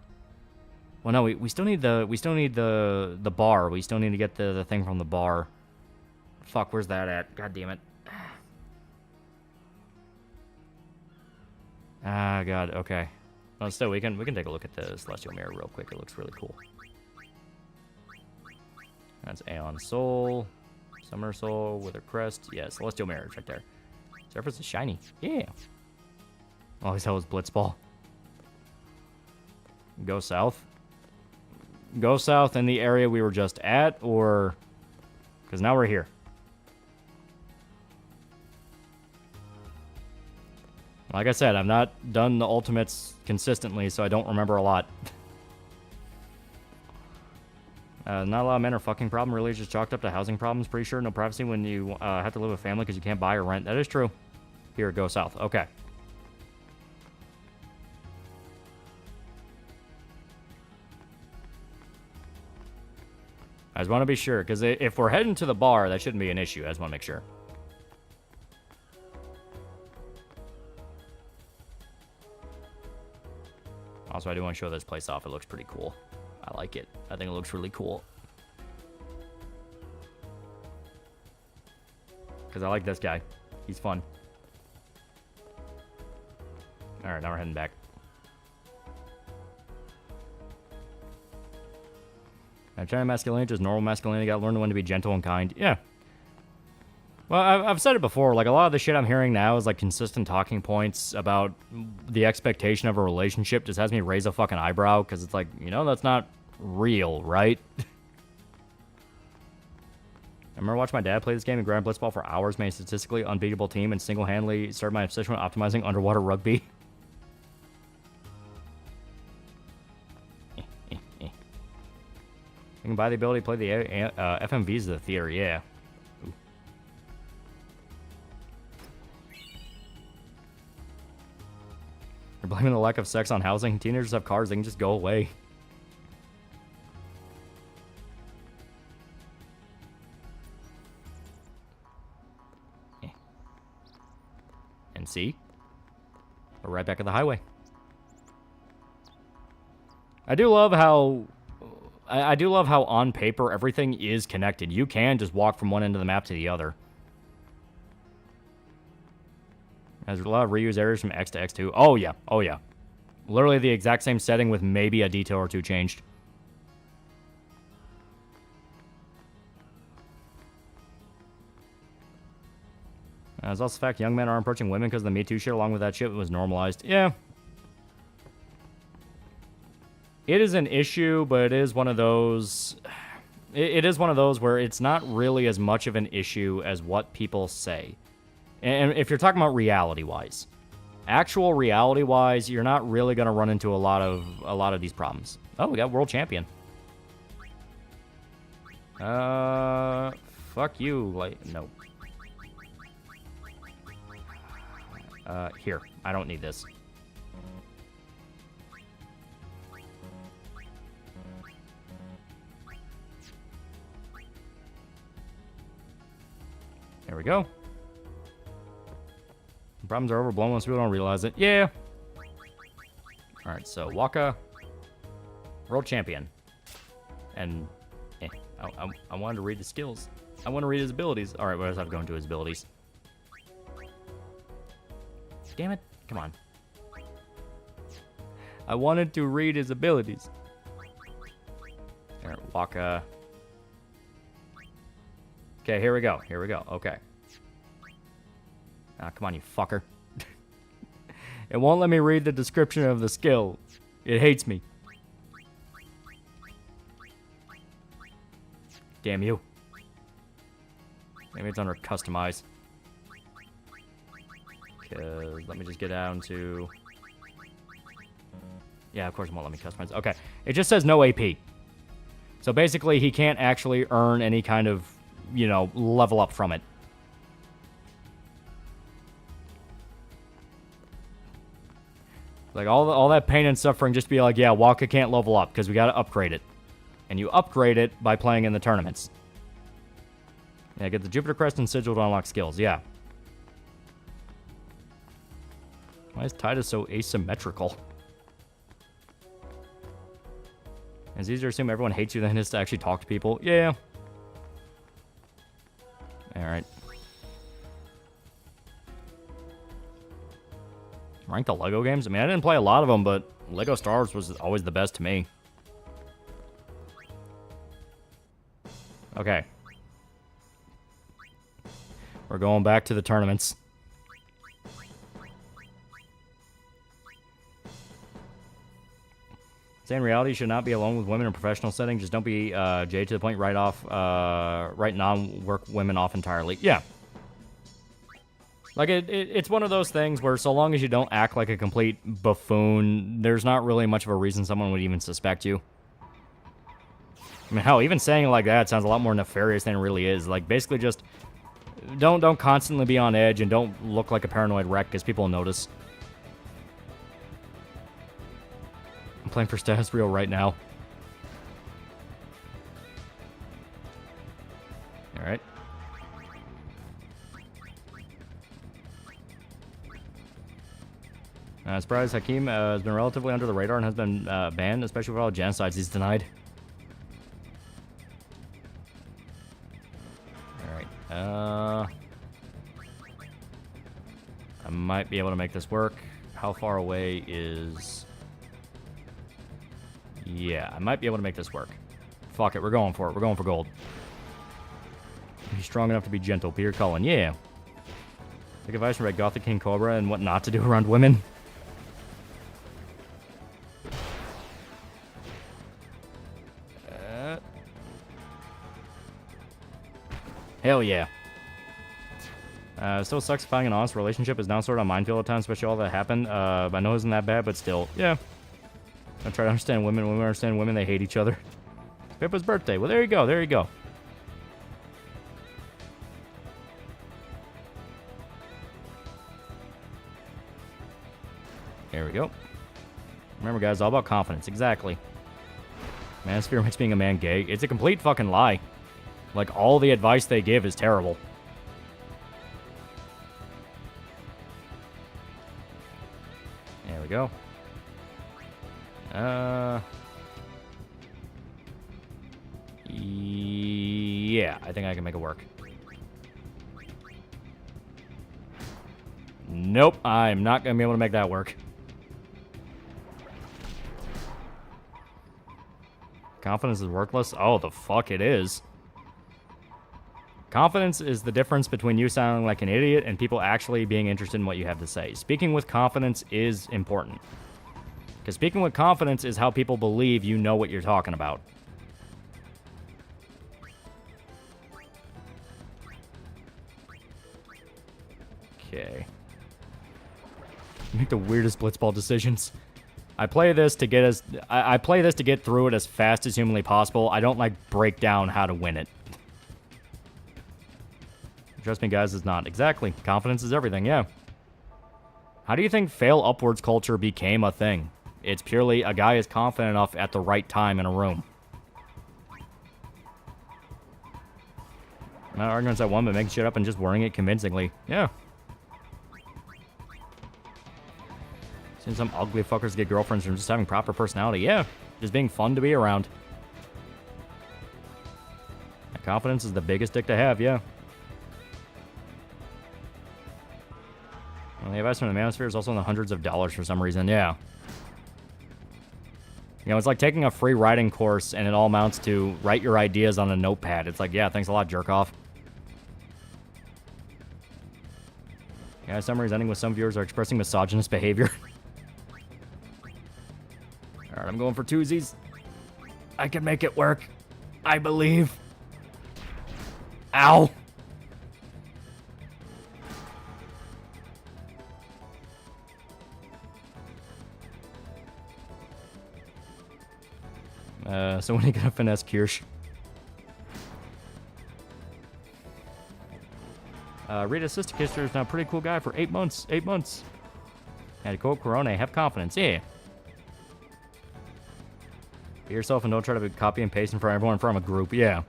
Well, no, we still need the bar. We still need to get the thing from the bar. Fuck, where's that at? God damn it. Ah, God, okay. Well, still, we can take a look at the Celestial Mirror real quick. It looks really cool. That's Aeon Soul, Summer Soul with her crest. Yeah, Celestial Mirror, right there. Surface is shiny. Yeah. All I saw was Blitzball. Go south. Go south in the area we were just at, or... Because now we're here. Like I said, I've not done the Ultimates consistently, so I don't remember a lot. Not a lot of men are fucking problem. Really, just chalked up to housing problems. Pretty sure no privacy when you have to live with family because you can't buy or rent. That is true. Here, go south. Okay. I just want to be sure, because if we're heading to the bar, that shouldn't be an issue. I just want to make sure. Also, I do want to show this place off. It looks pretty cool. I like it. I think it looks really cool. Because I like this guy. He's fun. Alright, now we're heading back. China masculinity is normal masculinity. Gotta learn when to be gentle and kind. Yeah. Well, I've said it before. Like, a lot of the shit I'm hearing now is, like, consistent talking points about the expectation of a relationship just has me raise a fucking eyebrow, because it's like, you know, that's not real, right? I remember watching my dad play this game and grind Blitzball for hours, made a statistically unbeatable team, and single-handedly started my obsession with optimizing underwater rugby. You can buy the ability to play the FMVs of the theater, yeah. Ooh. You're blaming the lack of sex on housing? Teenagers have cars, they can just go away. And see? We're right back at the highway. I do love how on paper everything is connected. You can just walk from one end of the map to the other. There's a lot of reuse areas from X to X2. Oh yeah, oh yeah. Literally the exact same setting with maybe a detail or two changed. There's also the fact young men are approaching women because of the Me Too shit. Along with that shit was normalized. Yeah. It is an issue, but it is one of those... It is one of those where it's not really as much of an issue as what people say. And if you're talking about reality-wise. Actual reality-wise, you're not really going to run into a lot of these problems. Oh, we got world champion. Fuck you. Like, no. Here. I don't need this. There we go. Problems are overblown once people don't realize it. Yeah. Alright, so Waka. World champion. And I wanted to read his skills. I want to read his abilities. Alright, what does I have to go into his abilities? Damn it. Come on. I wanted to read his abilities. Alright, Waka. Okay, here we go. Here we go. Okay. Ah, come on, you fucker. It won't let me read the description of the skill. It hates me. Damn you. Maybe it's under customize. Because let me just get down to... Yeah, of course it won't let me customize. Okay. It just says no AP. So basically, he can't actually earn any kind of, you know, level up from it. Like, all that pain and suffering just be like, yeah, Waka can't level up because we got to upgrade it. And you upgrade it by playing in the tournaments. Yeah, get the Jupiter Crest and Sigil to unlock skills. Yeah. Why is Titus so asymmetrical? It's easier to assume everyone hates you than it is to actually talk to people. Yeah. Alright. Rank the Lego games? I mean, I didn't play a lot of them, but Lego Star Wars was always the best to me. Okay. We're going back to the tournaments. Say in reality, you should not be alone with women in a professional setting. Just don't be Jay to the point, write non-work women off entirely. Yeah. Like, it's one of those things where so long as you don't act like a complete buffoon, there's not really much of a reason someone would even suspect you. I mean, hell, even saying it like that sounds a lot more nefarious than it really is. Like, basically just don't constantly be on edge and don't look like a paranoid wreck because people will notice. I'm playing for Status Real right now. Alright. Surprise, Hakim has been relatively under the radar and has been banned, especially for all the genocides he's denied. Alright, I might be able to make this work. How far away is... Yeah, I might be able to make this work. Fuck it, we're going for it. We're going for gold. He's strong enough to be gentle. Peter Cullen, yeah. Take advice from Red Gothic King Cobra and what not to do around women. Hell yeah. Still sucks finding an honest relationship is now sort of a minefield at times, especially all that happened. I know it isn't that bad, but still, yeah. I try to understand women. When we understand women, they hate each other. Pippa's birthday. Well, there you go. There you go. There we go. Remember, guys, all about confidence. Exactly. Manosphere makes being a man gay. It's a complete fucking lie. Like, all the advice they give is terrible. There we go. Yeah, I think I can make it work. Nope, I'm not going to be able to make that work. Confidence is worthless? Oh, the fuck it is. Confidence is the difference between you sounding like an idiot and people actually being interested in what you have to say. Speaking with confidence is important. Because speaking with confidence is how people believe you know what you're talking about. Okay. Make the weirdest blitzball decisions. I play this to get I play this to get through it as fast as humanly possible. I don't like break down how to win it. Trust me, guys, it's not. Exactly. Confidence is everything, yeah. How do you think fail upwards culture became a thing? It's purely a guy is confident enough at the right time in a room. Not arguments at one, but making shit up and just wording it convincingly. Yeah. Seen some ugly fuckers get girlfriends from just having proper personality. Yeah. Just being fun to be around. And confidence is the biggest dick to have, yeah. Well, the advice from the manosphere is also in the hundreds of dollars for some reason, yeah. You know, it's like taking a free writing course and it all amounts to write your ideas on a notepad. It's like, yeah, thanks a lot, jerk off. Yeah, summary is ending with some viewers are expressing misogynist behavior. Alright, I'm going for twosies. I can make it work. I believe. Ow. So when are you gonna finesse Kirsch? Rita Sister is now a pretty cool guy for 8 months. 8 months. And to quote Corona, have confidence. Yeah. Be yourself and don't try to be copy and paste in front of everyone from a group. Yeah.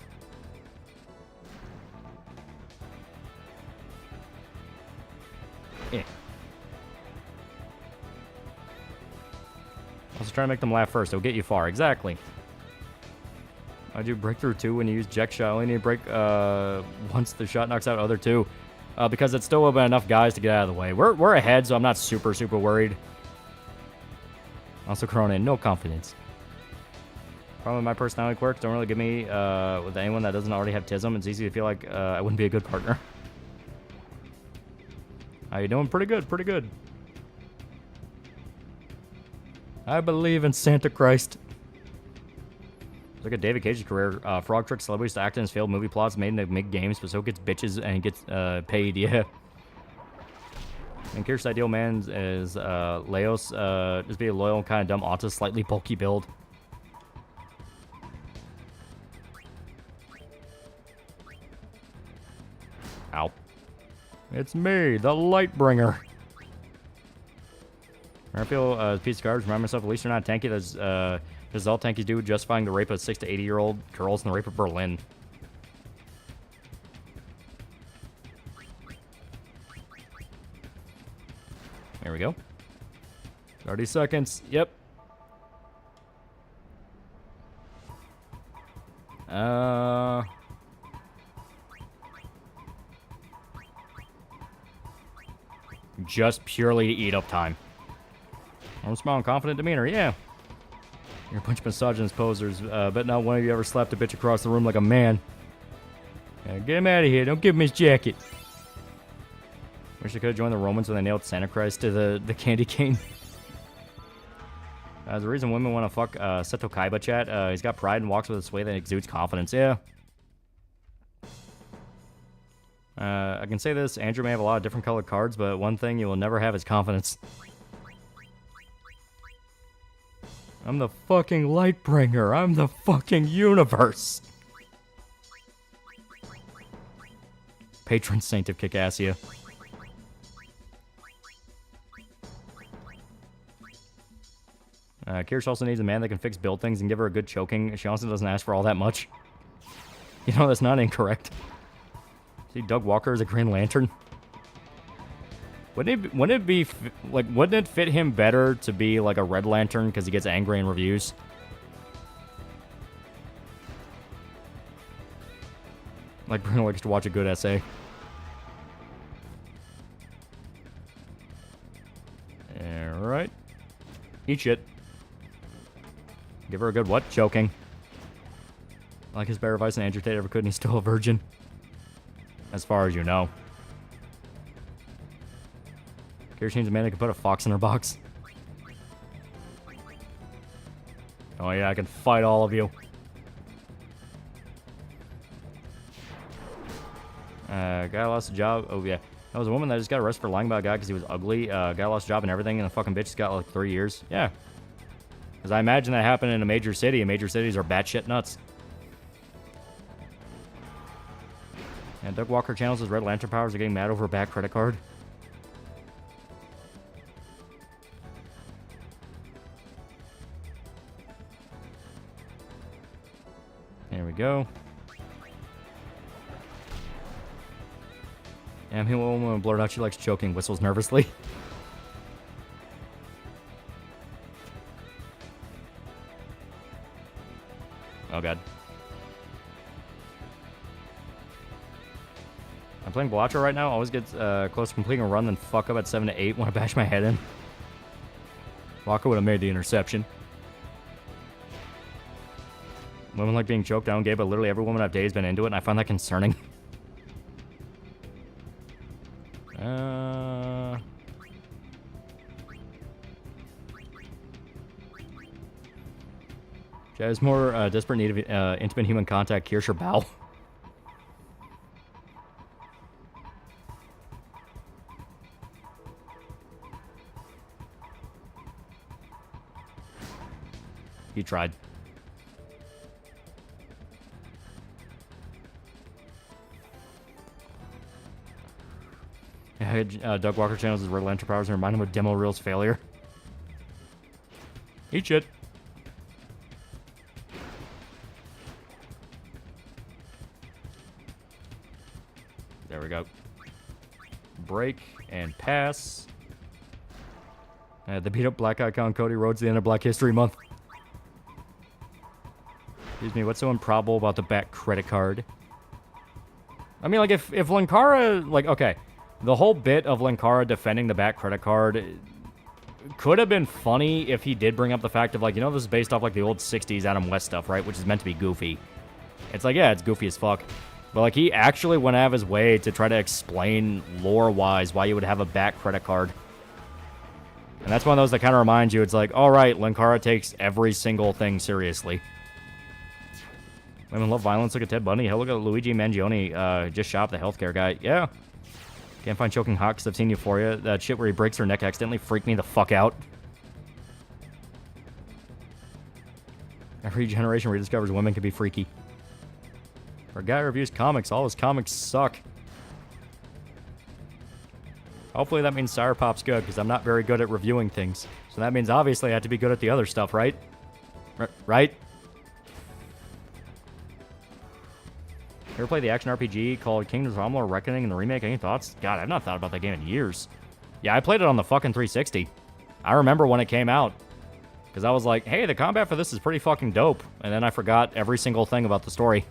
Yeah. Also try to make them laugh first. It'll get you far. Exactly. I do breakthrough 2 when you use Jack shot. I only need to break once the shot knocks out other 2. Because it's still been enough guys to get out of the way. We're ahead, so I'm not super worried. Also, Corona, no confidence. Problem with my personality quirks don't really give me with anyone that doesn't already have tism. It's easy to feel like I wouldn't be a good partner. How you doing? Pretty good, pretty good. I believe in Santa Christ. Look at David Cage's career. Frog tricks celebrities to act in his failed movie plots made into big games, but so gets bitches and gets paid, yeah. And Kirsch's ideal man is Leos, just be a loyal, kind of dumb autist, slightly bulky build. Ow. It's me, the Lightbringer. I feel piece of garbage. Remind myself, at least you're not tanky. That's all tankies do, justifying the rape of 6 to 80-year-old girls and the rape of Berlin. There we go. 30 seconds. Yep. Just purely to eat up time. I'm smiling, confident demeanor. Yeah. You're a bunch of misogynist posers. Bet not one of you ever slapped a bitch across the room like a man. Yeah, get him out of here. Don't give him his jacket. Wish I could have joined the Romans when they nailed Santa Christ to the candy cane. The reason women want to fuck Seto Kaiba chat, he's got pride and walks with a sway that exudes confidence. Yeah. I can say this, Andrew may have a lot of different colored cards, but one thing you will never have is confidence. I'm the fucking light bringer. I'm the fucking universe. Patron saint of Kikassia. Kirsch also needs a man that can fix build things and give her a good choking. She also doesn't ask for all that much. You know, that's not incorrect. See, Doug Walker is a Green Lantern. Wouldn't it fit him better to be like a Red Lantern because he gets angry in reviews? Like Bruno likes to watch a good essay. Alright. Eat shit. Give her a good what? Choking. Like his better advice than Andrew Tate ever could, and he's still a virgin. As far as you know. Kirsch needs a man that can put a fox in her box. Oh yeah, I can fight all of you. Guy lost a job. Oh yeah. That was a woman that just got arrested for lying about a guy because he was ugly. Guy lost a job and everything, and the fucking bitch got like 3 years. Yeah. Because I imagine that happened in a major city, and major cities are batshit nuts. And Doug Walker channels his Red Lantern powers are getting mad over a bad credit card. There we go. And he will blurt out she likes choking, whistles nervously. Oh god. I'm playing Blatcher right now. Always gets close to completing a run, then fuck up at 7 to 8 when I bash my head in. Walker would have made the interception. Women like being choked down gay, but literally every woman I've dated has been into it, and I find that concerning. Jay has more desperate need of intimate human contact, Kirsch or Bow. He tried. Yeah, Doug Walker channels his Red Lantern powers and remind him of Demo Reel's failure. Eat shit. There we go. Break and pass. The beat up black icon Cody Rhodes the end of Black History Month. Excuse me, what's so improbable about the back credit card? I mean, like, if Linkara, like, okay, the whole bit of Linkara defending the back credit card could have been funny if he did bring up the fact of, like, you know, this is based off, like, the old 60s Adam West stuff, right? Which is meant to be goofy. It's like, yeah, it's goofy as fuck. But, like, he actually went out of his way to try to explain lore-wise why you would have a back credit card. And that's one of those that kind of reminds you, it's like, all right, Linkara takes every single thing seriously. Women love violence. Look at Ted Bundy. Hell, look at Luigi Mangione. Just shot the healthcare guy. Yeah. Can't find choking hot because I've seen Euphoria. That shit where he breaks her neck accidentally freaked me the fuck out. Every generation rediscovers women can be freaky. For a guy who reviews comics, all his comics suck. Hopefully that means Sour Pop's good, because I'm not very good at reviewing things. So that means obviously I have to be good at the other stuff, right? Right? You ever played the action RPG called Kingdoms of Amalur Reckoning in the remake? Any thoughts? God, I've not thought about that game in years. Yeah, I played it on the fucking 360. I remember when it came out. Because I was like, hey, the combat for this is pretty fucking dope. And then I forgot every single thing about the story.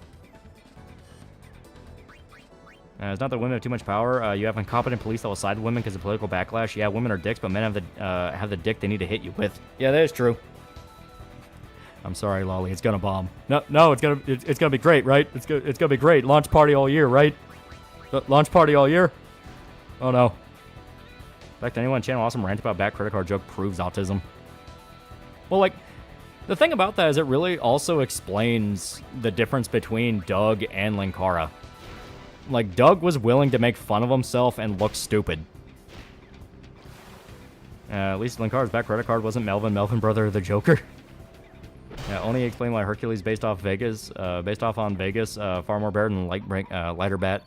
It's not that women have too much power. You have incompetent police that will side with women because of political backlash. Yeah, women are dicks, but men have the dick they need to hit you with. Yeah, that is true. I'm sorry, Lolly. It's gonna bomb. No, it's gonna be great, right? It's gonna be great. Launch party all year, right? Launch party all year? Oh no. In fact, anyone on channel awesome rant about back credit card joke proves autism. Well, like, the thing about that is it really also explains the difference between Doug and Linkara. Like, Doug was willing to make fun of himself and look stupid. At least Linkara's back credit card wasn't Melvin brother of the Joker. Yeah, only explain why Hercules based off on Vegas, far more better than lighter bat.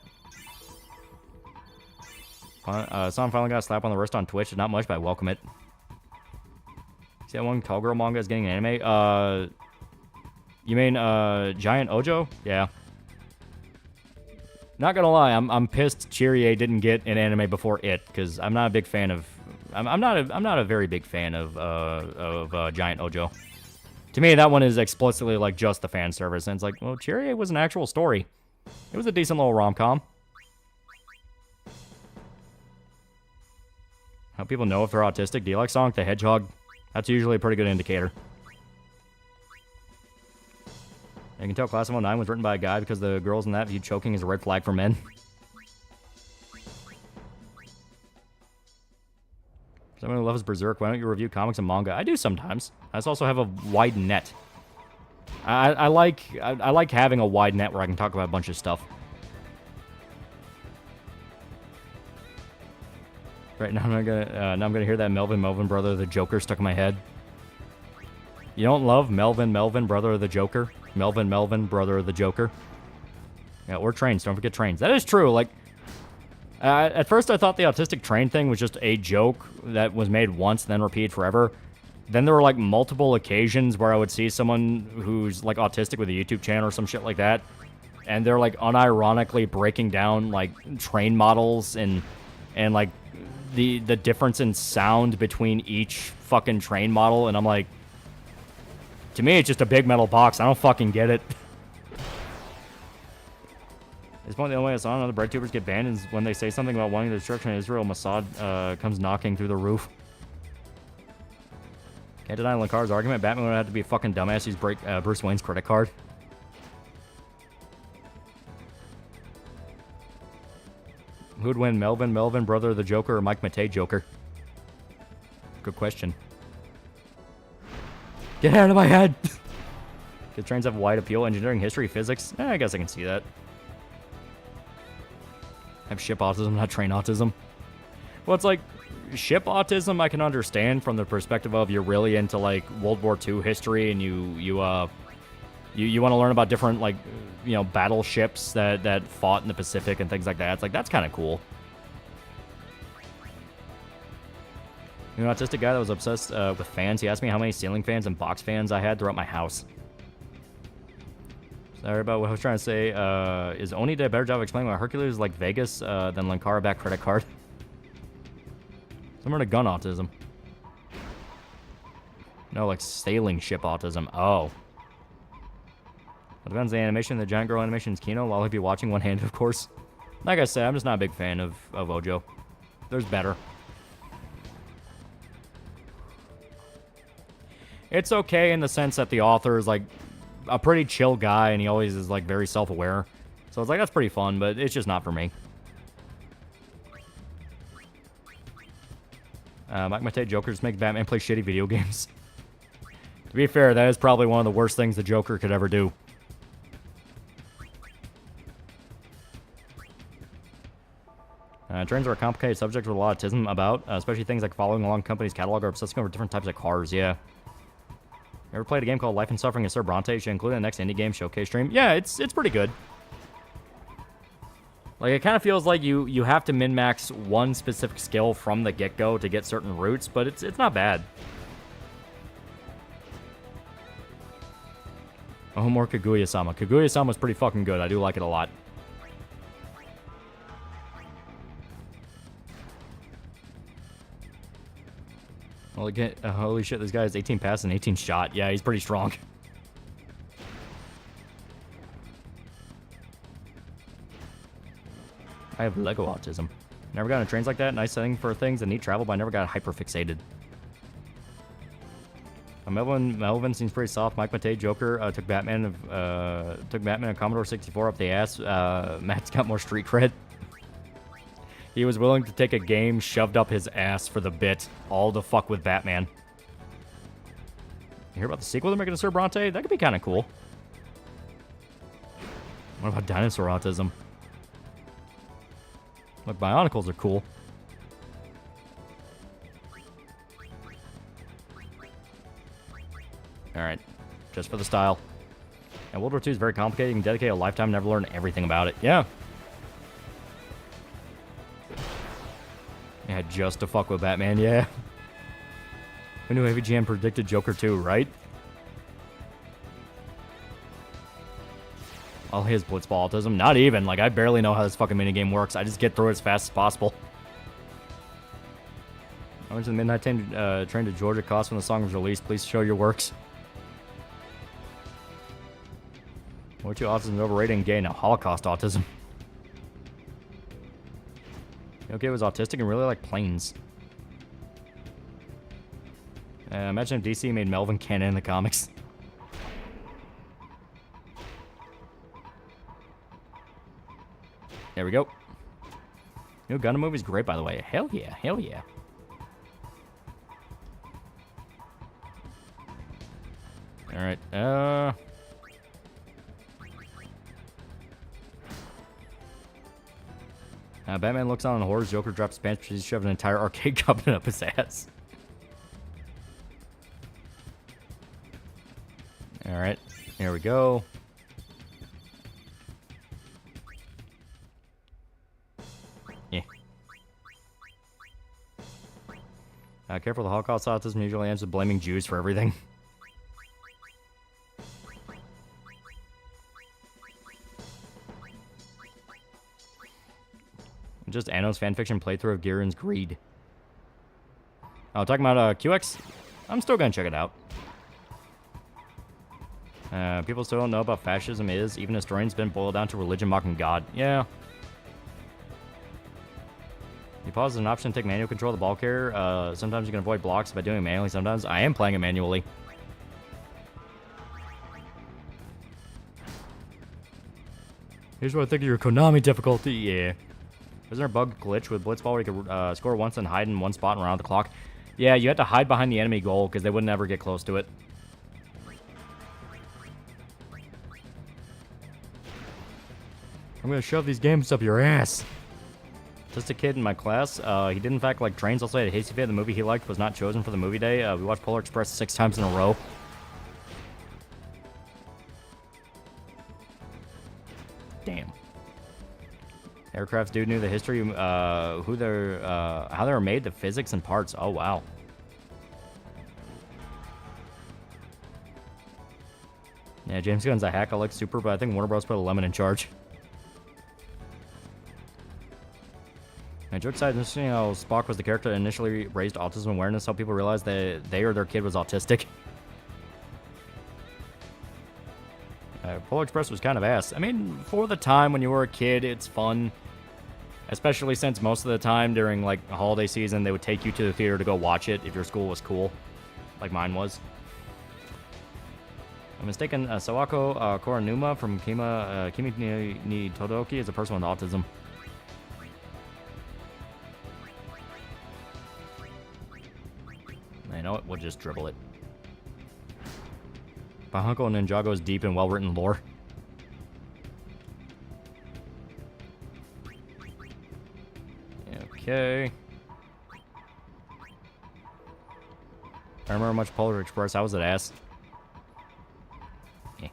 Son finally got a slap on the wrist on Twitch. Not much, but I welcome it. See that one Cowgirl manga is getting an anime? You mean Giant Ojo? Yeah. Not gonna lie, I'm pissed Chirrie didn't get an anime before it, because I'm not a big fan of. I'm not a very big fan of Giant Ojo. To me, that one is explicitly like just the fan service, and it's like, well, Chirrie was an actual story. It was a decent little rom-com. How people know if they're autistic? Do you like Sonic the Hedgehog? That's usually a pretty good indicator. You can tell Class of 09 was written by a guy because the girls in that viewed choking as a red flag for men. Someone who loves Berserk, why don't you review comics and manga? I do sometimes. I also have a wide net. I like having a wide net where I can talk about a bunch of stuff. Right now I'm gonna hear that Melvin brother of the Joker stuck in my head. You don't love Melvin brother of the Joker? Melvin brother of the Joker? Yeah, or trains. Don't forget trains. That is true. Like, at first I thought the autistic train thing was just a joke that was made once, then repeated forever. Then there were like multiple occasions where I would see someone who's like autistic with a YouTube channel or some shit like that, and they're like unironically breaking down like train models and like the difference in sound between each fucking train model, and I'm like, to me it's just a big metal box. I don't fucking get it. At this point, the only way I saw other bread tubers get banned is when they say something about wanting the destruction of Israel. Mossad comes knocking through the roof. Can't deny Lankar's argument. Batman would have to be a fucking dumbass. Use Bruce Wayne's credit card. Who'd win, Melvin brother of the Joker, or Mike Matei Joker? Good question. Get out of my head! The trains have wide appeal. Engineering, history, physics. I guess I can see that. I have ship autism, not train autism. Well, it's like, ship autism I can understand from the perspective of you're really into like World War II history and you want to learn about different like, you know, battleships that fought in the Pacific and things like that. It's like, that's kind of cool. You know, an autistic guy that was obsessed with fans. He asked me how many ceiling fans and box fans I had throughout my house. Sorry about what I was trying to say. Is Oni did a better job of explaining why Hercules is like Vegas than Lankara back credit card? Similar to gun autism. No, like sailing ship autism. Oh. It depends on the animation. The giant girl animation is Kino. I'll be watching one-handed, of course. Like I said, I'm just not a big fan of Ojo. There's better. It's okay in the sense that the author is like a pretty chill guy and he always is like very self-aware. So it's like, that's pretty fun, but it's just not for me. Mike Matei Joker just makes Batman play shitty video games. To be fair, that is probably one of the worst things the Joker could ever do. Trains are a complicated subject with a lot of autism about, especially things like following along companies' catalog or obsessing over different types of cars, yeah. You ever played a game called Life and Suffering of Sir Bronte? You should include it in the next indie game showcase stream. Yeah, it's pretty good. Like, it kind of feels like you have to min-max one specific skill from the get-go to get certain routes, but it's not bad. Oh, more Kaguya-sama. Kaguya-sama was pretty fucking good. I do like it a lot. Holy shit, this guy has 18 pass and 18 shot. Yeah, he's pretty strong. I have Lego autism. Never got on trains like that. Nice setting for things that need travel, but I never got hyperfixated. Melvin seems pretty soft. Mike Matei Joker took Batman and Commodore 64 up the ass. Matt's got more street cred. He was willing to take a game shoved up his ass for the bit, all to fuck with Batman. You hear about the sequel they're making to Sir Bronte? That could be kind of cool. What about dinosaur autism? Look, Bionicles are cool. Alright. just for the style. And World War II is very complicated. You can dedicate a lifetime and never learn everything about it. Yeah. Yeah, just to fuck with Batman, yeah. Who knew Heavy GM predicted Joker 2, right? All his Blitzball autism. Not even. Like, I barely know how this fucking minigame works. I just get through it as fast as possible. How much did the Midnight Train to Georgia cost when the song was released? Please show your works. War II autism is overrated and gay. Now, Holocaust autism. Okay, was autistic and really like planes. Imagine if DC made Melvin canon in the comics. There we go. New Gundam movie's great, by the way. Hell yeah, hell yeah. Alright, Batman looks on horrors, Joker drops his pants, she's shoving an entire arcade cabinet up his ass. Alright, here we go. Yeah. Careful, the Holocaust autism usually ends with blaming Jews for everything. Just Anno's fanfiction playthrough of Giron's Greed. Oh, talking about QX? I'm still gonna check it out. People still don't know about fascism is. Even historians been boiled down to religion mocking God. Yeah. You pause as an option to take manual control of the ball carrier. Sometimes you can avoid blocks by doing it manually. Sometimes I am playing it manually. Here's what I think of your Konami difficulty. Yeah. Wasn't there a bug glitch with Blitzball where you could score once and hide in one spot and around the clock? Yeah, you had to hide behind the enemy goal because they would never get close to it. I'm gonna shove these games up your ass. Just a kid in my class. He did in fact like trains. Also had a hasty fit. The movie he liked was not chosen for the movie day. We watched Polar Express 6 times in a row. Damn. Aircrafts dude knew the history, how they were made, the physics and parts. Oh, wow. Yeah, James Gunn's a hack. I like Super, but I think Warner Bros. Put a lemon in charge. My joke side, interesting how Spock was the character that initially raised autism awareness, so people realized that they or their kid was autistic. Polar Express was kind of ass. I mean, for the time when you were a kid, it's fun. Especially since most of the time during, like, holiday season, they would take you to the theater to go watch it if your school was cool. Like mine was. I'm mistaken, Sawako Koranuma from Kimi ni Todoki is a person with autism. I know it, we'll just dribble it. Bahanko Ninjago is deep and well-written lore. Okay. I remember much Polar Express. How was it, ass? Yeah.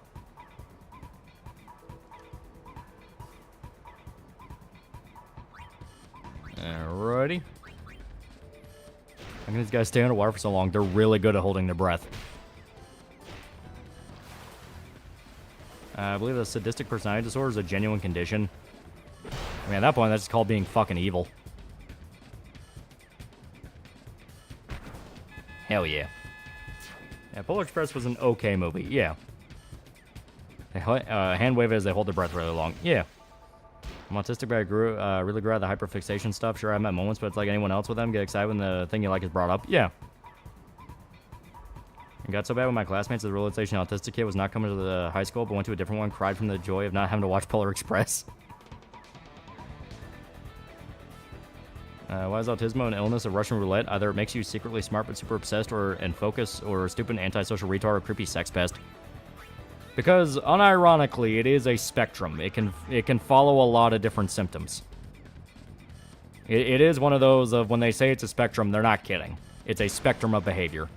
Alrighty. How can these guys stay underwater for so long? They're really good at holding their breath. I believe the sadistic personality disorder is a genuine condition. I mean, at that point, that's just called being fucking evil. Hell yeah. Yeah, Polar Express was an okay movie. Yeah. They hand wave it as they hold their breath really long. Yeah. I'm autistic, but I really grew out of the hyperfixation stuff. Sure, I have my moments, but it's like anyone else with them. Get excited when the thing you like is brought up. Yeah. It got so bad with my classmates that the realization autistic kid was not coming to the high school, but went to a different one, cried from the joy of not having to watch Polar Express. Why is autism an illness of Russian roulette? Either it makes you secretly smart but super obsessed and focused, or a stupid antisocial retard or creepy sex pest. Because, unironically, it is a spectrum. It can follow a lot of different symptoms. It is one of those of when they say it's a spectrum, they're not kidding. It's a spectrum of behavior.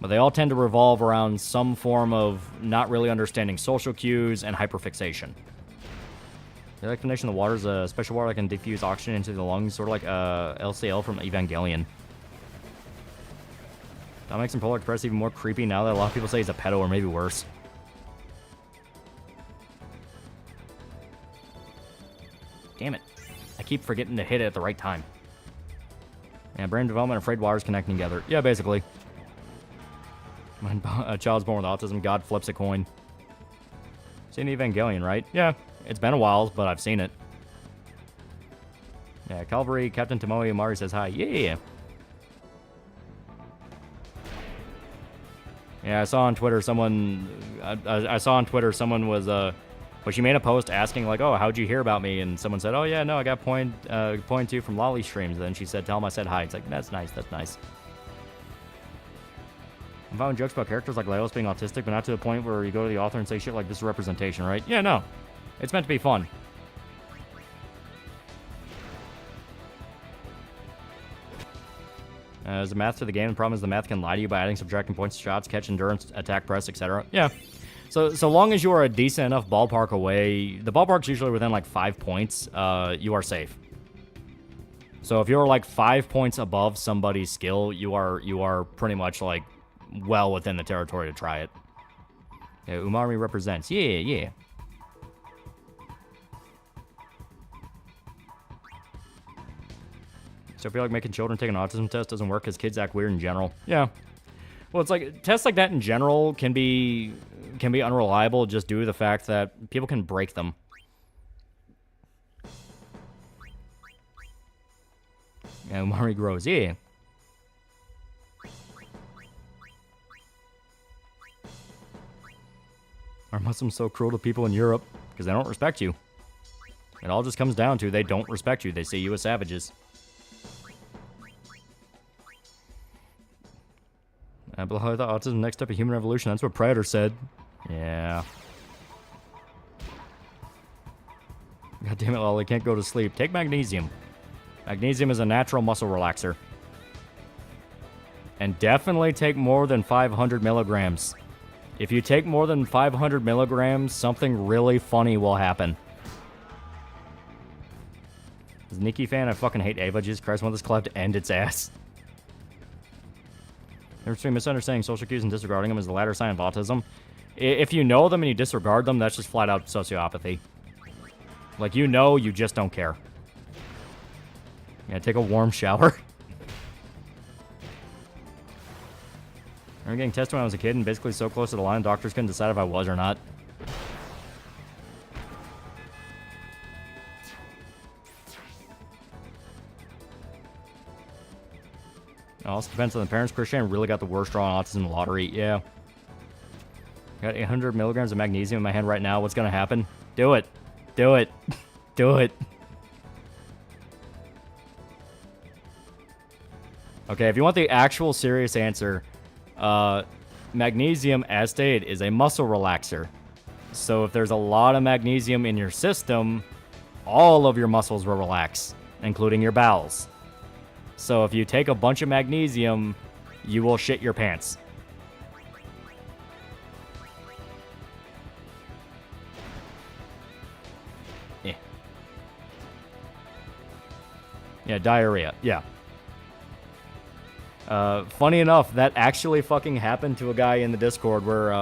But they all tend to revolve around some form of not really understanding social cues and hyperfixation. The explanation of the water is a special water that can diffuse oxygen into the lungs, sort of like LCL from Evangelion. That makes Polar Express even more creepy now that a lot of people say he's a pedo or maybe worse. Damn it. I keep forgetting to hit it at the right time. Yeah, brain development and afraid wires connecting together. Yeah, basically. When a child's born with autism, God flips a coin. Seen Evangelion, right? Yeah, it's been a while, but I've seen it. Yeah, Calvary, Captain Tomoe Amari says hi. Yeah. Yeah, I saw on Twitter someone... I saw on Twitter someone was... But she made a post asking, like, oh, how'd you hear about me? And someone said, oh, yeah, no, I got point to from Loli streams. And then she said, tell him I said hi. It's like, that's nice, that's nice. I'm finding jokes about characters like Leos being autistic, but not to the point where you go to the author and say shit like, this is representation, right? Yeah, no. It's meant to be fun. As the math to the game, the problem is the math can lie to you by adding, subtracting points, shots, catch, endurance, attack, press, etc. Yeah. So long as you are a decent enough ballpark away, the ballpark's usually within like 5 points, you are safe. So if you're like 5 points above somebody's skill, you are pretty much like well within the territory to try it. Yeah, Umari represents. Yeah. So I feel like making children take an autism test doesn't work because kids act weird in general. Yeah. Well, it's like tests like that in general can be unreliable just due to the fact that people can break them. Yeah, Umari grows. Yeah. Are Muslims so cruel to people in Europe? Because they don't respect you. It all just comes down to they don't respect you. They see you as savages. I thought autism next step of human evolution. That's what Predator said. Yeah. God damn it, Loli. Can't go to sleep. Take magnesium. Magnesium is a natural muscle relaxer. And definitely take more than 500 milligrams. If you take more than 500 milligrams, something really funny will happen. As a Nikki fan, I fucking hate Ava. Jesus Christ, I want this collab to end its ass. There's between misunderstanding social cues and disregarding them is the latter sign of autism. If you know them and you disregard them, that's just flat out sociopathy. Like, you know, you just don't care. Yeah, take a warm shower. I remember getting tested when I was a kid and basically so close to the line, doctors couldn't decide if I was or not. It also depends on the parents. Christian really got the worst draw on autism lottery. Yeah. Got 800 milligrams of magnesium in my hand right now. What's going to happen? Do it. Do it. Do it. Okay, if you want the actual serious answer, magnesium, as stated, is a muscle relaxer. So if there's a lot of magnesium in your system, all of your muscles will relax, including your bowels. So if you take a bunch of magnesium, you will shit your pants. Yeah, diarrhea. Yeah. Funny enough, that actually fucking happened to a guy in the Discord where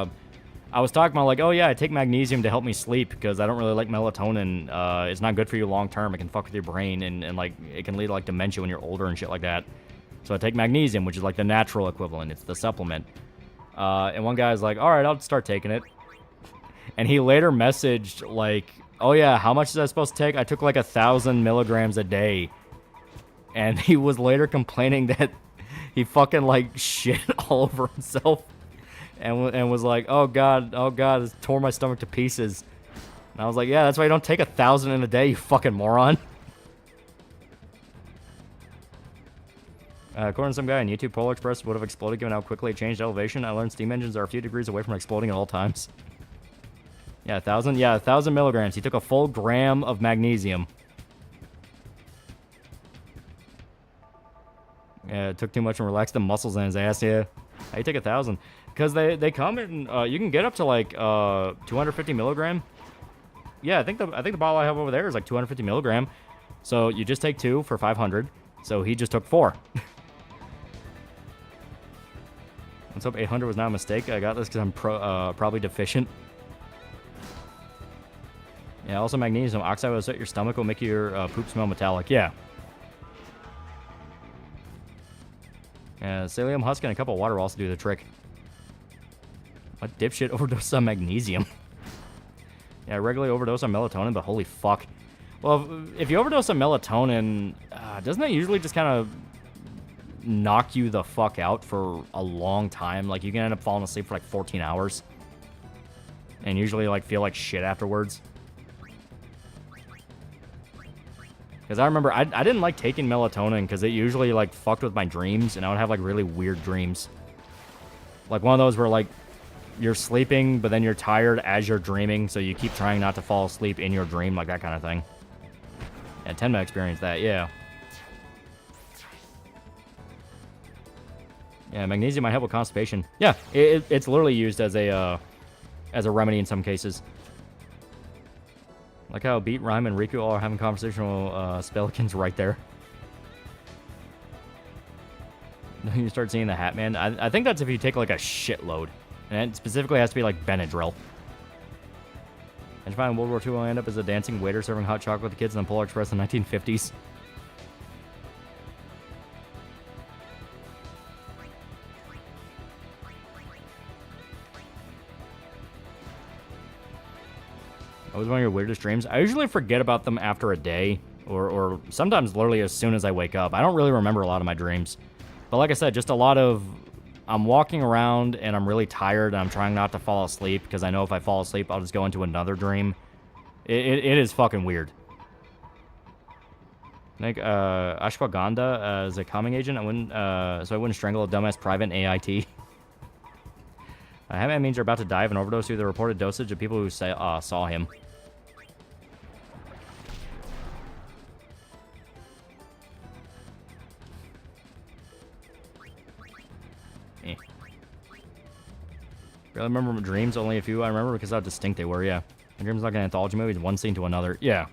I was talking about like, oh yeah, I take magnesium to help me sleep because I don't really like melatonin. It's not good for you long term. It can fuck with your brain and like it can lead to like dementia when you're older and shit like that. So I take magnesium, which is like the natural equivalent. It's the supplement. And one guy's like, all right, I'll start taking it. And he later messaged like, oh yeah, how much is I supposed to take? I took like 1,000 milligrams a day. And he was later complaining that he fucking like shit all over himself. And was like, oh god, it tore my stomach to pieces. And I was like, yeah, that's why you don't take 1,000 in a day, you fucking moron. According to some guy on YouTube, Polar Express would have exploded given how quickly it changed elevation. I learned steam engines are a few degrees away from exploding at all times. Yeah, 1,000. Yeah, 1,000 milligrams. He took a full gram of magnesium. Yeah, it took too much and relaxed the muscles in his ass. Yeah, how you take 1,000? Because they come in. You can get up to like 250 milligram. Yeah, I think the bottle I have over there is like 250 milligram. So you just take 2 for 500. So he just took 4. Let's hope 800 was not a mistake. I got this because I'm probably deficient. Yeah, also magnesium oxide will upset your stomach, will make your poop smell metallic. Yeah. Yeah, psyllium husk and a cup of water will also do the trick. What dipshit overdose on magnesium? Yeah, I regularly overdose on melatonin, but holy fuck. Well, if you overdose on melatonin, doesn't that usually just kind of knock you the fuck out for a long time? Like, you can end up falling asleep for like 14 hours. And usually, like, feel like shit afterwards. Because I remember, I didn't like taking melatonin because it usually, like, fucked with my dreams. And I would have, like, really weird dreams. Like, one of those where, like, you're sleeping, but then you're tired as you're dreaming. So you keep trying not to fall asleep in your dream, like that kind of thing. Yeah, Tenma experienced that, yeah. Yeah, magnesium might help with constipation. Yeah, it's literally used as a remedy in some cases. Like how Beat, Rhyme, and Riku all are having conversational spellikins right there. You start seeing the Hat Man. I think that's if you take like a shitload. And it specifically has to be like Benadryl. And find World War II will end up as a dancing waiter serving hot chocolate to kids in the Polar Express in the 1950s. That was one of your weirdest dreams. I usually forget about them after a day, or sometimes literally as soon as I wake up. I don't really remember a lot of my dreams. But like I said, just a lot of... I'm walking around and I'm really tired and I'm trying not to fall asleep because I know if I fall asleep, I'll just go into another dream. It is fucking weird. Like, ashwagandha as a calming agent, so I wouldn't strangle a dumbass private in AIT. That means you're about to die of an overdose through the reported dosage of people who saw him. Really remember my dreams, only a few I remember because how distinct they were, yeah. My dreams like an anthology movie, one scene to another, yeah.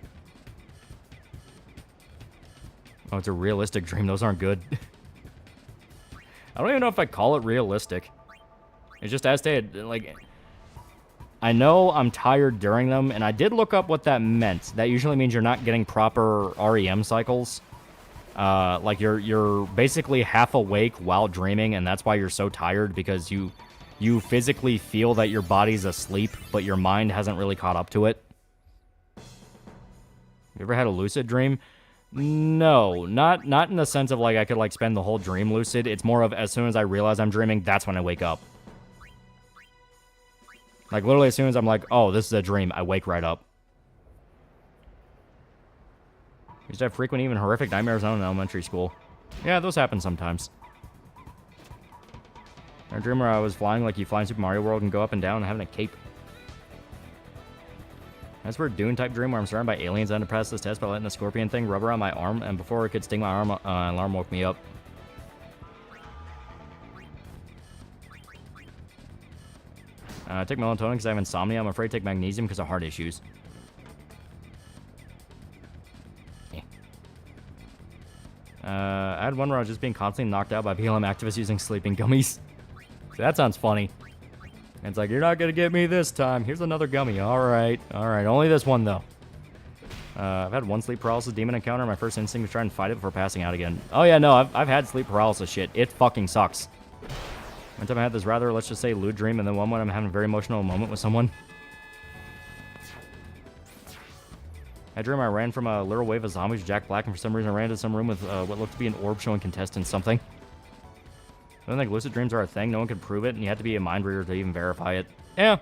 Oh, it's a realistic dream, those aren't good. I don't even know if I call it realistic. It's just as stated, like... I know I'm tired during them, and I did look up what that meant. That usually means you're not getting proper REM cycles. Like, you're basically half awake while dreaming, and that's why you're so tired, because you physically feel that your body's asleep, but your mind hasn't really caught up to it. You ever had a lucid dream? No, not in the sense of, like, I could, like, spend the whole dream lucid. It's more of, as soon as I realize I'm dreaming, that's when I wake up. Like, literally, as soon as I'm like, oh, this is a dream, I wake right up. Used to have frequent, even horrific nightmares in elementary school. Yeah, those happen sometimes. I dream where I was flying like you fly in Super Mario World and go up and down and having a cape. That's where Dune-type dream where I'm surrounded by aliens. I had to pass this test by letting a scorpion thing rub around my arm, and before it could sting my arm, an alarm woke me up. I take melatonin because I have insomnia. I'm afraid to take magnesium because of heart issues. I had one where I was just being constantly knocked out by BLM activists using sleeping gummies. So that sounds funny. And it's like, you're not going to get me this time. Here's another gummy. All right. Only this one, though. I've had one sleep paralysis demon encounter. My first instinct was try and fight it before passing out again. Oh, yeah, no, I've had sleep paralysis shit. It fucking sucks. One time I had this rather, let's just say, lewd dream, and then one when I'm having a very emotional moment with someone. I dream I ran from a literal wave of zombies, Jack Black, and for some reason I ran into some room with what looked to be an orb showing contestants something. I don't think lucid dreams are a thing. No one can prove it, and you have to be a mind reader to even verify it. Yeah,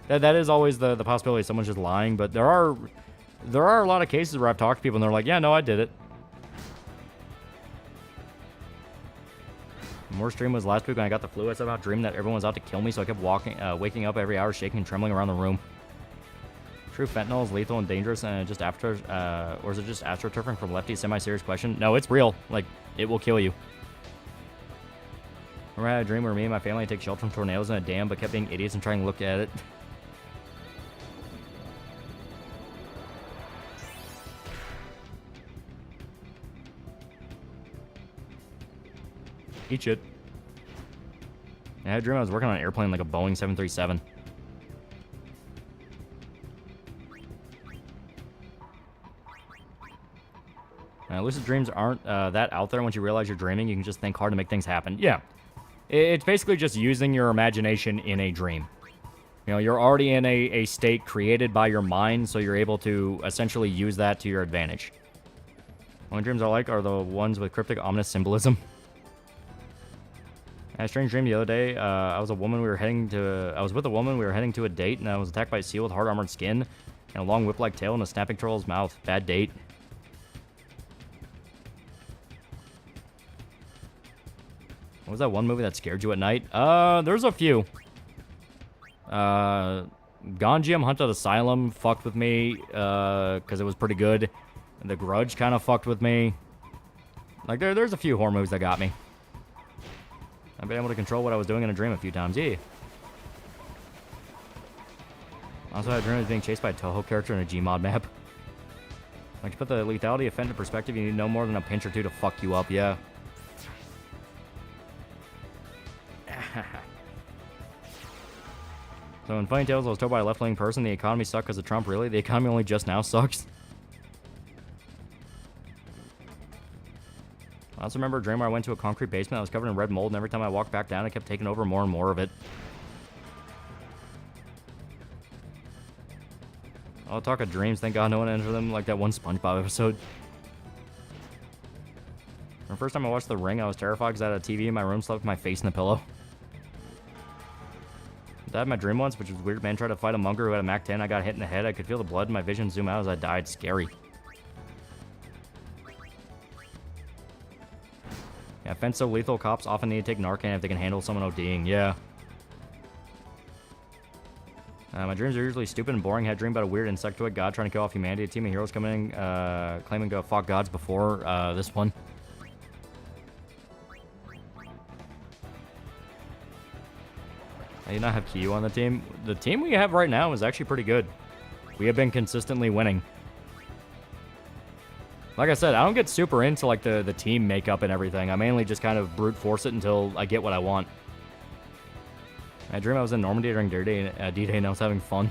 that is always the possibility someone's just lying, but there are a lot of cases where I've talked to people, and they're like, yeah, no, I did it. The worst dream was last week when I got the flu. I somehow dreamed that everyone was out to kill me, so I kept waking up every hour, shaking and trembling around the room. True, fentanyl is lethal and dangerous, and just or is it just astroturfing from Lefty? Semi-serious question. No, it's real. Like, it will kill you. Remember I had a dream where me and my family take shelter from tornadoes in a dam, but kept being idiots and trying to look at it. Eat shit. I had a dream I was working on an airplane like a Boeing 737. Lucid dreams aren't that out there. Once you realize you're dreaming, you can just think hard to make things happen. Yeah. It's basically just using your imagination in a dream. You know, you're already in a state created by your mind, so you're able to essentially use that to your advantage. Only dreams I like are the ones with cryptic, ominous symbolism. I had a strange dream the other day. I was with a woman, we were heading to a date, and I was attacked by a seal with hard armored skin, and a long whip-like tail, and a snapping turtle's mouth. Bad date. What was that one movie that scared you at night? There's a few. Gonjiam Haunted Asylum fucked with me, because it was pretty good. The Grudge kind of fucked with me. Like, there's a few horror movies that got me. I've been able to control what I was doing in a dream a few times. Yeah. Also, I had a dream I was being chased by a Toho character in a Gmod map. Like, to put the lethality effect in perspective, you need no more than a pinch or two to fuck you up, yeah. So in Funny Tales, I was told by a left-wing person the economy sucked because of Trump. Really? The economy only just now sucks? I also remember a dream where I went to a concrete basement that was covered in red mold, and every time I walked back down, I kept taking over more and more of it. I'll talk of dreams. Thank God no one entered them like that one SpongeBob episode. The first time I watched The Ring, I was terrified because I had a TV in my room, slept with my face in the pillow. I had my dream once, which was weird. Man tried to fight a mongrel who had a MAC 10. I got hit in the head. I could feel the blood in my vision zoom out as I died. Scary. Yeah, fence so lethal, cops often need to take Narcan if they can handle someone ODing. Yeah. My dreams are usually stupid and boring. I had a dream about a weird insectoid god trying to kill off humanity. A team of heroes coming in, claiming to have fought gods before this one. I do not have Kyu on the team. The team we have right now is actually pretty good. We have been consistently winning. Like I said, I don't get super into like the team makeup and everything. I mainly just kind of brute force it until I get what I want. I dream I was in Normandy during D-Day and I was having fun.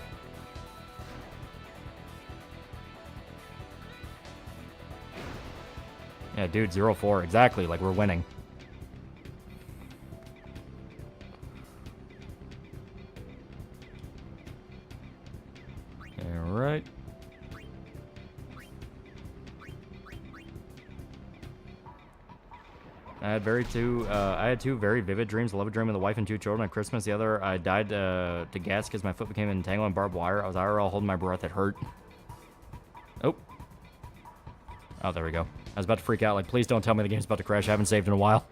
Yeah, dude, 0-4. Exactly, like we're winning. Alright. I had two very vivid dreams. I love a dream of the wife and two children at Christmas. The other, I died to gas because my foot became entangled in barbed wire. I was IRL holding my breath. It hurt. Oh. Oh, there we go. I was about to freak out. Like, please don't tell me the game's about to crash. I haven't saved in a while.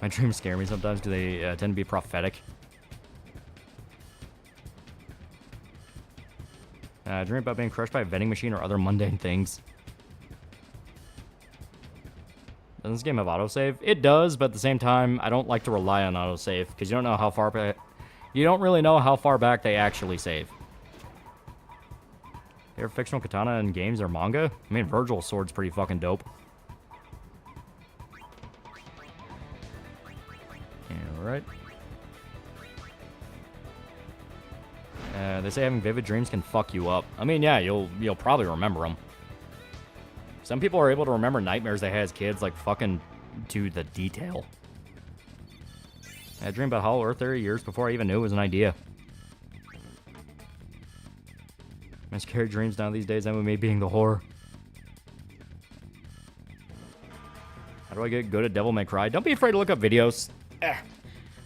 My dreams scare me sometimes because they tend to be prophetic. Dream about being crushed by a vending machine or other mundane things. Does this game have autosave? It does, but at the same time, I don't like to rely on autosave because you don't know how far back. You don't really know how far back they actually save. They're fictional katana in games or manga. I mean, Virgil's sword's pretty fucking dope. Alright. They say having vivid dreams can fuck you up. I mean, yeah, you'll probably remember them. Some people are able to remember nightmares they had as kids, like fucking to the detail. I dreamed about Hollow Earth 30 years before I even knew it was an idea. My scary dreams now these days end with me being the horror. How do I get good at Devil May Cry? Don't be afraid to look up videos.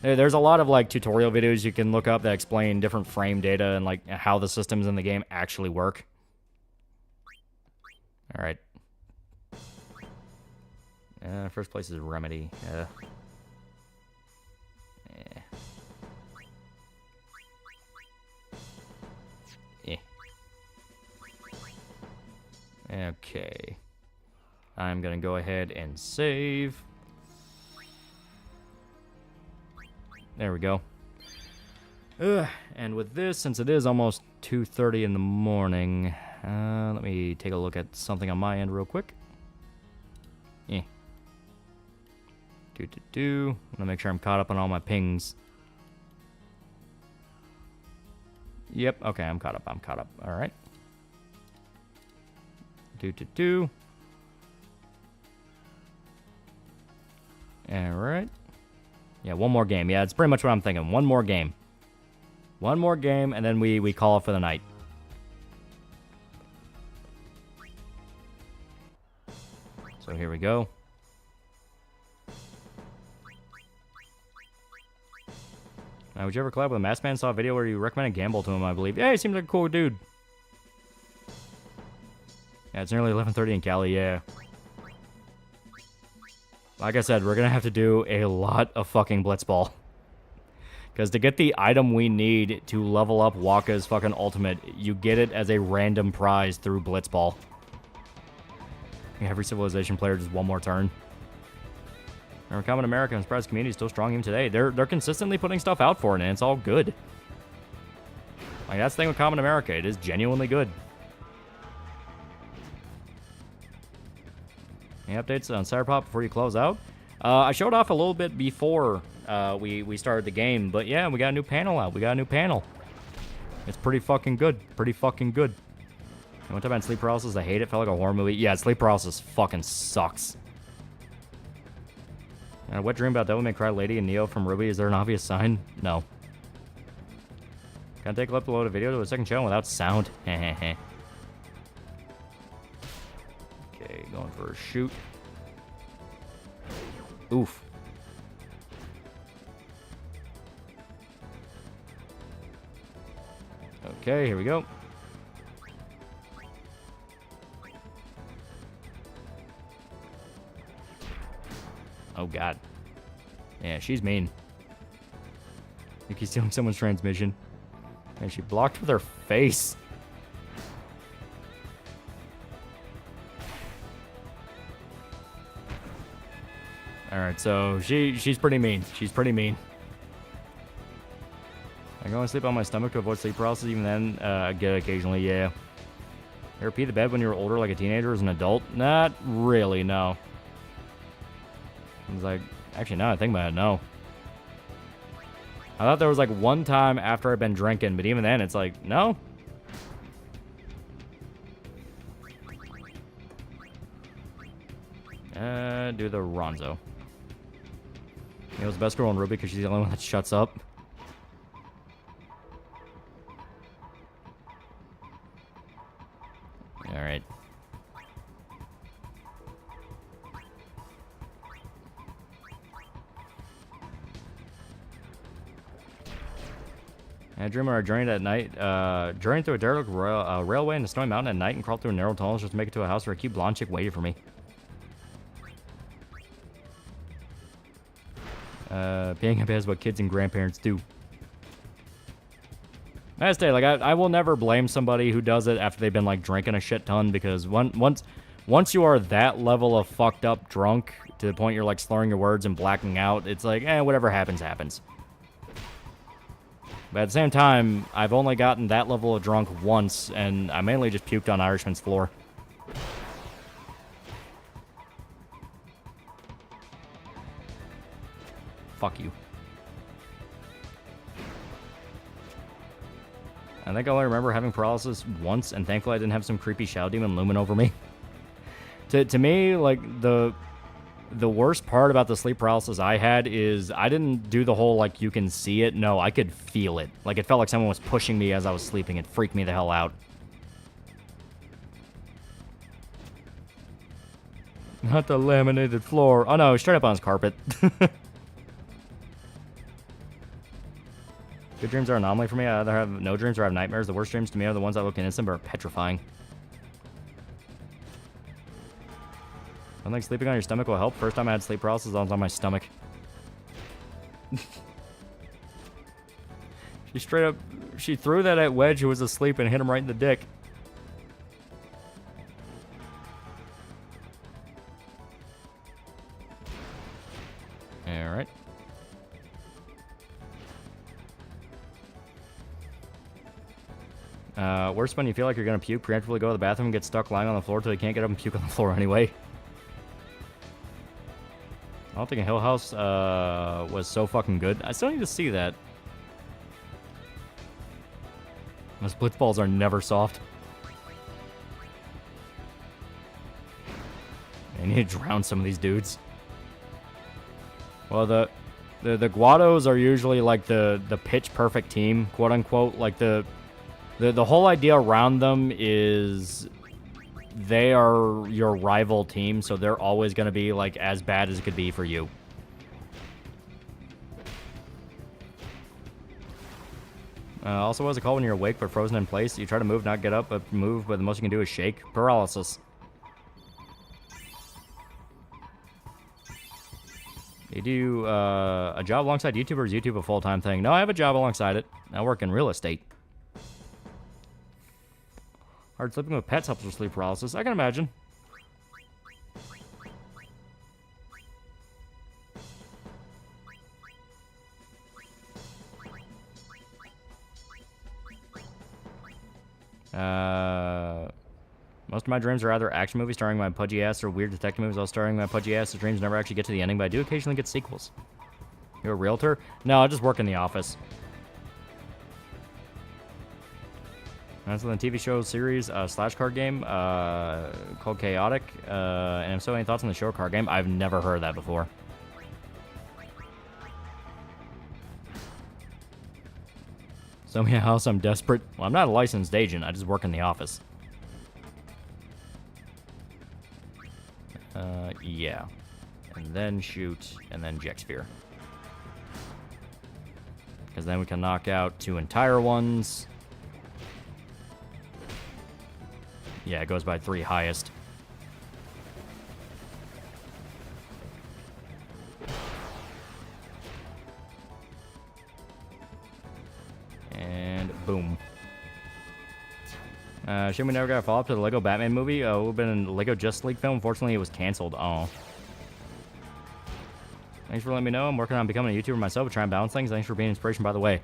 There's a lot of like tutorial videos you can look up that explain different frame data and like how the systems in the game actually work. All right. First place is Remedy. Yeah. Okay. I'm gonna go ahead and save. There we go. And with this, since it is almost 2:30 in the morning, let me take a look at something on my end real quick. Yeah. I'm gonna make sure I'm caught up on all my pings. Yep, okay, I'm caught up. Alright. Alright. Yeah, one more game. Yeah, it's pretty much what I'm thinking. One more game. One more game, and then we call it for the night. So here we go. Would you ever collab with a masked man? Saw a video where you recommended Gamble to him, I believe. Yeah, he seems like a cool dude. Yeah, it's nearly 11:30 in Cali, yeah. Like I said, we're gonna have to do a lot of fucking Blitzball. Because to get the item we need to level up Waka's fucking ultimate, you get it as a random prize through Blitzball. Every Civilization player just one more turn. Remember, Common America and Surprise Community is still strong even today. They're consistently putting stuff out for it, and it's all good. Like, that's the thing with Common America. It is genuinely good. Any updates on Cyberpop before you close out? I showed off a little bit before we started the game, but yeah, we got a new panel out. It's pretty fucking good. And one time I had sleep paralysis, I hate it. Felt like a horror movie. Yeah, sleep paralysis fucking sucks. Wet dream about Devil May Cry Lady and Neo from Ruby. Is there an obvious sign? No. Can I take a upload a video to a second channel without sound? Okay, going for a shoot. Oof. Okay, here we go. Oh, God. Yeah, she's mean. I think he's stealing someone's transmission. And she blocked with her face. Alright, so she's pretty mean. I go and sleep on my stomach to avoid sleep paralysis. Even then, I get it occasionally, yeah. You ever pee the bed when you were older, like a teenager or as an adult? Not really, no. I was like, actually, now I think about it, no. I thought there was like one time after I'd been drinking, but even then, it's like, no. Do the Ronzo. Neil's the best girl in Ruby because she's the only one that shuts up. Alright. I dream where I journeyed at night, journeyed through a derelict railway in a snowy mountain at night and crawled through a narrow tunnel just to make it to a house where a cute blonde chick waited for me. Being up is what kids and grandparents do. I say, like, I will never blame somebody who does it after they've been, like, drinking a shit ton, because once you are that level of fucked up drunk to the point you're, like, slurring your words and blacking out, it's like, whatever happens, happens. But at the same time, I've only gotten that level of drunk once, and I mainly just puked on Irishman's floor. Fuck you. I think I only remember having paralysis once, and thankfully I didn't have some creepy shadow demon looming over me. To me, like, the worst part about the sleep paralysis I had is I didn't do the whole, like, you can see it. No, I could feel it. Like, it felt like someone was pushing me as I was sleeping. It freaked me the hell out. Not the laminated floor. Oh, no, straight up on his carpet. Good dreams are an anomaly for me. I either have no dreams or I have nightmares. The worst dreams to me are the ones that look innocent but are petrifying. I don't think sleeping on your stomach will help. First time I had sleep paralysis, I was on my stomach. She straight up, she threw that at Wedge, who was asleep, and hit him right in the dick. Worse when you feel like you're gonna puke, preemptively go to the bathroom and get stuck lying on the floor till you can't get up and puke on the floor anyway. I don't think Hill House was so fucking good. I still need to see that. Those blitzballs are never soft. I need to drown some of these dudes. Well, the Guados are usually like the pitch perfect team, quote unquote. Like the whole idea around them is they are your rival team, so they're always going to be like as bad as it could be for you. Also, what's it called when you're awake but frozen in place? You try to move, not get up, but move, but the most you can do is shake. Paralysis. You do a job alongside YouTube, or is YouTube a full-time thing? No, I have a job alongside it. I work in real estate. Hard sleeping with pets helps with sleep paralysis. I can imagine. Most of my dreams are either action movies starring my pudgy ass or weird detective movies all starring my pudgy ass. The dreams never actually get to the ending, but I do occasionally get sequels. You're a realtor? No, I just work in the office. That's the TV show series slash card game called Chaotic. And if so, any thoughts on the show card game? I've never heard of that before. So me a house, I'm desperate. Well, I'm not a licensed agent. I just work in the office. Yeah. And then shoot, and then Jexphere. Because then we can knock out 2 entire ones. Yeah, it goes by 3 highest. And boom. Shame we never got a follow-up to the Lego Batman movie. It would have been a Lego Justice League film. Unfortunately, it was canceled. Oh. Thanks for letting me know. I'm working on becoming a YouTuber myself to try and balance things. Thanks for being inspiration, by the way.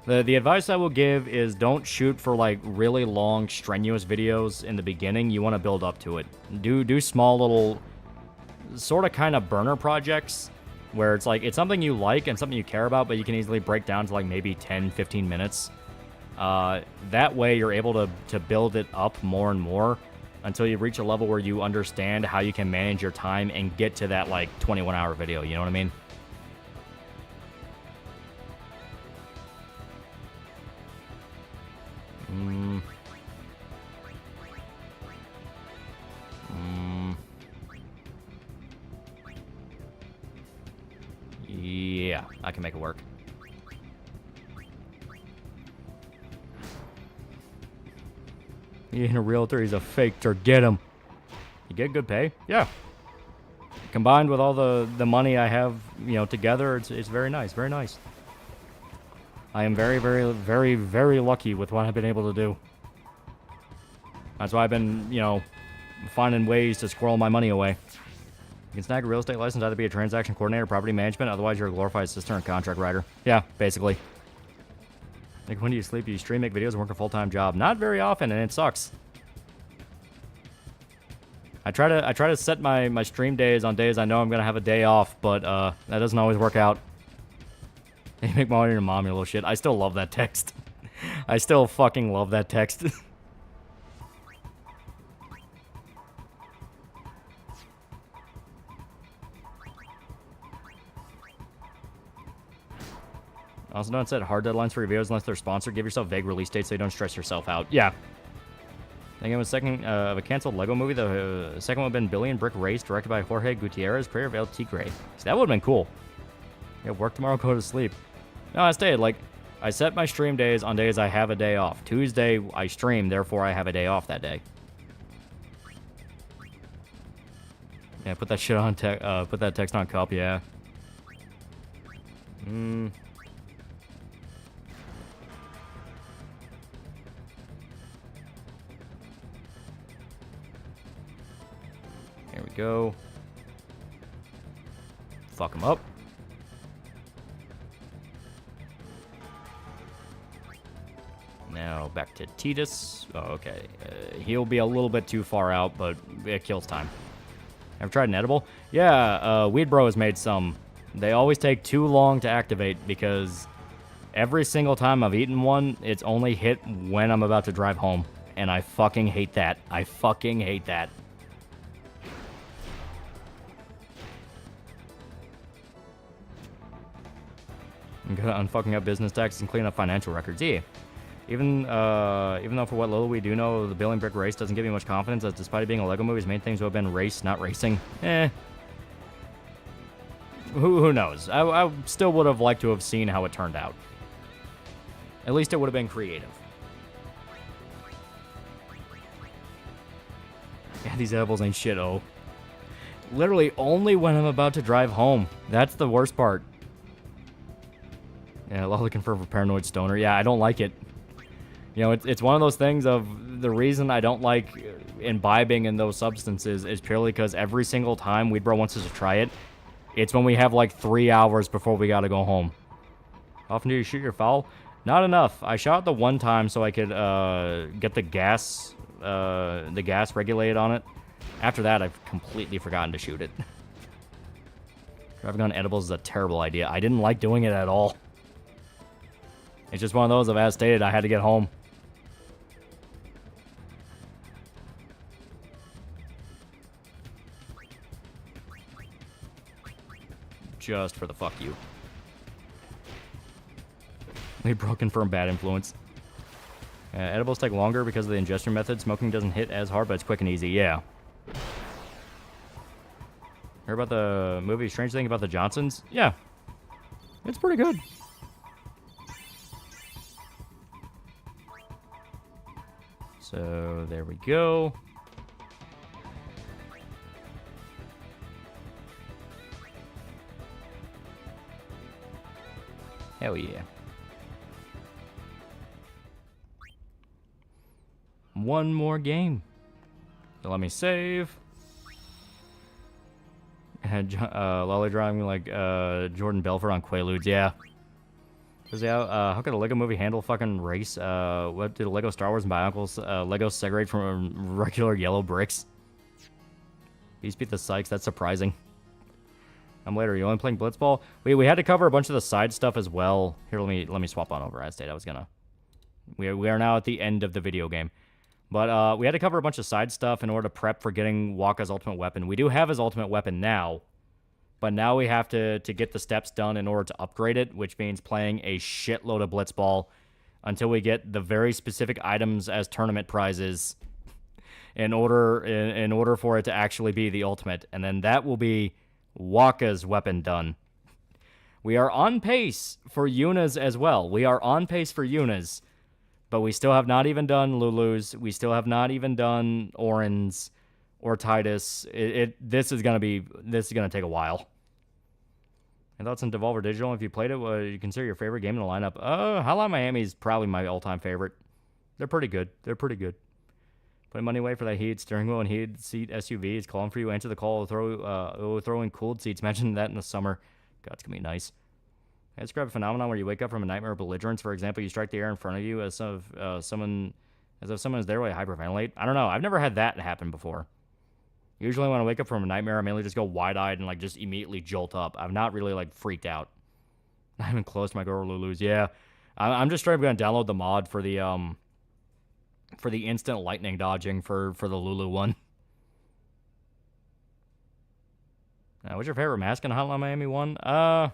The advice I will give is don't shoot for, like, really long, strenuous videos in the beginning. You want to build up to it. Do small little, sort of kind of burner projects where it's like, it's something you like and something you care about, but you can easily break down to, like, maybe 10, 15 minutes. That way you're able to build it up more and more until you reach a level where you understand how you can manage your time and get to that, like, 21-hour video. You know what I mean? Yeah, I can make it work. He ain't a realtor, he's a faker. Get him. You get good pay? Yeah. Combined with all the money I have, you know, together, it's very nice, very nice. I am very, very, very, very lucky with what I've been able to do. That's why I've been, you know, finding ways to squirrel my money away. You can snag a real estate license, either be a transaction coordinator, property management, otherwise you're a glorified assistant or contract writer. Yeah, basically. Like, when do you sleep? You stream, make videos, and work a full-time job? Not very often, and it sucks. I try to set my stream days on days I know I'm gonna have a day off, but that doesn't always work out. Hey, make money your mom, you little shit. I still love that text. I still fucking love that text. Also, don't set hard deadlines for your videos unless they're sponsored. Give yourself vague release dates so you don't stress yourself out. Yeah. I think it was second of a canceled Lego movie. The second one would have been Billy and Brick Race, directed by Jorge Gutierrez, Prayer of El Tigre. So that would have been cool. Yeah, work tomorrow, go to sleep. No, I stayed. Like, I set my stream days on days I have a day off. Tuesday, I stream, therefore I have a day off that day. Yeah, put that shit on put that text on cup, yeah. Here we go. Fuck him up. Now, back to Titus. Oh, okay. He'll be a little bit too far out, but it kills time. Ever tried an edible? Yeah, Weed Bro has made some. They always take too long to activate because every single time I've eaten one, it's only hit when I'm about to drive home. And I fucking hate that. I fucking hate that. I'm gonna unfucking up business taxes and clean up financial records. Yeah. Even though for what little we do know, the Billing Brick race doesn't give me much confidence, as despite it being a Lego movie, his main things would have been race, not racing. Who knows? I still would have liked to have seen how it turned out. At least it would have been creative. Yeah, these edibles ain't shit, oh. Literally only when I'm about to drive home. That's the worst part. Yeah, Lolly confirmed for Paranoid Stoner. Yeah, I don't like it. You know, it's one of those things of the reason I don't like imbibing in those substances is purely because every single time Weed Bro wants us to try it, it's when we have like 3 hours before we gotta go home. How often do you shoot your foul? Not enough. I shot the one time so I could get the gas regulated on it. After that, I've completely forgotten to shoot it. Driving on edibles is a terrible idea. I didn't like doing it at all. It's just one of those of, as stated, I had to get home. Just for the fuck you. We broke confirmed bad influence. Edibles take longer because of the ingestion method. Smoking doesn't hit as hard, but it's quick and easy. Yeah. Heard about the movie Strange Thing about the Johnsons? Yeah. It's pretty good. So, there we go. Hell yeah. One more game. So let me save. And Lolly driving like Jordan Belfort on Quaaludes, yeah. How could a Lego movie handle fucking race? What did Lego Star Wars and my uncle's Lego segregate from regular yellow bricks? Beast beat the Sykes, that's surprising. I'm later. You only playing Blitzball? We had to cover a bunch of the side stuff as well. Here, let me swap on over. As stated, I was gonna. We are now at the end of the video game, but we had to cover a bunch of side stuff in order to prep for getting Waka's ultimate weapon. We do have his ultimate weapon now, but now we have to get the steps done in order to upgrade it, which means playing a shitload of Blitzball until we get the very specific items as tournament prizes in order for it to actually be the ultimate, and then that will be Waka's weapon done. We are on pace for Yuna's as well. We are on pace for Yuna's, but we still have not even done Lulu's. We still have not even done Orin's or Titus. This is gonna take a while. And thoughts on Devolver Digital? If you played it, what do you consider your favorite game in the lineup? Hotline Miami is probably my all-time favorite. They're pretty good. Putting money away for that heated steering wheel and heated seat SUV is calling for you. Answer the call. Throw in cooled seats. Imagine that in the summer. God, it's going to be nice. I describe a phenomenon where you wake up from a nightmare of belligerence. For example, you strike the air in front of you as if someone is there while you hyperventilate. I don't know. I've never had that happen before. Usually when I wake up from a nightmare, I mainly just go wide-eyed and just immediately jolt up. I've not really freaked out. Not even close to my girl Lulu's. Yeah. I'm just straight up going to download the mod for the instant lightning dodging for the Lulu one. What's your favorite mask in Hotline Miami 1? I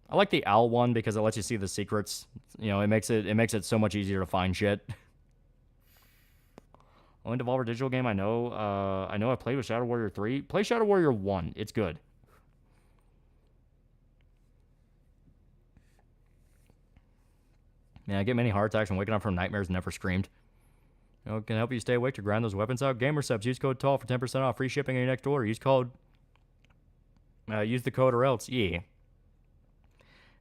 like the owl one because it lets you see the secrets. You know, it makes it so much easier to find shit. Only Devolver Digital game I know I played with Shadow Warrior 3. Play Shadow Warrior 1. It's good. Man, I get many heart attacks from waking up from nightmares and never screamed. You know, it can help you stay awake to grind those weapons out. Gamersubs, use code TALL for 10% off. Free shipping on your next order. Use the code or else. Yeah. I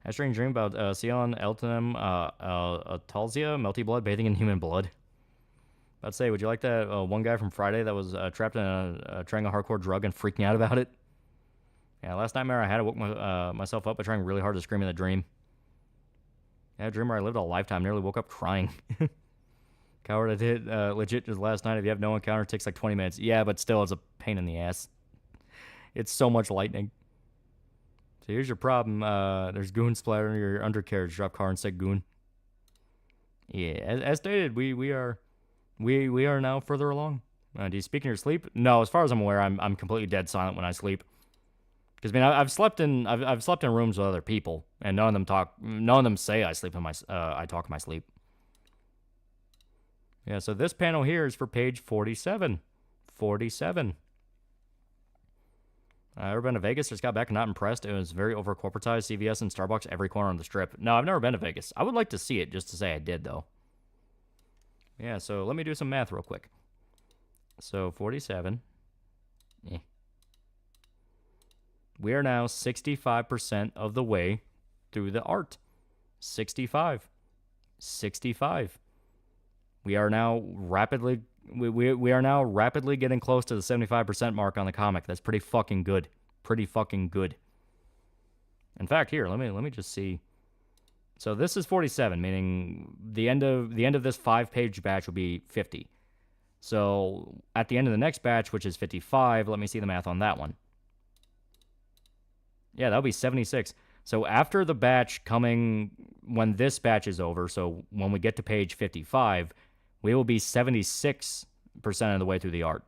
had a strange dream about Sion, Eltonum, Talzia, Melty Blood, bathing in human blood. I'd say, would you like that one guy from Friday that was trapped in trying a hardcore drug and freaking out about it? Yeah, last nightmare I had, I woke myself up by trying really hard to scream in the dream. Yeah, dreamer, I lived a lifetime. Nearly woke up crying. Coward, I did legit just last night. If you have no encounter, it takes like 20 minutes. Yeah, but still, it's a pain in the ass. It's so much lightning. So here's your problem. There's goon splatter in your undercarriage. Drop car and say goon. Yeah, as stated, we are now further along. Do you speak in your sleep? No, as far as I'm aware, I'm completely dead silent when I sleep. Because I mean, I've slept in rooms with other people, and none of them say I sleep in I talk in my sleep. Yeah, so this panel here is for page 47. 47. Ever been to Vegas? Just got back and not impressed. It was very over corporatized. CVS and Starbucks every corner on the strip. No, I've never been to Vegas. I would like to see it just to say I did, though. Yeah, so let me do some math real quick. So 47. We are now 65% of the way through the art. 65. 65. We are now rapidly getting close to the 75% mark on the comic. That's pretty fucking good. Pretty fucking good. In fact, here, let me just see. So this is 47, meaning the end of this 5-page batch will be 50. So at the end of the next batch, which is 55, let me see the math on that one. Yeah, that'll be 76. So after the batch coming, when this batch is over, so when we get to page 55, we will be 76% of the way through the art.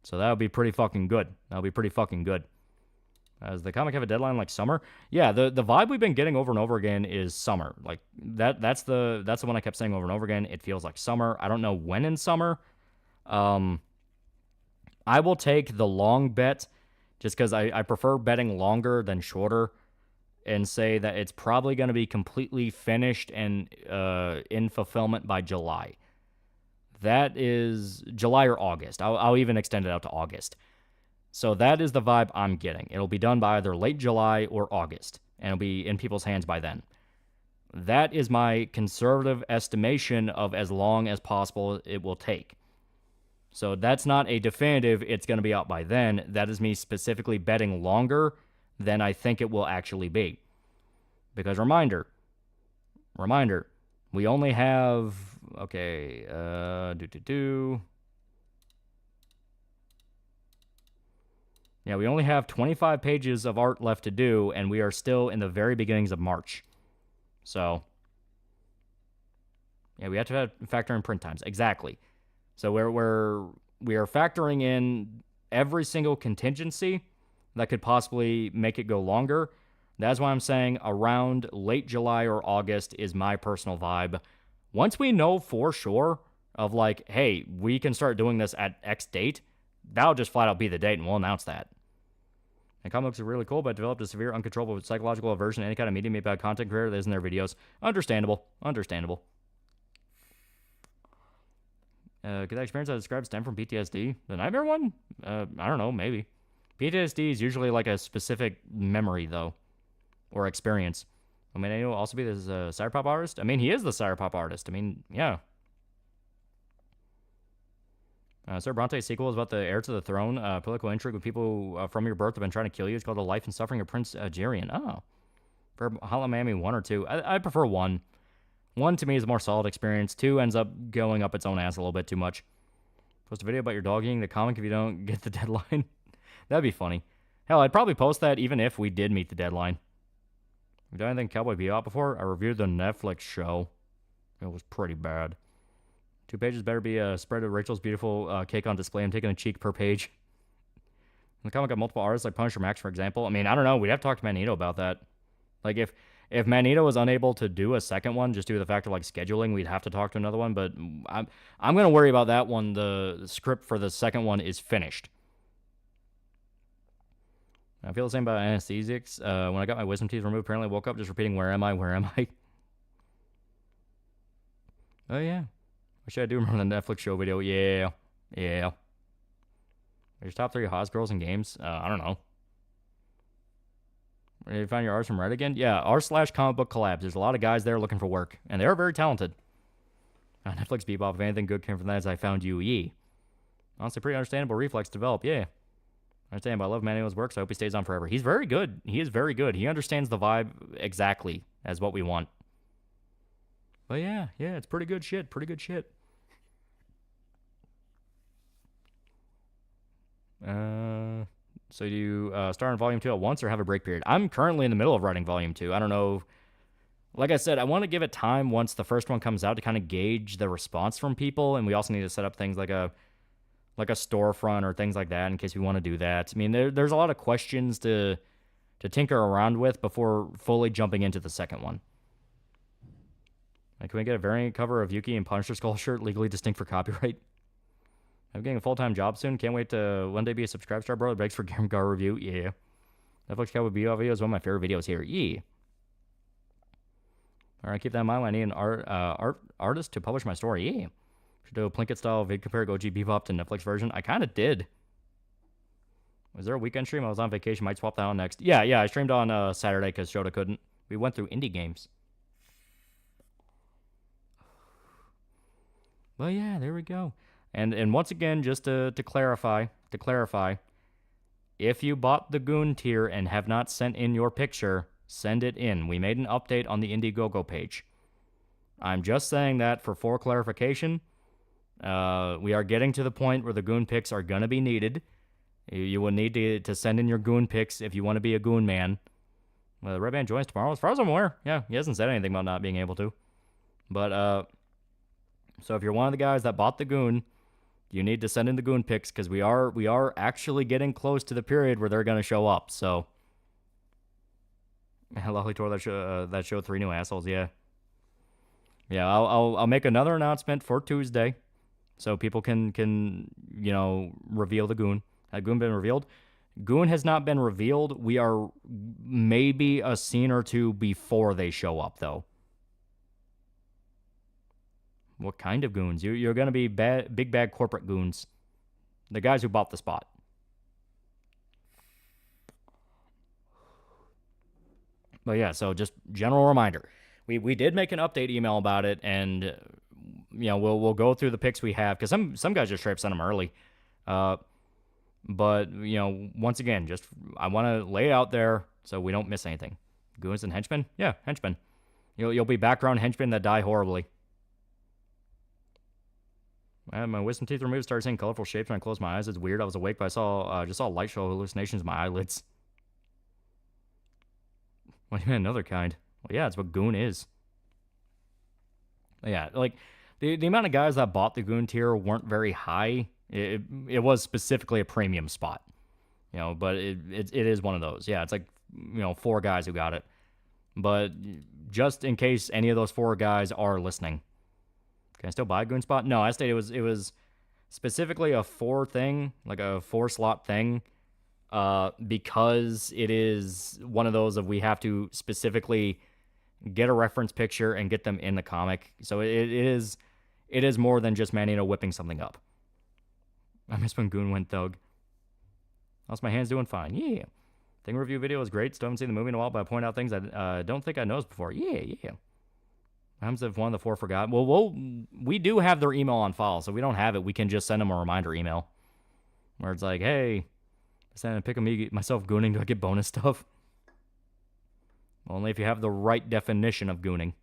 So that'll be pretty fucking good. That'll be pretty fucking good. Does the comic have a deadline like summer? Yeah, the vibe we've been getting over and over again is summer. Like that's the one I kept saying over and over again. It feels like summer. I don't know when in summer. I will take the long bet just because I prefer betting longer than shorter, and say that it's probably going to be completely finished and in fulfillment by July. That is July or August. I'll even extend it out to August. So that is the vibe I'm getting. It'll be done by either late July or August, and it'll be in people's hands by then. That is my conservative estimation of as long as possible it will take. So that's not a definitive, it's going to be out by then. That is me specifically betting longer than I think it will actually be. Because reminder, we only have, yeah, we only have 25 pages of art left to do, and we are still in the very beginnings of March. So, yeah, we have to factor in print times. Exactly. So we are factoring in every single contingency that could possibly make it go longer. That's why I'm saying around late July or August is my personal vibe. Once we know for sure of like, hey, we can start doing this at X date, that'll just flat out be the date, and we'll announce that. And comics are really cool, but developed a severe, uncontrollable psychological aversion to any kind of media made by a content creator that isn't their videos. Understandable. Could that experience I described stem from PTSD? The nightmare one? I don't know, maybe. PTSD is usually like a specific memory, though, or experience. I mean, he'll also be this Cyberpop artist. I mean, he is the Cyberpop artist. I mean, yeah. Sir Bronte's sequel is about the heir to the throne. Political intrigue with people from your birth have been trying to kill you. It's called The Life and Suffering of Prince Jirian. Oh. For Hollow Miami 1 or 2. I prefer 1. 1 to me is a more solid experience. 2 ends up going up its own ass a little bit too much. Post a video about your dog eating the comic if you don't get the deadline. That'd be funny. Hell, I'd probably post that even if we did meet the deadline. Have you done anything Cowboy Bebop before? I reviewed the Netflix show. It was pretty bad. 2 pages better be a spread of Rachel's beautiful cake on display. I'm taking a cheek per page. The comic got multiple artists like Punisher Max, for example. I mean, I don't know. We'd have to talk to Magneto about that. Like, if Magneto was unable to do a second one, just due to the fact of, like, scheduling, we'd have to talk to another one. But I'm going to worry about that one. The script for the second one is finished. I feel the same about anesthesics. When I got my wisdom teeth removed, apparently I woke up just repeating, where am I? Where am I? Oh, yeah. Actually, I do remember the Netflix show video. Yeah. There's top 3 hottest girls in games. I don't know. Did you find your artist from Reddit again? Yeah, r/comic book collabs. There's a lot of guys there looking for work, and they are very talented. Netflix Bebop, if anything good came from that, is I found you, ye. Honestly, pretty understandable reflex to develop, yeah. I understand, but I love Manuel's work, so I hope he stays on forever. He's very good. He is very good. He understands the vibe exactly as what we want. But yeah, it's pretty good shit. Pretty good shit. So do you start on Volume 2 at once or have a break period? I'm currently in the middle of writing Volume 2. I don't know. Like I said, I want to give it time once the first one comes out to kind of gauge the response from people, and we also need to set up things like a storefront or things like that in case we want to do that. I mean, there's a lot of questions to tinker around with before fully jumping into the second one. Like, can we get a variant cover of Yuki and Punisher Skull shirt legally distinct for copyright? I'm getting a full-time job soon. Can't wait to one day be a subscribe star, bro. Begs for Game Gar review. Yeah. Netflix Cowboy BO video is one of my favorite videos here. Yeah. All right, keep that in mind when I need an artist to publish my story. Yeah. Should do a Plinkett-style vid compare OG Bebop to Netflix version. I kind of did. Was there a weekend stream? I was on vacation. Might swap that on next. Yeah. I streamed on Saturday because Shota couldn't. We went through indie games. Well, yeah, there we go. And once again, just to clarify, if you bought the Goon tier and have not sent in your picture, send it in. We made an update on the Indiegogo page. I'm just saying that for clarification. We are getting to the point where the Goon pics are going to be needed. You will need to send in your Goon pics if you want to be a Goon man. Well, the Red Band joins tomorrow, as far as I'm aware. Yeah, he hasn't said anything about not being able to. But, so if you're one of the guys that bought the Goon, you need to send in the Goon pics because we are actually getting close to the period where they're going to show up. So, Lolly tore that show 3 new assholes. Yeah. I'll make another announcement for Tuesday, so people can reveal the Goon. Has Goon been revealed? Goon has not been revealed. We are maybe a scene or two before they show up, though. What kind of goons? You're going to be big bad corporate goons. The guys who bought the spot. But yeah, so just general reminder. We did make an update email about it, and we'll go through the pics we have, because some guys just straight up sent them early. But once again, just I want to lay it out there so we don't miss anything. Goons and henchmen? Yeah, henchmen. You'll be background henchmen that die horribly. I had my wisdom teeth removed, started seeing colorful shapes when I closed my eyes. It's weird. I was awake, but I just saw light show hallucinations in my eyelids. What do you mean another kind? Well, yeah, it's what Goon is. Yeah, like, the amount of guys that bought the Goon tier weren't very high. It was specifically a premium spot. But it is one of those. Yeah, it's like, 4 guys who got it. But just in case any of those 4 guys are listening, can I still buy a Goon spot? No, I stated it was specifically a 4 thing, like a 4 slot thing, because it is one of those of we have to specifically get a reference picture and get them in the comic. So it is more than just Manito whipping something up. I miss when Goon went thug. How's my hands doing? Fine. Yeah. Thing review video is great. Still haven't seen the movie in a while, but I point out things I don't think I noticed before. Yeah. What happens if one of the 4 forgot? Well, we do have their email on file, so we don't have it. We can just send them a reminder email where it's like, hey, send a pic of me myself gooning. Do I get bonus stuff? Only if you have the right definition of gooning.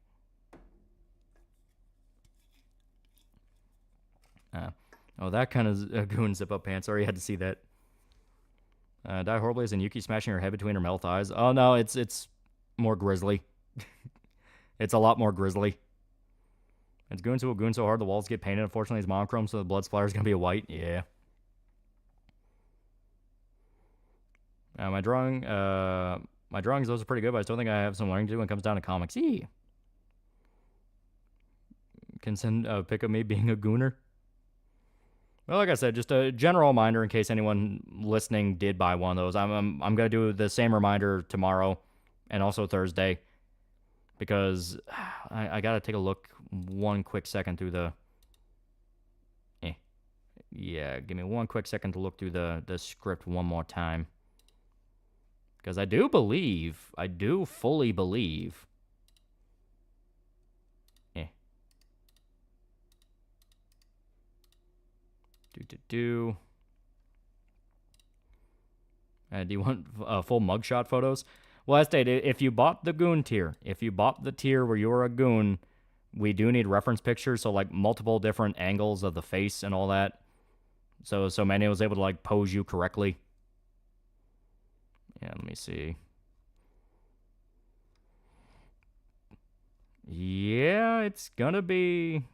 That kind of goon zip-up pants. Sorry, you had to see that. Die horribly as in Yuki smashing her head between her mouth thighs. Oh, no, it's more grisly. It's a lot more grisly. It's Goon so Goon so hard the walls get painted. Unfortunately, it's monochrome, so the blood splatter is going to be a white. Yeah. My drawings, those are pretty good, but I still think I have some learning to do when it comes down to comics. Can send a pic of me being a gooner. Well, like I said, just a general reminder in case anyone listening did buy one of those. I'm going to do the same reminder tomorrow and also Thursday. Because I got to take a look one quick second through the... Yeah, give me one quick second to look through the script one more time. Because I do fully believe... Do you want full mugshot photos? Well, I stated, if you bought the Goon tier, if you bought the tier where you're a Goon, we do need reference pictures, so like multiple different angles of the face and all that. So Manny was able to like pose you correctly. Yeah, let me see. Yeah, it's gonna be...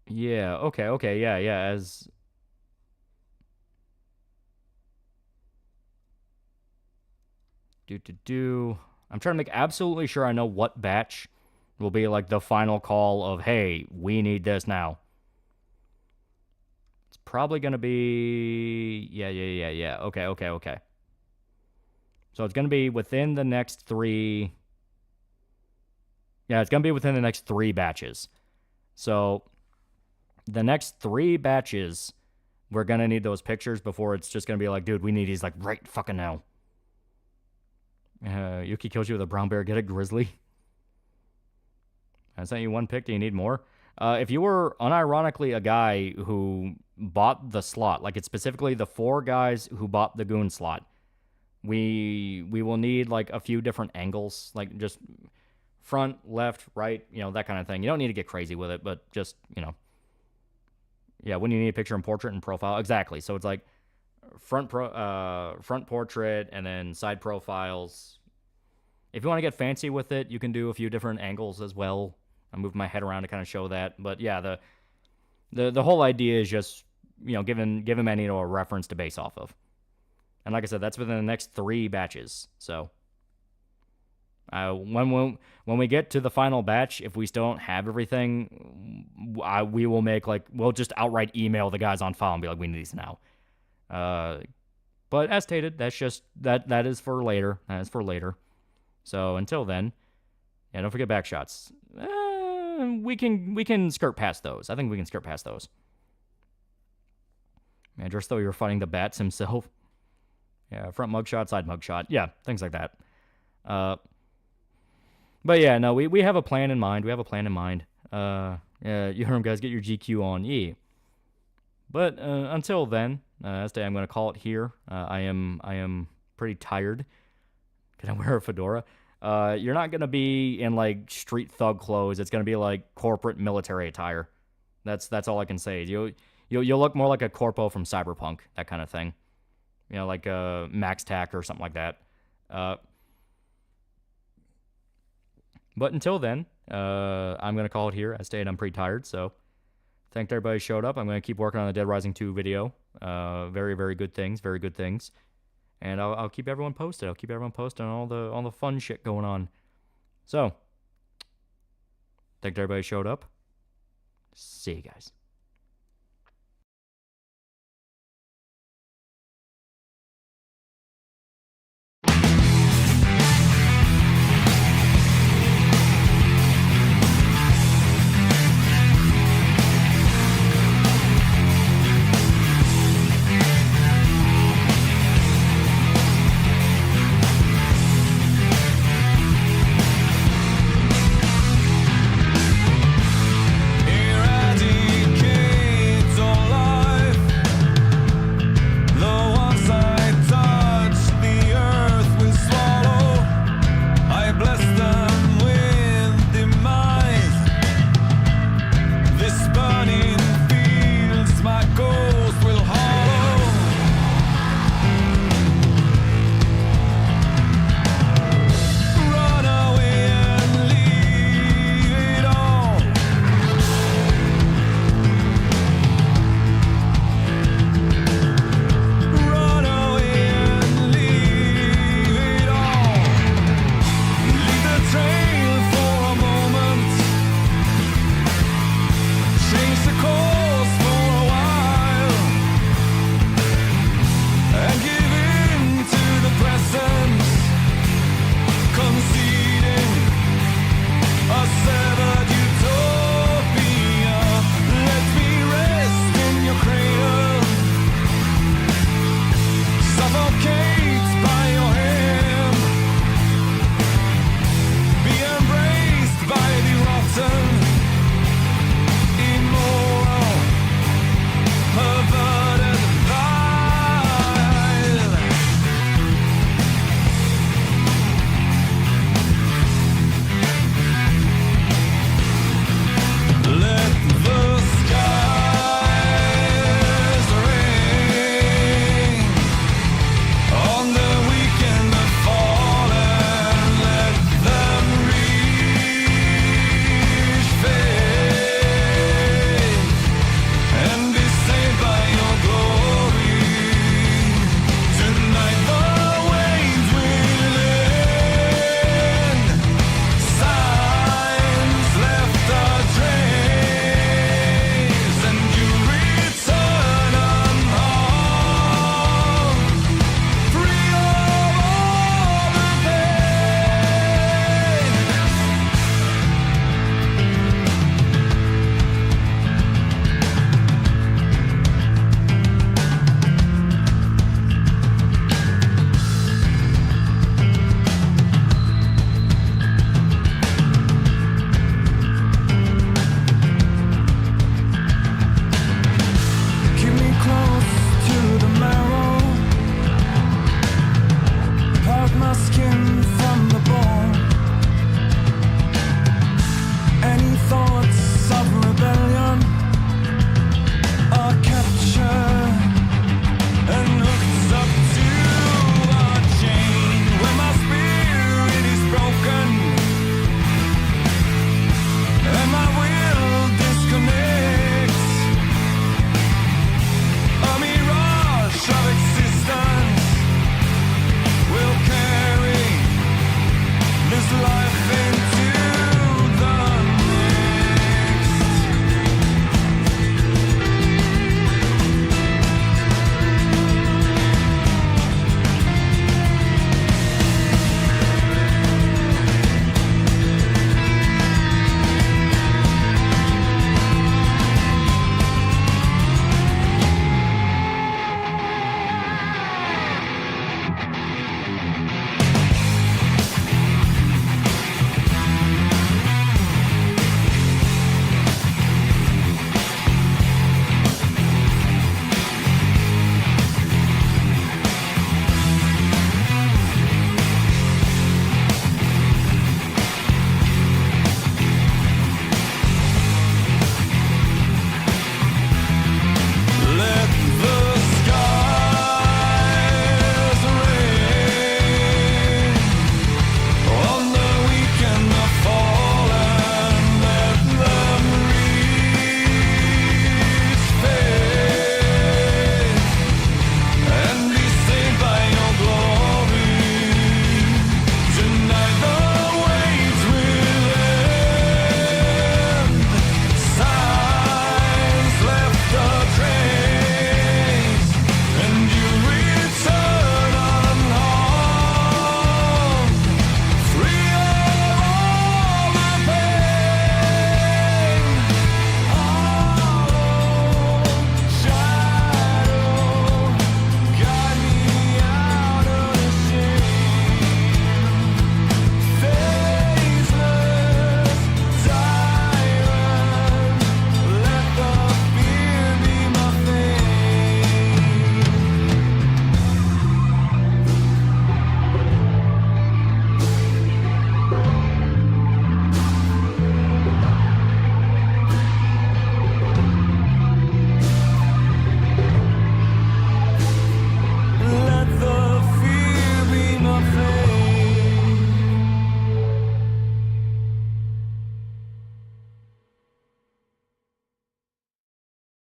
Yeah, okay, yeah, as... I'm trying to make absolutely sure I know what batch will be like the final call of, hey, we need this now. It's probably gonna be... Yeah. Okay. So it's gonna be within the next 3... Yeah, it's gonna be within the next 3 batches. So the next 3 batches, we're gonna need those pictures before it's just gonna be like, dude, we need these like right fucking now. Yuki kills you with a brown bear. Get a grizzly. I sent you 1 pic. Do you need more? If you were unironically a guy who bought the slot, like it's specifically the 4 guys who bought the goon slot, we will need like a few different angles, like just front, left, right, that kind of thing. You don't need to get crazy with it, but just, yeah, when you need a picture in portrait and profile. Exactly. So it's like front portrait and then side profiles. If you want to get fancy with it, you can do a few different angles as well. I moved my head around to kind of show that. But yeah, the whole idea is just, giving Manny a reference to base off of. And like I said, that's within the next 3 batches. So when we get to the final batch, if we still don't have everything, we will make we'll just outright email the guys on file and be like, we need these now. But as stated, that's just that is for later. That is for later. So until then, yeah, don't forget back shots. We can skirt past those. I think we can skirt past those. Man, just though you're fighting the bats himself. Yeah, front mugshot, side mugshot. Yeah, things like that. But yeah, no, we have a plan in mind. Yeah, you heard him, guys. Get your GQ on. Yeah. But until then, as day, I'm going to call it here. I am pretty tired. Can I wear a fedora? You're not going to be in like street thug clothes. It's going to be like corporate military attire. That's all I can say. You'll look more like a corpo from Cyberpunk, that kind of thing. Like a Max Tack or something like that. But until then, I'm going to call it here. As stated, I'm pretty tired, so thanked everybody who showed up. I'm going to keep working on the Dead Rising 2 video. Very, very good things. And I'll keep everyone posted. I'll keep everyone posted on all the fun shit going on. So, thanked everybody who showed up. See you guys.